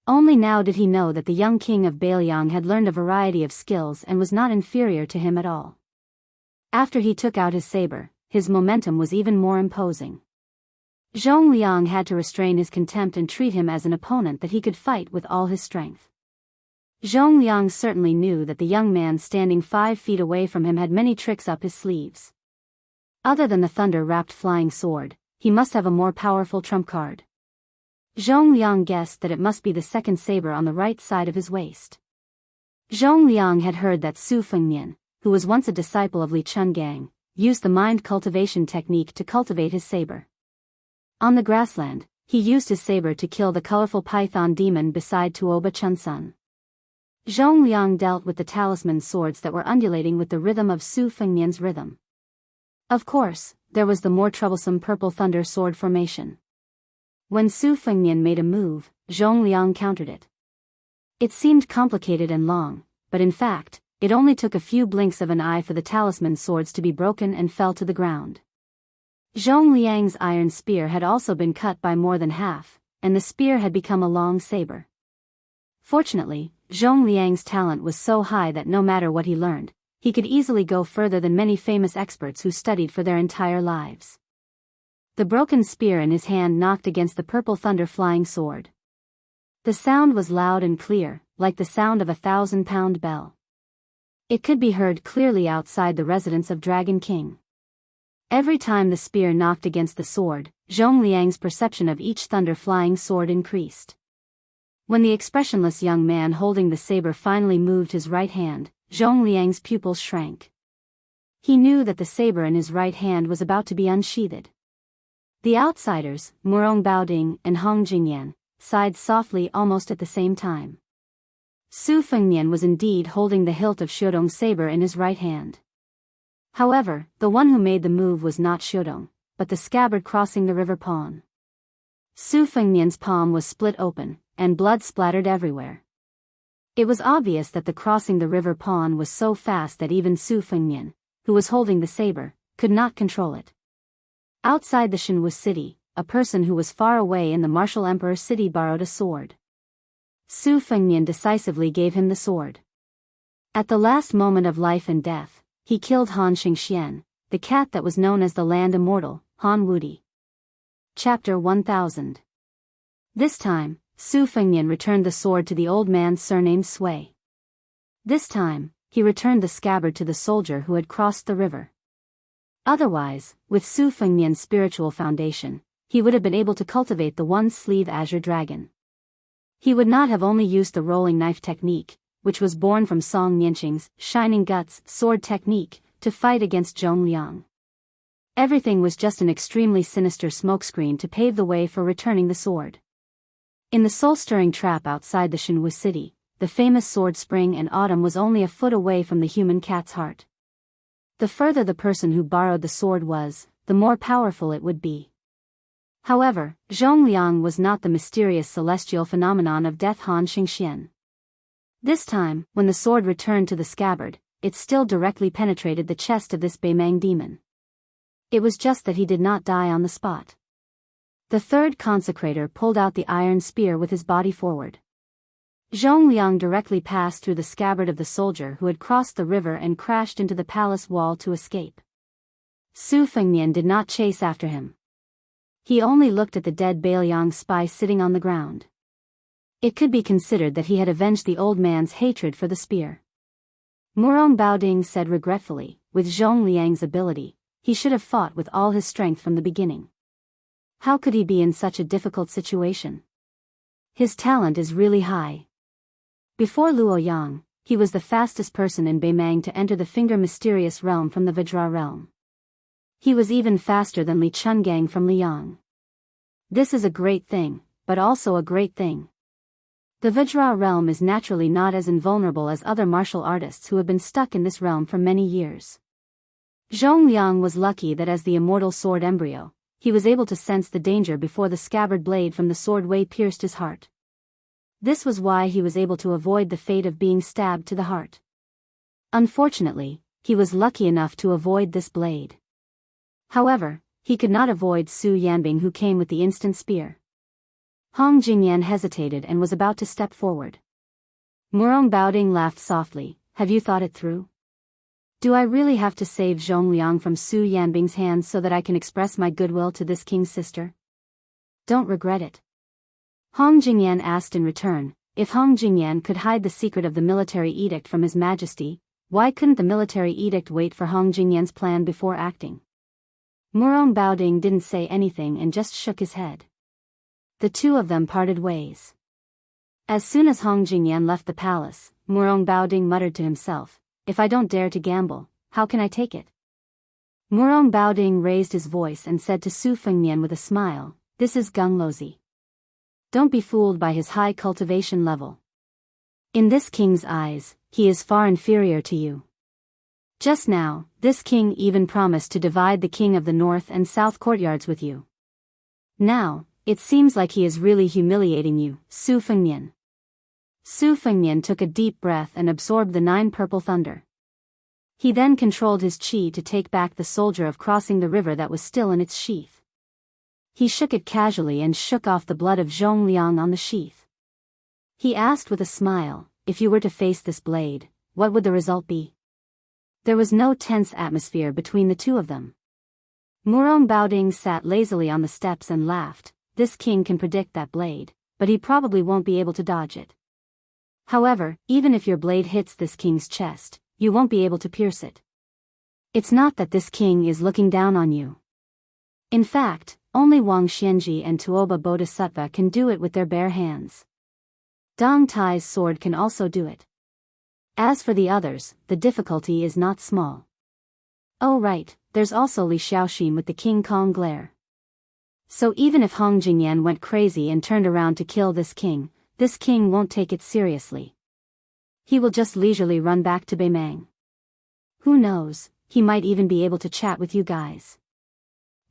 Only now did he know that the young king of Beiliang had learned a variety of skills and was not inferior to him at all. After he took out his saber, his momentum was even more imposing. Zhong Liang had to restrain his contempt and treat him as an opponent that he could fight with all his strength. Zhong Liang certainly knew that the young man standing 5 feet away from him had many tricks up his sleeves. Other than the thunder-wrapped flying sword, he must have a more powerful trump card. Zhong Liang guessed that it must be the second saber on the right side of his waist. Zhong Liang had heard that Su Fengnian, who was once a disciple of Li Chungang, used the mind cultivation technique to cultivate his saber. On the grassland, he used his saber to kill the colorful python demon beside Tuoba Chunsun. Zhong Liang dealt with the talisman swords that were undulating with the rhythm of Su Fengnian's rhythm. Of course, there was the more troublesome purple thunder sword formation. When Su Fengnian made a move, Zhong Liang countered it. It seemed complicated and long, but in fact, it only took a few blinks of an eye for the talisman swords to be broken and fell to the ground. Zhong Liang's iron spear had also been cut by more than half, and the spear had become a long saber. Fortunately, Zhong Liang's talent was so high that no matter what he learned, he could easily go further than many famous experts who studied for their entire lives. The broken spear in his hand knocked against the purple thunder flying sword. The sound was loud and clear, like the sound of a 1,000-pound bell. It could be heard clearly outside the residence of Dragon King. Every time the spear knocked against the sword, Zhong Liang's perception of each thunder flying sword increased. When the expressionless young man holding the saber finally moved his right hand, Zhong Liang's pupils shrank. He knew that the saber in his right hand was about to be unsheathed. The outsiders, Murong Baoding and Hong Jingyan, sighed softly almost at the same time. Su Fengnian was indeed holding the hilt of Xiudong's saber in his right hand. However, the one who made the move was not Xiudong, but the scabbard crossing the river pawn. Su Fengnian's palm was split open, and blood splattered everywhere. It was obvious that the crossing the river pawn was so fast that even Su Fengnian, who was holding the saber, could not control it. Outside the Shenwu city, a person who was far away in the martial emperor city borrowed a sword. Su Fengnian decisively gave him the sword. At the last moment of life and death, he killed Han Xingxian, the cat that was known as the land immortal, Han Wudi. Chapter 1000. This time, Su Fengnian returned the sword to the old man surnamed Sui. This time, he returned the scabbard to the soldier who had crossed the river. Otherwise, with Su Fengnian's spiritual foundation, he would have been able to cultivate the one-sleeve azure dragon. He would not have only used the rolling knife technique, which was born from Song Nianqing's shining guts sword technique, to fight against Zhong Liang. Everything was just an extremely sinister smokescreen to pave the way for returning the sword. In the soul-stirring trap outside the Jianghu city, the famous sword spring and autumn was only a foot away from the human cat's heart. The further the person who borrowed the sword was, the more powerful it would be. However, Zhongliang was not the mysterious celestial phenomenon of death Han Xingxian. This time, when the sword returned to the scabbard, it still directly penetrated the chest of this Beimang demon. It was just that he did not die on the spot. The third consecrator pulled out the iron spear with his body forward. Zhongliang directly passed through the scabbard of the soldier who had crossed the river and crashed into the palace wall to escape. Su Fengnian did not chase after him. He only looked at the dead Bailiang spy sitting on the ground. It could be considered that he had avenged the old man's hatred for the spear. Murong Baoding said regretfully, with Zhongliang's ability, he should have fought with all his strength from the beginning. How could he be in such a difficult situation? His talent is really high. Before Luoyang, he was the fastest person in Beimang to enter the Finger Mysterious Realm from the Vajra realm. He was even faster than Li Chungang from Liang. This is a great thing, but also a great thing. The Vajra realm is naturally not as invulnerable as other martial artists who have been stuck in this realm for many years. Zhongliang was lucky that as the immortal sword embryo, he was able to sense the danger before the scabbard blade from the sword way pierced his heart. This was why he was able to avoid the fate of being stabbed to the heart. Unfortunately, he was lucky enough to avoid this blade. However, he could not avoid Su Yanbing, who came with the instant spear. Hong Jingyan hesitated and was about to step forward. Murong Baoding laughed softly. Have you thought it through? Do I really have to save Zhongliang from Su Yanbing's hands so that I can express my goodwill to this king's sister? Don't regret it. Hong Jingyan asked in return, if Hong Jingyan could hide the secret of the military edict from His Majesty, why couldn't the military edict wait for Hong Jingyan's plan before acting? Murong Baoding didn't say anything and just shook his head. The two of them parted ways. As soon as Hong Jingyan left the palace, Murong Baoding muttered to himself, if I don't dare to gamble, how can I take it? Murong Baoding raised his voice and said to Su Fengnian with a smile, this is Gung Lozi. Don't be fooled by his high cultivation level. In this king's eyes, he is far inferior to you. Just now, this king even promised to divide the king of the north and south courtyards with you. Now, it seems like he is really humiliating you, Su Fengnian. Su Fengnian took a deep breath and absorbed the 9 purple thunder. He then controlled his qi to take back the soldier of crossing the river that was still in its sheath. He shook it casually and shook off the blood of Zhongliang on the sheath. He asked with a smile, if you were to face this blade, what would the result be? There was no tense atmosphere between the two of them. Murong Baoding sat lazily on the steps and laughed. This king can predict that blade, but he probably won't be able to dodge it. However, even if your blade hits this king's chest, you won't be able to pierce it. It's not that this king is looking down on you. In fact, only Wang Xianji and Tuoba Bodhisattva can do it with their bare hands. Dong Tai's sword can also do it. As for the others, the difficulty is not small. Oh right, there's also Li Xiaoxin with the King Kong glare. So even if Hong Jingyan went crazy and turned around to kill this king won't take it seriously. He will just leisurely run back to Beimang. Who knows, he might even be able to chat with you guys.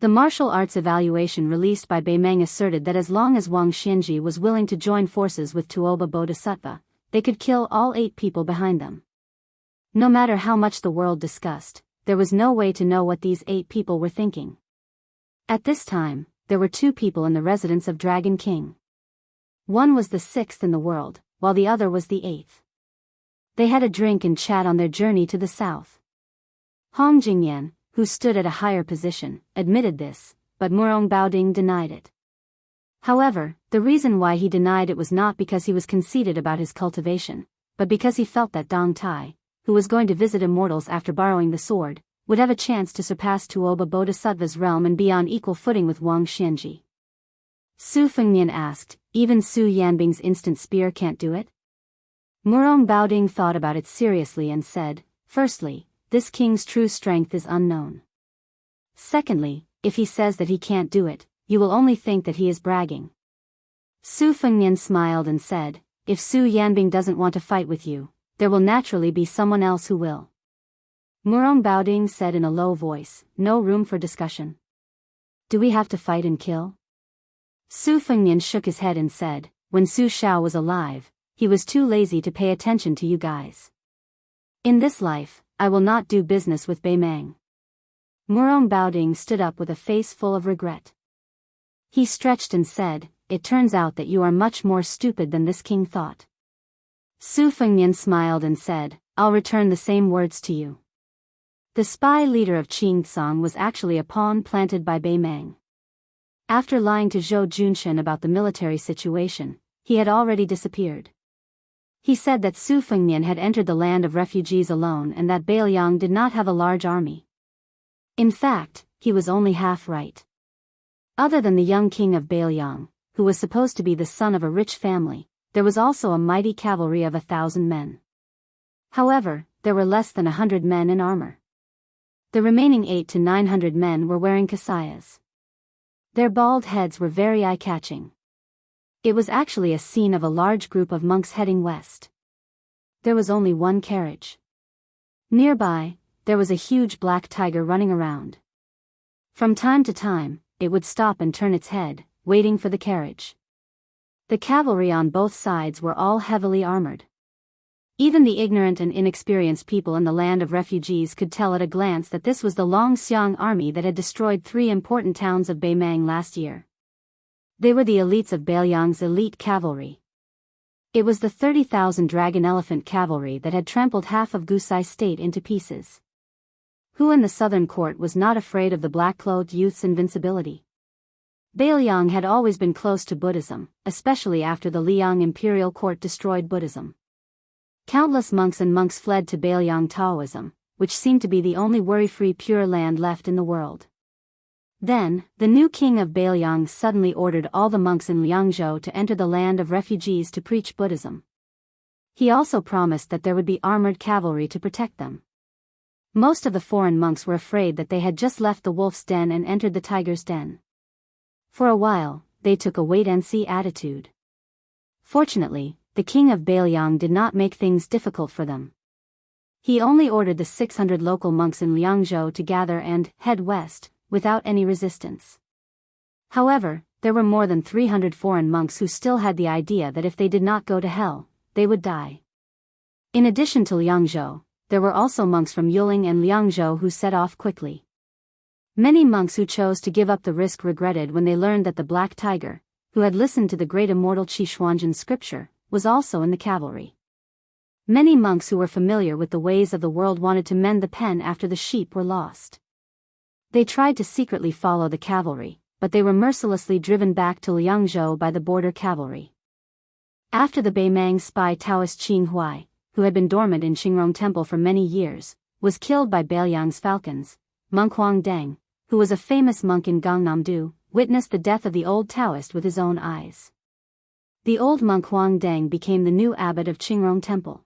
The martial arts evaluation released by Beimang asserted that as long as Wang Xianji was willing to join forces with Tuoba Bodhisattva, they could kill all 8 people behind them. No matter how much the world discussed, there was no way to know what these 8 people were thinking. At this time, there were 2 people in the residence of Dragon King. One was the 6th in the world, while the other was the 8th. They had a drink and chat on their journey to the south. Hong Jingyan, who stood at a higher position, admitted this, but Murong Baoding denied it. However, the reason why he denied it was not because he was conceited about his cultivation, but because he felt that Dong Tai, who was going to visit immortals after borrowing the sword, would have a chance to surpass Tuoba Bodhisattva's realm and be on equal footing with Wang Xianji. Su Fengnian asked, even Su Yanbing's instant spear can't do it? Murong Baoding thought about it seriously and said, firstly, this king's true strength is unknown. Secondly, if he says that he can't do it, you will only think that he is bragging. Su Fengnian smiled and said, if Su Yanbing doesn't want to fight with you, there will naturally be someone else who will. Murong Baoding said in a low voice, no room for discussion. Do we have to fight and kill? Su Fengnian shook his head and said, when Su Shao was alive, he was too lazy to pay attention to you guys. In this life, I will not do business with Bei Mang. Murong Baoding stood up with a face full of regret. He stretched and said, it turns out that you are much more stupid than this king thought. Su Fengnian smiled and said, I'll return the same words to you. The spy leader of Qingcang was actually a pawn planted by Bei Mang. After lying to Zhou Junshan about the military situation, he had already disappeared. He said that Su Fengnian had entered the land of refugees alone and that Beiliang did not have a large army. In fact, he was only half right. Other than the young king of Beiliang, who was supposed to be the son of a rich family, there was also a mighty cavalry of 1,000 men. However, there were less than 100 men in armor. The remaining 800 to 900 men were wearing kasayas. Their bald heads were very eye-catching. It was actually a scene of a large group of monks heading west. There was only one carriage. Nearby, there was a huge black tiger running around. From time to time, it would stop and turn its head, waiting for the carriage. The cavalry on both sides were all heavily armored. Even the ignorant and inexperienced people in the land of refugees could tell at a glance that this was the Longxiang army that had destroyed 3 important towns of Bei Mang last year. They were the elites of Beiliang's elite cavalry. It was the 30,000 dragon elephant cavalry that had trampled half of Gusai state into pieces. Who in the southern court was not afraid of the black-clothed youth's invincibility? Beiliang had always been close to Buddhism, especially after the Liang imperial court destroyed Buddhism. Countless monks and monks fled to Beiliang Taoism, which seemed to be the only worry-free pure land left in the world. Then, the new king of Beiliang suddenly ordered all the monks in Liangzhou to enter the land of refugees to preach Buddhism. He also promised that there would be armored cavalry to protect them. Most of the foreign monks were afraid that they had just left the wolf's den and entered the tiger's den. For a while, they took a wait-and-see attitude. Fortunately, the king of Beiliang did not make things difficult for them. He only ordered the 600 local monks in Liangzhou to gather and head west, without any resistance. However, there were more than 300 foreign monks who still had the idea that if they did not go to hell, they would die. In addition to Liangzhou, there were also monks from Yuling and Liangzhou who set off quickly. Many monks who chose to give up the risk regretted when they learned that the Black Tiger, who had listened to the great immortal Qishuangzhen's scripture, was also in the cavalry. Many monks who were familiar with the ways of the world wanted to mend the pen after the sheep were lost. They tried to secretly follow the cavalry, but they were mercilessly driven back to Liangzhou by the border cavalry. After the Bei Mang spy Taoist Qing Huai, who had been dormant in Qingrong Temple for many years, was killed by Beiliang's falcons, monk Huang Deng, who was a famous monk in Gangnam-do, witnessed the death of the old Taoist with his own eyes. The old monk Huang Deng became the new abbot of Qingrong Temple.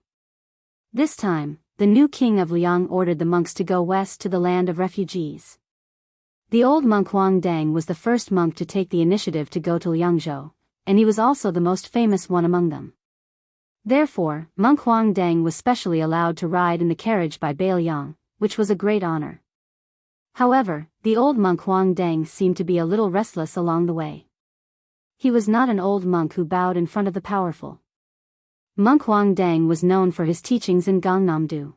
This time, the new king of Liang ordered the monks to go west to the land of refugees. The old monk Huang Deng was the first monk to take the initiative to go to Liangzhou, and he was also the most famous one among them. Therefore, monk Huang Deng was specially allowed to ride in the carriage by Beiliang, which was a great honor. However, the old monk Huang Deng seemed to be a little restless along the way. He was not an old monk who bowed in front of the powerful. Monk Huang Deng was known for his teachings in Gangnam-do.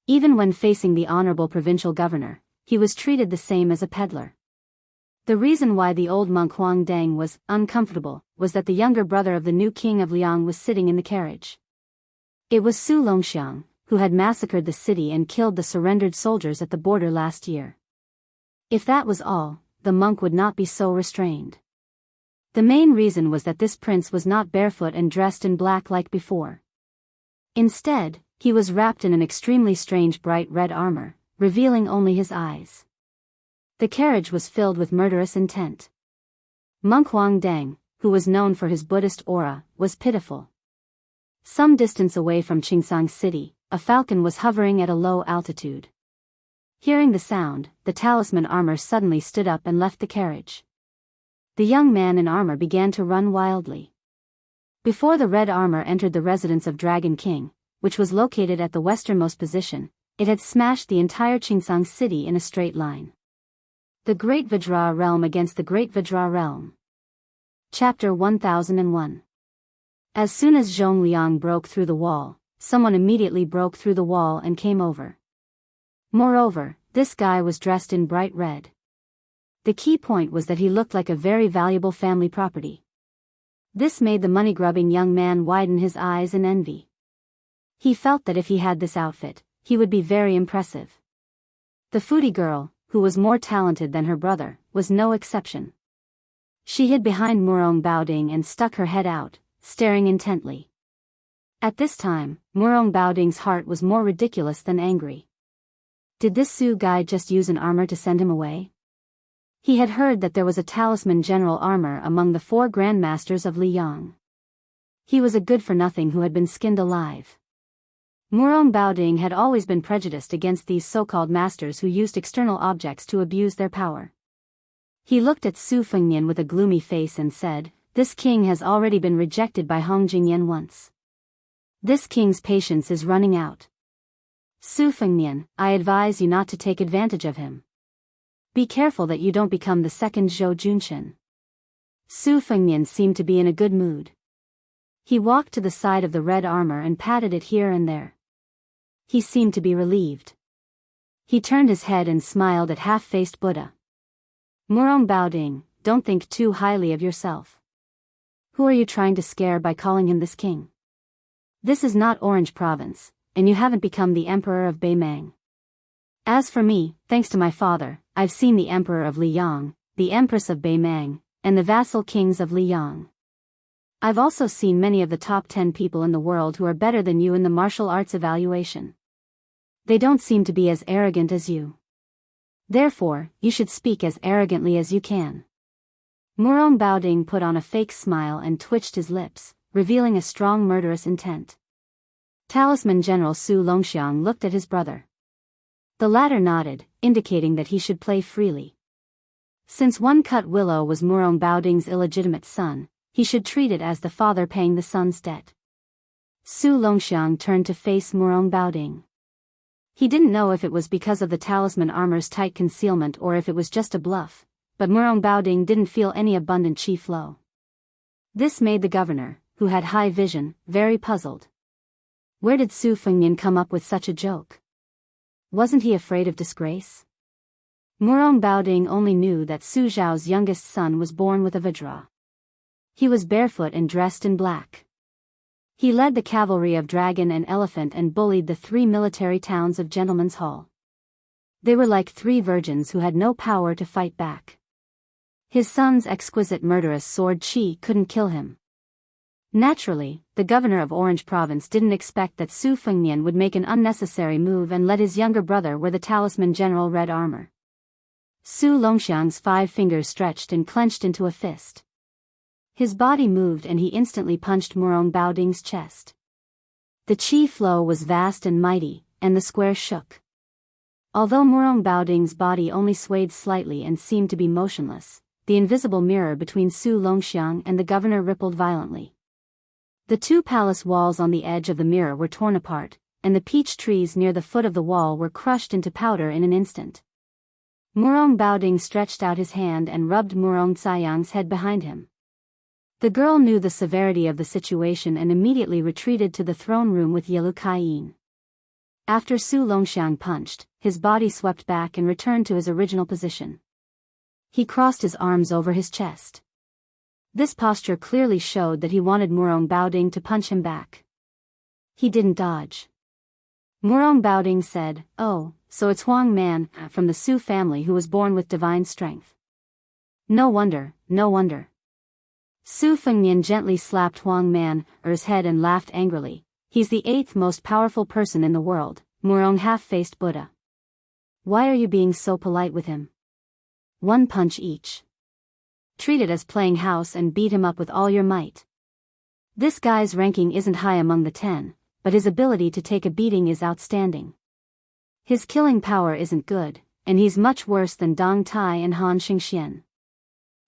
Even when facing the honorable provincial governor, he was treated the same as a peddler. The reason why the old monk Huang Deng was uncomfortable was that the younger brother of the new king of Liang was sitting in the carriage. It was Su Longxiang, who had massacred the city and killed the surrendered soldiers at the border last year. If that was all, the monk would not be so restrained. The main reason was that this prince was not barefoot and dressed in black like before. Instead, he was wrapped in an extremely strange bright red armor, revealing only his eyes. The carriage was filled with murderous intent. Monk Huang Deng, who was known for his Buddhist aura, was pitiful. Some distance away from Qingsang City, a falcon was hovering at a low altitude. Hearing the sound, the talisman armor suddenly stood up and left the carriage. The young man in armor began to run wildly. Before the red armor entered the residence of Dragon King, which was located at the westernmost position, it had smashed the entire Qingsang city in a straight line. The Great Vajra Realm against the Great Vajra Realm. Chapter 1001. As soon as Zhongliang broke through the wall, someone immediately broke through the wall and came over. Moreover, this guy was dressed in bright red. The key point was that he looked like a very valuable family property. This made the money-grubbing young man widen his eyes in envy. He felt that if he had this outfit, he would be very impressive. The foodie girl, who was more talented than her brother, was no exception. She hid behind Murong Baoding and stuck her head out, staring intently. At this time, Murong Baoding's heart was more ridiculous than angry. Did this Su guy just use an armor to send him away? He had heard that there was a talisman general armor among the 4 grandmasters of Liang. He was a good-for-nothing who had been skinned alive. Murong Baoding had always been prejudiced against these so-called masters who used external objects to abuse their power. He looked at Su Fengnian with a gloomy face and said, "This king has already been rejected by Hong Jingyan once. This king's patience is running out. Su Fengnian, I advise you not to take advantage of him. Be careful that you don't become the second Zhou Junshin." Su Fengnian seemed to be in a good mood. He walked to the side of the red armor and patted it here and there. He seemed to be relieved. He turned his head and smiled at half-faced Buddha. "Murong Baoding, don't think too highly of yourself. Who are you trying to scare by calling him this king? This is not Orange Province, and you haven't become the Emperor of Beimang. As for me, thanks to my father, I've seen the Emperor of Liang, the Empress of Beimang, and the vassal kings of Liang. I've also seen many of the top 10 people in the world who are better than you in the martial arts evaluation. They don't seem to be as arrogant as you. Therefore, you should speak as arrogantly as you can." Murong Baoding put on a fake smile and twitched his lips, revealing a strong murderous intent. Talisman General Su Longxiang looked at his brother. The latter nodded, indicating that he should play freely. Since One Cut Willow was Murong Baoding's illegitimate son, he should treat it as the father paying the son's debt. Su Longxiang turned to face Murong Baoding. He didn't know if it was because of the talisman armor's tight concealment or if it was just a bluff, but Murong Baoding didn't feel any abundant chi flow. This made the governor, who had high vision, very puzzled. Where did Su Fengnian come up with such a joke? Wasn't he afraid of disgrace? Murong Baoding only knew that Su Zhao's youngest son was born with a Vajra. He was barefoot and dressed in black. He led the cavalry of Dragon and Elephant and bullied the 3 military towns of Gentleman's Hall. They were like 3 virgins who had no power to fight back. His son's exquisite murderous sword chi couldn't kill him. Naturally, the governor of Orange Province didn't expect that Su Fengnian would make an unnecessary move and let his younger brother wear the talisman general red armor. Su Longxiang's 5 fingers stretched and clenched into a fist. His body moved and he instantly punched Murong Baoding's chest. The chi flow was vast and mighty, and the square shook. Although Murong Baoding's body only swayed slightly and seemed to be motionless, the invisible mirror between Su Longxiang and the governor rippled violently. The 2 palace walls on the edge of the mirror were torn apart, and the peach trees near the foot of the wall were crushed into powder in an instant. Murong Baoding stretched out his hand and rubbed Murong Caiyang's head behind him. The girl knew the severity of the situation and immediately retreated to the throne room with Yilu Kaiyin. After Su Longxiang punched, his body swept back and returned to his original position. He crossed his arms over his chest. This posture clearly showed that he wanted Murong Baoding to punch him back. He didn't dodge. Murong Baoding said, "Oh, so it's Huang Man from the Su family who was born with divine strength. No wonder, no wonder." Su Fengnian gently slapped Huang Man's head and laughed angrily. "He's the 8th most powerful person in the world, Murong half-faced Buddha. Why are you being so polite with him? 1 punch each. Treat it as playing house and beat him up with all your might. This guy's ranking isn't high among the 10, but his ability to take a beating is outstanding. His killing power isn't good, and he's much worse than Dong Tai and Han Xingxian.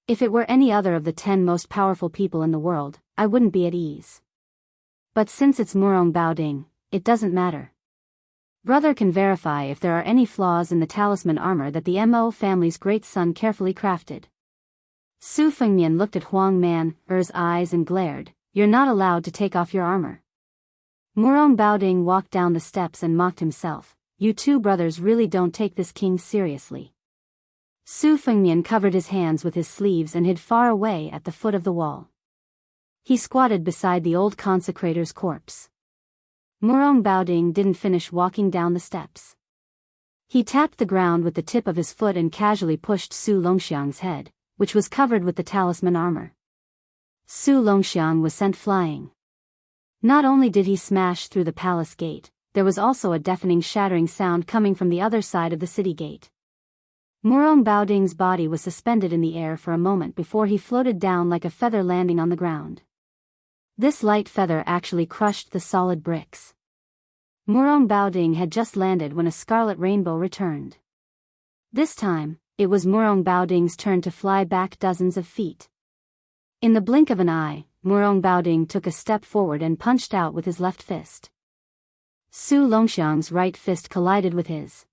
If it were any other of the 10 most powerful people in the world, I wouldn't be at ease. But since it's Murong Baoding, it doesn't matter. Brother can verify if there are any flaws in the talisman armor that the Mo family's great son carefully crafted. Su Fengmian looked at Huang Man's eyes and glared, "You're not allowed to take off your armor." Murong Baoding walked down the steps and mocked himself, "You two brothers really don't take this king seriously." Su Fengmian covered his hands with his sleeves and hid far away at the foot of the wall. He squatted beside the old consecrator's corpse. Murong Baoding didn't finish walking down the steps. He tapped the ground with the tip of his foot and casually pushed Su Longxiang's head, which was covered with the talisman armor. Su Longxiang was sent flying. Not only did he smash through the palace gate, there was also a deafening shattering sound coming from the other side of the city gate. Murong Baoding's body was suspended in the air for a moment before he floated down like a feather landing on the ground. This light feather actually crushed the solid bricks. Murong Baoding had just landed when a scarlet rainbow returned. This time, it was Murong Baoding's turn to fly back dozens of feet. In the blink of an eye, Murong Baoding took a step forward and punched out with his left fist. Su Longxiang's right fist collided with his.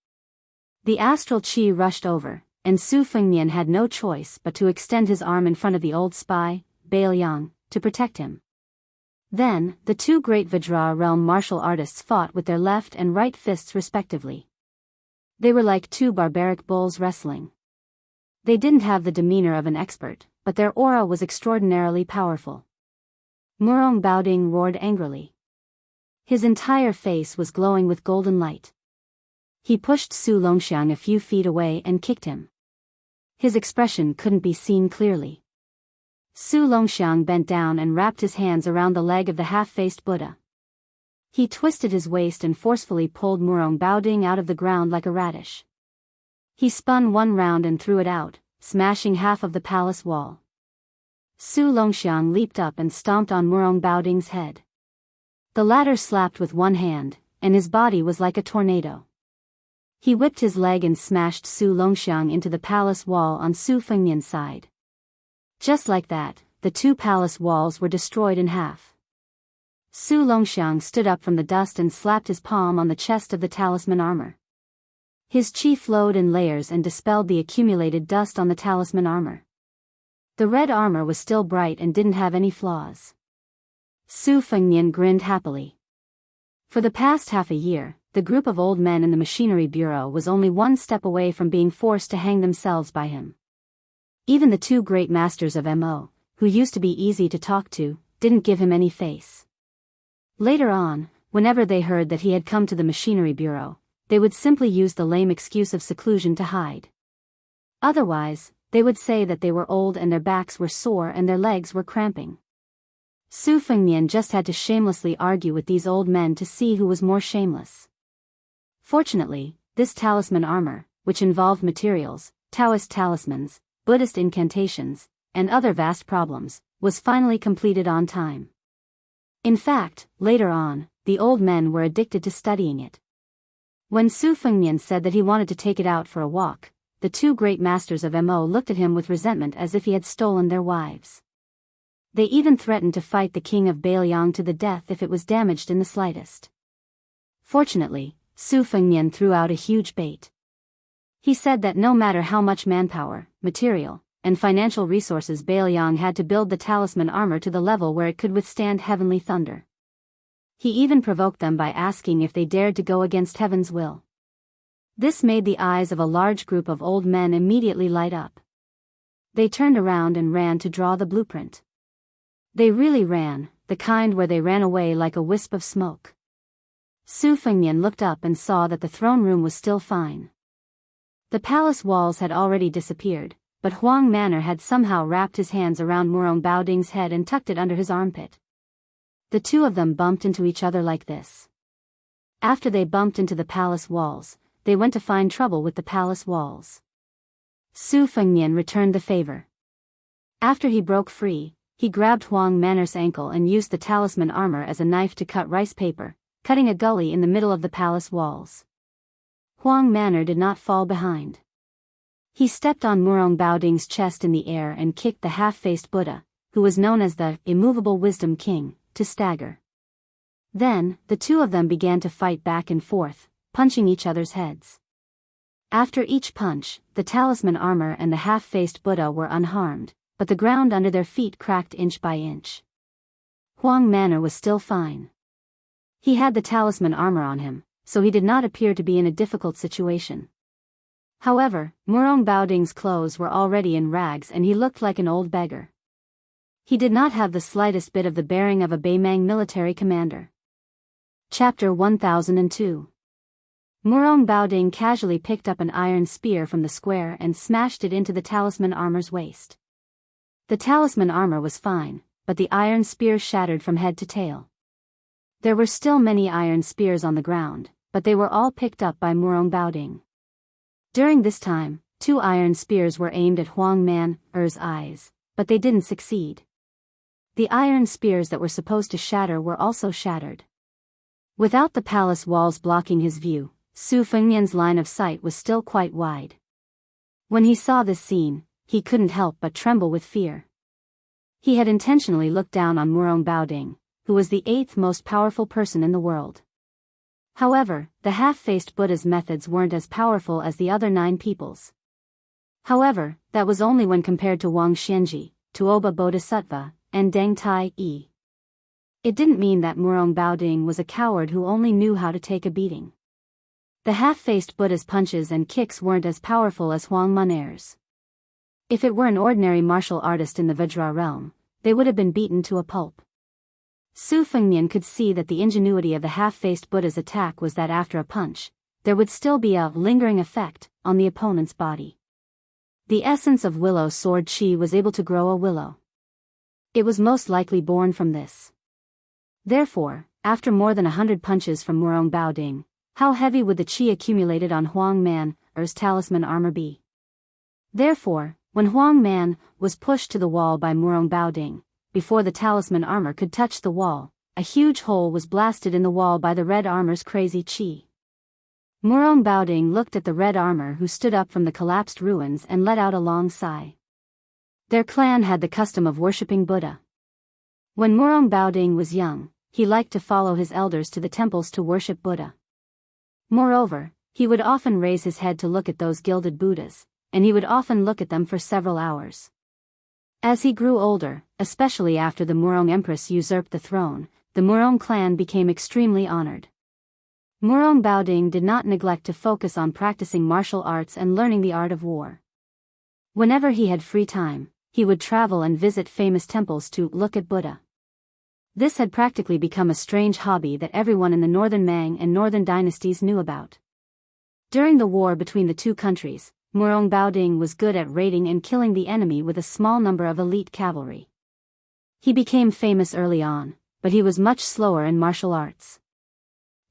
The astral chi rushed over, and Su Fengmian had no choice but to extend his arm in front of the old spy, Bailiang, to protect him. Then, the two great Vajra realm martial artists fought with their left and right fists respectively. They were like two barbaric bulls wrestling. They didn't have the demeanor of an expert, but their aura was extraordinarily powerful. Murong Baoding roared angrily. His entire face was glowing with golden light. He pushed Su Longxiang a few feet away and kicked him. His expression couldn't be seen clearly. Su Longxiang bent down and wrapped his hands around the leg of the half-faced Buddha. He twisted his waist and forcefully pulled Murong Baoding out of the ground like a radish. He spun one round and threw it out, smashing half of the palace wall. Su Longxiang leaped up and stomped on Murong Baoding's head. The latter slapped with one hand, and his body was like a tornado. He whipped his leg and smashed Su Longxiang into the palace wall on Su Fengmian's side. Just like that, the two palace walls were destroyed in half. Su Longxiang stood up from the dust and slapped his palm on the chest of the talisman armor. His chi flowed in layers and dispelled the accumulated dust on the talisman armor. The red armor was still bright and didn't have any flaws. Su Fengmian grinned happily. For the past half a year, the group of old men in the machinery bureau was only one step away from being forced to hang themselves by him. Even the two great masters of Mo, who used to be easy to talk to, didn't give him any face. Later on, whenever they heard that he had come to the machinery bureau, they would simply use the lame excuse of seclusion to hide. Otherwise, they would say that they were old and their backs were sore and their legs were cramping. Su Fengmian just had to shamelessly argue with these old men to see who was more shameless. Fortunately, this talisman armor, which involved materials, Daoist talismans, Buddhist incantations, and other vast problems, was finally completed on time. In fact, later on, the old men were addicted to studying it. When Su Fengmian said that he wanted to take it out for a walk, the two great masters of Mo looked at him with resentment as if he had stolen their wives. They even threatened to fight the king of Bailiang to the death if it was damaged in the slightest. Fortunately, Su Fengmian threw out a huge bait. He said that no matter how much manpower, material, and financial resources Bailiang had to build the talisman armor to the level where it could withstand heavenly thunder. He even provoked them by asking if they dared to go against heaven's will. This made the eyes of a large group of old men immediately light up. They turned around and ran to draw the blueprint. They really ran, the kind where they ran away like a wisp of smoke. Su Fengmian looked up and saw that the throne room was still fine. The palace walls had already disappeared, but Huang Manor had somehow wrapped his hands around Murong Baoding's head and tucked it under his armpit. The two of them bumped into each other like this. After they bumped into the palace walls, they went to find trouble with the palace walls. Su Fengmian returned the favor. After he broke free, he grabbed Huang Manor's ankle and used the talisman armor as a knife to cut rice paper, cutting a gully in the middle of the palace walls. Huang Manor did not fall behind. He stepped on Murong Baoding's chest in the air and kicked the half-faced Buddha, who was known as the immovable wisdom king, to stagger. Then, the two of them began to fight back and forth, punching each other's heads. After each punch, the talisman armor and the half-faced Buddha were unharmed, but the ground under their feet cracked inch by inch. Huang Manor was still fine. He had the talisman armor on him, so he did not appear to be in a difficult situation. However, Murong Baoding's clothes were already in rags and he looked like an old beggar. He did not have the slightest bit of the bearing of a Beimang military commander. Chapter 1002. Murong Baoding casually picked up an iron spear from the square and smashed it into the talisman armor's waist. The talisman armor was fine, but the iron spear shattered from head to tail. There were still many iron spears on the ground, but they were all picked up by Murong Baoding. During this time, 2 iron spears were aimed at Huang Man's eyes, but they didn't succeed. The iron spears that were supposed to shatter were also shattered. Without the palace walls blocking his view, Su Fengnian's line of sight was still quite wide. When he saw this scene, he couldn't help but tremble with fear. He had intentionally looked down on Murong Baoding, who was the 8th most powerful person in the world. However, the half-faced Buddha's methods weren't as powerful as the other 9 people's. However, that was only when compared to Wang Xianji, Tuoba Bodhisattva, and Deng Tai Yi. It didn't mean that Murong Baoding was a coward who only knew how to take a beating. The half-faced Buddha's punches and kicks weren't as powerful as Huang Man'er's. If it were an ordinary martial artist in the Vajra realm, they would have been beaten to a pulp. Su Fengnian could see that the ingenuity of the half-faced Buddha's attack was that after a punch, there would still be a lingering effect on the opponent's body. The essence of willow sword chi was able to grow a willow. It was most likely born from this. Therefore, after more than 100 punches from Murong Baoding, how heavy would the chi accumulated on Huang Man'er's talisman armor be? Therefore, when Huang Man was pushed to the wall by Murong Baoding, before the talisman armor could touch the wall, a huge hole was blasted in the wall by the red armor's crazy chi. Murong Baoding looked at the red armor who stood up from the collapsed ruins and let out a long sigh. Their clan had the custom of worshipping Buddha. When Murong Baoding was young, he liked to follow his elders to the temples to worship Buddha. Moreover, he would often raise his head to look at those gilded Buddhas, and he would often look at them for several hours. As he grew older, especially after the Murong Empress usurped the throne, the Murong clan became extremely honored. Murong Baoding did not neglect to focus on practicing martial arts and learning the art of war. Whenever he had free time, he would travel and visit famous temples to look at Buddha. This had practically become a strange hobby that everyone in the Northern Mang and Northern dynasties knew about. During the war between the two countries, Murong Baoding was good at raiding and killing the enemy with a small number of elite cavalry. He became famous early on, but he was much slower in martial arts.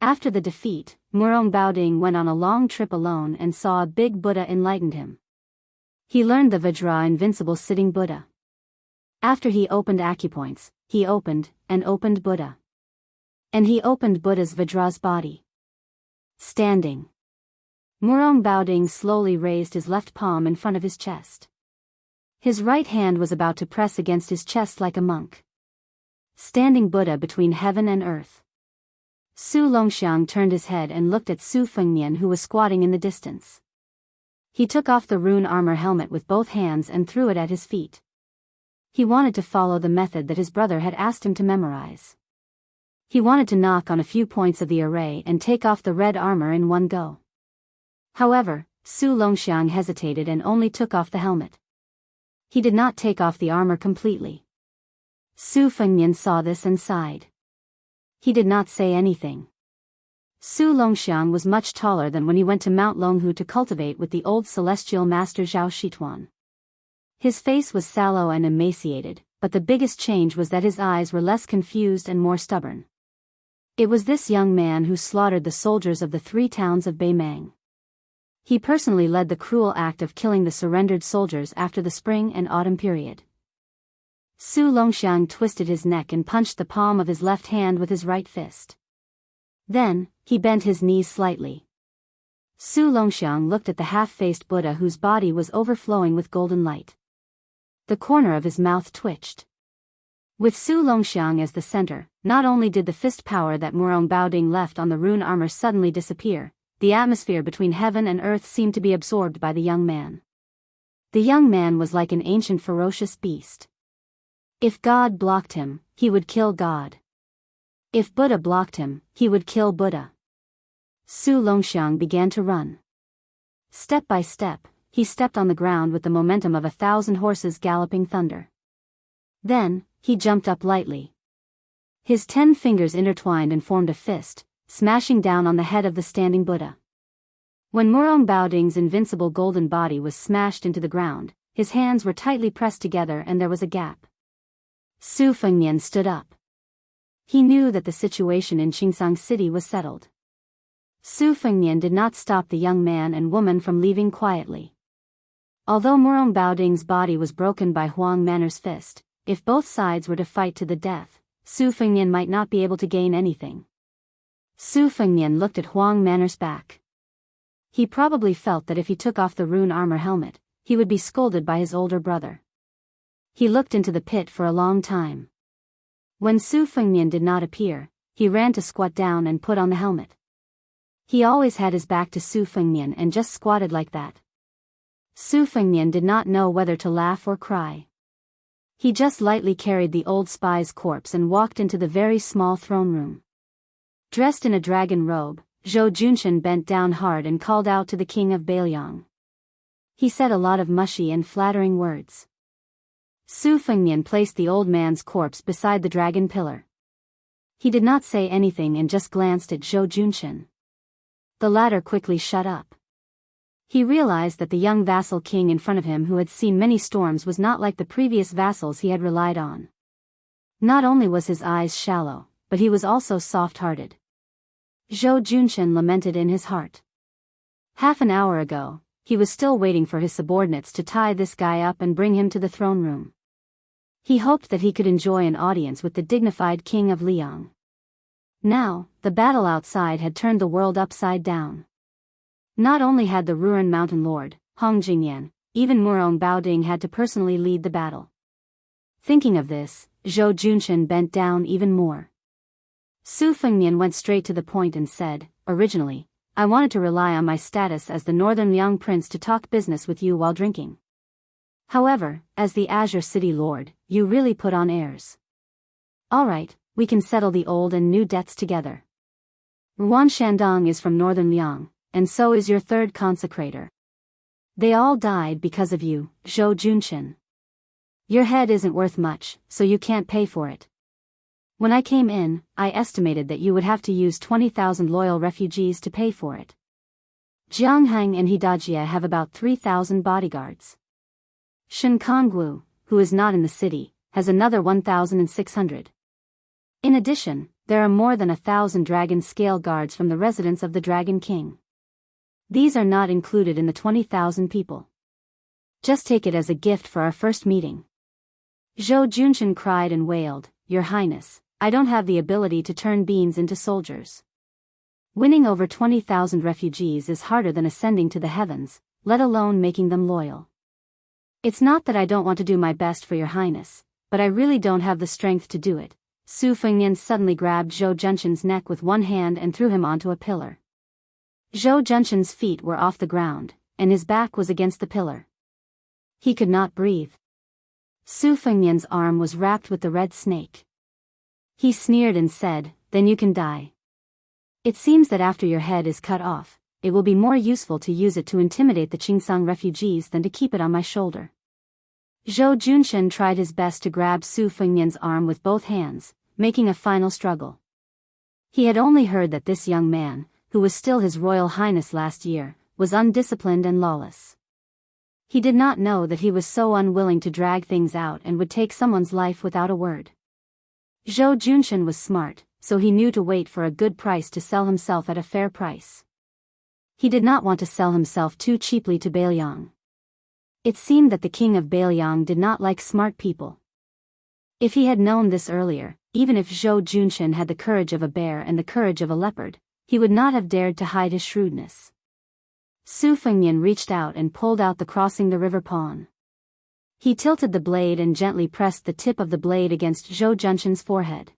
After the defeat, Murong Baoding went on a long trip alone and saw a big Buddha enlightened him. He learned the Vajra invincible sitting Buddha. After he opened acupoints, he opened Buddha. And he opened Buddha's Vajra's body. Standing. Murong Baoding slowly raised his left palm in front of his chest. His right hand was about to press against his chest like a monk. Standing Buddha between heaven and earth. Su Longxiang turned his head and looked at Su Fengnian who was squatting in the distance. He took off the rune armor helmet with both hands and threw it at his feet. He wanted to follow the method that his brother had asked him to memorize. He wanted to knock on a few points of the array and take off the red armor in one go. However, Su Longxiang hesitated and only took off the helmet. He did not take off the armor completely. Su Fengnian saw this and sighed. He did not say anything. Su Longxiang was much taller than when he went to Mount Longhu to cultivate with the old celestial master Zhao Shituan. His face was sallow and emaciated, but the biggest change was that his eyes were less confused and more stubborn. It was this young man who slaughtered the soldiers of the 3 towns of Beimang. He personally led the cruel act of killing the surrendered soldiers after the spring and autumn period. Su Longxiang twisted his neck and punched the palm of his left hand with his right fist. Then, he bent his knees slightly. Su Longxiang looked at the half-faced Buddha whose body was overflowing with golden light. The corner of his mouth twitched. With Su Longxiang as the center, not only did the fist power that Murong Baoding left on the rune armor suddenly disappear, the atmosphere between heaven and earth seemed to be absorbed by the young man. The young man was like an ancient ferocious beast. If God blocked him, he would kill God. If Buddha blocked him, he would kill Buddha. Su Longxiang began to run. Step by step, he stepped on the ground with the momentum of 1,000 horses galloping thunder. Then, he jumped up lightly. His 10 fingers intertwined and formed a fist, smashing down on the head of the standing Buddha. When Murong Baoding's invincible golden body was smashed into the ground, his hands were tightly pressed together and there was a gap. Su Fengnian stood up. He knew that the situation in Qingsang City was settled. Su Fengnian did not stop the young man and woman from leaving quietly. Although Murong Baoding's body was broken by Huang Manor's fist, if both sides were to fight to the death, Su Fengnian might not be able to gain anything. Su Fengnian looked at Huang Manor's back. He probably felt that if he took off the rune armor helmet, he would be scolded by his older brother. He looked into the pit for a long time. When Su Fengnian did not appear, he ran to squat down and put on the helmet. He always had his back to Su Fengnian and just squatted like that. Su Fengnian did not know whether to laugh or cry. He just lightly carried the old spy's corpse and walked into the very small throne room. Dressed in a dragon robe, Zhou Junshan bent down hard and called out to the king of Bailiang. He said a lot of mushy and flattering words. Su Fengnian placed the old man's corpse beside the dragon pillar. He did not say anything and just glanced at Zhou Junshan. The latter quickly shut up. He realized that the young vassal king in front of him who had seen many storms was not like the previous vassals he had relied on. Not only was his eyes shallow, but he was also soft-hearted. Zhou Junshan lamented in his heart. Half an hour ago, he was still waiting for his subordinates to tie this guy up and bring him to the throne room. He hoped that he could enjoy an audience with the dignified king of Liang. Now, the battle outside had turned the world upside down. Not only had the Ruan Mountain Lord, Hong Jingyan, even Murong Baoding had to personally lead the battle. Thinking of this, Zhou Junshan bent down even more. Su Fengnian went straight to the point and said, "Originally, I wanted to rely on my status as the Northern Liang Prince to talk business with you while drinking. However, as the Azure City Lord, you really put on airs. Alright, we can settle the old and new debts together. Ruan Shandong is from Northern Liang, and so is your third consecrator. They all died because of you, Zhou Junshan. Your head isn't worth much, so you can't pay for it. When I came in, I estimated that you would have to use 20,000 loyal refugees to pay for it. Jianghu and Hidajia have about 3,000 bodyguards. Shinkangwu, who is not in the city, has another 1,600. In addition, there are more than 1,000 dragon scale guards from the residence of the Dragon King. These are not included in the 20,000 people. Just take it as a gift for our first meeting." Zhou Junshan cried and wailed, "Your Highness, I don't have the ability to turn beans into soldiers. Winning over 20,000 refugees is harder than ascending to the heavens, let alone making them loyal. It's not that I don't want to do my best for your Highness, but I really don't have the strength to do it." Su Fengnian suddenly grabbed Zhou Junshan's neck with one hand and threw him onto a pillar. Zhou Junshan's feet were off the ground, and his back was against the pillar. He could not breathe. Su Fengnian's arm was wrapped with the red snake. He sneered and said, "Then you can die. It seems that after your head is cut off, it will be more useful to use it to intimidate the Qingsang refugees than to keep it on my shoulder." Zhou Junshan tried his best to grab Su Fengnian's arm with both hands, making a final struggle. He had only heard that this young man, who was still His Royal Highness last year, was undisciplined and lawless. He did not know that he was so unwilling to drag things out and would take someone's life without a word. Zhou Junshan was smart, so he knew to wait for a good price to sell himself at a fair price. He did not want to sell himself too cheaply to Bailiang. It seemed that the king of Bailiang did not like smart people. If he had known this earlier, even if Zhou Junshan had the courage of a bear and the courage of a leopard, he would not have dared to hide his shrewdness. Su Fengnian reached out and pulled out the crossing the river pawn. He tilted the blade and gently pressed the tip of the blade against Zhou Junshan's forehead.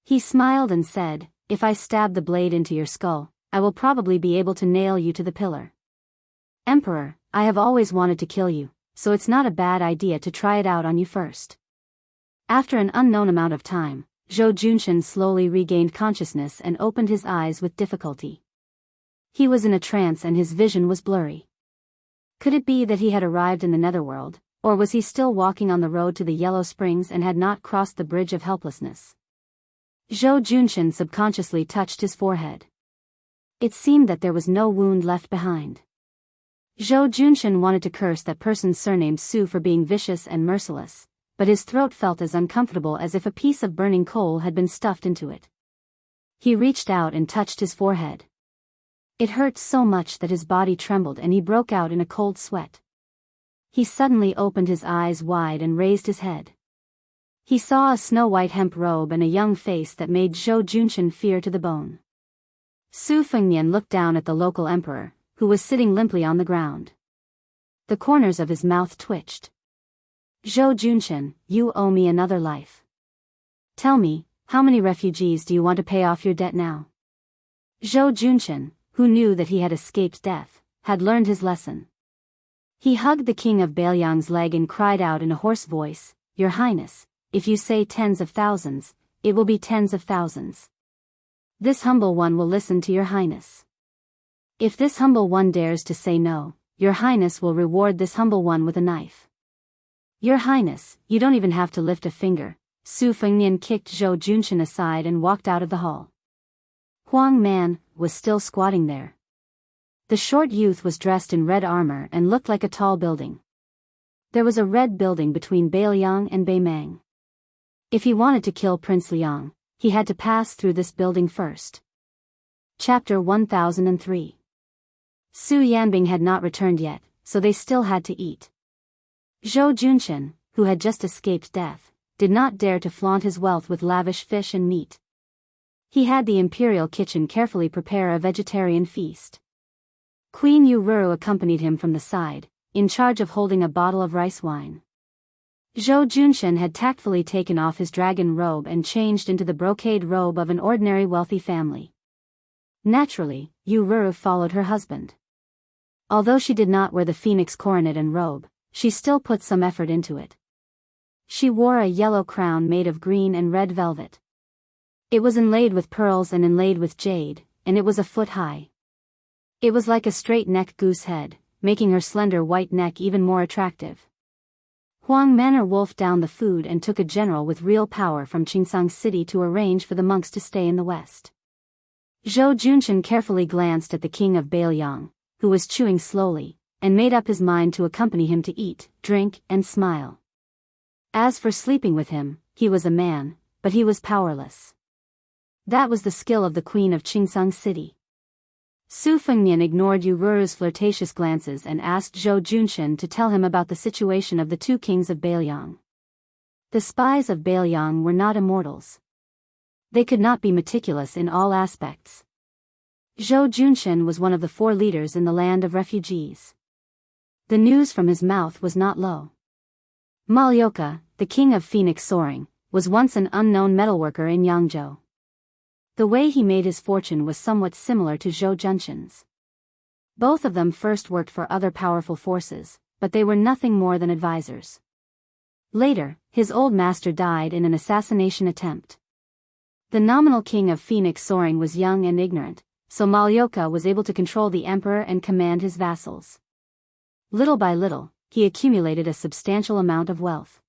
He smiled and said, "If I stab the blade into your skull, I will probably be able to nail you to the pillar. Emperor, I have always wanted to kill you, so it's not a bad idea to try it out on you first." After an unknown amount of time, Zhou Junshan slowly regained consciousness and opened his eyes with difficulty. He was in a trance and his vision was blurry. Could it be that he had arrived in the netherworld, or was he still walking on the road to the Yellow Springs and had not crossed the bridge of helplessness? Zhou Junshan subconsciously touched his forehead. It seemed that there was no wound left behind. Zhou Junshan wanted to curse that person's surname Su for being vicious and merciless, but his throat felt as uncomfortable as if a piece of burning coal had been stuffed into it. He reached out and touched his forehead. It hurt so much that his body trembled and he broke out in a cold sweat. He suddenly opened his eyes wide and raised his head. He saw a snow-white hemp robe and a young face that made Zhou Junshan fear to the bone. Su Fengnian looked down at the local emperor, who was sitting limply on the ground. The corners of his mouth twitched. "Zhou Junshan, you owe me another life. Tell me, how many refugees do you want to pay off your debt now?" Zhou Junshan, who knew that he had escaped death, had learned his lesson. He hugged the king of Bailiang's leg and cried out in a hoarse voice, "Your Highness, if you say tens of thousands, it will be tens of thousands. This humble one will listen to your Highness. If this humble one dares to say no, your Highness will reward this humble one with a knife. Your Highness, you don't even have to lift a finger." Su Fengnian kicked Zhou Junshan aside and walked out of the hall. Huang Man was still squatting there. The short youth was dressed in red armor and looked like a tall building. There was a red building between Bailiang and Beimang. If he wanted to kill Prince Liang, he had to pass through this building first. Chapter 1003. Su Yanbing had not returned yet, so they still had to eat. Zhou Junshan, who had just escaped death, did not dare to flaunt his wealth with lavish fish and meat. He had the imperial kitchen carefully prepare a vegetarian feast. Queen Yu Ruru accompanied him from the side, in charge of holding a bottle of rice wine. Zhou Junshan had tactfully taken off his dragon robe and changed into the brocade robe of an ordinary wealthy family. Naturally, Yu Ruru followed her husband. Although she did not wear the phoenix coronet and robe, she still put some effort into it. She wore a yellow crown made of green and red velvet. It was inlaid with pearls and inlaid with jade, and it was a foot high. It was like a straight-neck goose head, making her slender white neck even more attractive. Huang Manor wolfed down the food and took a general with real power from Qingsang City to arrange for the monks to stay in the west. Zhou Junshan carefully glanced at the king of Bailiang, who was chewing slowly, and made up his mind to accompany him to eat, drink, and smile. As for sleeping with him, he was a man, but he was powerless. That was the skill of the queen of Qingsang City. Su Fengnian ignored Yu Ruru's flirtatious glances and asked Zhou Junshan to tell him about the situation of the two kings of Bailiang. The spies of Bailiang were not immortals. They could not be meticulous in all aspects. Zhou Junshan was one of the 4 leaders in the land of refugees. The news from his mouth was not low. Malyoka, the king of Phoenix Soaring, was once an unknown metalworker in Yangzhou. The way he made his fortune was somewhat similar to Zhou Junshan's. Both of them first worked for other powerful forces, but they were nothing more than advisors. Later, his old master died in an assassination attempt. The nominal king of Phoenix Soaring was young and ignorant, so Malyoka was able to control the emperor and command his vassals. Little by little, he accumulated a substantial amount of wealth.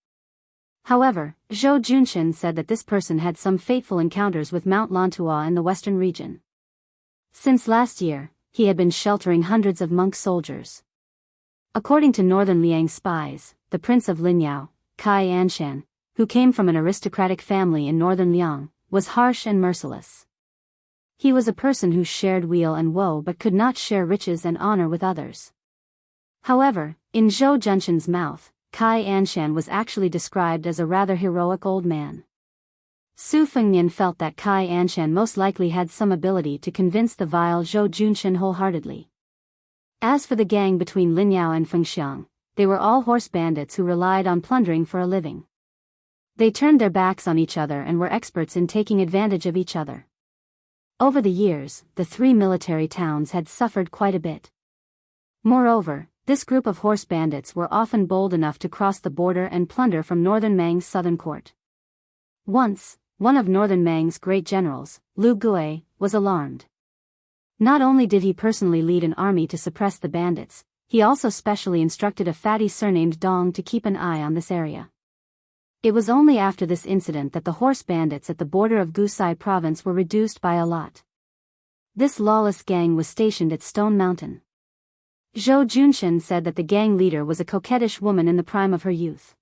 However, Zhou Junshan said that this person had some fateful encounters with Mount Lantua in the western region. Since last year, he had been sheltering hundreds of monk soldiers. According to northern Liang spies, the prince of Linyao, Kai Anshan, who came from an aristocratic family in northern Liang, was harsh and merciless. He was a person who shared weal and woe but could not share riches and honor with others. However, in Zhou Junshan's mouth, Kai Anshan was actually described as a rather heroic old man. Su Fengnian felt that Kai Anshan most likely had some ability to convince the vile Zhou Junshan wholeheartedly. As for the gang between Linyao and Fengxiang, they were all horse bandits who relied on plundering for a living. They turned their backs on each other and were experts in taking advantage of each other. Over the years, the three military towns had suffered quite a bit. Moreover, this group of horse bandits were often bold enough to cross the border and plunder from Northern Mang's southern court. Once, one of Northern Mang's great generals, Lu Gui, was alarmed. Not only did he personally lead an army to suppress the bandits, he also specially instructed a fatty surnamed Dong to keep an eye on this area. It was only after this incident that the horse bandits at the border of Gusai province were reduced by a lot. This lawless gang was stationed at Stone Mountain. Zhou Junshin said that the gang leader was a coquettish woman in the prime of her youth.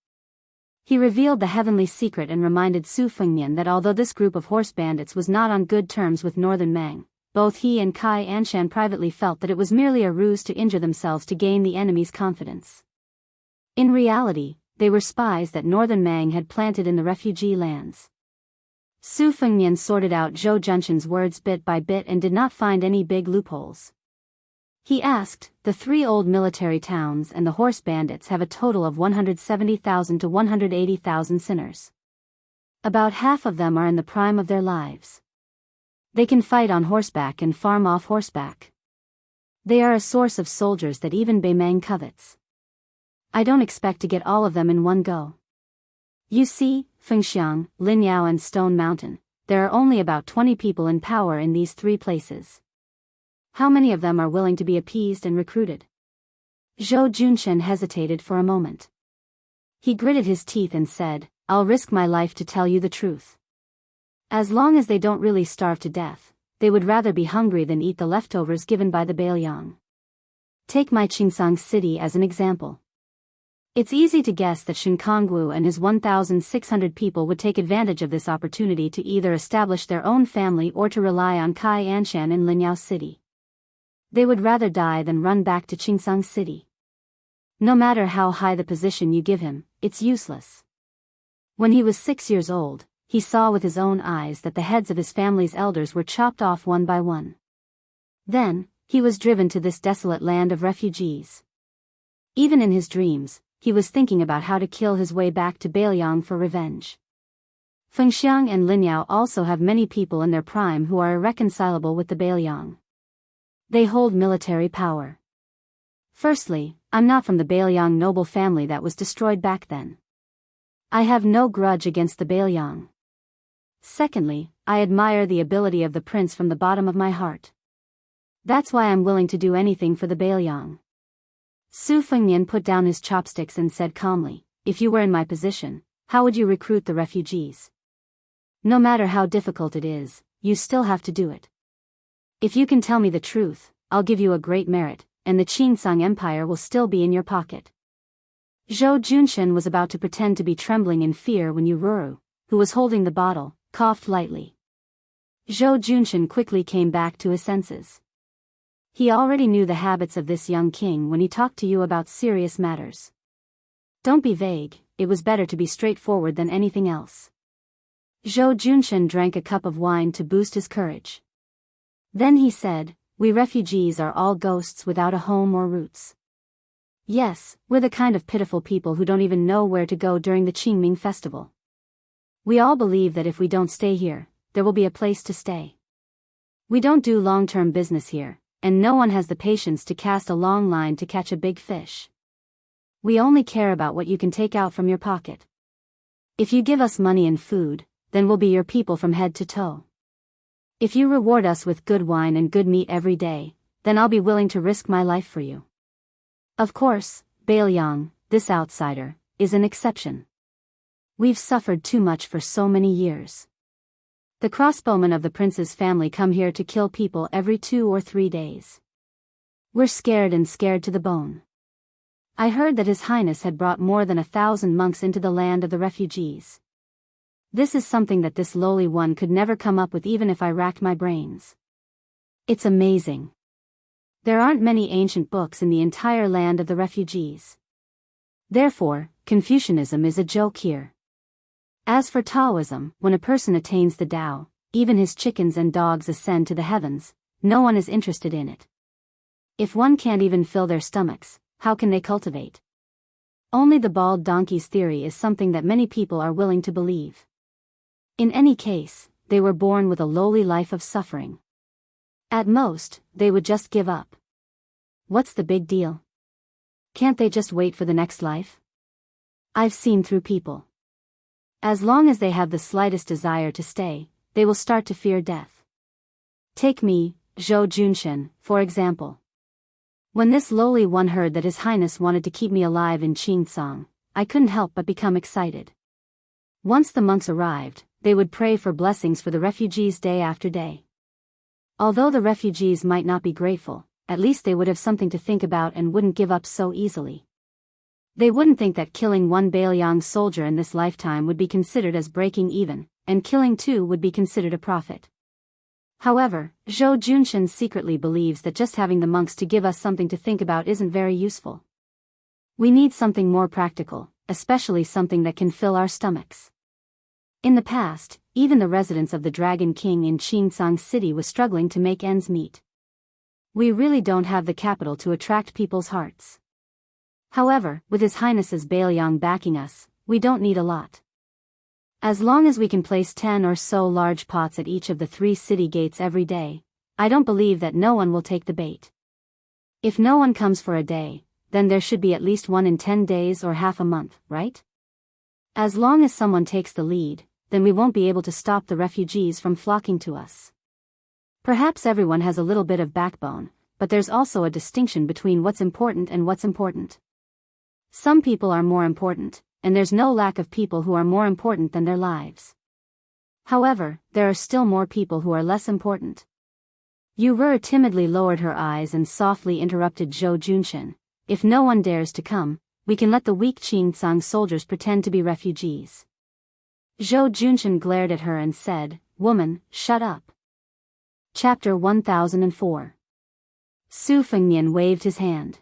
He revealed the heavenly secret and reminded Su Fengnian that although this group of horse bandits was not on good terms with Northern Mang, both he and Kai Anshan privately felt that it was merely a ruse to injure themselves to gain the enemy's confidence. In reality, they were spies that Northern Mang had planted in the refugee lands. Su Fengnian sorted out Zhou Junshin's words bit by bit and did not find any big loopholes. He asked, the three old military towns and the horse bandits have a total of 170,000 to 180,000 sinners. About half of them are in the prime of their lives. They can fight on horseback and farm off horseback. They are a source of soldiers that even Beimang covets. I don't expect to get all of them in one go. You see, Fengxiang, Linyao and Stone Mountain, there are only about 20 people in power in these three places. How many of them are willing to be appeased and recruited? Zhou Junshin hesitated for a moment. He gritted his teeth and said, I'll risk my life to tell you the truth. As long as they don't really starve to death, they would rather be hungry than eat the leftovers given by the Bailiang. Take my Qingsang city as an example. It's easy to guess that Jianghu and his 1,600 people would take advantage of this opportunity to either establish their own family or to rely on Kai Anshan in Linyao city. They would rather die than run back to Qingsang city. No matter how high the position you give him, it's useless. When he was 6 years old, he saw with his own eyes that the heads of his family's elders were chopped off one by one. Then, he was driven to this desolate land of refugees. Even in his dreams, he was thinking about how to kill his way back to Bailiang for revenge. Fengxiang and Linyao also have many people in their prime who are irreconcilable with the Bailiang. They hold military power. Firstly, I'm not from the Bailiang noble family that was destroyed back then. I have no grudge against the Bailiang. Secondly, I admire the ability of the prince from the bottom of my heart. That's why I'm willing to do anything for the Bailiang. Su Fengnian put down his chopsticks and said calmly, if you were in my position, how would you recruit the refugees? No matter how difficult it is, you still have to do it. If you can tell me the truth, I'll give you a great merit, and the Qingsang Empire will still be in your pocket. Zhou Junshin was about to pretend to be trembling in fear when Yururu, who was holding the bottle, coughed lightly. Zhou Junshin quickly came back to his senses. He already knew the habits of this young king when he talked to you about serious matters. Don't be vague, it was better to be straightforward than anything else. Zhou Junshin drank a cup of wine to boost his courage. Then he said, we refugees are all ghosts without a home or roots. Yes, we're the kind of pitiful people who don't even know where to go during the Qingming festival. We all believe that if we don't stay here, there will be a place to stay. We don't do long-term business here, and no one has the patience to cast a long line to catch a big fish. We only care about what you can take out from your pocket. If you give us money and food, then we'll be your people from head to toe. If you reward us with good wine and good meat every day, then I'll be willing to risk my life for you. Of course, Bailiang, this outsider, is an exception. We've suffered too much for so many years. The crossbowmen of the prince's family come here to kill people every 2 or 3 days. We're scared to the bone. I heard that His Highness had brought more than 1,000 monks into the land of the refugees. This is something that this lowly one could never come up with even if I racked my brains. It's amazing. There aren't many ancient books in the entire land of the refugees. Therefore, Confucianism is a joke here. As for Taoism, when a person attains the Tao, even his chickens and dogs ascend to the heavens, no one is interested in it. If one can't even fill their stomachs, how can they cultivate? Only the bald donkey's theory is something that many people are willing to believe. In any case, they were born with a lowly life of suffering. At most, they would just give up. What's the big deal? Can't they just wait for the next life? I've seen through people. As long as they have the slightest desire to stay, they will start to fear death. Take me, Zhou Junshen, for example. When this lowly one heard that His Highness wanted to keep me alive in Qingcang, I couldn't help but become excited. Once the monks arrived, they would pray for blessings for the refugees day after day. Although the refugees might not be grateful, at least they would have something to think about and wouldn't give up so easily. They wouldn't think that killing one Bailiang soldier in this lifetime would be considered as breaking even, and killing two would be considered a profit. However, Zhou Junshen secretly believes that just having the monks to give us something to think about isn't very useful. We need something more practical, especially something that can fill our stomachs. In the past, even the residents of the Dragon King in Qingcang City was struggling to make ends meet. We really don't have the capital to attract people's hearts. However, with His Highness's Bailiang backing us, we don't need a lot. As long as we can place 10 or so large pots at each of the 3 city gates every day, I don't believe that no one will take the bait. If no one comes for a day, then there should be at least one in 10 days or half a month, right? As long as someone takes the lead, then we won't be able to stop the refugees from flocking to us. Perhaps everyone has a little bit of backbone, but there's also a distinction between what's important and what's important. Some people are more important, and there's no lack of people who are more important than their lives. However, there are still more people who are less important. Yu Ru timidly lowered her eyes and softly interrupted Zhou Junshen. If no one dares to come, we can let the weak Qingcang soldiers pretend to be refugees. Zhou Junshen glared at her and said, "Woman, shut up." Chapter 1004. Su Fengnian waved his hand.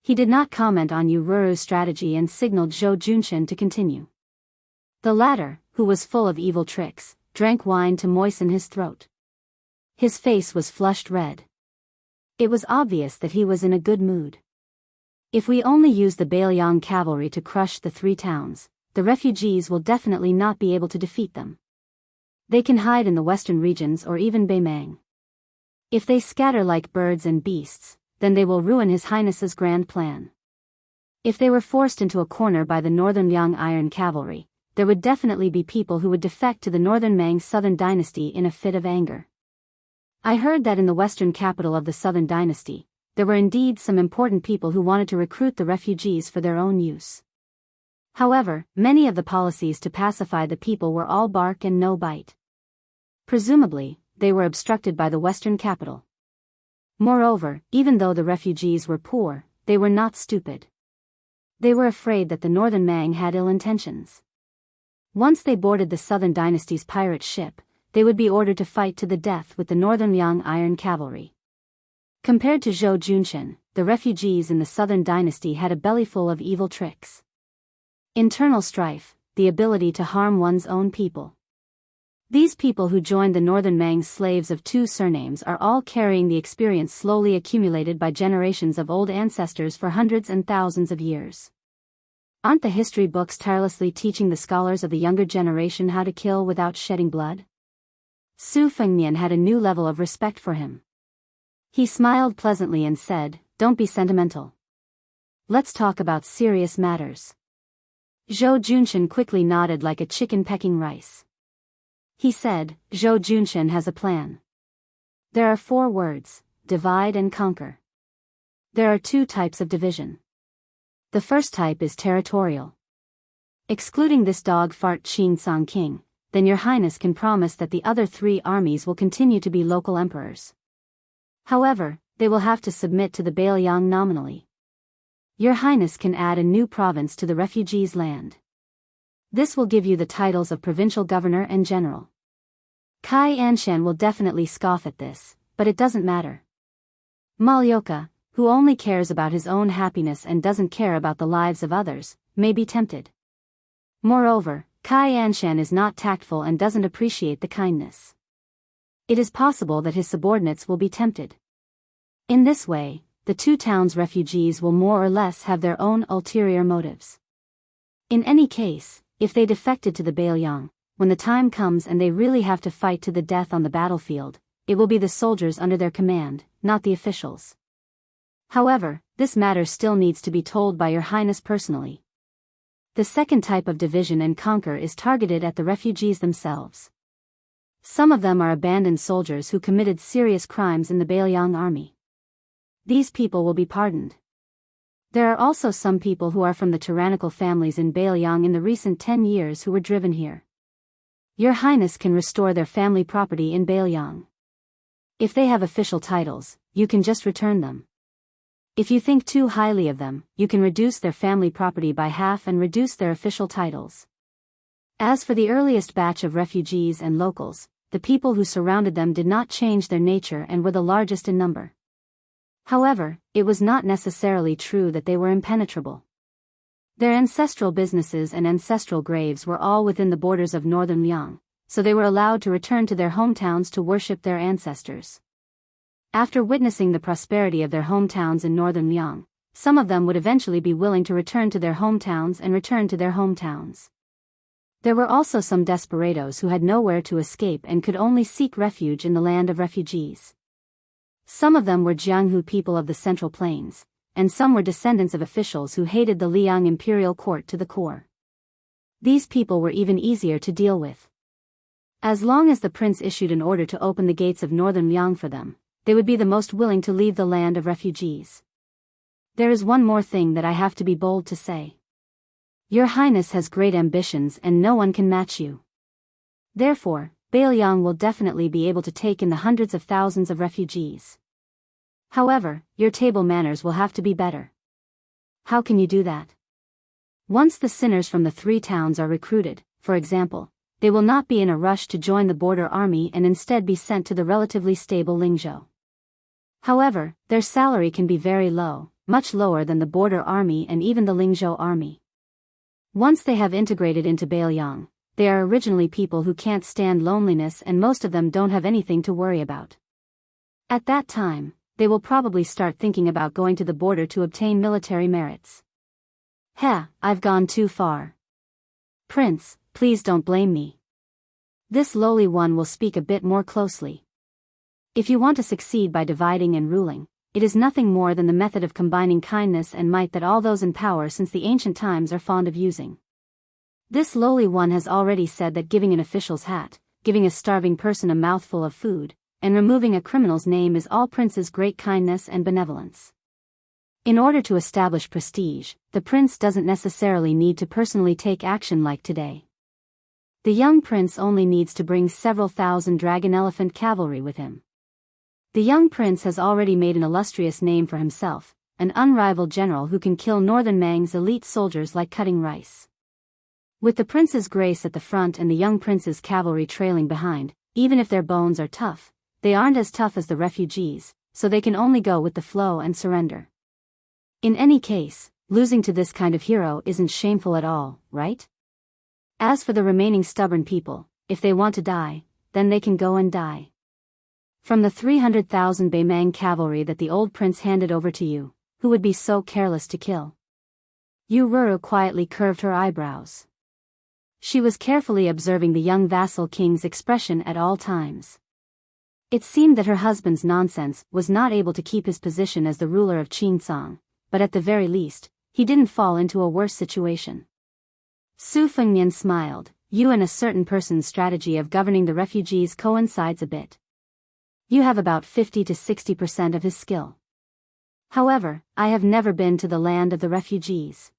He did not comment on Yu Ru's strategy and signaled Zhou Junshen to continue. The latter, who was full of evil tricks, drank wine to moisten his throat. His face was flushed red. It was obvious that he was in a good mood. If we only use the Bailiang cavalry to crush the 3 towns, the refugees will definitely not be able to defeat them. They can hide in the western regions or even Beimang. If they scatter like birds and beasts, then they will ruin His Highness's grand plan. If they were forced into a corner by the Northern Liang Iron Cavalry, there would definitely be people who would defect to the Northern Mang Southern Dynasty in a fit of anger. I heard that in the western capital of the Southern Dynasty, there were indeed some important people who wanted to recruit the refugees for their own use. However, many of the policies to pacify the people were all bark and no bite. Presumably, they were obstructed by the western capital. Moreover, even though the refugees were poor, they were not stupid. They were afraid that the Northern Mang had ill intentions. Once they boarded the Southern Dynasty's pirate ship, they would be ordered to fight to the death with the Northern Liang Iron Cavalry. Compared to Zhou Junshen, the refugees in the Southern Dynasty had a bellyful of evil tricks. Internal strife, the ability to harm one's own people. These people who joined the Northern Mang slaves of 2 surnames are all carrying the experience slowly accumulated by generations of old ancestors for hundreds and thousands of years. Aren't the history books tirelessly teaching the scholars of the younger generation how to kill without shedding blood? Su Fengnian had a new level of respect for him. He smiled pleasantly and said, "Don't be sentimental. Let's talk about serious matters." Zhou Junshen quickly nodded like a chicken pecking rice. He said, "Zhou Junshen has a plan. There are 4 words, divide and conquer. There are 2 types of division. The first type is territorial. Excluding this dog fart Qingcang king, then your highness can promise that the other 3 armies will continue to be local emperors. However, they will have to submit to the Bailiang nominally. Your highness can add a new province to the refugees' land. This will give you the titles of provincial governor and general. Kai Anshan will definitely scoff at this, but it doesn't matter. Malyoka, who only cares about his own happiness and doesn't care about the lives of others, may be tempted. Moreover, Kai Anshan is not tactful and doesn't appreciate the kindness. It is possible that his subordinates will be tempted. In this way, the two towns' refugees will more or less have their own ulterior motives. In any case, if they defected to the Bailiang, when the time comes and they really have to fight to the death on the battlefield, it will be the soldiers under their command, not the officials. However, this matter still needs to be told by Your Highness personally. The second type of division and conquer is targeted at the refugees themselves. Some of them are abandoned soldiers who committed serious crimes in the Bailiang army. These people will be pardoned. There are also some people who are from the tyrannical families in Bailiang in the recent 10 years who were driven here. Your Highness can restore their family property in Bailiang. If they have official titles, you can just return them. If you think too highly of them, you can reduce their family property by half and reduce their official titles. As for the earliest batch of refugees and locals, the people who surrounded them did not change their nature and were the largest in number. However, it was not necessarily true that they were impenetrable. Their ancestral businesses and ancestral graves were all within the borders of northern Liang, so they were allowed to return to their hometowns to worship their ancestors. After witnessing the prosperity of their hometowns in northern Liang, some of them would eventually be willing to return to their hometowns and return to their hometowns. There were also some desperados who had nowhere to escape and could only seek refuge in the land of refugees. Some of them were Jianghu people of the Central Plains, and some were descendants of officials who hated the Liang imperial court to the core. These people were even easier to deal with. As long as the prince issued an order to open the gates of northern Liang for them, they would be the most willing to leave the land of refugees. There is one more thing that I have to be bold to say. Your Highness has great ambitions and no one can match you. Therefore, Bailiang will definitely be able to take in the hundreds of thousands of refugees. However, your table manners will have to be better. How can you do that? Once the sinners from the three towns are recruited, for example, they will not be in a rush to join the border army and instead be sent to the relatively stable Lingzhou. However, their salary can be very low, much lower than the border army and even the Lingzhou army. Once they have integrated into Bailiang, they are originally people who can't stand loneliness and most of them don't have anything to worry about. At that time, they will probably start thinking about going to the border to obtain military merits. I've gone too far. Prince, please don't blame me. This lowly one will speak a bit more closely. If you want to succeed by dividing and ruling, it is nothing more than the method of combining kindness and might that all those in power since the ancient times are fond of using. This lowly one has already said that giving an official's hat, giving a starving person a mouthful of food, and removing a criminal's name is all Prince's great kindness and benevolence. In order to establish prestige, the prince doesn't necessarily need to personally take action like today. The young prince only needs to bring several thousand dragon elephant cavalry with him. The young prince has already made an illustrious name for himself, an unrivaled general who can kill Northern Mang's elite soldiers like cutting rice. With the prince's grace at the front and the young prince's cavalry trailing behind, even if their bones are tough, they aren't as tough as the refugees, so they can only go with the flow and surrender. In any case, losing to this kind of hero isn't shameful at all, right? As for the remaining stubborn people, if they want to die, then they can go and die. From the 300,000 Beimang cavalry that the old prince handed over to you, who would be so careless to kill? Yu Ruru quietly curved her eyebrows. She was carefully observing the young vassal king's expression at all times. It seemed that her husband's nonsense was not able to keep his position as the ruler of Qingcang, but at the very least, he didn't fall into a worse situation. Su Fengnian smiled. You and a certain person's strategy of governing the refugees coincides a bit. You have about 50 to 60% of his skill. However, I have never been to the land of the refugees.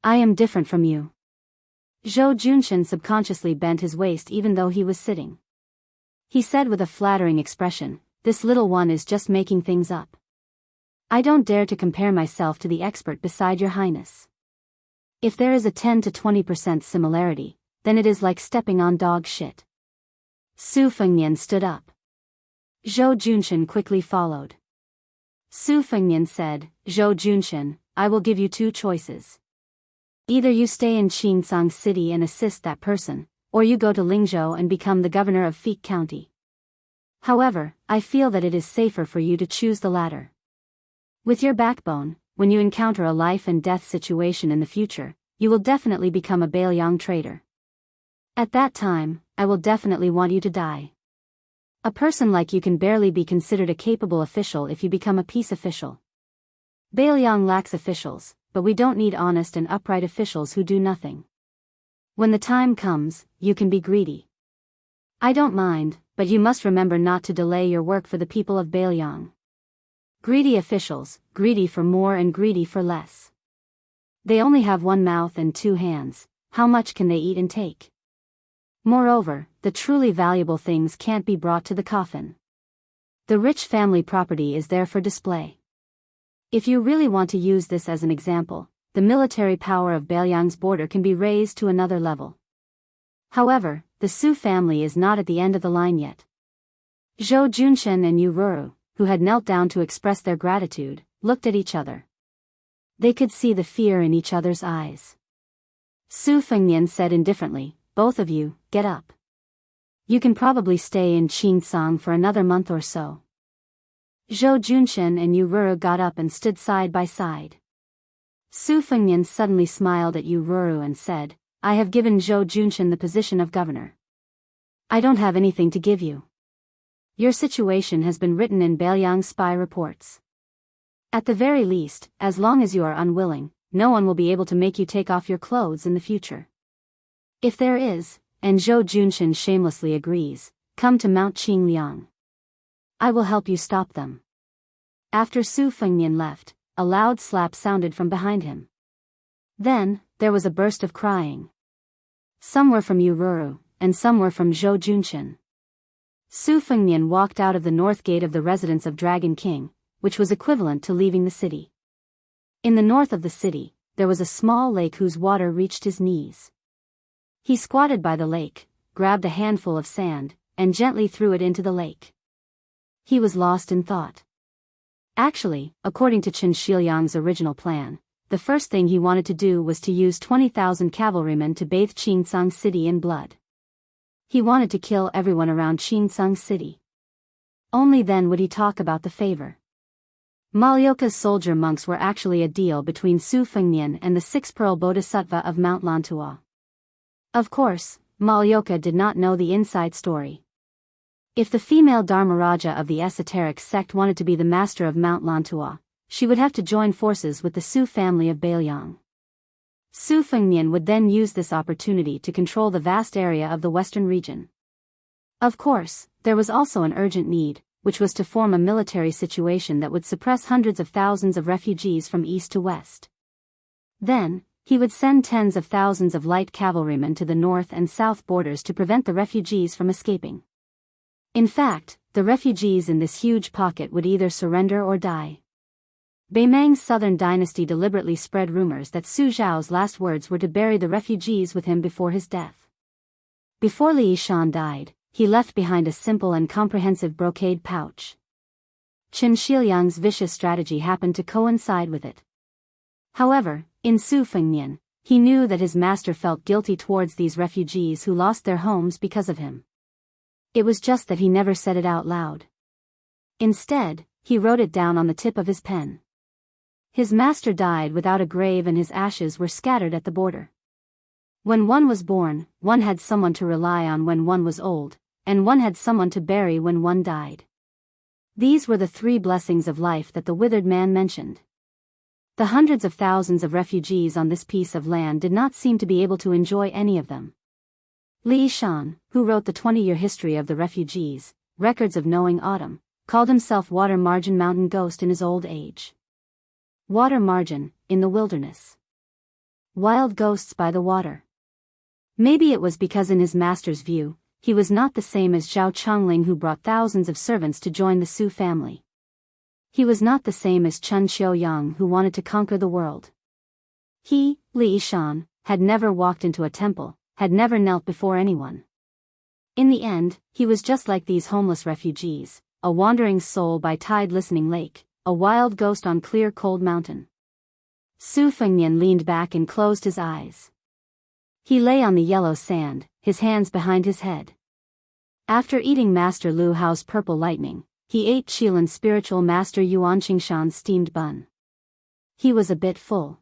I am different from you. Zhou Junshin subconsciously bent his waist even though he was sitting. He said with a flattering expression, this little one is just making things up. I don't dare to compare myself to the expert beside your highness. If there is a 10 to 20% similarity, then it is like stepping on dog shit. Su Fengnian stood up. Zhou Junshin quickly followed. Su Fengnian said, Zhou Junshin, I will give you two choices. Either you stay in Qingcang City and assist that person, or you go to Lingzhou and become the governor of Fik County. However, I feel that it is safer for you to choose the latter. With your backbone, when you encounter a life and death situation in the future, you will definitely become a Bailiang traitor. At that time, I will definitely want you to die. A person like you can barely be considered a capable official if you become a peace official. Bailiang lacks officials, but we don't need honest and upright officials who do nothing. When the time comes, you can be greedy. I don't mind, but you must remember not to delay your work for the people of Bailiang. Greedy officials, greedy for more and greedy for less. They only have one mouth and two hands, how much can they eat and take? Moreover, the truly valuable things can't be brought to the coffin. The rich family property is there for display. If you really want to use this as an example, the military power of Bailiang's border can be raised to another level. However, the Su family is not at the end of the line yet. Zhou Junshen and Yu Ruru, who had knelt down to express their gratitude, looked at each other. They could see the fear in each other's eyes. Su Fengnian said indifferently, "Both of you, get up. You can probably stay in Qingcang for another month or so." Zhou Junshen and Yu Ruru got up and stood side by side. Su Fengnian suddenly smiled at Yu Ruru and said, "I have given Zhou Junshen the position of governor. I don't have anything to give you. Your situation has been written in Bailiang's spy reports. At the very least, as long as you are unwilling, no one will be able to make you take off your clothes in the future. If there is, and Zhou Junshen shamelessly agrees, come to Mount Qingliang. I will help you stop them." After Su Fengnian left, a loud slap sounded from behind him. Then, there was a burst of crying. Some were from Yu Ruru, and some were from Zhou Junshen. Su Fengnian walked out of the north gate of the residence of Dragon King, which was equivalent to leaving the city. In the north of the city, there was a small lake whose water reached his knees. He squatted by the lake, grabbed a handful of sand, and gently threw it into the lake. He was lost in thought. Actually, according to Chen Shiliang's original plan, the first thing he wanted to do was to use 20,000 cavalrymen to bathe Qingcang City in blood. He wanted to kill everyone around Qingcang City. Only then would he talk about the favor. Malyoka's soldier monks were actually a deal between Su Fengnian and the six-pearl bodhisattva of Mount Lantua. Of course, Malyoka did not know the inside story. If the female Dharmaraja of the esoteric sect wanted to be the master of Mount Lantua, she would have to join forces with the Su family of Bailiang. Su Fengnian would then use this opportunity to control the vast area of the western region. Of course, there was also an urgent need, which was to form a military situation that would suppress hundreds of thousands of refugees from east to west. Then, he would send tens of thousands of light cavalrymen to the north and south borders to prevent the refugees from escaping. In fact, the refugees in this huge pocket would either surrender or die. Beimang's southern dynasty deliberately spread rumors that Su Zhao's last words were to bury the refugees with him before his death. Before Li Yishan died, he left behind a simple and comprehensive brocade pouch. Chen Shiliang's vicious strategy happened to coincide with it. However, in Su Fengnian, he knew that his master felt guilty towards these refugees who lost their homes because of him. It was just that he never said it out loud. Instead, he wrote it down on the tip of his pen. His master died without a grave and his ashes were scattered at the border. When one was born, one had someone to rely on when one was old, and one had someone to bury when one died. These were the three blessings of life that the withered man mentioned. The hundreds of thousands of refugees on this piece of land did not seem to be able to enjoy any of them. Li Yishan, who wrote the 20-year history of the refugees, Records of Knowing Autumn, called himself Water Margin Mountain Ghost in his old age. Water margin, in the wilderness. Wild ghosts by the water. Maybe it was because in his master's view, he was not the same as Zhao Chongling who brought thousands of servants to join the Su family. He was not the same as Chen Qiuyang who wanted to conquer the world. He, Li Yishan, had never walked into a temple, had never knelt before anyone. In the end, he was just like these homeless refugees, a wandering soul by tide listening lake, a wild ghost on clear cold mountain. Su Fengnian leaned back and closed his eyes. He lay on the yellow sand, his hands behind his head. After eating Master Lu Hao's purple lightning, he ate Qilan's spiritual master Yuan Xingshan's steamed bun. He was a bit full.